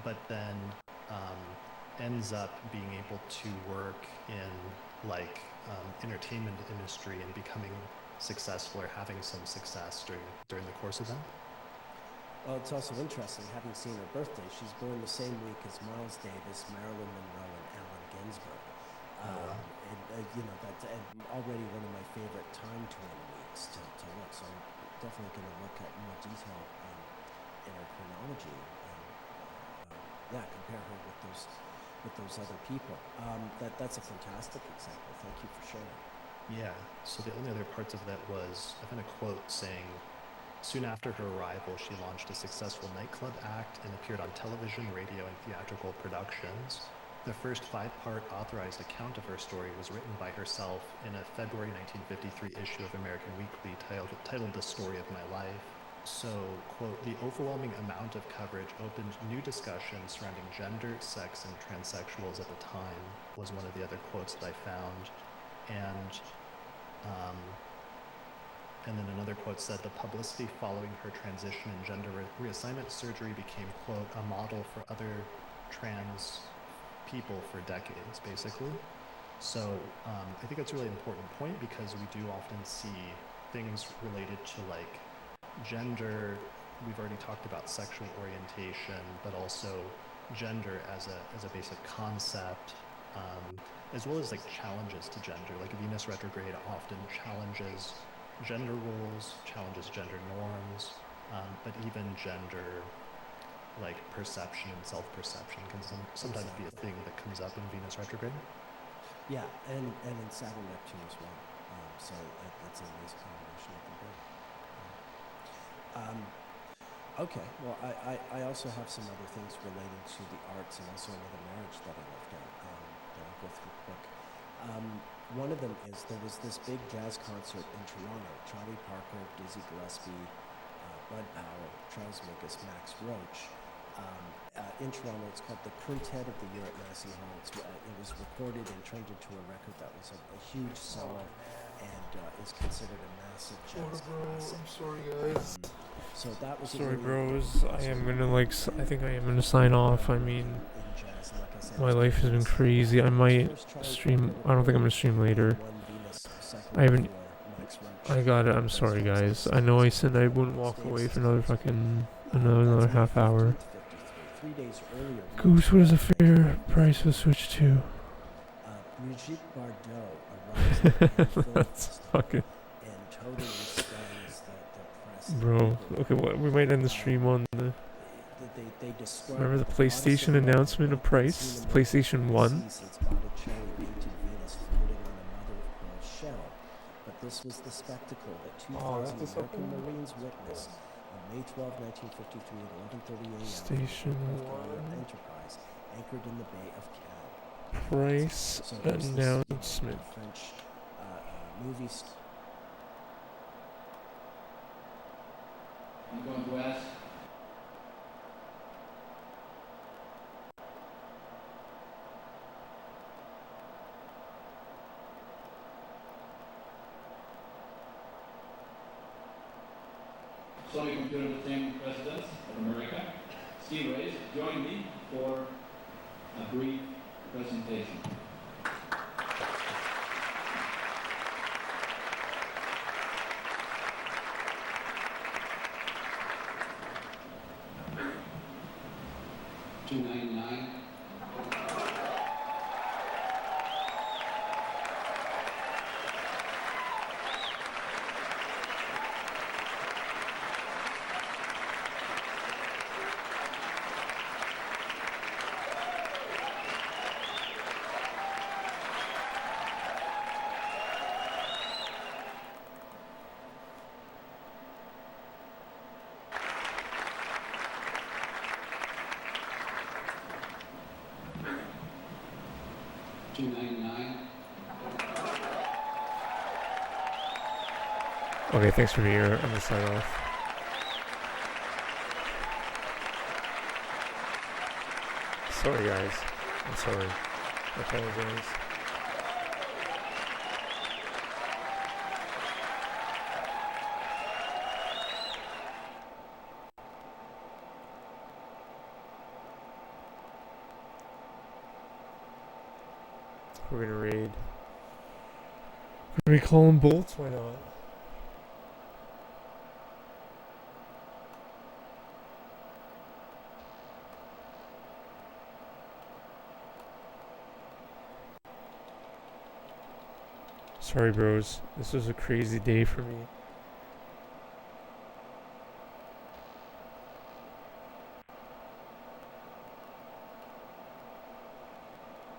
but then ends up being able to work in like entertainment industry and becoming successful or having some success during the course of that. Well, it's also interesting, having seen her birthday, she's born the same week as Miles Davis, Marilyn Monroe, and Allen Ginsberg. And already one of my favorite time twin weeks to look. So I'm definitely going to look at more detail in her chronology and compare her with those other people. That's a fantastic example. Thank you for sharing. Yeah. So the only other parts of that was I found a quote saying, soon after her arrival, she launched a successful nightclub act and appeared on television, radio, and theatrical productions. The first 5-part authorized account of her story was written by herself in a February 1953 issue of American Weekly titled The Story of My Life. So, quote, the overwhelming amount of coverage opened new discussions surrounding gender, sex, and transsexuals at the time, was one of the other quotes that I found. And then another quote said, the publicity following her transition and gender reassignment surgery became, quote, a model for other trans people for decades, basically. So I think that's a really important point because we do often see things related to like gender. We've already talked about sexual orientation, but also gender as a basic concept, as well as like challenges to gender. Like Venus retrograde often challenges gender roles, challenges gender norms, but even gender like perception and self-perception can sometimes be a thing that comes up in Venus retrograde. Yeah, and in Saturn Neptune as well. So that's a nice combination of the both. Okay, well, I also have some other things relating to the arts and also another marriage that I left out that I'll go through quick. One of them is there was this big jazz concert in Toronto. Charlie Parker, Dizzy Gillespie, Bud Powell, Charles Mingus, Max Roach. In Toronto, it's called the Quintet of the Year at Massey Hall. It was recorded and turned into a record that was a huge seller and is considered a massive jazz classic. I'm sorry, guys. So that was sorry, really bros. I am gonna I think I am gonna sign off. I mean, my life has been crazy. I might stream. I don't think I'm gonna stream later. I haven't. I got it. I'm sorry, guys. I know I said I wouldn't walk away for another half hour. Goose, what is a fair price for Switch 2? Brigitte Bardot That's fucking... Bro, okay, we might end the stream on the... Remember the PlayStation announcement of price? PlayStation 1? But this was the spectacle that 2,000 American Marines witnessed on May 12, 1953 at 11:30 a.m. Station 1. Enterprise, anchored in the Bay of Cal. Price announcement. French movie. I'm going to ask. Sony Computer Entertainment President of America, Steve Reyes, join me for a brief presentation. 299. Okay, thanks for being here. I'm gonna sign off. Sorry, guys. I'm sorry. I apologize. We're gonna raid. Can we call them bolts? Why not? Sorry, bros. This was a crazy day for me.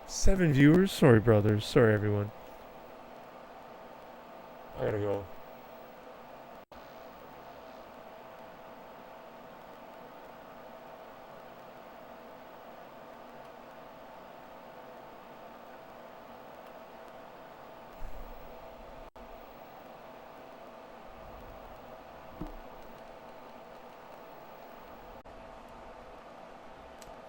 Seven viewers? Sorry, brothers. Sorry, everyone. I gotta go.